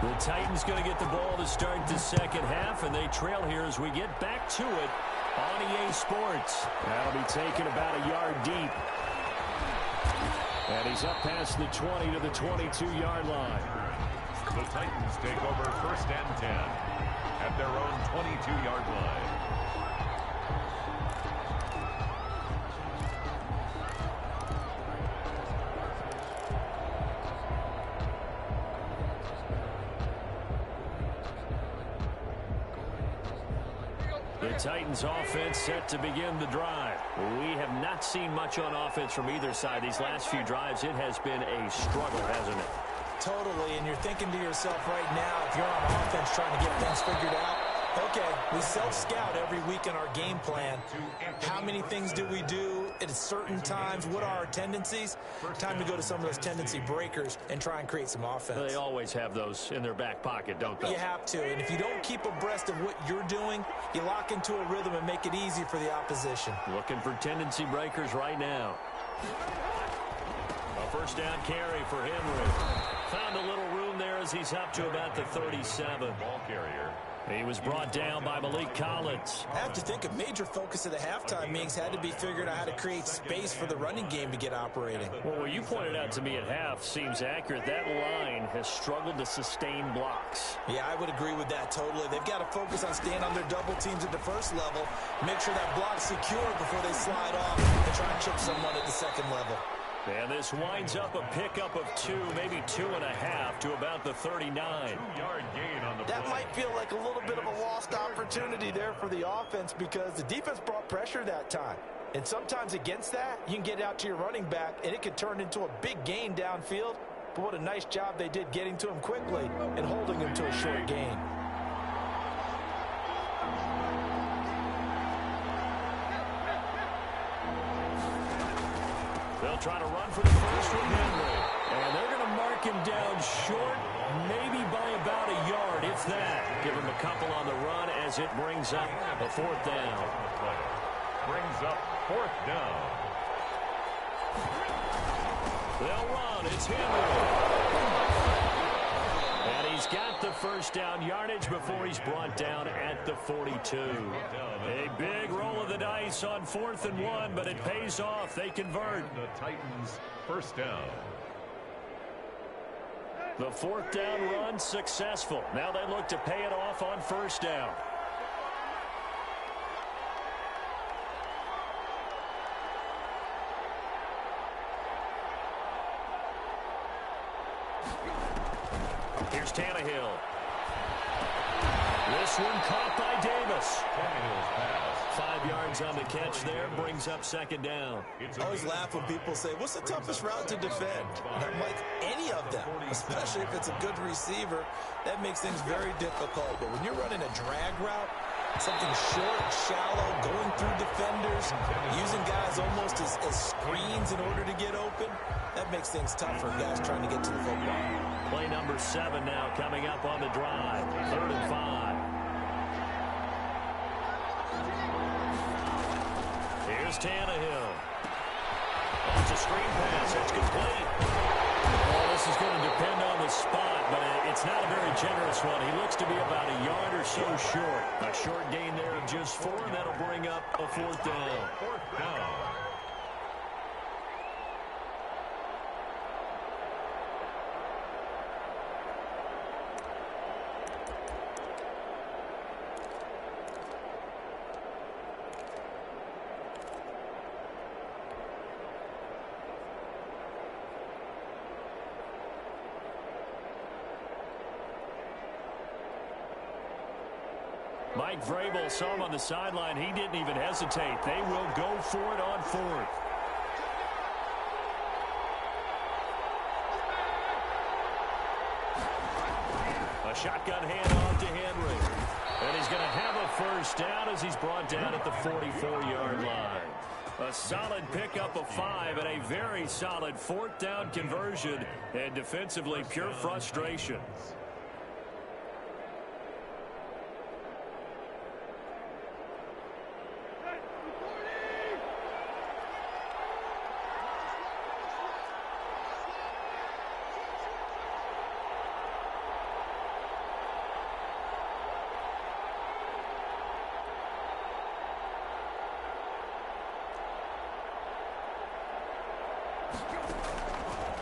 The Titans going to get the ball to start the second half, and they trail here as we get back to it on EA Sports. That'll be taken about a yard deep. And he's up past the 20 to the 22-yard line. The Titans take over 1st and 10 at their own 22-yard line. The Titans offense set to begin the drive. We have not seen much on offense from either side. These last few drives, it has been a struggle, hasn't it? Totally, and you're thinking to yourself right now, if you're on offense trying to get things figured out, okay, we self-scout every week in our game plan. How many things do we do at certain times? What are our tendencies? Time to go to some of those tendency breakers and try and create some offense. They always have those in their back pocket, don't they? You have to, and if you don't keep abreast of what you're doing, you lock into a rhythm and make it easy for the opposition. Looking for tendency breakers right now. A first down carry for Henry. Found a little room there as he's up to about the 37. Ball carrier. He was brought down by Malik Collins. I have to think a major focus of the halftime meetings had to be figuring out how to create space for the running game to get operating. Well, what you pointed out to me at half seems accurate. That line has struggled to sustain blocks. Yeah, I would agree with that totally. They've got to focus on staying on their double teams at the first level, make sure that block's secure before they slide off and try and chip someone at the second level. And this winds up a pickup of 2, maybe 2.5 to about the 39. 2-yard gain on the That play. might feel like a little bit of a lost opportunity there for the offense because the defense brought pressure that time. And sometimes against that, you can get out to your running back, and it could turn into a big gain downfield. But what a nice job they did getting to him quickly and holding him to a short gain. They'll try to run for the first with Henry. And they're going to mark him down short, maybe by about a yard, if that. Give him a couple on the run as it brings up a 4th down. Brings up 4th down. They'll run. It's Henry. And he's got the first down yardage before he's brought down at the 42. A big roll of the dice on 4th and 1, but it pays off. They convert. The Titans first down. The 4th down run successful. Now they look to pay it off on 1st down. Here's Tannehill. This one caught by Davis. Tannehill's pass. 5 yards on the catch there, brings up 2nd down. I always laugh when people say, what's the toughest route to defend? And I'm like, any of them, especially if it's a good receiver. That makes things very difficult. But when you're running a drag route, something short, shallow, going through defenders, using guys almost as screens in order to get open, that makes things tough for guys trying to get to the football. Play number 7 now coming up on the drive. 3rd and 5. Here's Tannehill. Here's a screen pass. It's complete. Well, this is going to depend on the spot, but it's not a very generous one. He looks to be about a yard or so short. A short gain there of just 4, and that'll bring up a 4th down. 4th down. Mike Vrabel saw him on the sideline. He didn't even hesitate. They will go for it on 4th. A shotgun handoff to Henry. And he's going to have a first down as he's brought down at the 44-yard line. A solid pickup of 5 and a very solid 4th down conversion. And defensively, pure frustration.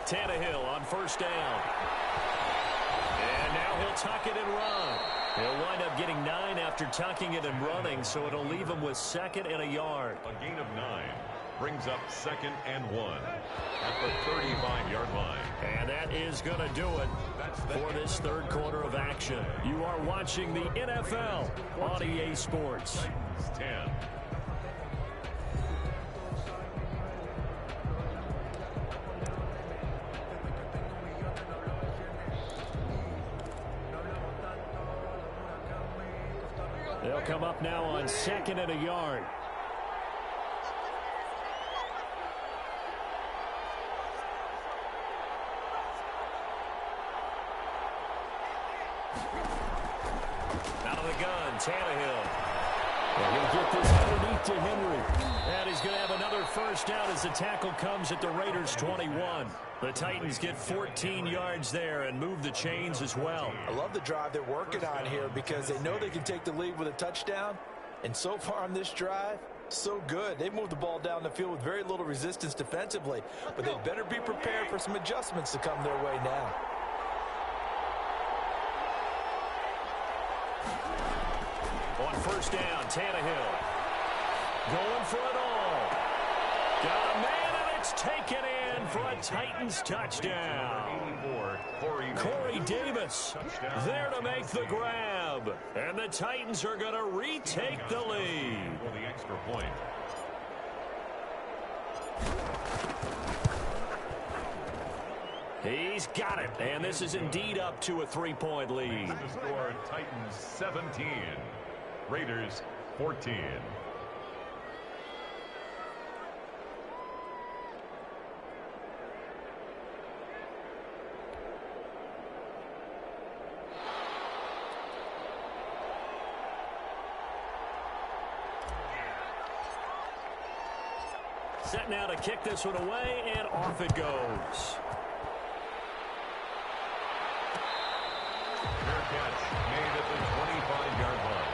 Tannehill on first down. And now he'll tuck it and run. He'll wind up getting 9 after tucking it and running, so it'll leave him with 2nd and a yard. A gain of 9 brings up 2nd and 1 at the 35-yard line. And that is going to do it for this 3rd quarter of action. You are watching the NFL on EA Sports. Titans 10. They'll come up now on 2nd and a yard. Out of the gun, Tannehill. And he'll get this underneath to Henry. And he's going to have another first down as the tackle comes at the Raiders' 21. The Titans get 14 yards there and move the chains as well. I love the drive they're working on here because they know they can take the lead with a touchdown. And so far on this drive, so good. They moved the ball down the field with very little resistance defensively. But they better be prepared for some adjustments to come their way now. On first down, Tannehill. Going for it all. Got a man, and it's taken in for a Titans touchdown. 84, Corey Davis there to make the grab. And the Titans are going to retake the lead. for the extra point. He's got it. And this is indeed up to a 3-point lead. The score, Titans 17, Raiders 14. Set now to kick this one away, and off it goes. Fair catch made at the 25-yard line.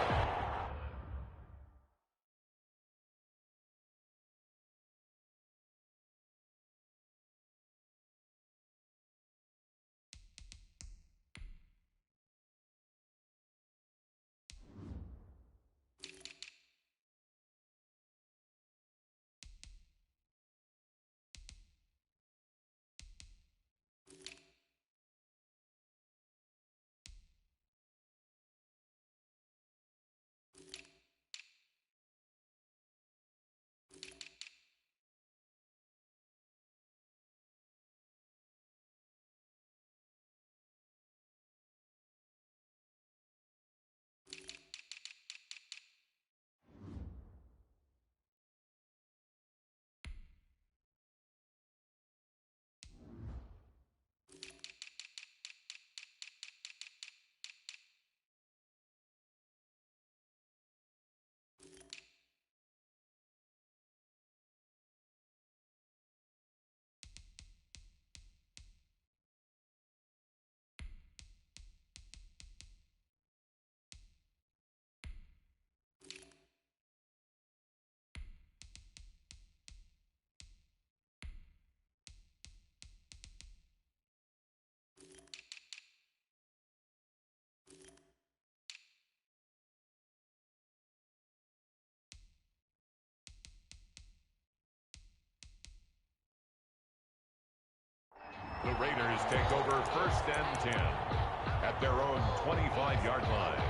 The Raiders take over 1st and 10 at their own 25-yard line.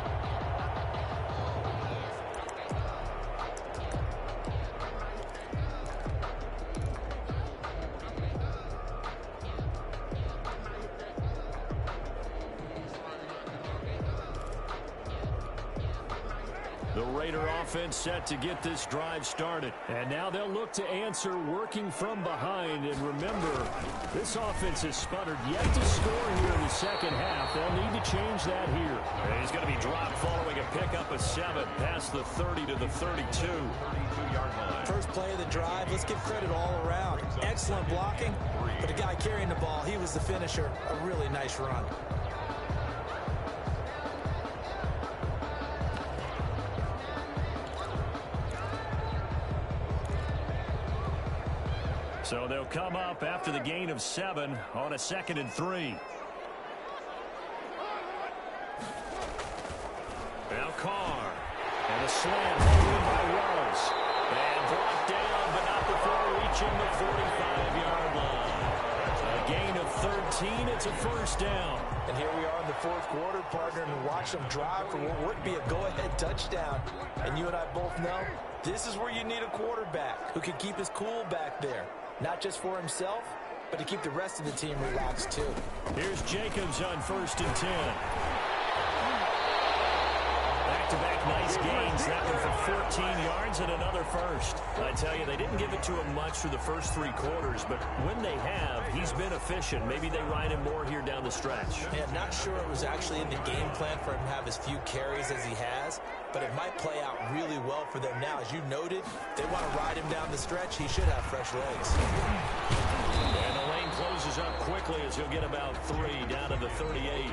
The Raider offense set to get this drive started. And now they'll look to answer working from behind. And remember, this offense has sputtered yet to score here in the second half. They'll need to change that here. And he's going to be dropped following a pickup of 7 past the 30 to the 32. 32-yard line. First play of the drive, let's give credit all around. Excellent blocking, but the guy carrying the ball, he was the finisher. A really nice run. So they'll come up after the gain of 7 on a 2nd and 3. Now Carr. And a slant moved by Wells. And brought down, but not before reaching the 45-yard line. A gain of 13. It's a first down. And here we are in the 4th quarter, partner, and watch them drive for what would be a go-ahead touchdown. And you and I both know this is where you need a quarterback who can keep his cool back there. Not just for himself, but to keep the rest of the team relaxed, too. Here's Jacobs on 1st and 10. Back-to-back nice gains. That one for 14 yards and another first. I tell you, they didn't give it to him much through the first 3 quarters, but when they have, he's been efficient. Maybe they ride him more here down the stretch. Yeah, not sure it was actually in the game plan for him to have as few carries as he has, but it might play out really well for them now. As you noted, they want to ride him down the stretch. He should have fresh legs. And the lane closes up quickly as he'll get about 3 down to the 38.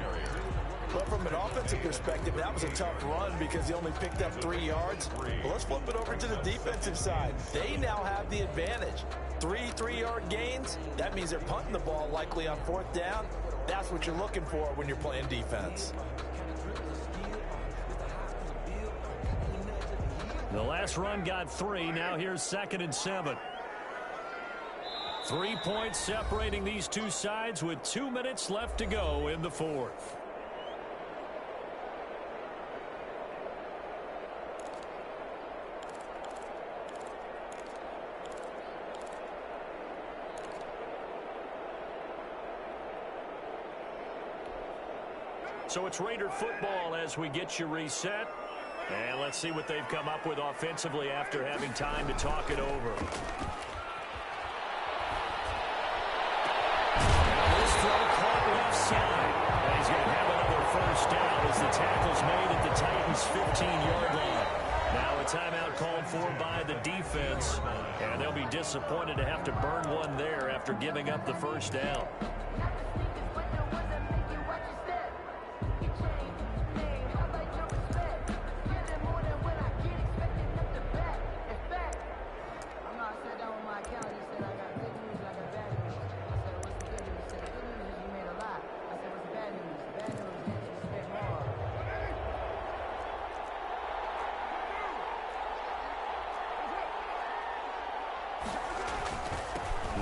But from an offensive perspective, that was a tough run because he only picked up 3 yards. Well, let's flip it over to the defensive side. They now have the advantage. 3 3-yard gains. That means they're punting the ball likely on 4th down. That's what you're looking for when you're playing defense. The last run got 3. Now here's 2nd and 7. 3 points separating these two sides with 2 minutes left to go in the 4th. So it's Raider football as we get you reset. And let's see what they've come up with offensively after having time to talk it over. This throw caught left side. And he's going to have another first down as the tackle's made at the Titans' 15-yard line. Now a timeout called for by the defense. And they'll be disappointed to have to burn one there after giving up the first down.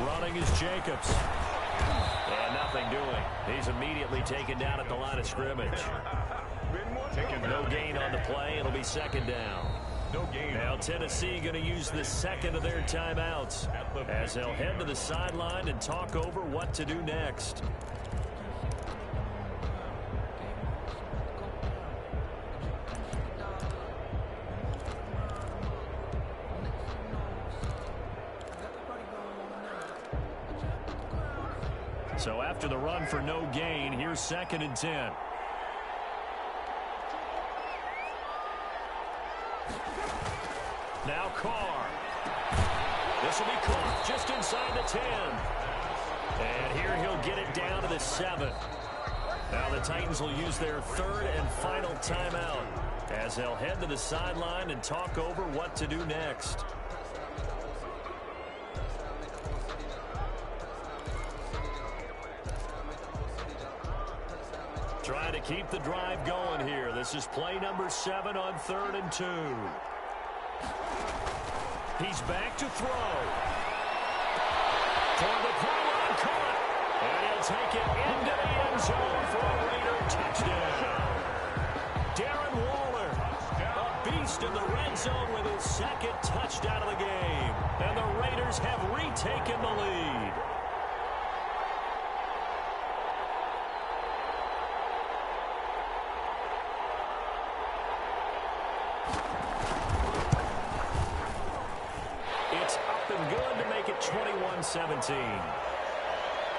Running is Jacobs. And nothing doing. He's immediately taken down at the line of scrimmage. No gain on the play. It'll be 2nd down. No gain. Now Tennessee going to use the 2nd of their timeouts as they'll head to the sideline and talk over what to do next. So after the run for no gain, here's 2nd and 10. Now Carr. This will be caught just inside the 10. And here he'll get it down to the 7. Now the Titans will use their 3rd and final timeout as they'll head to the sideline and talk over what to do next. Trying to keep the drive going here. This is play number 7 on 3rd and 2. He's back to throw. Toward the pylon, caught. And he'll take it into the end zone for a Raider touchdown. Darren Waller, a beast in the red zone with his second touchdown of the game. And the Raiders have retaken the lead. It's up and good to make it 21-17.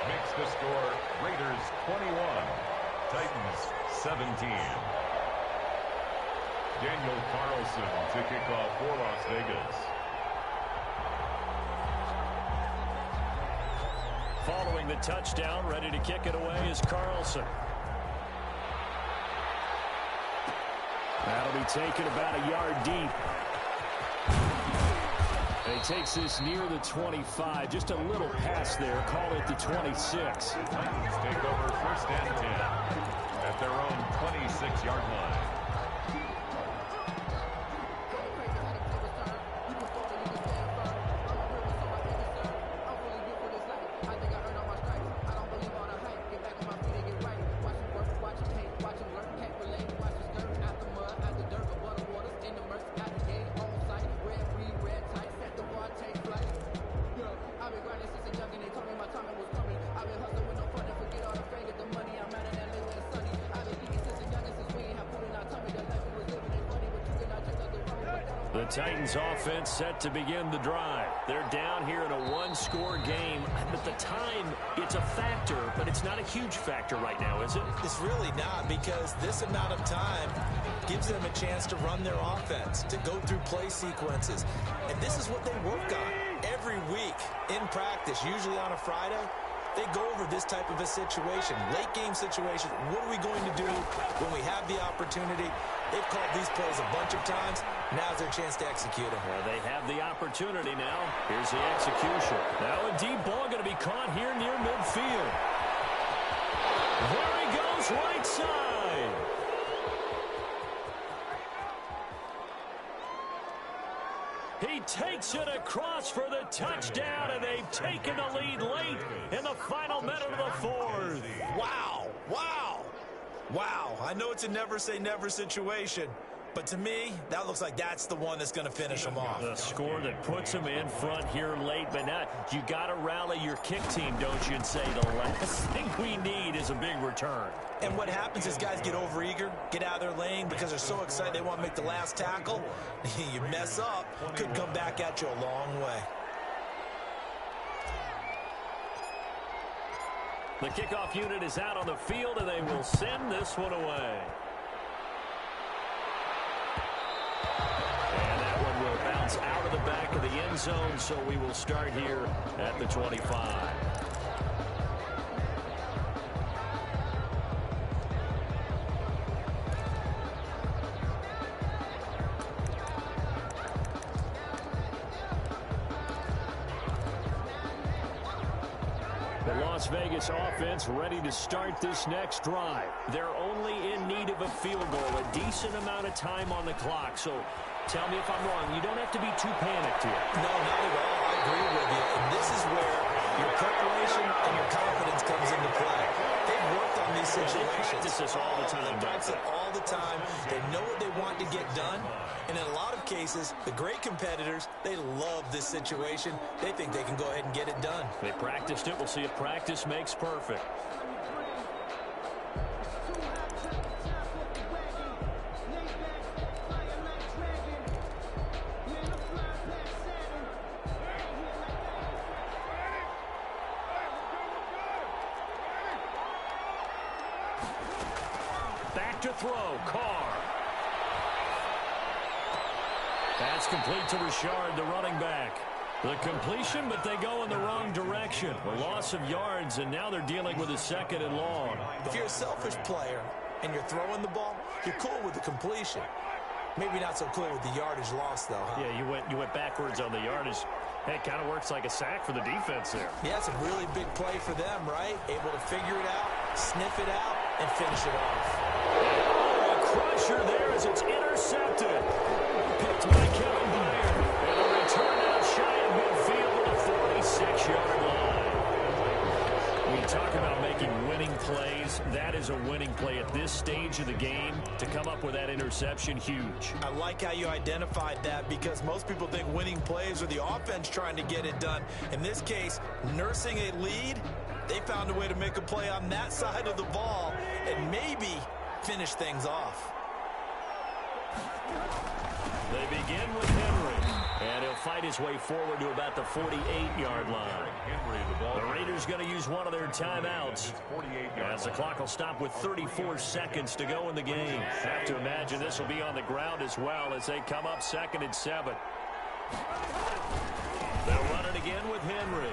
Makes the score Raiders 21, Titans 17. Daniel Carlson to kick off for Las Vegas. Following the touchdown, ready to kick it away is Carlson. That'll be taken about a yard deep. And he takes this near the 25. Just a little pass there. Call it the 26. Titans take over first and 10 at their own 26-yard line. The Titans offense set to begin the drive. They're down here in a one-score game. At the time, it's a factor, but it's not a huge factor right now, is it? It's really not, because this amount of time gives them a chance to run their offense, to go through play sequences. And this is what they work on every week in practice, usually on a Friday. They go over this type of a situation, late game situation. What are we going to do when we have the opportunity? They've called these plays a bunch of times. Now's their chance to execute them. Well, they have the opportunity now. Here's the execution. Now a deep ball going to be caught here near midfield. There he goes, right side. He takes it across for the touchdown, and they've taken the lead late in the final minute of the fourth. Wow, wow, wow. I know it's a never-say-never situation, but to me, that looks like that's the one that's going to finish them off. The score that puts them in front here late, but now you got to rally your kick team, don't you, and say the last thing we need is a big return. And what happens is guys get overeager, get out of their lane because they're so excited they want to make the last tackle. You mess up, could come back at you a long way. The kickoff unit is out on the field, and they will send this one away. And that one will bounce out of the back of the end zone, so we will start here at the 25. The Las Vegas offense ready to start this next drive. They're only in need of a field goal, a decent amount of time on the clock. So tell me if I'm wrong. You don't have to be too panicked here. No, not at all. I agree with you. And this is where your preparation and your confidence comes into play. They've worked on these situations. They practice this all the time. They practice it all the time. They know what they want to get done. And in a lot of cases, the great competitors, they love this situation. They think they can go ahead and get it done. They practiced it. We'll see if practice makes perfect. Back to throw. Carr. That's complete to Richard, the running back. The completion, but they go in the wrong direction. A loss of yards, and now they're dealing with a second and long. If you're a selfish player and you're throwing the ball, you're cool with the completion. Maybe not so cool with the yardage loss, though, huh? Yeah, you went backwards on the yardage. Hey, it kind of works like a sack for the defense there. Yeah, it's a really big play for them, right? Able to figure it out, sniff it out, and finish it off. Oh, a crusher there as it's intercepted. Picked by Kevin Byard. And a return out shy of midfield to the 46-yard line. We talk is a winning play at this stage of the game. To come up with that interception, huge. I like how you identified that because most people think winning plays are the offense trying to get it done. In this case, nursing a lead, they found a way to make a play on that side of the ball and maybe finish things off. They begin with Henry, and he'll fight his way forward to about the 48-yard line. The Raiders going to use one of their timeouts as the clock will stop with 34 seconds to go in the game. Have to imagine this will be on the ground as well as they come up 2nd and 7. They'll run it again with Henry.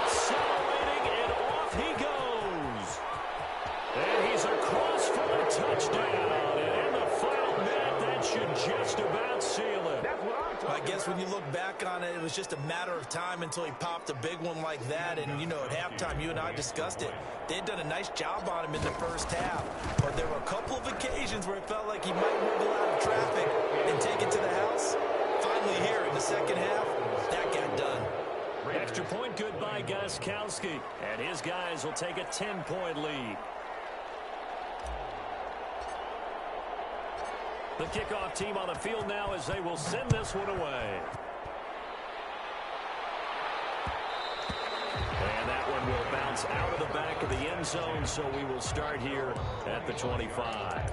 Accelerating, and off he goes. And he's across for the touchdown. And in the final minute, that should just about seal it. I guess when you look back on it, it was just a matter of time until he popped a big one like that. And, you know, at halftime, you and I discussed it. They had done a nice job on him in the first half. But there were a couple of occasions where it felt like he might wiggle out of traffic and take it to the house. Finally here in the second half, that got done. Extra point good by Gostkowski. And his guys will take a 10-point lead. The kickoff team on the field now as they will send this one away. And that one will bounce out of the back of the end zone, so we will start here at the 25.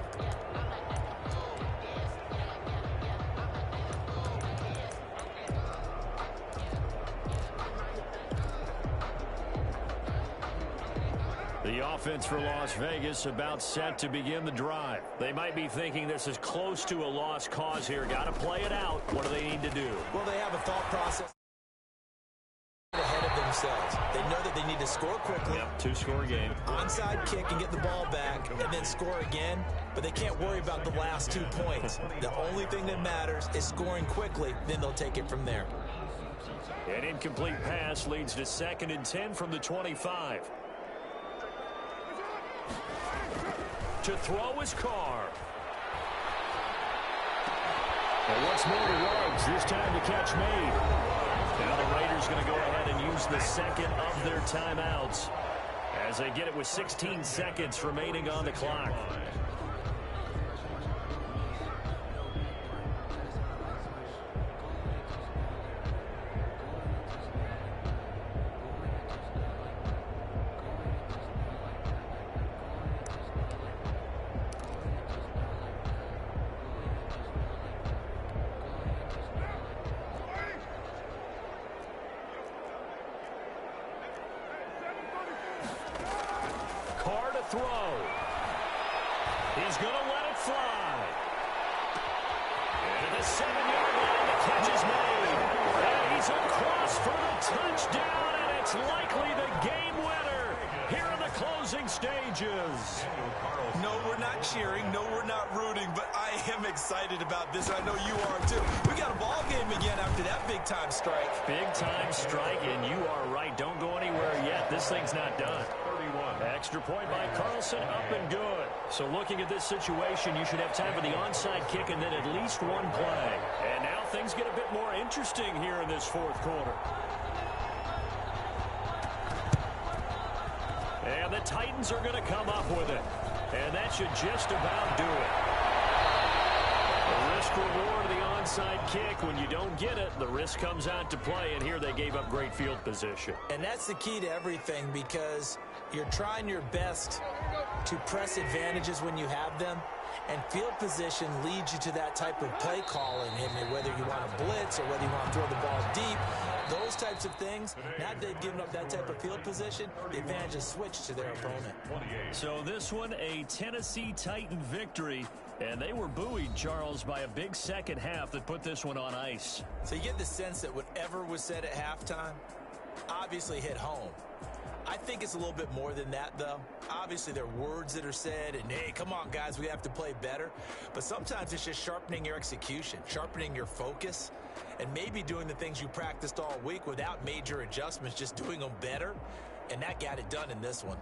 The offense for Las Vegas about set to begin the drive. They might be thinking this is close to a lost cause here. Got to play it out. What do they need to do? Well, they have a thought process ahead of themselves. They know that they need to score quickly. Yep, 2-score game. Onside kick and get the ball back and then score again. But they can't worry about the last 2 points. The only thing that matters is scoring quickly. Then they'll take it from there. An incomplete pass leads to 2nd and 10 from the 25. To throw his car. And once more to Ruggs. This time the catch made. Now the Raiders going to go ahead and use the second of their timeouts as they get it with 16 seconds remaining on the clock. Throw. He's going to let it fly. And at the 7-yard line, the catch is made. And he's across for the touchdown, and it's likely the game winner here in the closing stages. No, we're not cheering. No, we're not rooting, but I am excited about this. I know you are, too. We got a ball game again after that big-time strike. Big-time strike, and you are right. Don't go anywhere yet. This thing's not done. Extra point by Carlson, up and good. So looking at this situation, you should have time for the onside kick and then at least one play. And now things get a bit more interesting here in this 4th quarter. And the Titans are going to come up with it. And that should just about do it. The risk reward of the onside kick. When you don't get it, the risk comes out to play. And here they gave up great field position. And that's the key to everything because you're trying your best to press advantages when you have them, and field position leads you to that type of play calling, whether you want to blitz or whether you want to throw the ball deep, those types of things. Now that they've given up that type of field position, the advantage is switched to their opponent. So this one, a Tennessee Titan victory, and they were buoyed, Charles, by a big second half that put this one on ice. So you get the sense that whatever was said at halftime obviously hit home. I think it's a little bit more than that, though. Obviously, there are words that are said, and, hey, come on, guys, we have to play better. But sometimes it's just sharpening your execution, sharpening your focus, and maybe doing the things you practiced all week without major adjustments, just doing them better. And that got it done in this one.